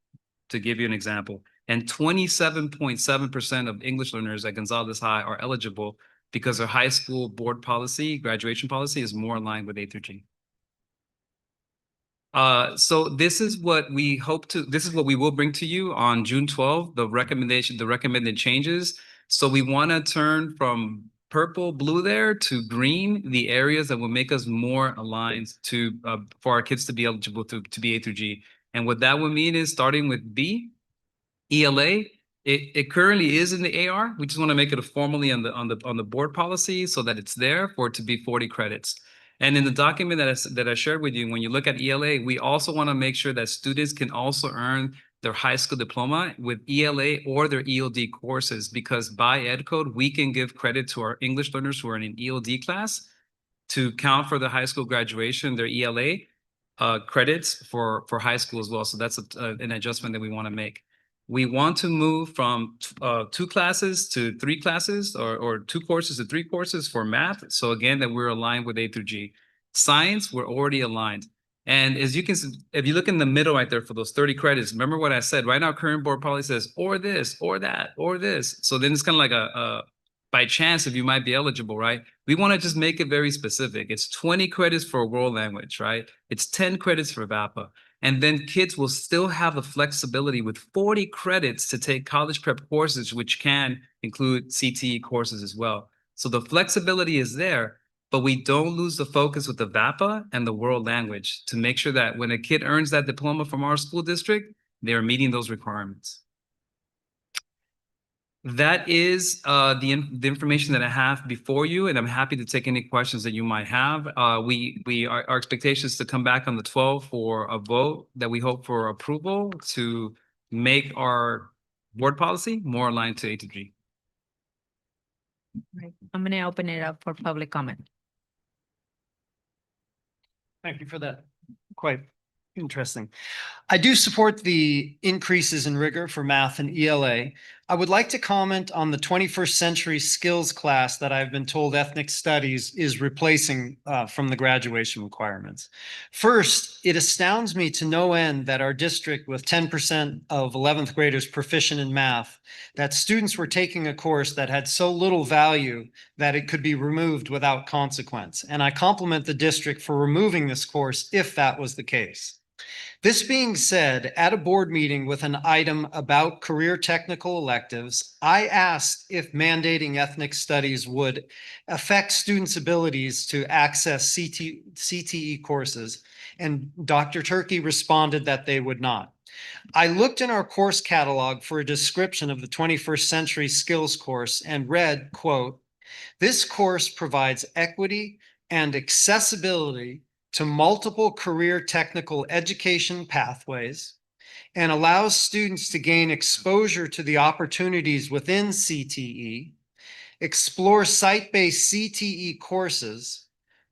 to give you an example. And 27.7% of English learners at Gonzalez High are eligible because their high school board policy, graduation policy, is more aligned with A through G. So this is what we will bring to you on June 12th, the recommended changes. So we want to turn from purple, blue there to green, the areas that will make us more aligned to for our kids to be eligible to be A through G. And what that would mean is starting with B, ELA. It currently is in the AR. We just want to make it formally on the board policy so that it's there for it to be 40 credits. And in the document that I shared with you, when you look at ELA, we also want to make sure that students can also earn their high school diploma with ELA or their ELD courses, because by ed code, we can give credit to our English learners who are in an ELD class to count for the high school graduation, their ELA credits for high school as well. So that's an adjustment that we want to make. We want to move from 2 classes to 3 classes, or 2 courses to 3 courses for math. So again, that we're aligned with A through G. Science, we're already aligned. And as you can see, if you look in the middle right there for those 30 credits, remember what I said, right now, current board policy says, or this, or that, or this. So then it's kind of like a by chance if you might be eligible, right? We want to just make it very specific. It's 20 credits for a world language, right? It's 10 credits for VAPA. And then kids will still have the flexibility with 40 credits to take college prep courses, which can include CTE courses as well. So the flexibility is there, but we don't lose the focus with the VAPA and the world language to make sure that when a kid earns that diploma from our school district, they're meeting those requirements. That is the information that I have before you, and I'm happy to take any questions that you might have. Our expectation is to come back on the 12th for a vote that we hope for approval to make our board policy more aligned to A to G. Right. I'm going to open it up for public comment. Thank you for that. Quite interesting. I do support the increases in rigor for math and ELA. I would like to comment on the 21st century skills class that I've been told ethnic studies is replacing from the graduation requirements. First, it astounds me to no end that our district with 10% of 11th graders proficient in math, that students were taking a course that had so little value that it could be removed without consequence. And I compliment the district for removing this course if that was the case. This being said, at a board meeting with an item about career technical electives, I asked if mandating ethnic studies would affect students' abilities to access CTE courses, and Dr. Turkey responded that they would not. I looked in our course catalog for a description of the 21st century skills course and read, quote, "This course provides equity and accessibility to multiple career technical education pathways and allows students to gain exposure to the opportunities within CTE, explore site-based CTE courses,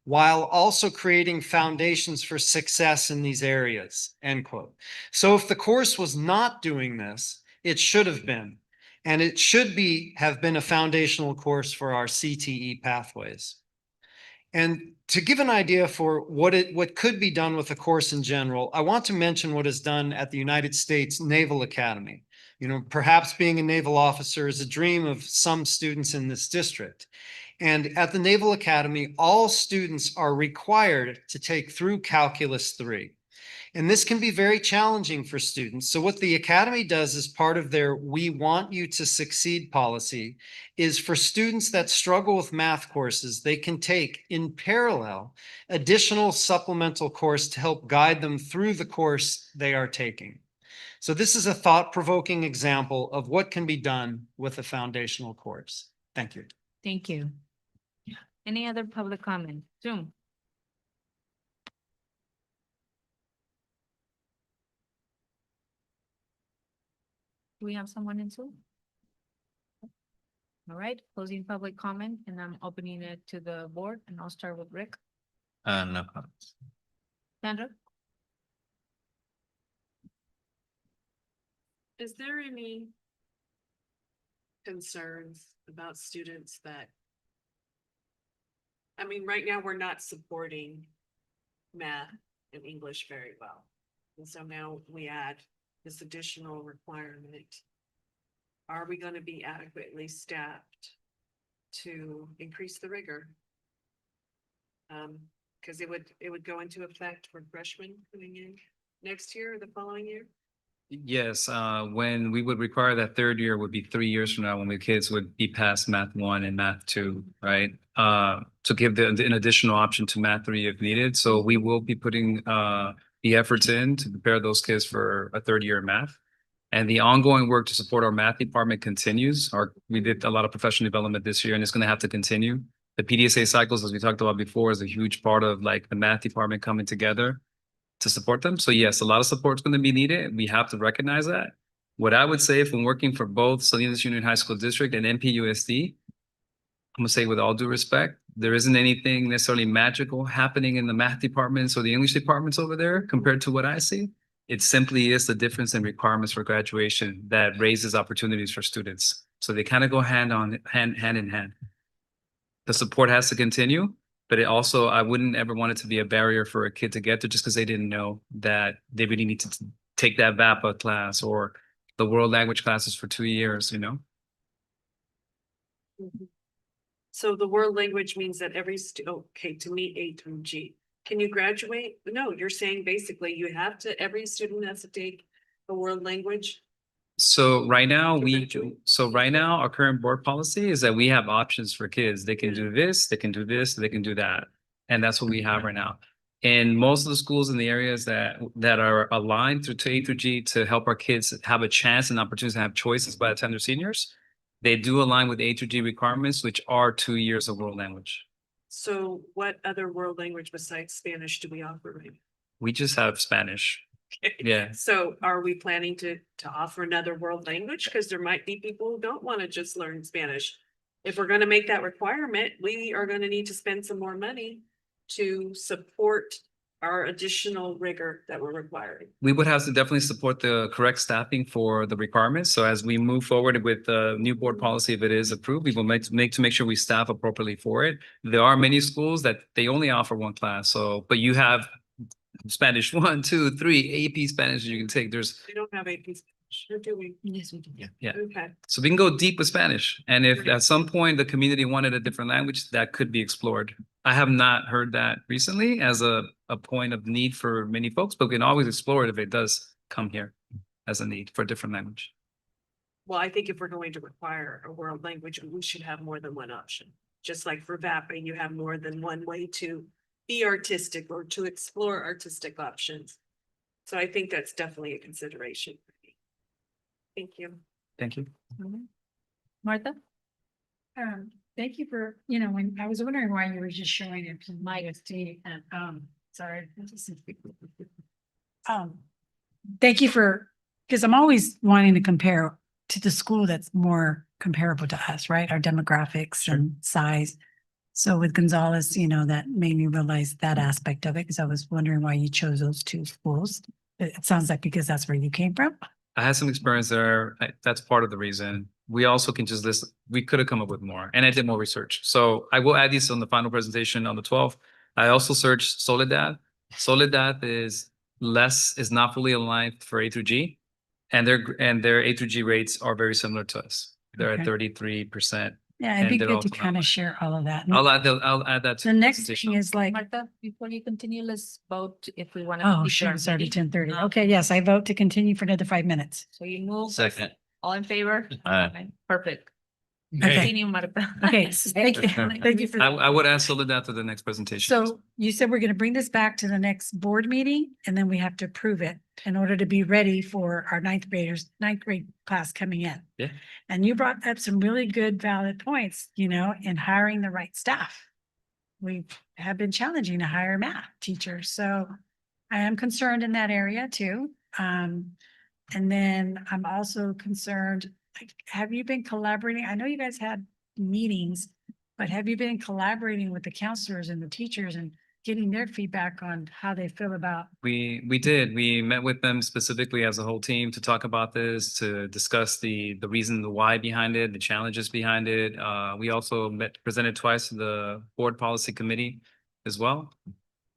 while also creating foundations for success in these areas," end quote. So if the course was not doing this, it should have been, and it should have been a foundational course for our CTE pathways. And to give an idea for what could be done with the course in general, I want to mention what is done at the United States Naval Academy. You know, perhaps being a naval officer is a dream of some students in this district. And at the Naval Academy, all students are required to take through Calculus 3. And this can be very challenging for students. So what the Academy does as part of their "We Want You to Succeed" policy is for students that struggle with math courses, they can take in parallel additional supplemental course to help guide them through the course they are taking. So this is a thought-provoking example of what can be done with a foundational course. Thank you. Thank you. Any other public comment? Zoom. Do we have someone in Zoom? All right, closing public comment, and I'm opening it to the board, and I'll start with Rick. No comments. Sandra? Is there any concerns about students that, I mean, right now we're not supporting math and English very well. And so now we add this additional requirement. Are we going to be adequately staffed to increase the rigor? Because it would go into effect for freshmen coming in next year or the following year? Yes, when we would require that third year would be 3 years from now when the kids would be past math 1 and math 2, right? To give an additional option to math 3 if needed. So we will be putting the efforts in to prepare those kids for a third year in math. And the ongoing work to support our math department continues. We did a lot of professional development this year, and it's going to have to continue. The PDSA cycles, as we talked about before, is a huge part of like the math department coming together to support them. So yes, a lot of support is going to be needed. We have to recognize that. What I would say, if I'm working for both Salinas Union High School District and NMCUSD, I'm gonna say with all due respect, there isn't anything necessarily magical happening in the math departments or the English departments over there compared to what I see. It simply is the difference in requirements for graduation that raises opportunities for students. So they kind of go hand in hand. The support has to continue, but it also, I wouldn't ever want it to be a barrier for a kid to get there just because they didn't know that they really need to take that VAPA class or the world language classes for 2 years, you know? So the world language means that okay, to meet A through G. Can you graduate? No, you're saying basically you have to, every student has to take a world language. So right now, our current board policy is that we have options for kids. They can do this, they can do this, they can do that. And that's what we have right now. And most of the schools in the areas that are aligned to A through G to help our kids have a chance and opportunity to have choices by the time they're seniors, they do align with A through G requirements, which are 2 years of world language. So what other world language besides Spanish do we offer right now? We just have Spanish. Yeah. So are we planning to offer another world language? Because there might be people who don't want to just learn Spanish. If we're going to make that requirement, we are going to need to spend some more money to support our additional rigor that we're requiring. We would have to definitely support the correct staffing for the requirements. So as we move forward with the new board policy, if it is approved, we will make sure we staff appropriately for it. There are many schools that they only offer one class. So, but you have Spanish 1, 2, 3 AP Spanish you can take. We don't have AP Spanish, or do we? Yes, we do. Yeah. Okay. So we can go deep with Spanish. And if at some point the community wanted a different language, that could be explored. I have not heard that recently as a point of need for many folks, but we can always explore it if it does come here as a need for a different language. Well, I think if we're going to require a world language, we should have more than one option. Just like for VAPA, you have more than one way to be artistic or to explore artistic options. So I think that's definitely a consideration for me. Thank you. Thank you. Martha? Thank you for, when I was wondering why you were just showing it to my USD and, sorry. Thank you because I'm always wanting to compare to the school that's more comparable to us, right? Our demographics and size. So with Gonzalez, that made me realize that aspect of it because I was wondering why you chose those two schools. It sounds like because that's where you came from. I had some experience there. That's part of the reason. We also can just list, we could have come up with more, and I did more research. So I will add these on the final presentation on the 12th. I also searched Soledad. Soledad is not fully aligned for A through G, and their A through G rates are very similar to us. They're at Okay. 33%. Yeah, it'd be and they're good to also not kind of aligned. share all of that. I'll add that to The next presentation. thing is like, Martha, before you continue, let's vote if we want to. oh, shoot, it's already 10:30. Okay, yes, I vote to continue for another 5 minutes. So you move. Second. All in favor? Aye. Perfect. Okay. Continue, Martha. Okay, thank you. Thank you for I, that. I would add Soledad to the next presentation. So you said we're gonna bring this back to the next board meeting and then we have to approve it in order to be ready for our ninth grade class coming in. Yeah. And you brought up some really good valid points, in hiring the right staff. We have been challenging to hire math teachers, so I am concerned in that area too. And then I'm also concerned, like, have you been collaborating? I know you guys had meetings, but have you been collaborating with the counselors and the teachers and getting their feedback on how they feel about? We did. We met with them specifically as a whole team to talk about this, to discuss the reason, the why behind it, the challenges behind it. We also presented twice to the board policy committee as well.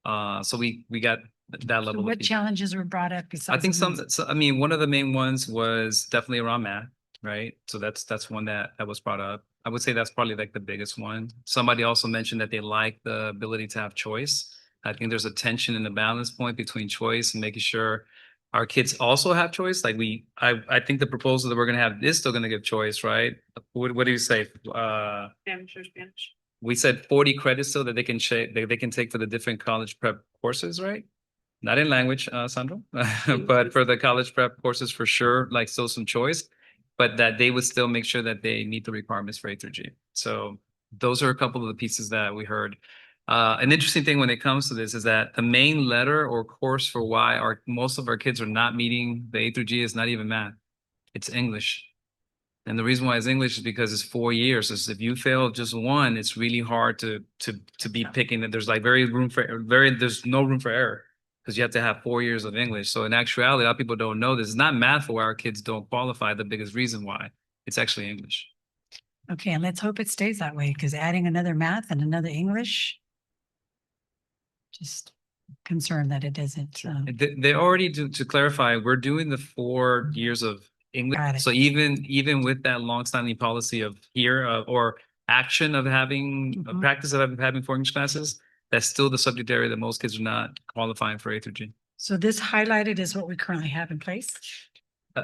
So we got that So level of what feedback. challenges were brought up I besides? think the ones- one of the main ones was definitely around math, right? So that's one that was brought up. I would say that's probably like the biggest one. Somebody also mentioned that they like the ability to have choice. I think there's a tension and a balance point between choice and making sure our kids also have choice. Like I think the proposal that we're gonna have is still gonna give choice, right? What do you say? Spanish or Spanish. We said 40 credits so that they can take for the different college prep courses, right? Not in language, Sandro, but for the college prep courses for sure, like still some choice, but that they would still make sure that they meet the requirements for A through G. So those are a couple of the pieces that we heard. An interesting thing when it comes to this is that the main letter or course for why most of our kids are not meeting the A through G is not even math. It's English. And the reason why it's English is because it's 4 years. So if you fail just one, it's really hard to be picking that. There's like there's no room for error because you have to have 4 years of English. So in actuality, a lot of people don't know this. It's not math for why our kids don't qualify. The biggest reason why it's actually English. Okay, and let's hope it stays that way, because adding another math and another English, just concerned that it isn't. They already do, to clarify, we're doing the 4 years of English. Got it. So even with that longstanding policy of here or action of having a practice of having 4 English classes, that's still the subject area that most kids are not qualifying for A through G. So this highlighted is what we currently have in place?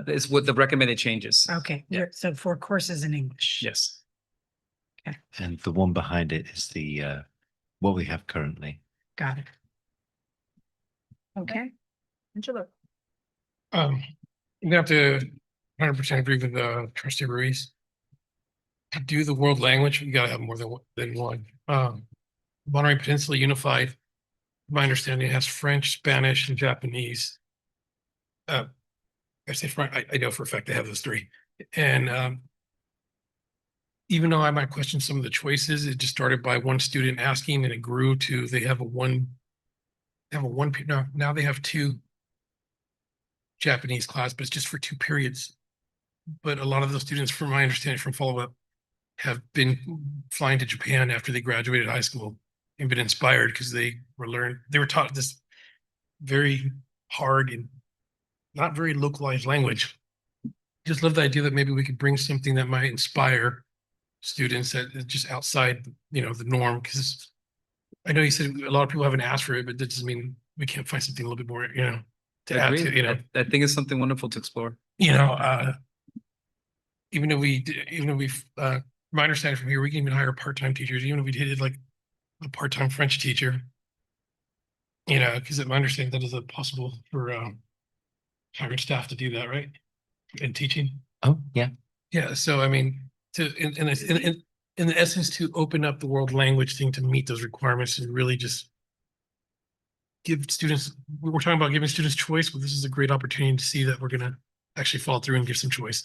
It's what the recommended changes. Okay, so 4 courses in English. Yes. And the one behind it is the what we have currently. Got it. Okay. Angela. I'm gonna have to 100% agree with trustee Ruiz. To do the world language, you gotta have more than one. Monterey Peninsula Unified, my understanding, has French, Spanish, and Japanese. I say French, I know for a fact they have those 3. And even though I might question some of the choices, it just started by one student asking and it grew to they have now they have 2 Japanese class, but it's just for 2 periods. But a lot of those students, from my understanding from follow-up, have been flying to Japan after they graduated high school and been inspired because they were taught this very hard and not very localized language. Just love the idea that maybe we could bring something that might inspire students that is just outside, the norm. Because I know you said a lot of people haven't asked for it, but that doesn't mean we can't find something a little bit more, to add to, Agreed. I think it's something wonderful to explore. Even though my understanding from here, we can even hire part-time teachers, even if we did like a part-time French teacher. Because my understanding that is a possible for hiring staff to do that, right? And teaching. Oh, yeah. Yeah. So I mean, in the essence, to open up the world language thing to meet those requirements and really just give students. We're talking about giving students choice, but this is a great opportunity to see that we're going to actually follow through and give some choice.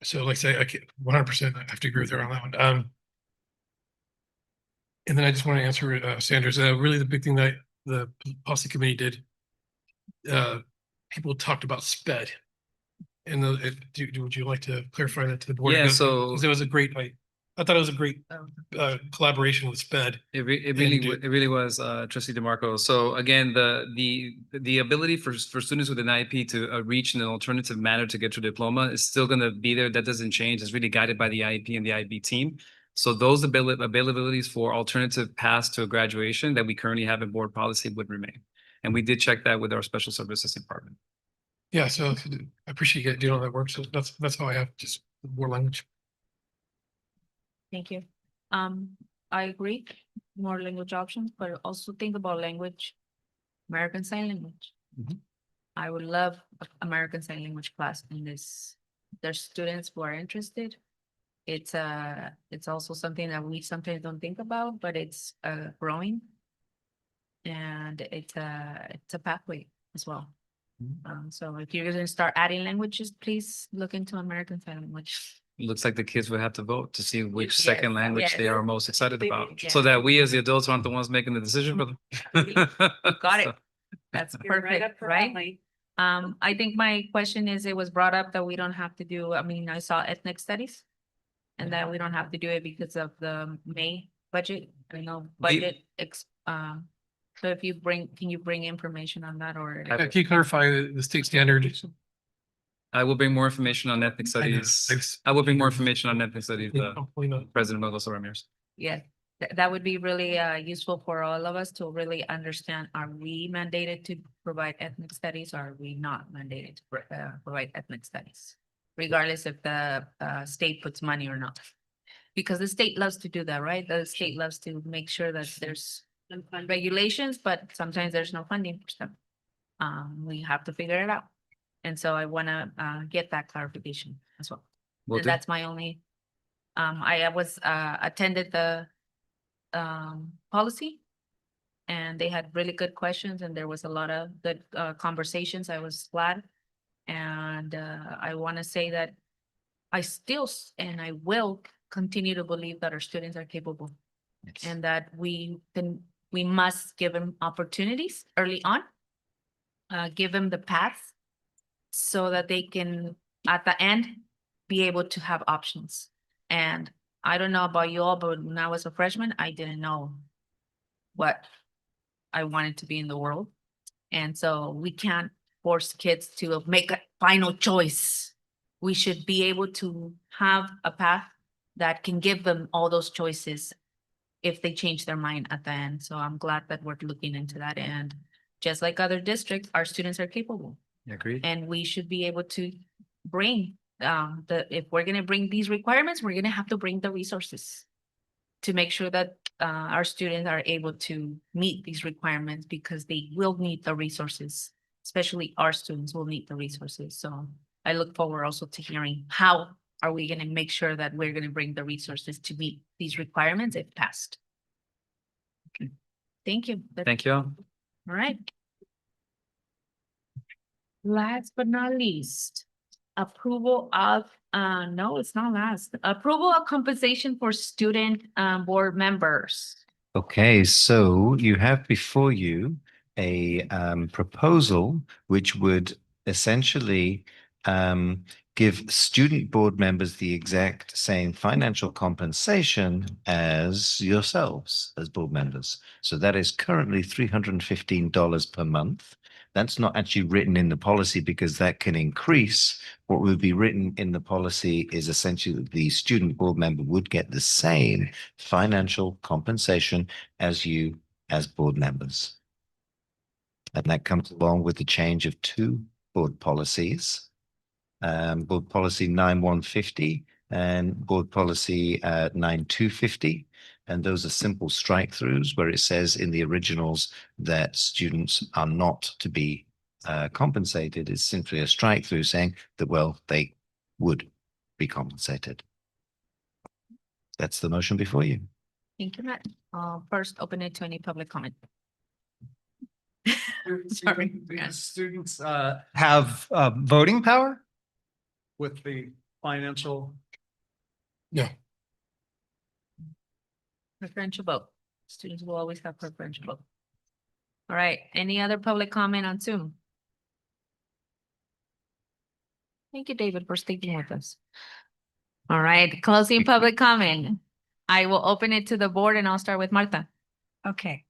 So, like I say, I 100%. I have to agree with her on that one. And then I just want to answer Sandra's. Really, the big thing that the policy committee did. People talked about SPED, And would you like to clarify that to the board? Yeah, Because- so- because it was a great, I thought it was a great collaboration with SPED. It And really was, trustee DeMarco. So again, the ability for students with an IEP to reach in an alternative manner to get to diploma is still gonna be there. That doesn't change. It's really guided by the IEP and the IB team. So those availabilities for alternative paths to graduation that we currently have in board policy would remain. And we did check that with our special services department. Yeah, so I appreciate you doing all that work. So that's all I have, just more language. Thank you. I agree, more language options, but also think about language, American Sign Language. I would love American Sign Language class in this. There's students who are interested. It's also something that we sometimes don't think about, but it's growing. And it's a pathway as well. So if you're gonna start adding languages, please look into American Sign Language. It looks like the kids would have to vote to see which Yes, second language they yes. are most excited about, Yeah. so that we as the adults aren't the ones making the decision for them. Got it. So- That's You're right up perfect, her right? alley. I think my question is, it was brought up that we don't have to do, I mean, I saw ethnic studies. And that we don't have to do it because of the May budget, I know budget, so if you can you bring information on that or? Can you clarify the state standard? I will bring more information on ethnic studies. I will bring more information on ethnic studies, Hopefully not. President Melgoso Ramirez. Yeah, that would be really useful for all of us to really understand, are we mandated to provide ethnic studies or are we not mandated to provide ethnic studies? Regardless if the state puts money or not. Because the state loves to do that, right? The state loves to make sure that there's regulations, but sometimes there's no funding for stuff. We have to figure it out. And so I wanna get that clarification as well. Will And do. that's my only, I was attended the policy. And they had really good questions and there was a lot of good conversations. I was glad. And I want to say that I still and I will continue to believe that our students are capable. And that we must give them opportunities early on. Give them the path so that they can, at the end, be able to have options. And I don't know about you all, but when I was a freshman, I didn't know what I wanted to be in the world. And so we can't force kids to make a final choice. We should be able to have a path that can give them all those choices if they change their mind at the end. So I'm glad that we're looking into that. And just like other districts, our students are capable. Agreed. And we should be able to bring if we're gonna bring these requirements, we're gonna have to bring the resources to make sure that our students are able to meet these requirements because they will need the resources, especially our students will need the resources. So I look forward also to hearing how are we gonna make sure that we're gonna bring the resources to meet these requirements if passed. Okay. Thank you. Thank you all. All right. Last but not least, approval of, no, it's not last. Approval of compensation for student board members. Okay, so you have before you a proposal which would essentially give student board members the exact same financial compensation as yourselves as board members. So that is currently $315 per month. That's not actually written in the policy because that can increase. What would be written in the policy is essentially that the student board member would get the same financial compensation as you as board members. And that comes along with the change of two board policies, board policy 9150 and board policy 9250. And those are simple strike throughs where it says in the originals that students are not to be compensated. It's simply a strike through saying that, well, they would be compensated. That's the motion before you. Thank you, Matt. First, open it to any public comment. Sorry. Students have voting power with the financial. No. Preferential vote. Students will always have preferential vote. All right, any other public comment on Zoom? Thank you, David, for sticking with us. All right, closing public comment. I will open it to the board and I'll start with Martha. Okay.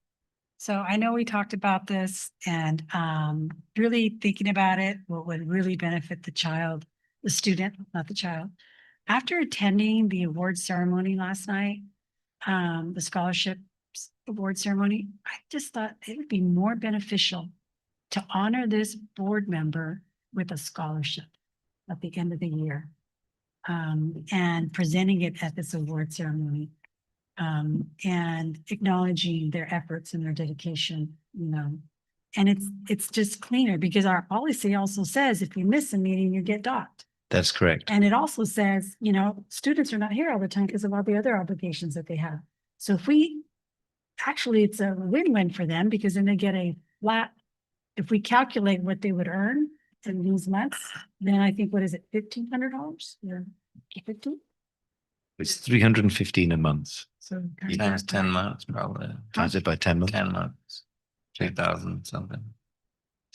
So I know we talked about this and really thinking about it, what would really benefit the child, the student, not the child. After attending the award ceremony last night, the scholarships award ceremony, I just thought it would be more beneficial to honor this board member with a scholarship at the end of the year. And presenting it at this award ceremony. And acknowledging their efforts and their dedication, you know. And it's just cleaner because our policy also says if you miss a meeting, you get docked. That's correct. And it also says, you know, students are not here all the time because of all the other obligations that they have. So if we, actually, it's a win-win for them because then they get a flat, if we calculate what they would earn in these months, then I think, what is it, $1,500? Or 15? It's 315 a month. So Times 10 months, probably. Times it by 10 months. 10 months. 2,000 something.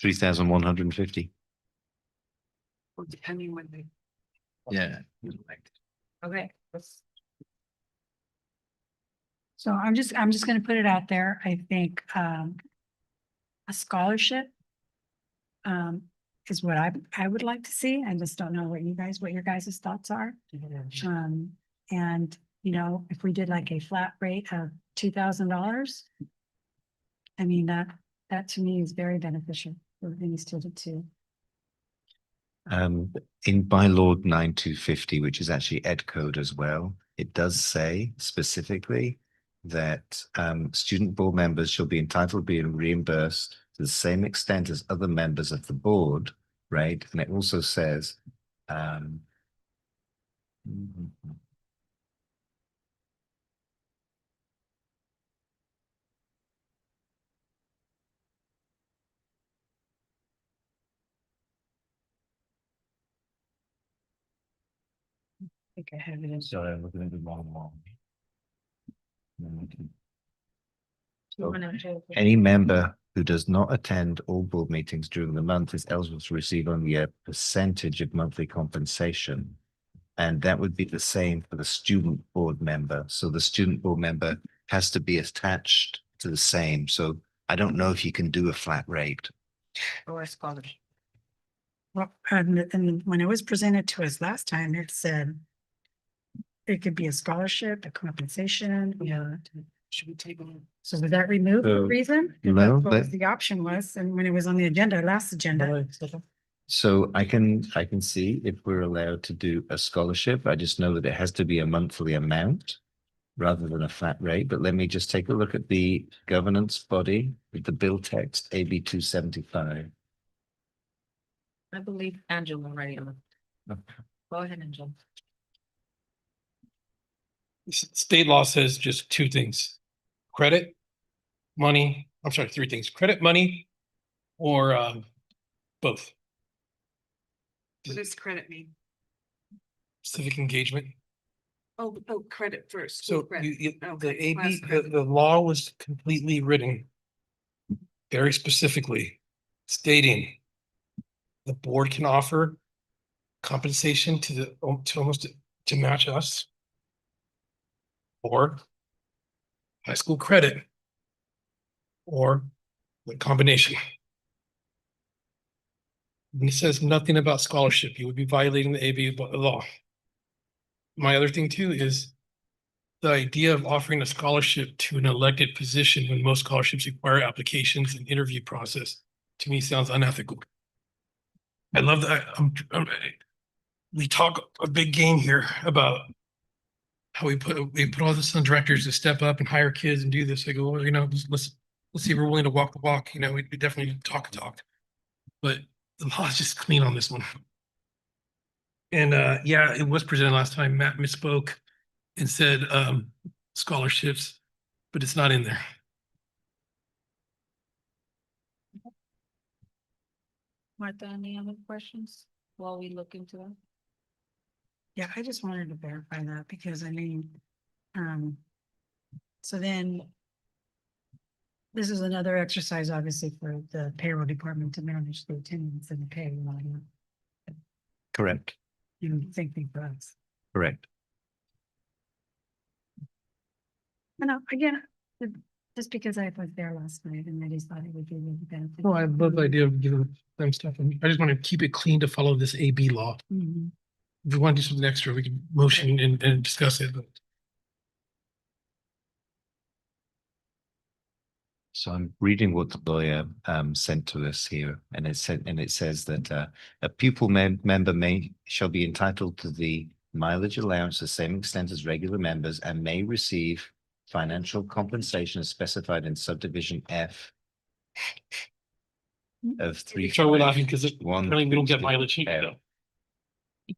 3,150. Well, depending when they. Yeah. Okay. So I'm just gonna put it out there. I think a scholarship is what I would like to see. I just don't know what your guys' thoughts are. And you know, if we did like a flat rate of $2,000, I mean, that to me is very beneficial for any student too. In bylaw 9250, which is actually Ed Code as well, it does say specifically that student board members shall be entitled to be reimbursed to the same extent as other members of the board, right? And it also says I think I have it in. sorry, I'm looking at the wrong one. Any member who does not attend all board meetings during the month is eligible to receive only a percentage of monthly compensation. And that would be the same for the student board member. So the student board member has to be attached to the same. So I don't know if you can do a flat rate. Or a scholarship. Well, and when it was presented to us last time, it said it could be a scholarship, a compensation, yeah. Should we table it? So was that removed for a reason? No, What was the option was, and when it was on the agenda, last agenda. So I can see if we're allowed to do a scholarship. I just know that it has to be a monthly amount rather than a flat rate. But let me just take a look at the governance body with the bill text AB 275. I believe Angela already on. Go ahead, Angela. State law says just two things. Credit, money, I'm sorry, three things. Credit, money, or both. What does credit mean? Civic engagement. Oh, credit first. So Credit. the Okay, AB, class the credit. law was completely written very specifically stating the board can offer compensation to almost to match us or high school credit or the combination. And it says nothing about scholarship. You would be violating the AB law. My other thing too is the idea of offering a scholarship to an elected position when most scholarships require applications and interview process, to me sounds unethical. I love that. We talk a big game here about how we put all this on directors to step up and hire kids and do this. I go, well, you know, let's see if we're willing to walk the walk. You know, we definitely talk the talk, but the law is just clean on this one. And yeah, it was presented last time. Matt misspoke and said scholarships, but it's not in there. Martha, any other questions while we look into it? Yeah, I just wanted to verify that because I mean, so then this is another exercise, obviously, for the payroll department to manage the attendance and the pay. Correct, Same thing for us. correct. No, again, just because I was there last night and I just thought it would be really beneficial. No, I love the idea of giving them stuff. And I just want to keep it clean to follow this AB law. Mhm. If we want to do something extra, we can motion and discuss it, but So I'm reading what the lawyer sent to us here, and it says that a pupil member shall be entitled to the mileage allowance to the same extent as regular members and may receive financial compensation as specified in subdivision F of three. so we're laughing because One, we don't get two, mileage here. F. No.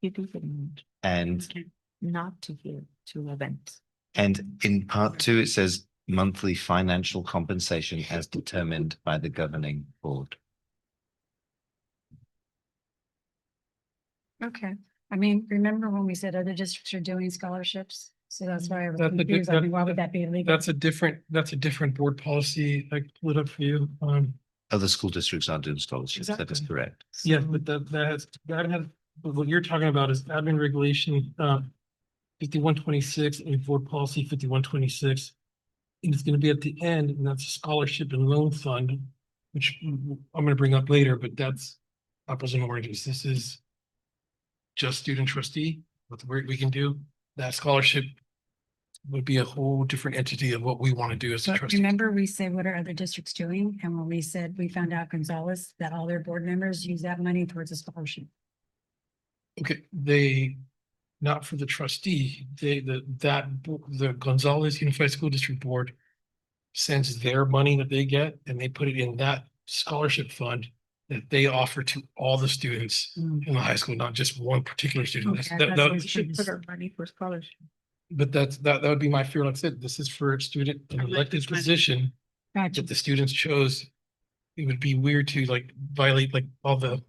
You do get moved. And Not to here, to events. And in part two, it says monthly financial compensation as determined by the governing board. Okay, I mean, remember when we said other districts are doing scholarships? So that's why I was That's a confused. I mean, why would that be illegal? That's a different board policy. I pulled it up for you. Other school districts are doing scholarships. That is Exactly. correct. Yeah, but but what you're talking about is admin regulation, 5126 and board policy 5126. And it's gonna be at the end, and that's a scholarship and loan fund, which I'm gonna bring up later, but that's apples and oranges. This is just student trustee, what we can do. That scholarship would be a whole different entity of what we want to do as a But trustee. remember, we said, what are other districts doing? And when we said, we found out Gonzalez, that all their board members use that money towards a scholarship. Okay, not for the trustee, the Gonzalez Unified School District Board sends their money that they get and they put it in that scholarship fund that they offer to all the students in the high school, not just one particular student. Okay, That- that's that- what we should put our money for scholarship. But that would be my fear. Like I said, this is for a student, an elected position Gotcha. that the students chose. It would be weird to like violate like all the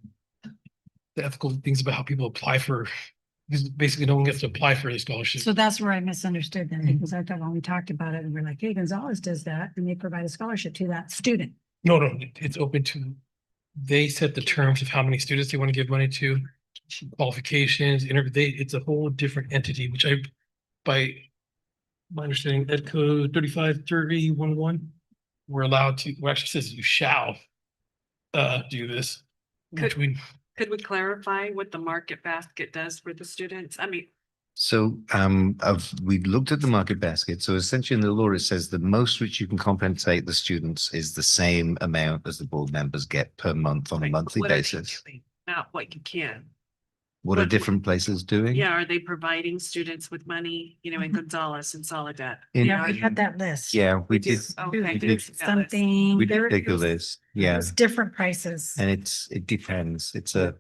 ethical things about how people apply for, because basically no one gets to apply for a scholarship. So that's where I misunderstood them, because I thought when we talked about it and we're like, hey, Gonzalez does that and they provide a scholarship to that student. No, it's open to, they set the terms of how many students they want to give money to, qualifications, it's a whole different entity, which by my understanding, Ed Code 353011, we're allowed to, well, actually says you shall do this. Which Could we clarify what the market basket does for the students? I mean, So we looked at the market basket. So essentially in the law, it says the most which you can compensate the students is the same amount as the board members get per month on a monthly what are they basis. doing? Not what you can. What are What- different places doing? Yeah, are they providing students with money, in Gonzales and Soledad? In- Yeah, we had that list. Yeah, we do. did. Okay. we did- Something. We there did take a was- list. it Yeah. was different prices. And it depends. It's a,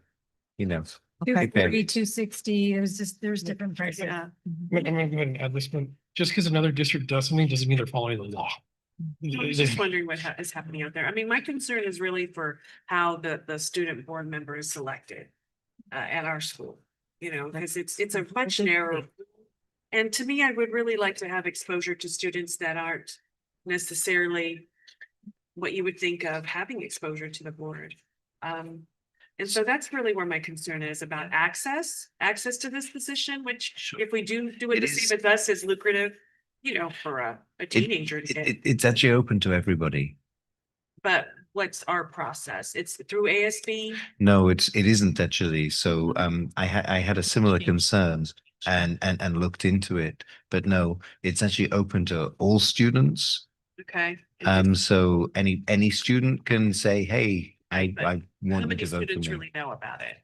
you know. 240, 260, there's different prices. Yeah. I'm gonna go ahead and add this one. Just because another district does something doesn't mean they're following the law. I was just wondering what is happening out there. I mean, my concern is really for how the student board member is selected at our school, because it's a much narrower. And to me, I would really like to have exposure to students that aren't necessarily what you would think of having exposure to the board. And so that's really where my concern is about access to this position, which if we do it It the is- same as us is lucrative, for a teenager to get. It's actually open to everybody. But what's our process? It's through ASB? No, it isn't actually. So I had a similar concern and looked into it, but no, it's actually open to all students. Okay. So any student can say, hey, I How want you many to vote for students me. really know about it?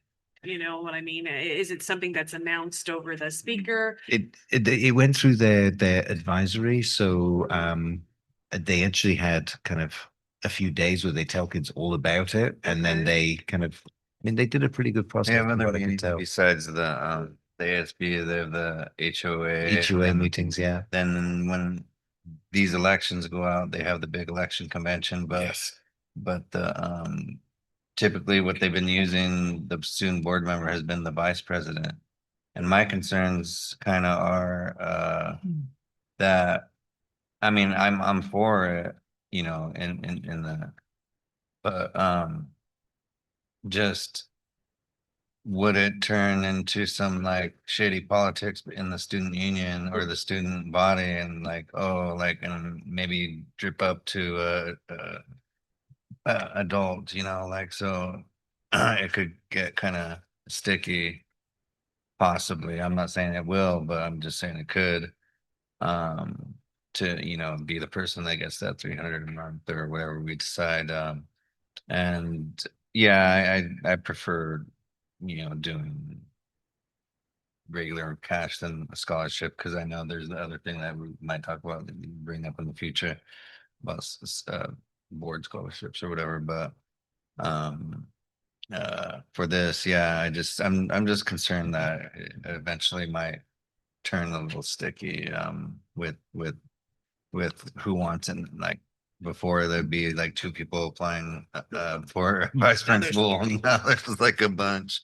You know what I mean? Is it something that's announced over the speaker? It went through their advisory, so they actually had kind of a few days where they tell kids all about it, and then they kind of, I mean, they did a pretty good process. Yeah, from but what I can tell. besides the ASB, they have the HOA. HOA and meetings, yeah. Then when these elections go out, they have the big election convention, but Yes. the typically what they've been using, the student board member has been the vice president. And my concerns kind of are that, I mean, I'm for it, in the, but just would it turn into some like shady politics in the student union or the student body and like, oh, like, and maybe drip up to adult, you know, like, so it could get kind of sticky, possibly. I'm not saying it will, but I'm just saying it could, to, you know, be the person that gets that 300 a month or whatever we decide. And yeah, I prefer, you know, doing regular cash than a scholarship, because I know there's the other thing that we might talk about that we bring up in the future about board scholarships or whatever. But for this, yeah, I'm just concerned that it eventually might turn a little sticky with who wants it. Like before there'd be like two people applying for vice principal, and now there's like a bunch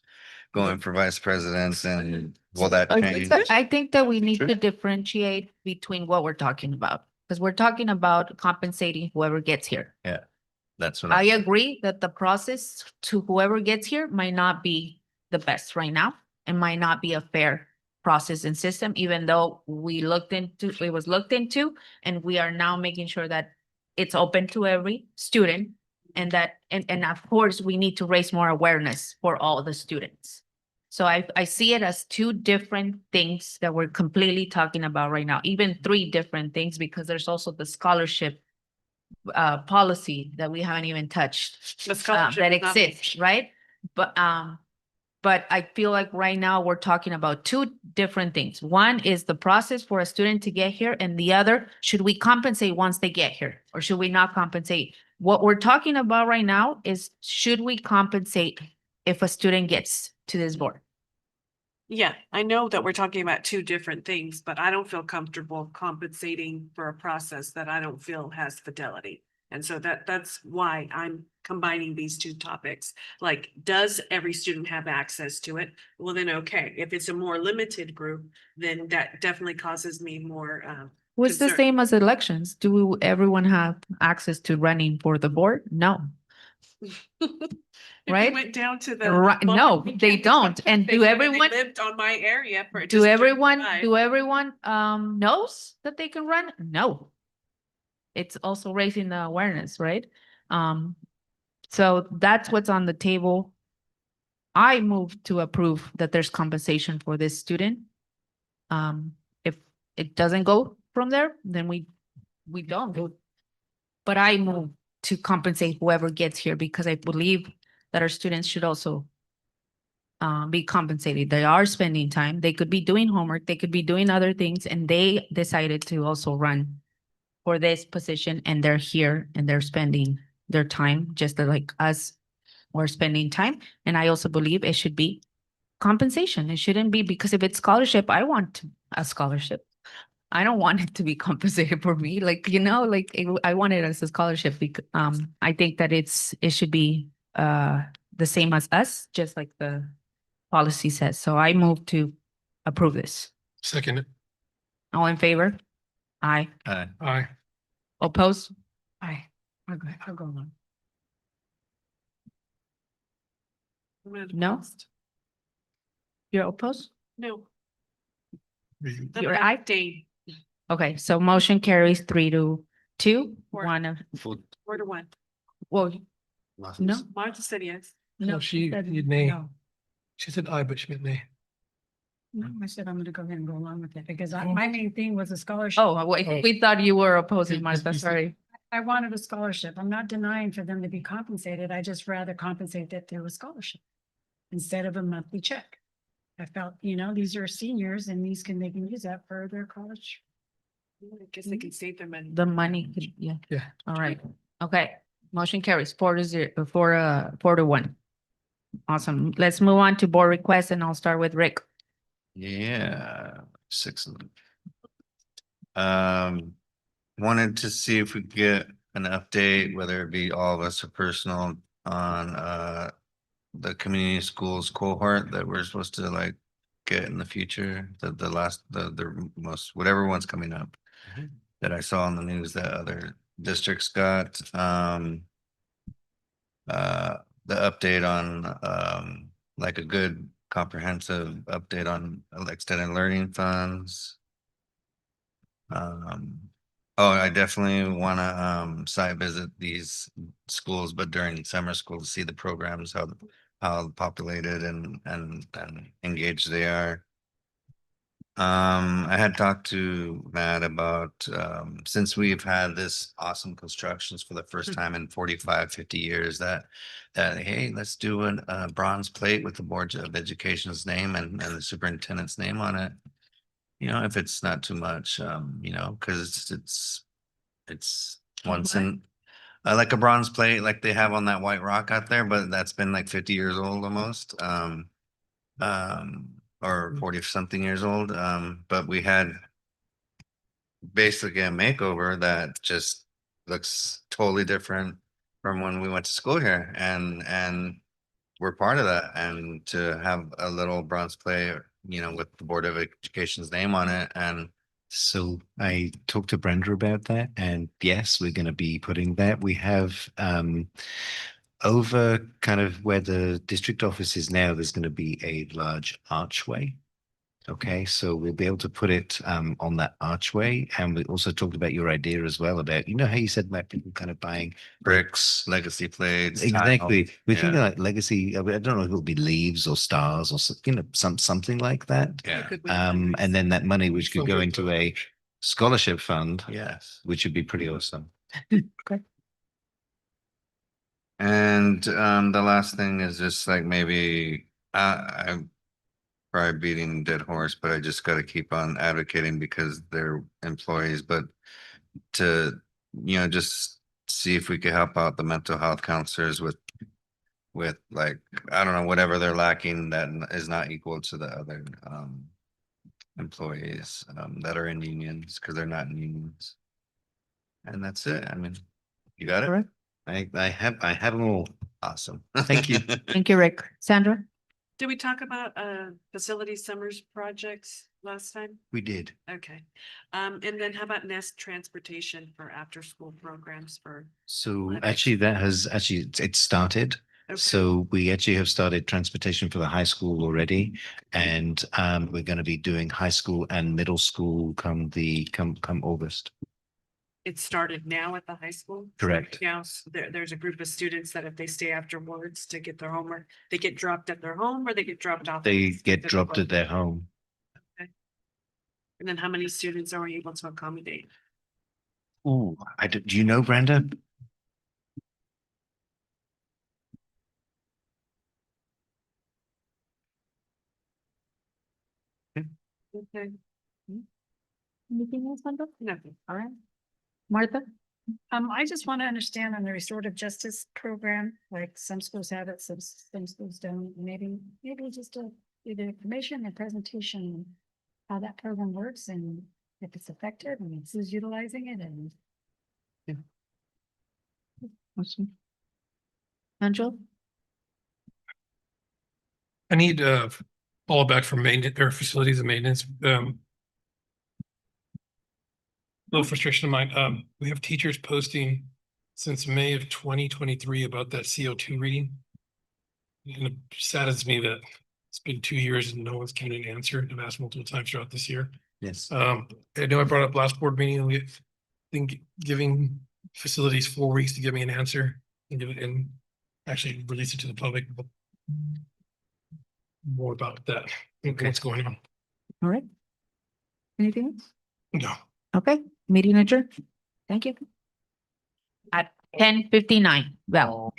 going for vice presidents, and will that change? I think that we need to differentiate between what we're talking about, because we're talking about compensating whoever gets here. Yeah, that's what I agree that the process to whoever gets here might not be the best right now and might not be a fair process and system, even though it was looked into, and we are now making sure that it's open to every student, and that, and of course, we need to raise more awareness for all the students. So I see it as two different things that we're completely talking about right now, even three different things, because there's also the scholarship policy that we haven't even touched, The scholarship that is not- exists, right? But I feel like right now we're talking about two different things. One is the process for a student to get here, and the other, should we compensate once they get here, or should we not compensate? What we're talking about right now is, should we compensate if a student gets to this board? Yeah, I know that we're talking about two different things, but I don't feel comfortable compensating for a process that I don't feel has fidelity. And so that's why I'm combining these two topics. Like, does every student have access to it? Well, then, okay, if it's a more limited group, then that definitely causes me more Well, it's the concern. same as elections. Do everyone have access to running for the board? No. If Right? you went down to the. Right, no, they don't. And They do said they everyone, lived on my area for. do just everyone, 35. do everyone knows that they can run? No. It's also raising the awareness, right? So that's what's on the table. I move to approve that there's compensation for this student. If it doesn't go from there, then we don't do. But I move to compensate whoever gets here, because I believe that our students should also be compensated. They are spending time. They could be doing homework. They could be doing other things, and they decided to also run for this position, and they're here and they're spending their time just like us. We're spending time. And I also believe it should be compensation. It shouldn't be, because if it's scholarship, I want a scholarship. I don't want it to be compensated for me. Like, you know, like I want it as a scholarship, because I think that it should be the same as us, just like the policy says. So I move to approve this. Second. All in favor? Aye. Aye. Oppose? Aye. I'll go on. No? You're opposed? No. You're aye? Abstain. Okay, so motion carries 3-2. Four. 4-1. Well, no. Martha said yes. No, she said said nay. no. She said aye, but she meant nay. No, I said I'm gonna go ahead and go along with it because my main thing was a scholarship. Oh, wait, we thought you were opposing, Martha, sorry. I wanted a scholarship. I'm not denying for them to be compensated. I just rather compensate that through a scholarship instead of a monthly check. I felt, these are seniors and they can use that for their college. I guess they can save their money. The money, yeah. Yeah. All right, okay, motion carries 4-1. Awesome, let's move on to board requests, and I'll start with Rick. Yeah, 6 of them. Wanted to see if we could get an update, whether it be all of us or personal, on the community schools cohort that we're supposed to like get in the future, the most, whatever one's coming up that I saw on the news that other districts got. The update on like a good comprehensive update on extended learning funds. Oh, I definitely wanna site visit these schools, but during summer school to see the programs, how populated and engaged they are. I had talked to Matt about, since we've had this awesome constructions for the first time in 45, 50 years, that, hey, let's do a bronze plate with the Board of Education's name and the superintendent's name on it. You know, if it's not too much, you know, cause it's once in, like a bronze plate, like they have on that White Rock out there, but that's been like 50 years old almost. Or 40 something years old. But we had basically a makeover that just looks totally different from when we went to school here, and we're part of that. And to have a little bronze plate, you know, with the Board of Education's name on it, and So I talked to Brenda about that, and yes, we're going to be putting that. We have over kind of where the district office is now, there's going to be a large archway. Okay, so we'll be able to put it on that archway. And we also talked about your idea as well about, you know, how you said about people kind of buying bricks, legacy plates. Exactly. tile. We're Yeah. thinking like legacy. I don't know if it'll be leaves or stars or you know, something like that. Yeah. And then that money which could go into a scholarship fund. Yes. Which would be pretty awesome. Okay. And the last thing is just like maybe I'm probably beating dead horse, but I just got to keep on advocating because they're employees, but to, you know, just see if we could help out the mental health counselors with like, I don't know, whatever they're lacking that is not equal to the other employees that are in unions, because they're not in unions. And that's it. I mean, you got it? All right. I have them all. Awesome. Thank you. Thank you, Rick. Sandra? Did we talk about facility summers projects last time? We did. Okay. And then how about Nest transportation for after school programs for? So actually that has it started. So we actually have started transportation for the high school already. And we're going to be doing high school and middle school come August. It started now at the high school? Correct. Now, there's a group of students that if they stay afterwards to get their homework, they get dropped at their home or they get dropped off? They get dropped at their home. And then how many students are we able to accommodate? Oh, do you know, Brenda? Okay. Anything else, Sandra? Nothing. All right. Martha? I just want to understand on the restorative justice program, like some schools have it, some schools don't. Maybe just either information or presentation, how that program works and if it's effective and who's utilizing it and. Awesome. Angela? I need follow back from maintenance or facilities and maintenance. Little frustration of mine. We have teachers posting since May of 2023 about that CO2 reading. And it saddens me that it's been 2 years and no one's given an answer. I've asked multiple times throughout this year. Yes. I know I brought up last board meeting, we think giving facilities 4 weeks to give me an answer and give it and actually release it to the public. More about that, what's going on. All right. Anything else? No. Okay, meeting adjourned. Thank you. At 10:59. Well.